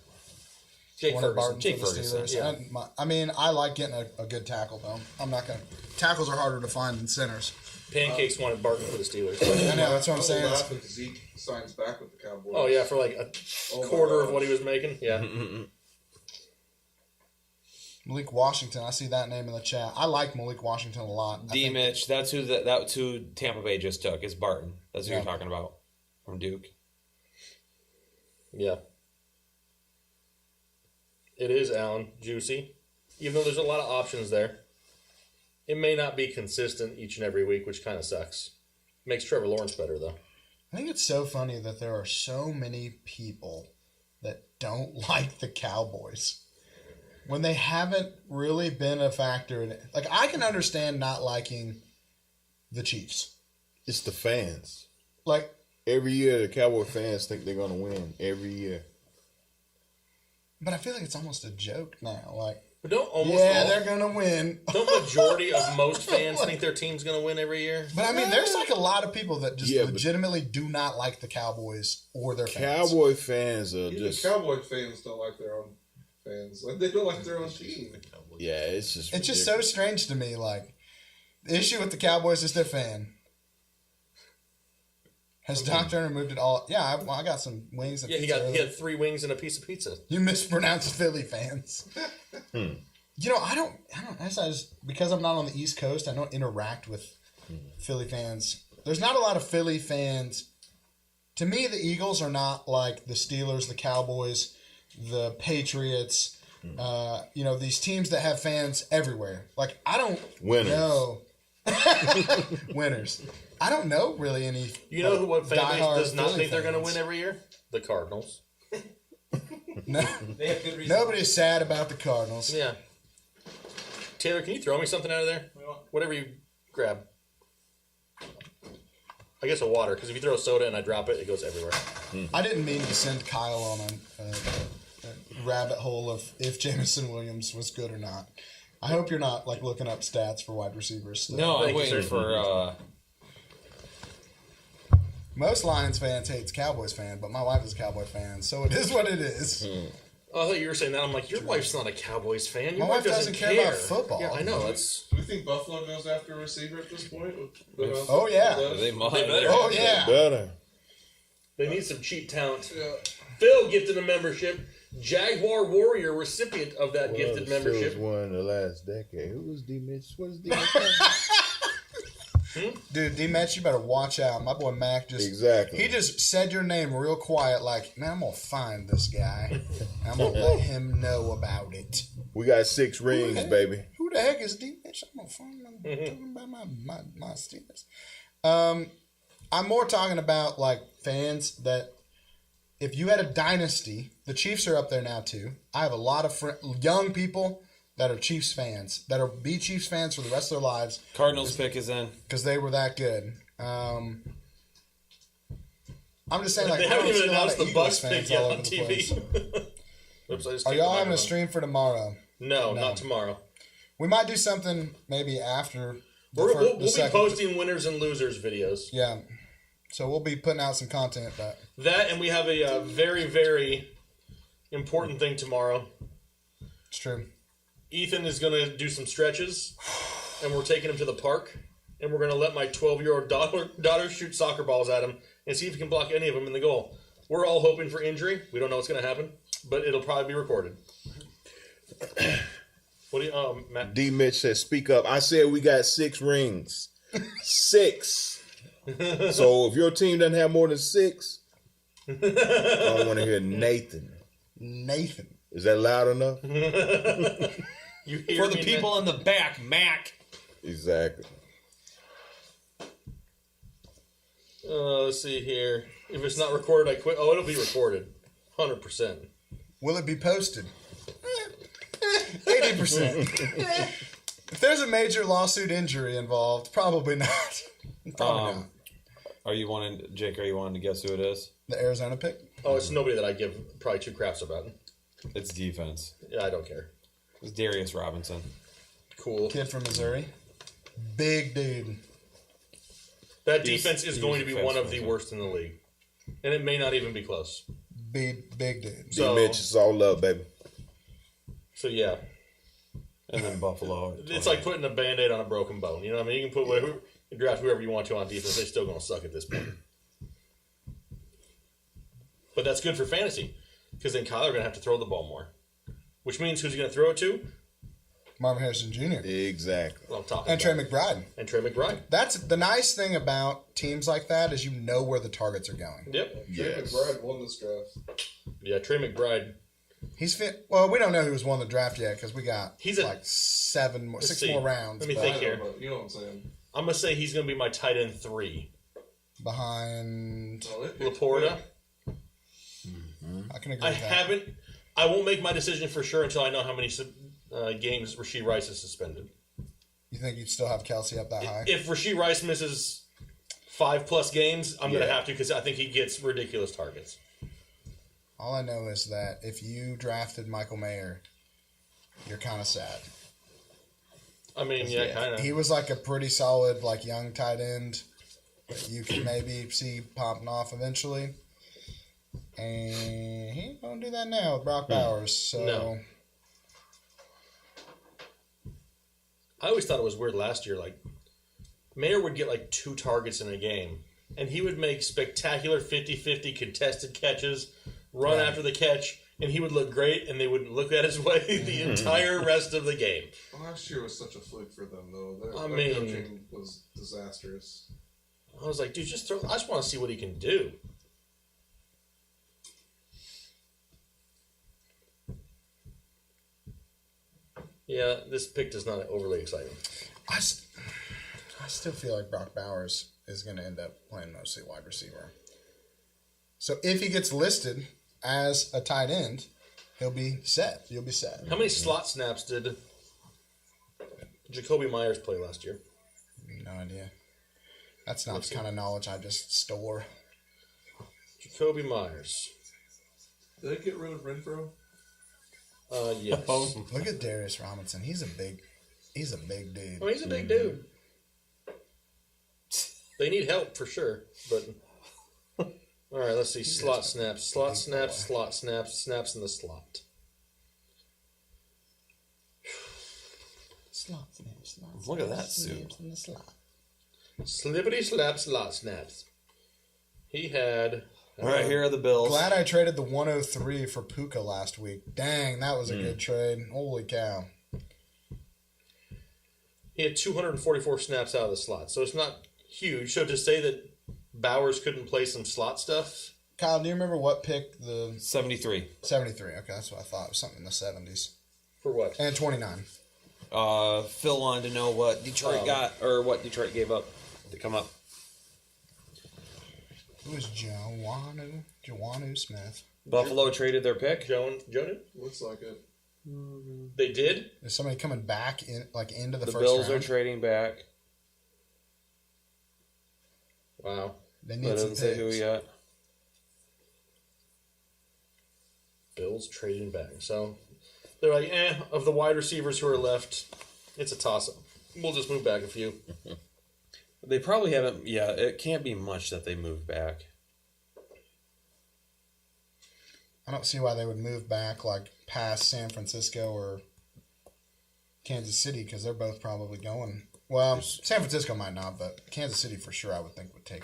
Jake Ferguson. Jake Ferguson, yeah. I mean, I like getting a good tackle, though. I'm not going to. Tackles are harder to find than centers. Pancakes wanted Barton for the Steelers. I know, that's what I'm I saying. will laugh if Zeke signs back with the Cowboys. Oh, yeah, for like a quarter of what he was making. Yeah. Malik Washington, I see that name in the chat. I like Malik Washington a lot. I think- Mitch, that's who Tampa Bay just took, is Barton. That's who Yeah. you're talking about from Duke. Yeah. It is, Alan. Juicy. Even though there's a lot of options there. It may not be consistent each and every week, which kind of sucks. Makes Trevor Lawrence better, though. I think it's so funny that there are so many people that don't like the Cowboys when they haven't really been a factor in it. Like, I can understand not liking the Chiefs. It's the fans. Like, Every year, the Cowboy fans think they're going to win. Every year. but I feel like it's almost a joke now. Like, But don't they're going to win. Don't majority of most fans think their team's going to win every year? But I mean, there's like a lot of people that just Yeah, but- legitimately do not like the Cowboys or their fans. Cowboy fans are Even just. Cowboy fans don't like their own fans. Like, they don't like their own team. Yeah, it's just. It's just so strange to me. Like, the issue with the Cowboys is their fan. Has Doc Turner moved it all? Yeah, I got some wings. And Yeah, he pizza. had 3 wings and a piece of pizza. You mispronounced Philly fans. You know, I don't. I just because I'm not on the East Coast, I don't interact with Philly fans. There's not a lot of Philly fans. To me, the Eagles are not like the Steelers, the Cowboys, the Patriots. You know, these teams that have fans everywhere. Like, I don't Winners. know. Winners. I don't know really any. You know who what fan base diehard does not Philly think they're going to fans. win every year? The Cardinals. No, They have good reason. nobody's sad about the Cardinals. Yeah. Taylor, can you throw me something out of there? Whatever you grab. I guess a water, because if you throw a soda and I drop it, it goes everywhere. I didn't mean to send Kyle on a rabbit hole of if Jameson Williams was good or not. I hope you're not like looking up stats for wide receivers. Still. No, I'm Thank you, waiting sir. for. Most Lions fans hates Cowboys fan, but my wife is a Cowboy fan, so it is what it is. Oh, I thought you were saying that. I'm like, your wife's not a Cowboys fan. Your My wife doesn't care about football. Yeah, I know. That's Do we think Buffalo goes after a receiver at this point? Oh yeah, They might. better. oh yeah. Better. They need some cheap talent. Yeah. Phil gifted a membership. Jaguar Warrior recipient of that gifted membership. One in the last decade. Who was D. Mitch? What is D. Mitch? Dude, D-Match, you better watch out. My boy Mac just Exactly. He just said your name real quiet, like, man, I'm gonna find this guy. And I'm gonna let him know about it. We got 6 rings, baby. Who the heck is D-Mitch? I'm gonna find him. I'm talking about my Steelers. I'm more talking about like fans that if you had a dynasty, the Chiefs are up there now too. I have a lot of young people that are Chiefs fans, that are be Chiefs fans for the rest of their lives. Cardinals pick is in. Because they were that good. I'm just saying, like, they I haven't don't even see a lot announced of the Eagles Bucks pick fans yet all on over the TV. place. Oops, I just Are kicked y'all the having a microphone. stream for tomorrow? No, not tomorrow. We might do something maybe after. We'll be posting winners and losers videos. Yeah. So we'll be putting out some content. But That, and we have a very, very important thing tomorrow. it's true. Ethan is going to do some stretches, and we're taking him to the park, and we're going to let my 12-year-old daughter shoot soccer balls at him and see if he can block any of them in the goal. We're all hoping for injury. We don't know what's going to happen, but it'll probably be recorded. What do you, Matt? D. Mitch says, "Speak up." I said we got 6 rings. 6. So if your team doesn't have more than 6, I don't want to hear Nathan. Nathan. Is that loud enough? You hear For the me, people in the back, Mac. Exactly. Let's see here. If it's not recorded, I quit. Oh, it'll be recorded. 100%. Will it be posted? 80%. If there's a major lawsuit injury involved, probably not. Probably not. Jake, are you wanting to guess who it is? The Arizona pick? Oh, it's nobody that I give probably 2 craps about. It's defense. Yeah, I don't care. It's Darius Robinson. Cool. Kid from Missouri. Big dude. That defense is going to be one of the worst in the league. And it may not even be close. Big dude. So, D. Mitch, it's all love, baby. So, yeah. And then Buffalo. It's like putting a Band-Aid on a broken bone. You know what I mean? You can put draft whoever you want to on defense. They're still going to suck at this point. But that's good for fantasy. Because then Kyler going to have to throw the ball more. Which means who's he going to throw it to? Marvin Harrison Jr. Exactly. Well, I'm talking And Trey McBride. And Trey McBride. That's the nice thing about teams like that is you know where the targets are going. Yep. Trey McBride won this draft. Yeah, Trey McBride. He's fit. Well, we don't know who's won the draft yet because we got He's like 6 more rounds. Let me think here. You know what I'm saying? I'm going to say he's going to be my tight end 3. Behind Laporta. I can agree with that. I won't make my decision for sure until I know how many games Rashee Rice is suspended. You think you'd still have Kelsey up that high? If Rashee Rice misses 5+ games, I'm going to have to because I think he gets ridiculous targets. All I know is that if you drafted Michael Mayer, you're kind of sad. I mean, yeah, kind of. He was like a pretty solid, like young tight end that you can maybe see popping off eventually. And he ain't gonna do that now with Brock Bowers. So No. I always thought it was weird last year. Like Mayer would get like 2 targets in a game, and he would make spectacular 50-50 contested catches, run after the catch, and he would look great, and they wouldn't look at his way the entire rest of the game. Last year was such a fluke for them, though. Their mean- coaching was disastrous. I was like, dude, just throw. I just want to see what he can do. Yeah, this pick is not overly exciting. I still feel like Brock Bowers is going to end up playing mostly wide receiver. So if he gets listed as a tight end, he'll be set. You'll be set. How many slot snaps did Jacoby Myers play last year? No idea. That's not the kind of knowledge I just store. Jacoby Myers. Did they get rid of Renfro? Yes. Look at Darius Robinson. He's a big dude. Well, he's a big dude. They need help for sure, but all right. Let's see. Slot snaps, snaps in the slot. Slot snaps. Look at that suit. In the slot. Slippity slap slot snaps. He had. All right, here are the Bills. Glad I traded the 103 for Puka last week. Dang, that was a good trade. Holy cow. He had 244 snaps out of the slot, so it's not huge. So to say that Bowers couldn't play some slot stuff. Kyle, do you remember what pick the 73? 73. Okay, that's what I thought. It was something in the 70s. For what? And 29. Phil wanted to know what Detroit got or what Detroit gave up to come up. Who is Jawanu Smith? Buffalo traded their pick. Jonu? Looks like it. They did? Is somebody coming back into the The first Bills round? are trading back. Wow. They But need it some doesn't say who picks. yet. Bills trading back. So they're like, of the wide receivers who are left, it's a toss-up. We'll just move back a few. They probably haven't. Yeah, it can't be much that they move back. I don't see why they would move back past San Francisco or Kansas City because they're both probably going. Well, San Francisco might not, but Kansas City for sure I would think would take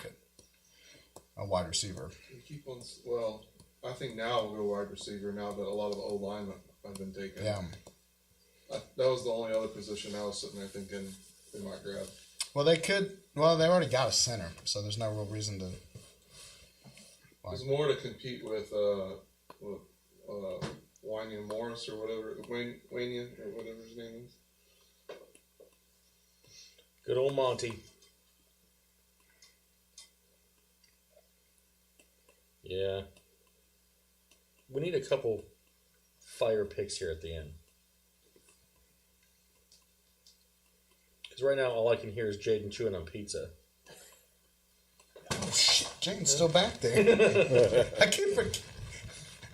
a wide receiver. Keep on. Well, I think now we'll go wide receiver now that a lot of the O-linemen have been taken. Yeah. That was the only other position I was sitting there thinking they might grab. Well, they could. Well, they already got a center, so there's no real reason to. There's more to compete with Wayne Morris or whatever, Wayne or whatever his name is. Good old Monty. Yeah. We need a couple fire picks here at the end. Because right now all I can hear is Jaden chewing on pizza. Oh shit! Jaden's still back there. I keep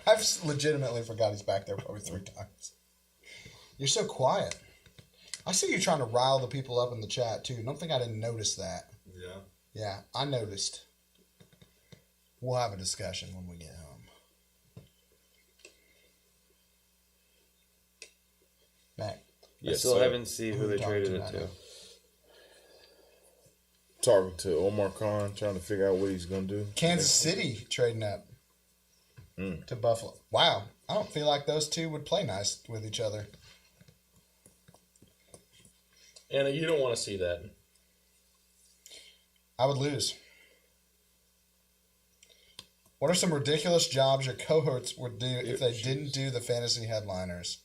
I've legitimately forgot he's back there probably 3 times. You're so quiet. I see you trying to rile the people up in the chat too. Don't think I didn't notice that. Yeah. Yeah, I noticed. We'll have a discussion when we get home. Mac. I still haven't seen who they traded it to. Talking to Omar Khan, trying to figure out what he's going to do. Kansas City trading up to Buffalo. Wow. I don't feel like those two would play nice with each other. Anna, you don't want to see that. I would lose. What are some ridiculous jobs your cohorts would do if they didn't do the fantasy headliners?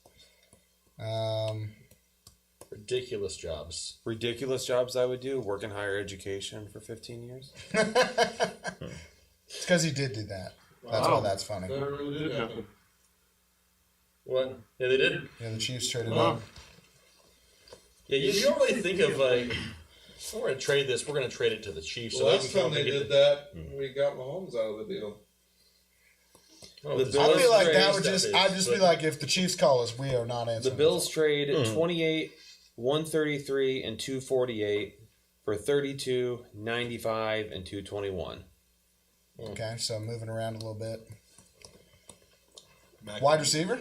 Ridiculous jobs. Ridiculous jobs I would do. Work in higher education for 15 years. It's because he did do that. That's why that's funny. That really did happen. What? Yeah, they did? Yeah, the Chiefs traded up. Yeah, you don't really think of we're going to trade this, we're going to trade it to the Chiefs. Well, So last time they did that, we got Mahomes out of the deal. Oh, The the Bills I feel like trade that would stuff I'd just be like, if the Chiefs call us, we are not The answering. Bills trade 28, 133, and 248 for 32, 95, and 221. Okay, so moving around a little bit. Mac, Wide receiver?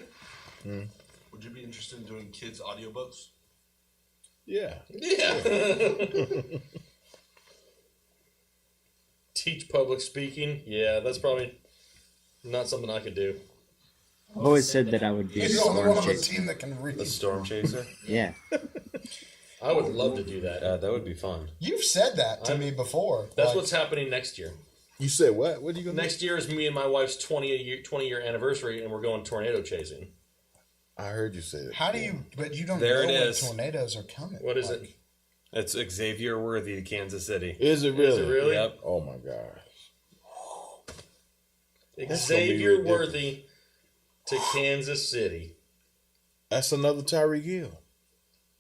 would you be interested in doing kids' audiobooks? Yeah. Yeah. Teach public speaking. Yeah, that's probably not something I could do. I've always said that I would be a He's the only one storm on the chaser. team that can read. The Storm Chaser. Yeah. I would love to do that. That would be fun. You've said that to me before. That's Like, what's happening next year. You said what? What are you going to do? Next year is me and my wife's 20-year anniversary, and we're going tornado chasing. I heard you say it. How do you? But you don't There know it when is. tornadoes are coming. What is Like, it? It's Xavier Worthy to Kansas City. Is it really? Is it really? Yep. Oh my God. That's gonna be Xavier ridiculous. Worthy to Kansas City. That's another Tyreek Hill.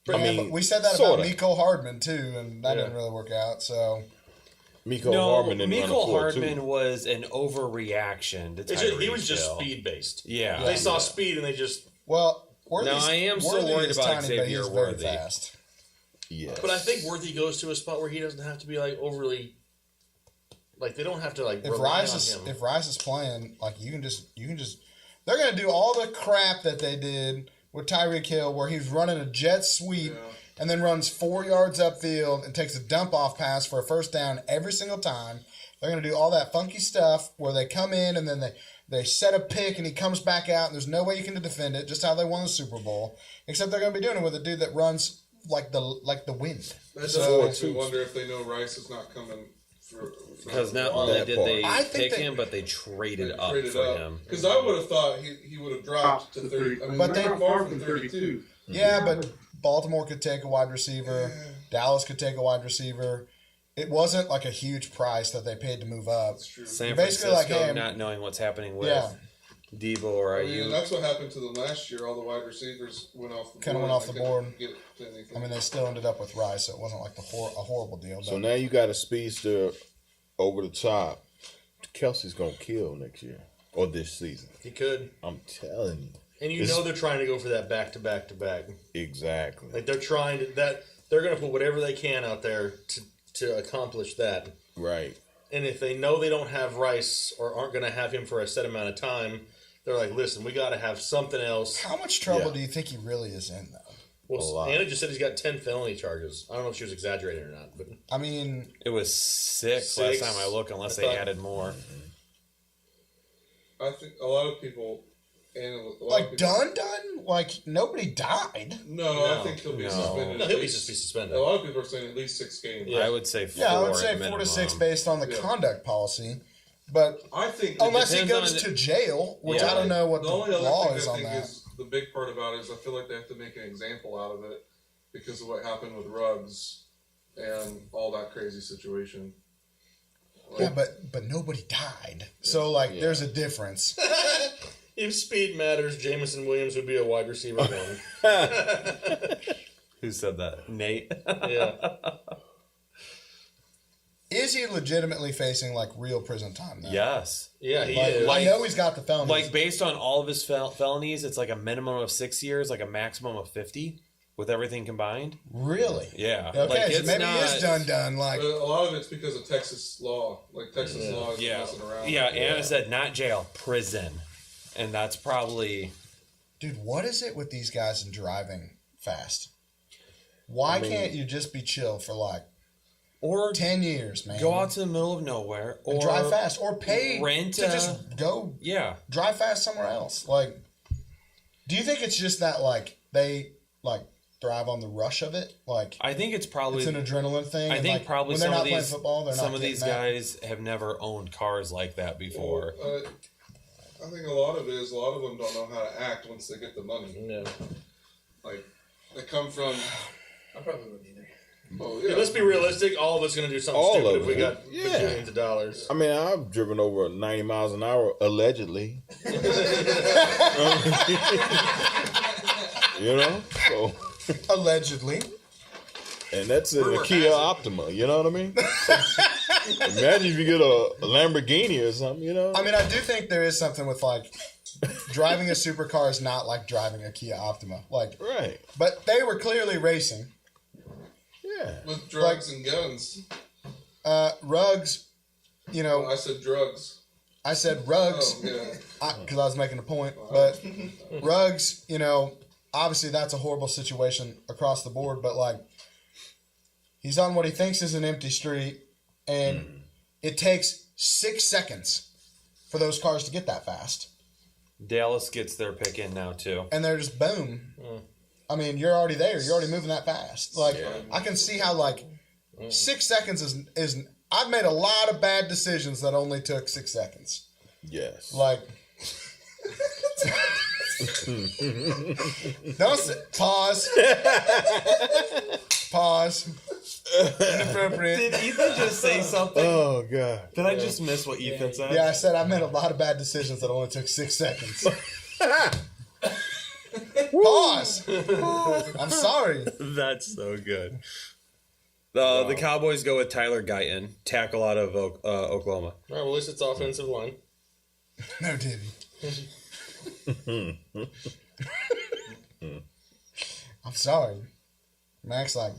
Yeah, I mean, but we said that sorta. about Mecole Hardman too, and that Yeah. didn't really work out. So Mecole No, Hardman didn't run a Mecole 4.2. Hardman was an overreaction to It's just, he Tyreek was just Hill. speed based. Yeah. They saw speed and they just. well, No, I am still worried is about tiny, but Xavier he's very Worthy. fast. Yes. But I think Worthy goes to a spot where he doesn't have to be like overly. Like they don't have to like If rely Rice on him. is playing, like you can just they're gonna do all the crap that they did with Tyreek Hill, where he's running a jet sweep and then runs 4 yards upfield and takes a dump off pass for a first down every single time. They're gonna do all that funky stuff where they come in and then they set a pick and he comes back out and there's no way you can defend it. Just how they won the Super Bowl, except they're gonna be doing it with a dude that runs like the wind. That does So- makes me wonder if they know Rice is not coming for Because not for only that did part. they I think pick they- him, but they traded up Traded for up. him. Because I would have thought he would have dropped to 30. I mean, But they're they- not far from 32. Yeah, but Baltimore could take a wide receiver. Dallas could take a wide receiver. it wasn't like a huge price that they paid to move up. That's true. San Basically, Francisco like, hey, not knowing what's happening with Yeah. Debo or I mean, Ayuk. and that's what happened to them last year. All the wide receivers went off the Kinda board. went off They the couldn't board. Get to anything. I mean, they still ended up with Rice, so it wasn't like a horrible deal. But So now you got a speedster over the top. Kelsey's gonna kill next year or this season. He could. I'm telling you. And you know they're trying to go for that back to back to back. Exactly. Like they're trying to they're going to put whatever they can out there to accomplish that. Right. And if they know they don't have Rice or aren't going to have him for a set amount of time, they're like, listen, we got to have something else. how much trouble do you think he really is in, though? Well, Anna just said he's got 10 felony charges. I don't know if she was exaggerating or not, but I mean, It was six last time I looked, unless they added more. I think a lot of people, and a lot like of people, done? Like nobody died. No, I think he'll be suspended. No, at he'll least- just be suspended. A lot of people are saying at least 6 games. I would say 4. Yeah, I would say at 4 to 6 minimum. based on the conduct policy. But I think unless he depends goes on to jail, which I don't know what the the only other law thing is I on think that. is the big part about it is I feel like they have to make an example out of it because of what happened with Ruggs and all that crazy situation. Yeah, but nobody died. So like, there's a difference. if speed matters, Jamison Williams would be a wide receiver one. Who said that? Nate? Yeah. Is he legitimately facing like real prison time now? Yes. Yeah, he Like, is. I know he's got the felonies. Like, based on all of his felonies, it's like a minimum of 6 years, like a maximum of 50 with everything combined. Really? Yeah. Okay, Like, so it's maybe not, he is done. Like, But a lot of it's because of Texas law. Like Texas law is messing around. Yeah, Anna said not jail, prison. And that's probably... dude, what is it with these guys and driving fast? Why can't you just be chill for like or 10 years, man? Go out to the middle of nowhere or and drive fast, or pay rent to just go. Yeah, drive fast somewhere else. Like, do you think it's just that like they like thrive on the rush of it? Like, I think it's probably it's an adrenaline thing. I and, think like, probably when they're some not of playing these football, they're some not of these getting that. guys have never owned cars like that before. I think a lot of it is a lot of them don't know how to act once they get the money. Yeah. Like they come from. I probably wouldn't either. Oh Yeah, yeah. let's be realistic. All of us going to do something All stupid of if we it. got Yeah. bajillions of dollars. I mean, I've driven over 90 miles an hour, allegedly. You know? So, Allegedly. and that's a Kia Optima, you know what I mean? Imagine if you get a Lamborghini or something, you know? I mean, I do think there is something with like driving a supercar is not like driving a Kia Optima. Like, right. But they were clearly racing. Yeah. With drugs and guns. Ruggs, you know. I said drugs. I said Ruggs. Oh, yeah. Because I was making a point. But Ruggs, you know, obviously that's a horrible situation across the board. But like, he's on what he thinks is an empty street. And it takes 6 seconds for those cars to get that fast. Dallas gets their pick in now too. And they're just boom. I mean, you're already there. You're already moving that fast. Like, I can see how like 6 seconds is. I've made a lot of bad decisions that only took 6 seconds. Yes. Like, don't say, pause. Pause. Inappropriate. Did Ethan just say something? Oh, God. Did I just miss what Ethan said? Yeah, I said I made a lot of bad decisions that only took 6 seconds. Pause. I'm sorry. That's so good. The Cowboys go with Tyler Guyton, tackle out of Oklahoma. All right, well, at least it's offensive line. No, Diddy. I'm sorry. Max, like,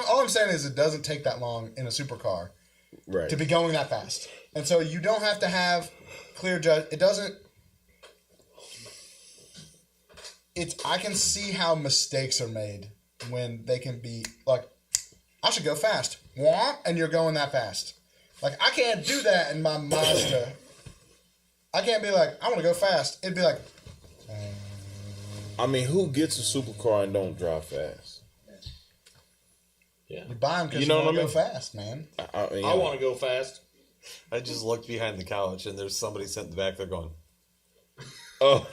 all I'm saying is it doesn't take that long in a supercar to be going that fast. And so you don't have to have clear judge. It doesn't. I can see how mistakes are made when they can be like, I should go fast. And you're going that fast. Like, I can't do that in my Mazda. I can't be like, I want to go fast. It'd be like, I mean, who gets a supercar and don't drive fast? Yeah. you buy them because You you, know want what to I go mean? fast, man. I want to go fast. I just looked behind the couch and there's somebody sitting in the back there going, oh.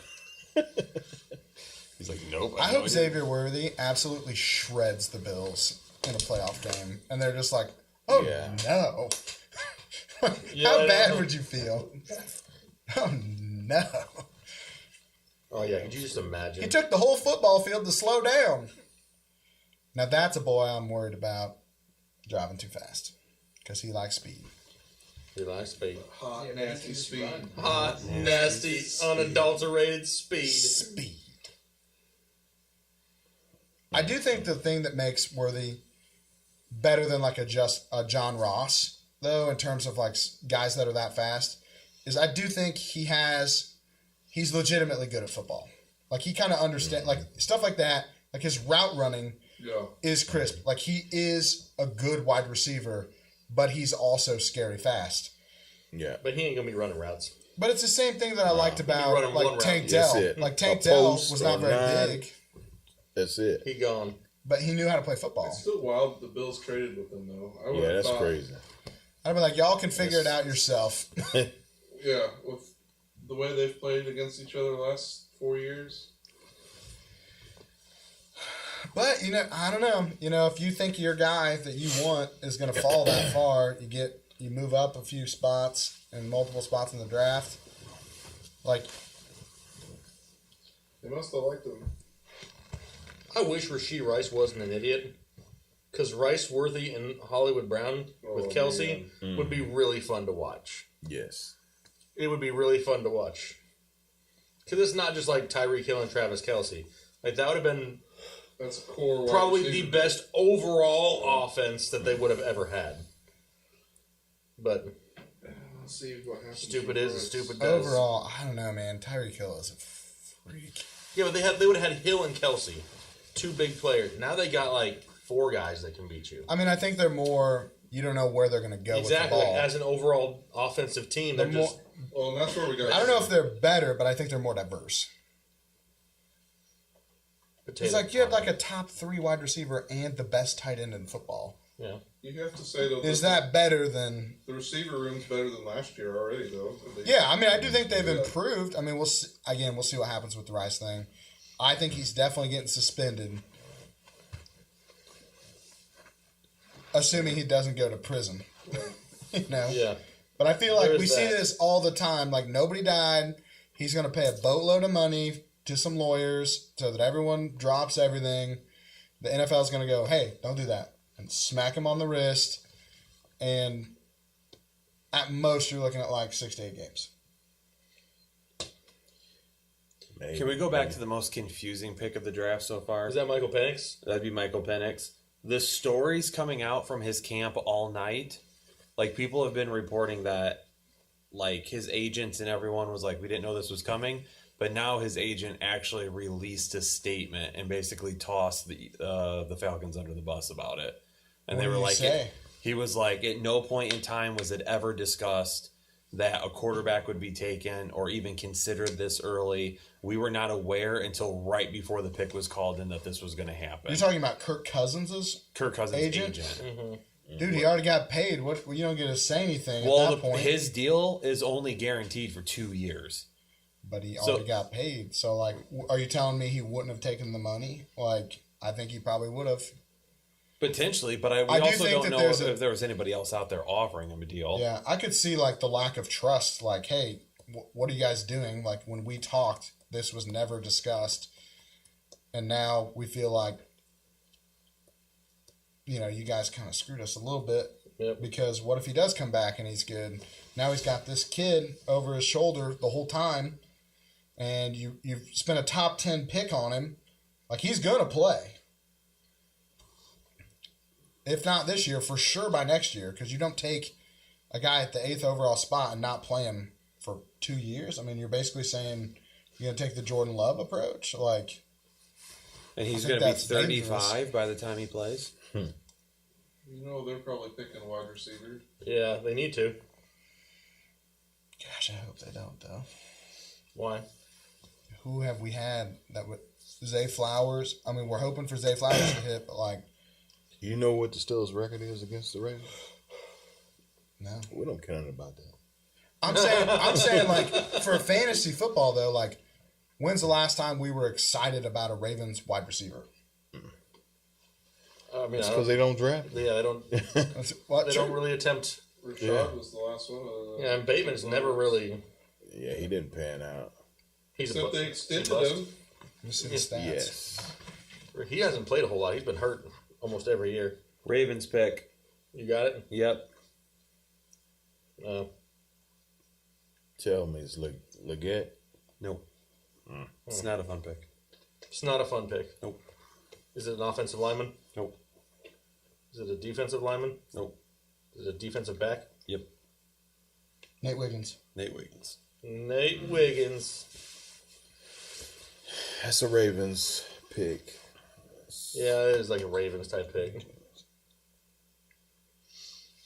He's like, nope. I hope Xavier Worthy absolutely shreds the Bills in a playoff game, and they're just like, "Oh no." How bad would you feel? Oh no. Oh yeah, could you just imagine? He took the whole football field to slow down. Now that's a boy I'm worried about driving too fast because he likes speed. He likes speed. Hot, nasty speed. Hot, nasty, unadulterated speed. Speed. I do think the thing that makes Worthy better than like a John Ross, though, in terms of like guys that are that fast, is I do think he's legitimately good at football. Like he kind of understands like stuff like that. Like his route running is crisp. Like he is a good wide receiver, but he's also scary fast. Yeah, but he ain't gonna be running routes. But it's the same thing that I liked about like Tank That's Dell. it. Like Tank A Dell post was not or very 9. big, That's it. He gone. but he knew how to play football. It's still wild that the Bills traded with him, though. I would Yeah, have that's thought, crazy. I'd be like, y'all can figure it out yourself. Yeah, with the way they've played against each other the last 4 years. But I don't know. If you think your guy that you want is going to fall that far, you move up a few spots and multiple spots in the draft. Like They must have liked him. I wish Rashee Rice wasn't an idiot. Because Rice, Worthy, and Hollywood Brown with Kelsey would be really fun to watch. Yes. It would be really fun to watch. Because it's not just like Tyreek Hill and Travis Kelsey. Like that would have been That's a core wide probably receiver. the best overall offense that they would have ever had. But Let's see what happens. stupid is and stupid does. overall, I don't know, man. Tyreek Hill is a freak. Yeah, but they would have had Hill and Kelsey, 2 big players. Now they got like 4 guys that can beat you. I mean, I think they're more. You don't know where they're going to go Exactly. with the ball. As an overall offensive team, they're just. Well, and that's where we got. I don't know if they're better, but I think they're more diverse. It's like you have like a top 3 wide receiver and the best tight end in football. Yeah. You have to say though. Is that better than the receiver room's better than last year already though? Yeah, I mean, I do think they've improved. I mean, we'll see what happens with the Rice thing. I think he's definitely getting suspended, assuming he doesn't go to prison. Yeah. But I feel like There is we see that. this all the time. Like nobody died. He's going to pay a boatload of money to some lawyers so that everyone drops everything. The NFL is going to go, hey, don't do that, and smack him on the wrist. And at most, you're looking at like 6 to 8 games. Maybe. Can we go back to the most confusing pick of the draft so far? Is that Michael Penix? That'd be Michael Penix. The stories coming out from his camp all night, like people have been reporting that, like his agents and everyone was like, we didn't know this was coming, but now his agent actually released a statement and basically tossed the Falcons under the bus about it. And What they were did he like, say? he was like, at no point in time was it ever discussed that a quarterback would be taken or even considered this early. We were not aware until right before the pick was called in that this was going to happen. You're talking about Kirk Cousins' agent. Dude, he already got paid. What? You don't get to say anything at Well, that point. his deal is only guaranteed for 2 years. But he already got paid. So, like, are you telling me he wouldn't have taken the money? Like, I think he probably would have. Potentially, but we I do also think don't that know there's if there was anybody else out there offering him a deal. Yeah, I could see, like, the lack of trust. Like, hey, what are you guys doing? Like, when we talked, this was never discussed. And now we feel like, you guys kind of screwed us a little bit. Yep. Because what if he does come back and he's good? Now he's got this kid over his shoulder the whole time. And you've spent a top 10 pick on him. Like, he's going to play. If not this year, for sure by next year. Because you don't take a guy at the 8th overall spot and not play him for 2 years. I mean, you're basically saying you're going to take the Jordan Love approach. Like, And he's I think going to be that's 35 dangerous. by the time he plays. They're probably picking a wide receiver. Yeah, they need to. Gosh, I hope they don't, though. Why? Who have we had that would... Zay Flowers? I mean, we're hoping for Zay Flowers to hit, but, like... You know what the Steelers' record is against the Ravens? No. We don't care nothing about that. I'm saying, like, for fantasy football, though, like, when's the last time we were excited about a Ravens wide receiver? I mean, It's because they don't draft. Yeah, they don't. They don't really attempt. Rashad was the last one. Yeah, and Bateman's never really. Yeah, he didn't pan out. Except they extended him. Yes. He hasn't played a whole lot. He's been hurt almost every year. Ravens pick. You got it? Yep. No. Tell me, it's Leggett? No. It's not a fun pick. It's not a fun pick. Nope. Is it an offensive lineman? Nope. Is it a defensive lineman? Nope. Is it a defensive back? Yep. Nate Wiggins. Nate Wiggins. Nate Wiggins. That's a Ravens pick. Yeah, it is like a Ravens type pick.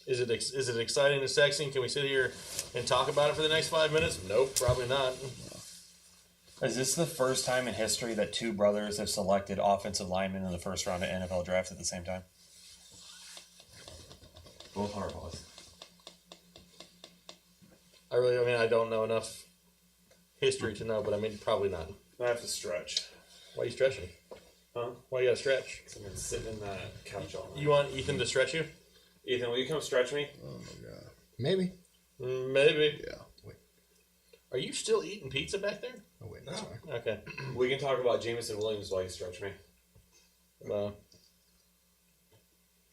Is it exciting and sexy? Can we sit here and talk about it for the next 5 minutes? Nope, probably not. Is this the first time in history that two brothers have selected offensive linemen in the first round of NFL draft at the same time? Both Harbaughs. I don't know enough history to know, but I mean, probably not. I have to stretch. Why are you stretching? Huh? Why you gotta stretch? I've been sitting in the couch all night. You want Ethan to stretch you? Ethan, will you come stretch me? Oh my god. Maybe. Maybe. Yeah. Wait. Are you still eating pizza back there? Oh wait, no. Sorry. Okay. We can talk about Jameson Williams while you stretch me. Wow.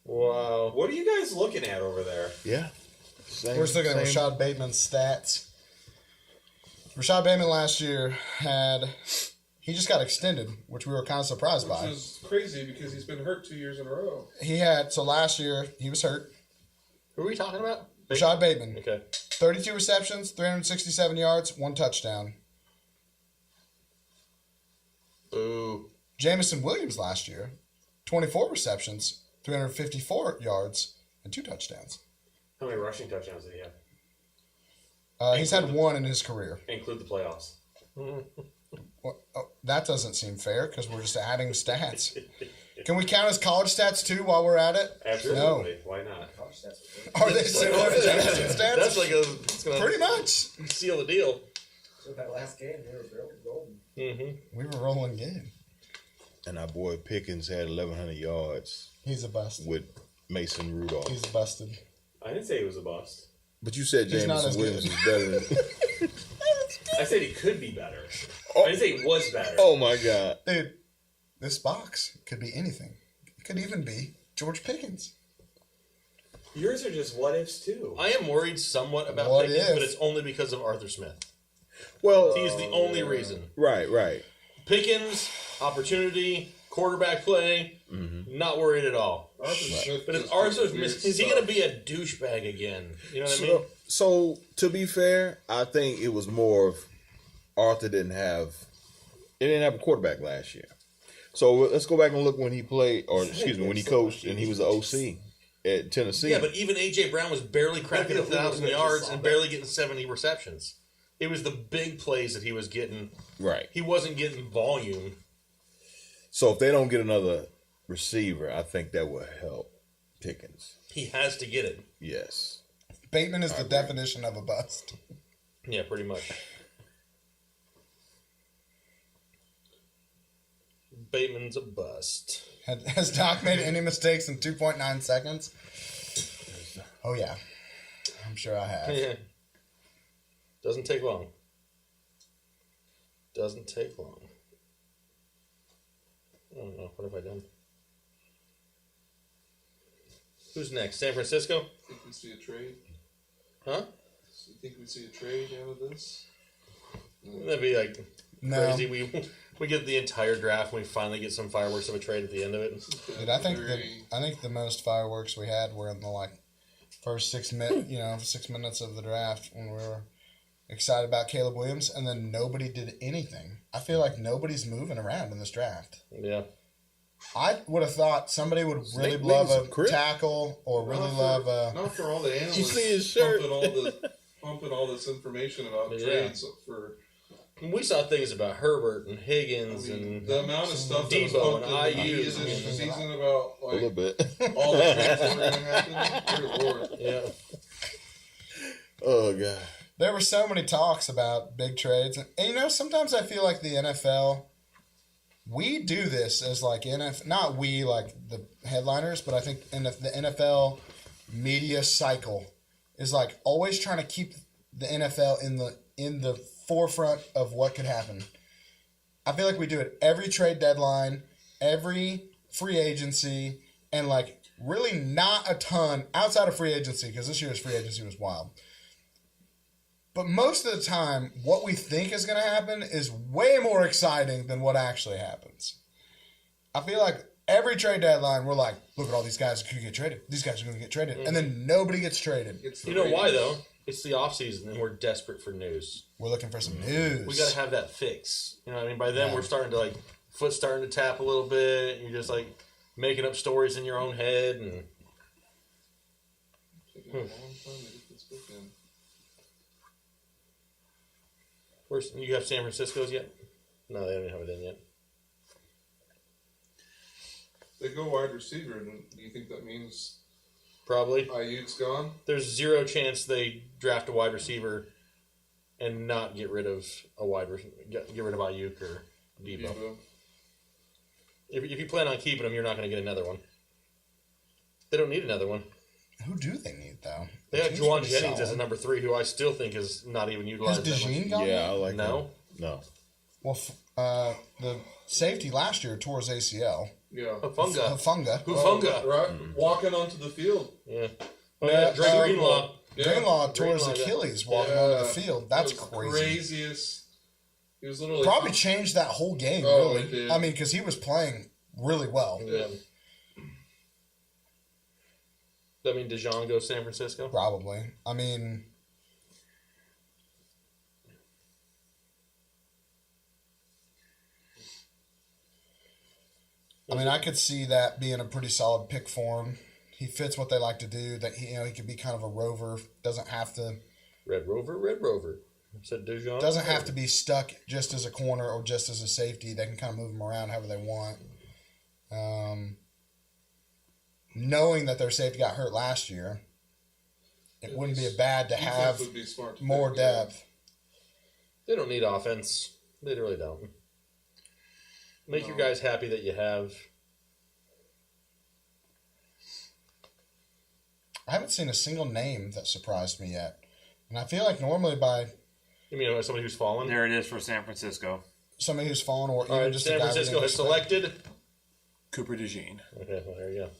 Wow. What are you guys looking at over there? Yeah. We're just looking at Rashad Bateman's stats. Rashad Bateman last year he just got extended, which we were kind of surprised by. Which is crazy because he's been hurt 2 years in a row. So last year he was hurt. Who are we talking about? Rashad Bateman. Okay. 32 receptions, 367 yards, 1 touchdown. Boo. Jameson Williams last year, 24 receptions, 354 yards, and 2 touchdowns. How many rushing touchdowns did he have? He's had 1 in his career. Include the playoffs. Well, that doesn't seem fair because we're just adding stats. Can we count his college stats too while we're at it? Absolutely. No. Why not? Are they similar to Jameson's stats? That's like it's gonna pretty much seal the deal. So that last game, they were golden. Mm-hmm. We were rolling good. And our boy Pickens had 1,100 yards. He's a bust. With Mason Rudolph. He's busted. I didn't say he was a bust. But you said He's not Jameson as Williams good. is better than... I said he could be better. Oh. I didn't say he was better. Oh my God. Dude, this box could be anything. It could even be George Pickens. Yours are just what ifs too. I am worried somewhat about What Pickens, if? but it's only because of Arthur Smith. Well, He's the only reason. Right. Pickens, opportunity, quarterback play, not worried at all. Arthur Smith But if just Arthur does Smith, weird is he stuff. going to be a douchebag again? You know what I mean? So, to be fair, I think it was more of Arthur didn't have a quarterback last year. So let's go back and look when he played, or excuse me, when he coached and he was the OC at Tennessee. Yeah, but even A.J. Brown was barely cracking 1,000 yards and barely getting 70 receptions. It was the big plays that he was getting. Right. He wasn't getting volume. So if they don't get another receiver, I think that will help Pickens. He has to get it. Yes. Bateman is the definition of a bust. Yeah, pretty much. Bateman's a bust. Has Doc made any mistakes in 2.9 seconds? Oh, yeah. I'm sure I have. Yeah. Doesn't take long. Doesn't take long. I don't know. What have I done? Who's next? San Francisco? Think we see a trade? Huh? You think we see a trade out of this? That'd be like No. crazy. We get the entire draft and we finally get some fireworks of a trade at the end of it. Dude, I think the most fireworks we had were in the first 6 minutes of the draft when we were excited about Caleb Williams, and then nobody did anything. I feel like nobody's moving around in this draft. Yeah. I would have thought somebody would really Snake love leaves a crib. tackle or really love a. Not for all the analysts. You see his shirt? pumping all this information about Yeah. trades for. We saw things about Herbert and Higgins and The amount of stuff that was Debo pumped and in the IU. media this season about A little bit. all the trades that were going to happen. Good Lord. Yeah. Oh God. There were so many talks about big trades, and sometimes I feel like the NFL we do this as like not we like the headliners, but I think the NFL media cycle is like always trying to keep the NFL in the forefront of what could happen. I feel like we do it every trade deadline, every free agency, and like really not a ton outside of free agency, because this year's free agency was wild. But most of the time, what we think is going to happen is way more exciting than what actually happens. I feel like every trade deadline, we're like, look at all these guys who could get traded. These guys are going to get traded. And then nobody gets traded. You know why, though? It's the offseason, and we're desperate for news. We're looking for some news. We got to have that fix. You know what I mean? By then, we're starting to, like, foot's starting to tap a little bit. And you're just, like, making up stories in your own head. And Taking a long time to get this book in. You have San Francisco's yet? No, they don't have it in yet. They go wide receiver, and do you think that means Probably. Ayuk's gone? There's zero chance they draft a wide receiver and not get rid of get rid of Ayuk or Debo. If you plan on keeping them, you're not going to get another one. They don't need another one. Who do they need, though? They have Juwan Jennings as a number 3, who I still think is not even utilized. Has DeJean gone? Yeah, I like No. him. No. Well, the safety last year tore his ACL. Yeah. Hufunga. Right. Walking onto the field. Yeah. Oh, yeah. Greenlaw. Greenlaw tore his Achilles walking onto the field. That's crazy. Craziest. He was literally probably changed that whole game, really. It did. I mean, because he was playing really well. Yeah. That mean DeJean goes San Francisco? Probably. I mean, I could see that being a pretty solid pick for him. He fits what they like to do. That he could be kind of a rover. Doesn't have to. Red Rover. Said DeJean. Doesn't have to be stuck just as a corner or just as a safety. They can kind of move him around however they want. Knowing that their safety got hurt last year, it wouldn't be bad to have more depth. They don't need offense. They really don't. Make your guys happy that you have. I haven't seen a single name that surprised me yet. And I feel like normally by... You mean somebody who's fallen? There it is for San Francisco. Somebody who's fallen or even just San Francisco has selected Cooper DeJean. Okay, well, there you go.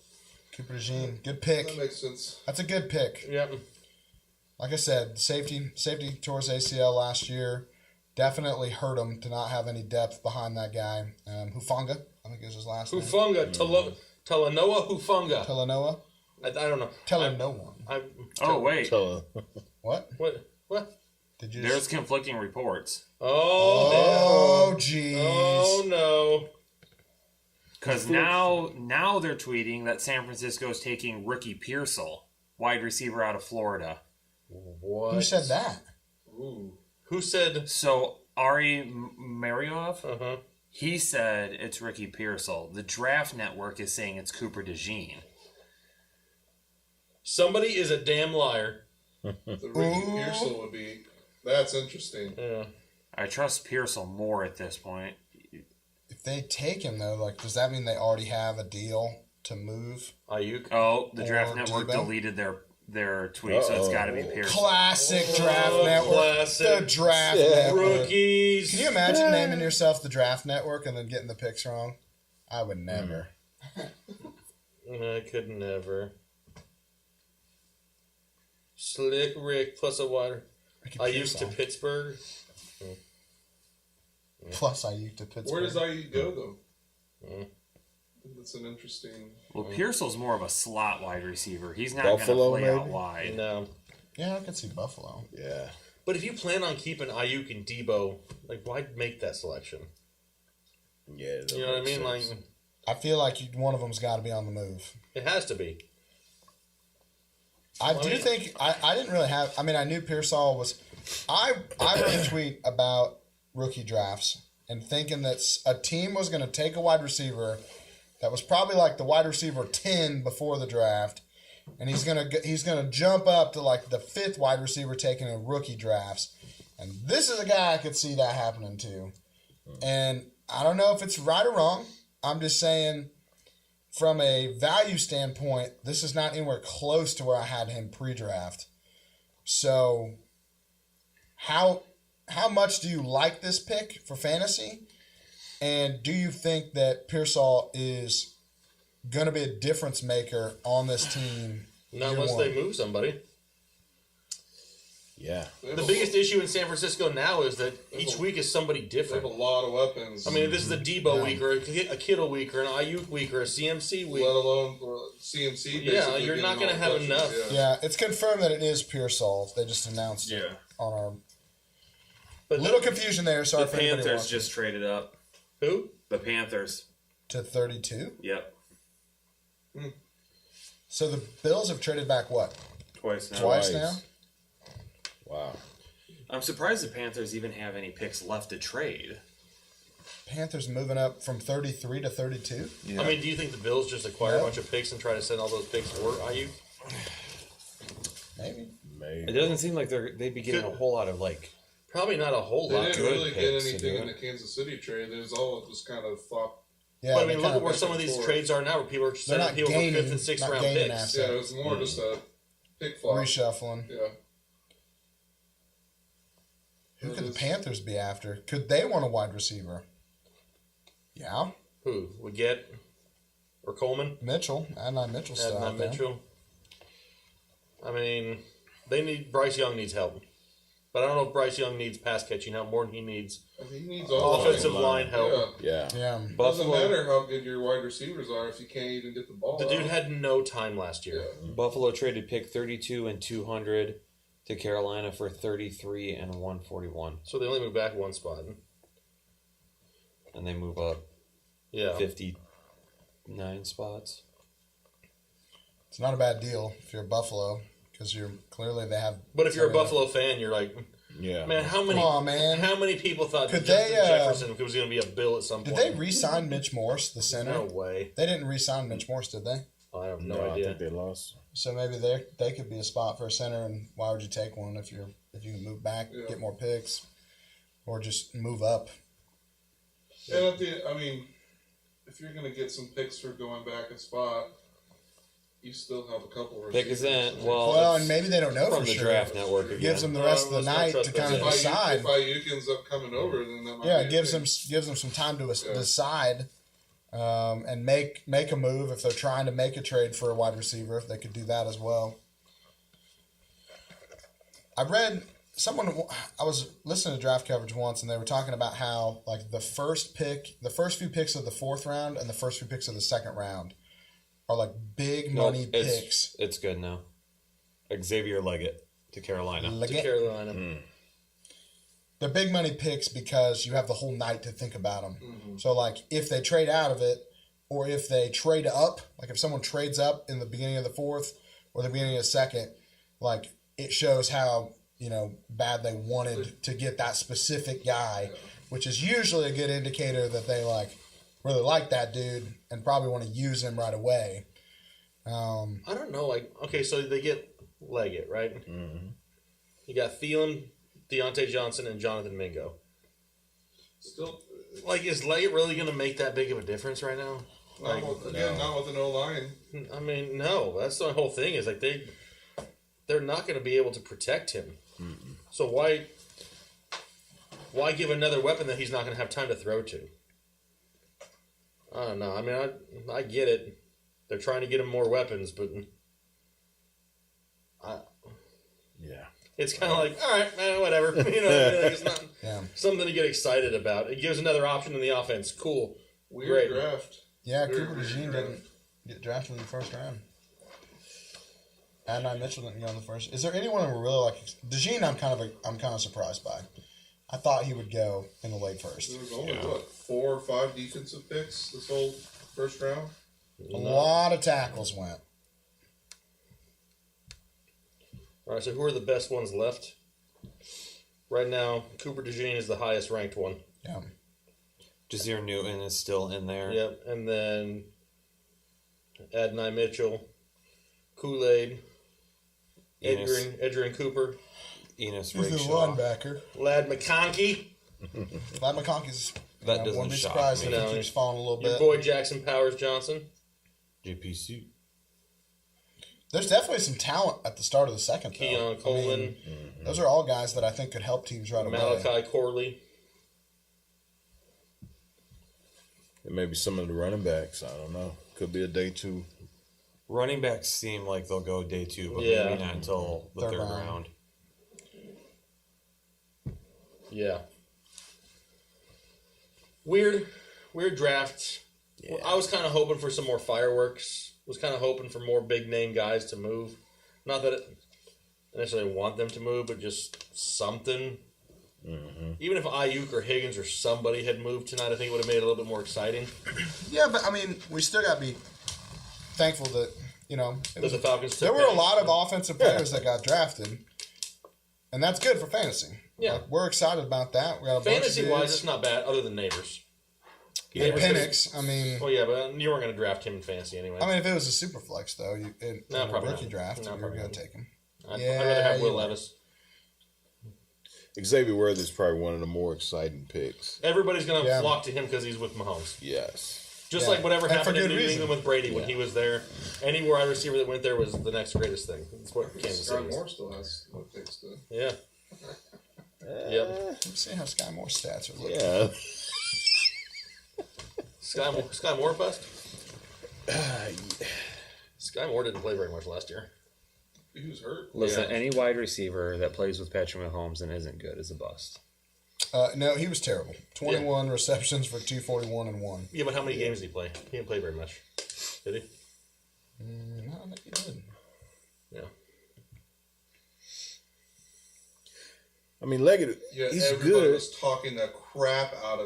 Cooper DeJean. Good pick. That makes sense. That's a good pick. Yep. Like I said, safety tore his ACL last year. Definitely hurt him to not have any depth behind that guy. Hufunga, I think is his last name. Hufunga. Talanoa Hufunga. Talanoa? I don't know. Talanoa. Wait. What? What? Did you? There's conflicting reports. Oh, jeez. Oh, no. Because now they're tweeting that San Francisco is taking Ricky Pearsall, wide receiver out of Florida. What? Who said that? Ooh. Who said? So Ari Mariov, Uh-huh. he said it's Ricky Pearsall. The Draft Network is saying it's Cooper DeJean. Somebody is a damn liar. The Ricky Pearsall would be... That's interesting. Yeah. I trust Pearsall more at this point. If they take him, though, like, does that mean they already have a deal to move? Ayuk? Oh, the Draft Or Network Debo? deleted their tweet, so it's got to be Pearsall. Classic Draft Network. Classic. The Draft Network. Rookies. Can you imagine naming yourself the Draft Network and then getting the picks wrong? I would never. I could never. Slick Rick plus a wider. Ayuk to Pittsburgh. Plus Ayuk to Pittsburgh. Where does Ayuk go, though? That's an interesting... Well, Pearsall's more of a slot wide receiver. He's not Buffalo, going to play out maybe? wine. No. Yeah, I could see Buffalo. Yeah. But if you plan on keeping Ayuk and Debo, like, why make that selection? Yeah. You know what I mean? Like, I feel like one of them's got to be on the move. it has to be. I do think I didn't really have. I mean, I knew Pearsall was. I wrote a tweet about rookie drafts and thinking that a team was going to take a wide receiver that was probably like the wide receiver 10 before the draft, and he's gonna jump up to like the 5th wide receiver taken in rookie drafts. And this is a guy I could see that happening to. And I don't know if it's right or wrong. I'm just saying, from a value standpoint, this is not anywhere close to where I had him pre-draft. So, how much do you like this pick for fantasy? And do you think that Pearsall is going to be a difference maker on this team? Not unless they move somebody. Yeah. The biggest issue in San Francisco now is that each week is somebody different. They have a lot of weapons. I mean, this is a Debo week, or a Kittle week, or an Ayuk week, or a CMC week. Let alone CMC. Yeah, you're not going to have enough. Yeah, it's confirmed that it is Pearsall. They just announced it on our... But little confusion there. Sorry the for anybody Panthers watching. just traded up. Who? The Panthers. To 32? Yep. So the Bills have traded back what? Twice now. Twice now? Wow. I'm surprised the Panthers even have any picks left to trade. Panthers moving up from 33 to 32? Yeah. I mean, do you think the Bills just acquire a bunch of picks and try to send all those picks for Ayuk? Maybe. It doesn't seem like they'd be getting a whole lot of Probably not a whole They lot. didn't Good really get picks anything to in do the Kansas City trade. There's all just kind of thought. Yeah, but I mean, look at where some of these trades are now, where people are sending people for 5th and 6th round picks. assets. Yeah, it was more just a pick flop. Reshuffling. Yeah. Who could the Panthers be after? Could they want a wide receiver? Yeah. Who? We get? Or Coleman? Mitchell. Adnan Mitchell's still out there. Mitchell. I mean, Bryce Young needs help. But I don't know if Bryce Young needs pass catching help more than he needs offensive line help. Yeah. Doesn't matter how good your wide receivers are if you can't even get the ball. The dude out. had no time last year. Buffalo traded pick 32 and 200 to Carolina for 33 and 141. So they only moved back one spot. And they move up 59 spots. It's not a bad deal if you're Buffalo, because they have. But if you're a Buffalo fan, you're like, man, how many? Come on, man. How many people thought Could Justin they, Jefferson was going to be a Bill at some Did point? they re-sign Mitch Morse, the center? No way. They didn't re-sign Mitch Morse, did they? I have no No, idea. I think they lost. So maybe they could be a spot for a center, and why would you take one if you can move back, get more picks, or just move up? And I mean, if you're going to get some picks for going back a spot, you still have a couple Pick receivers. is in. Well, and maybe they don't know from for the sure. Draft Network It again. gives them the rest of the night to kind of decide. If Ayuk ends up coming over, then that might Yeah, be it gives them some time to decide and make a move if they're trying to make a trade for a wide receiver. If they could do that as well. I read I was listening to draft coverage once, and they were talking about how the first few picks of the 4th round and the first few picks of the 2nd round are big money picks. It's good now. Xavier Leggett to Carolina. They're big money picks because you have the whole night to think about them. Mm-hmm. So, if they trade out of it, or if they trade up, if someone trades up in the beginning of the 4th or the beginning of the 2nd, it shows how bad they wanted to get that specific guy, which is usually a good indicator that they really like that dude and probably want to use him right away. I don't know. Okay, so they get Leggett, right? Mm-hmm. You got Thielen, Deontay Johnson, and Jonathan Mingo. Still, is Leggett really going to make that big of a difference right now? Not with an O-line. I mean, no. That's the whole thing. Is they're not going to be able to protect him. Mm-mm. So why give another weapon that he's not going to have time to throw to? I don't know. I mean, I get it. They're trying to get him more weapons, but it's kind of all right, man, whatever. It's not something to get excited about. It gives another option in the offense. Cool. Weird draft. Yeah, Cooper DeJean didn't get drafted in the 1st round. Adnan Mitchell didn't go in the 1st. Is there anyone who really like DeJean? I'm kind of surprised by. I thought he would go in the late 1st. There was only 4 or 5 defensive picks this whole 1st round. A lot of tackles went. All right, so who are the best ones left? Right now, Cooper DeJean is the highest ranked one. Yeah. Jazeer Newton is still in there. Yep, and then Adonai Mitchell, Kool-Aid, Edgerrin Cooper, Enos He's the Rakestraw, linebacker. Ladd McConkey. Ladd McConkey's That doesn't wouldn't be shock surprised me. if he keeps falling a little Your bit. boy Jackson Powers Johnson. JPC. There's definitely some talent at the start of the second. Though. Keon Coleman. Those are all guys that I think could help teams right away. Malachi Corley. And maybe some of the running backs. I don't know. Could be a day 2. Running backs seem like they'll go day 2, but Yeah. maybe not until the third round. Yeah. Weird draft. Yeah. I was kind of hoping for some more fireworks. Was kind of hoping for more big name guys to move. Not that I necessarily want them to move, but just something. Even if Ayuk or Higgins or somebody had moved tonight, I think it would have made it a little bit more exciting. Yeah, but I mean, we still got to be thankful that The Falcons. there were a lot of offensive players that got drafted, and that's good for fantasy. Yeah. Like, we're excited about that. We got a bunch of Fantasy-wise, dudes. it's not bad, other than Nabers. And Penix, I mean... Well, yeah, but you weren't going to draft him in fantasy anyway. I mean, if it was a super flex, though, in a probably rookie not. draft, No, you're probably going to not. take him. I'd rather have Will Levis. Xavier Worthy is probably one of the more exciting picks. Everybody's going to flock to him because he's with Mahomes. Yes. Just like whatever And happened for in good New reason. England with Brady when he was there. Any wide receiver that went there was the next greatest thing. That's what Kansas Sky City is. Moore still has no picks to. Yeah. Yep. Let's see how Sky Moore's stats are looking. Yeah. Sky Moore bust? Sky Moore didn't play very much last year. He was hurt. Listen, any wide receiver that plays with Patrick Mahomes and isn't good is a bust. No, he was terrible. 21 receptions for 241 and 1. Yeah, but how many games did he play? He didn't play very much. Did he? No, I think he did. Yeah. I mean, Leggett, Yeah, he's everybody good. was talking the crap out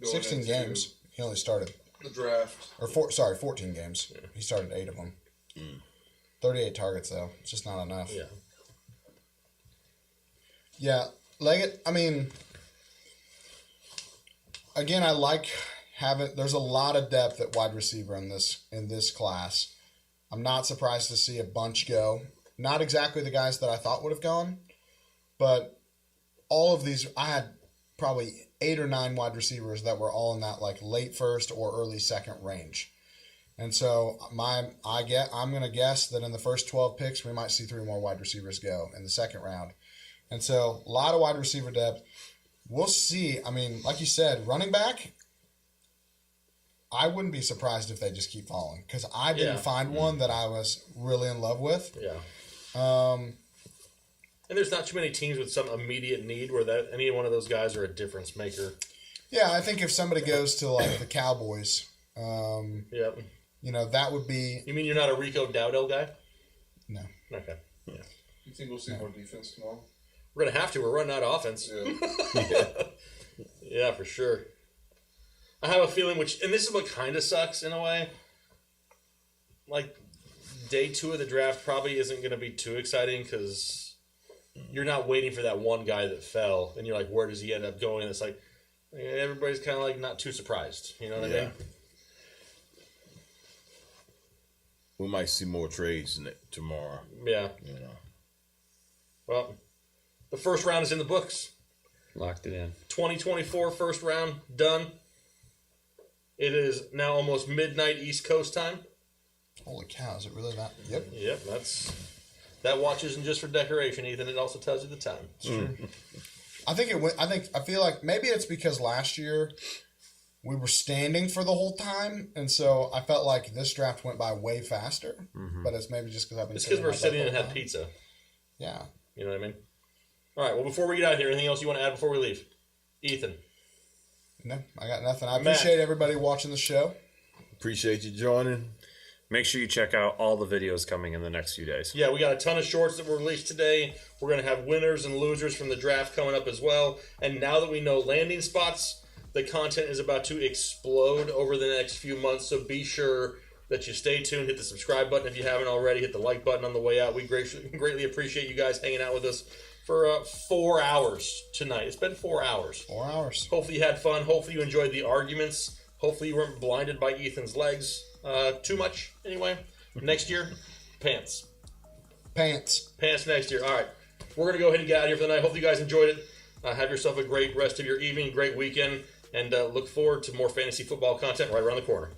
16 into games. He only started. The draft. Or 14 games. He started 8 of them. 38 targets, though. It's just not enough. Yeah. Yeah, Leggett, I mean, again, I like having, there's a lot of depth at wide receiver in this class. I'm not surprised to see a bunch go. Not exactly the guys that I thought would have gone, but all of these, I had probably 8 or 9 wide receivers that were all in that like late first or early second range. And so I'm going to guess that in the first 12 picks, we might see 3 more wide receivers go in the second round. And so a lot of wide receiver depth. We'll see. I mean, like you said, running back, I wouldn't be surprised if they just keep falling because I didn't find one that I was really in love with. Yeah. And there's not too many teams with some immediate need where that any one of those guys are a difference maker. Yeah, I think if somebody goes to like the Cowboys, Yep. that would be. You mean you're not a Rico Dowdell guy? No. Okay. Yeah. You think we'll see more defense tomorrow? We're gonna have to. We're running out of offense. Yeah. Yeah, for sure. I have a feeling, and this is what kind of sucks in a way. Like, day 2 of the draft probably isn't going to be too exciting because you're not waiting for that one guy that fell, and you're like, where does he end up going? And it's like everybody's kind of like not too surprised. You know what I mean? We might see more trades tomorrow. Yeah. You know. Well, the first round is in the books. Locked it in. 2024 first round done. It is now almost midnight East Coast time. Holy cow! Is it really that? Yep. Yep, that watch isn't just for decoration, Ethan. It also tells you the time. It's true. I feel like maybe it's because last year we were standing for the whole time, and so I felt like this draft went by way faster. Mm-hmm. But it's maybe just because I've been. It's because we're sitting and had had pizza. Yeah. You know what I mean? All right. Well, before we get out of here, anything else you want to add before we leave, Ethan? No, I got nothing. I appreciate everybody watching the show. Appreciate you joining. Make sure you check out all the videos coming in the next few days. Yeah, we got a ton of shorts that were released today. We're going to have winners and losers from the draft coming up as well. And now that we know landing spots, the content is about to explode over the next few months. So be sure that you stay tuned. Hit the subscribe button if you haven't already. Hit the like button on the way out. We greatly appreciate you guys hanging out with us for 4 hours tonight. It's been 4 hours. 4 hours. Hopefully you had fun. Hopefully you enjoyed the arguments. Hopefully you weren't blinded by Ethan's legs too much. Anyway, next year, pants. Pants next year. All right. We're going to go ahead and get out of here for the night. Hopefully you guys enjoyed it. Have yourself a great rest of your evening, great weekend. and look forward to more fantasy football content right around the corner.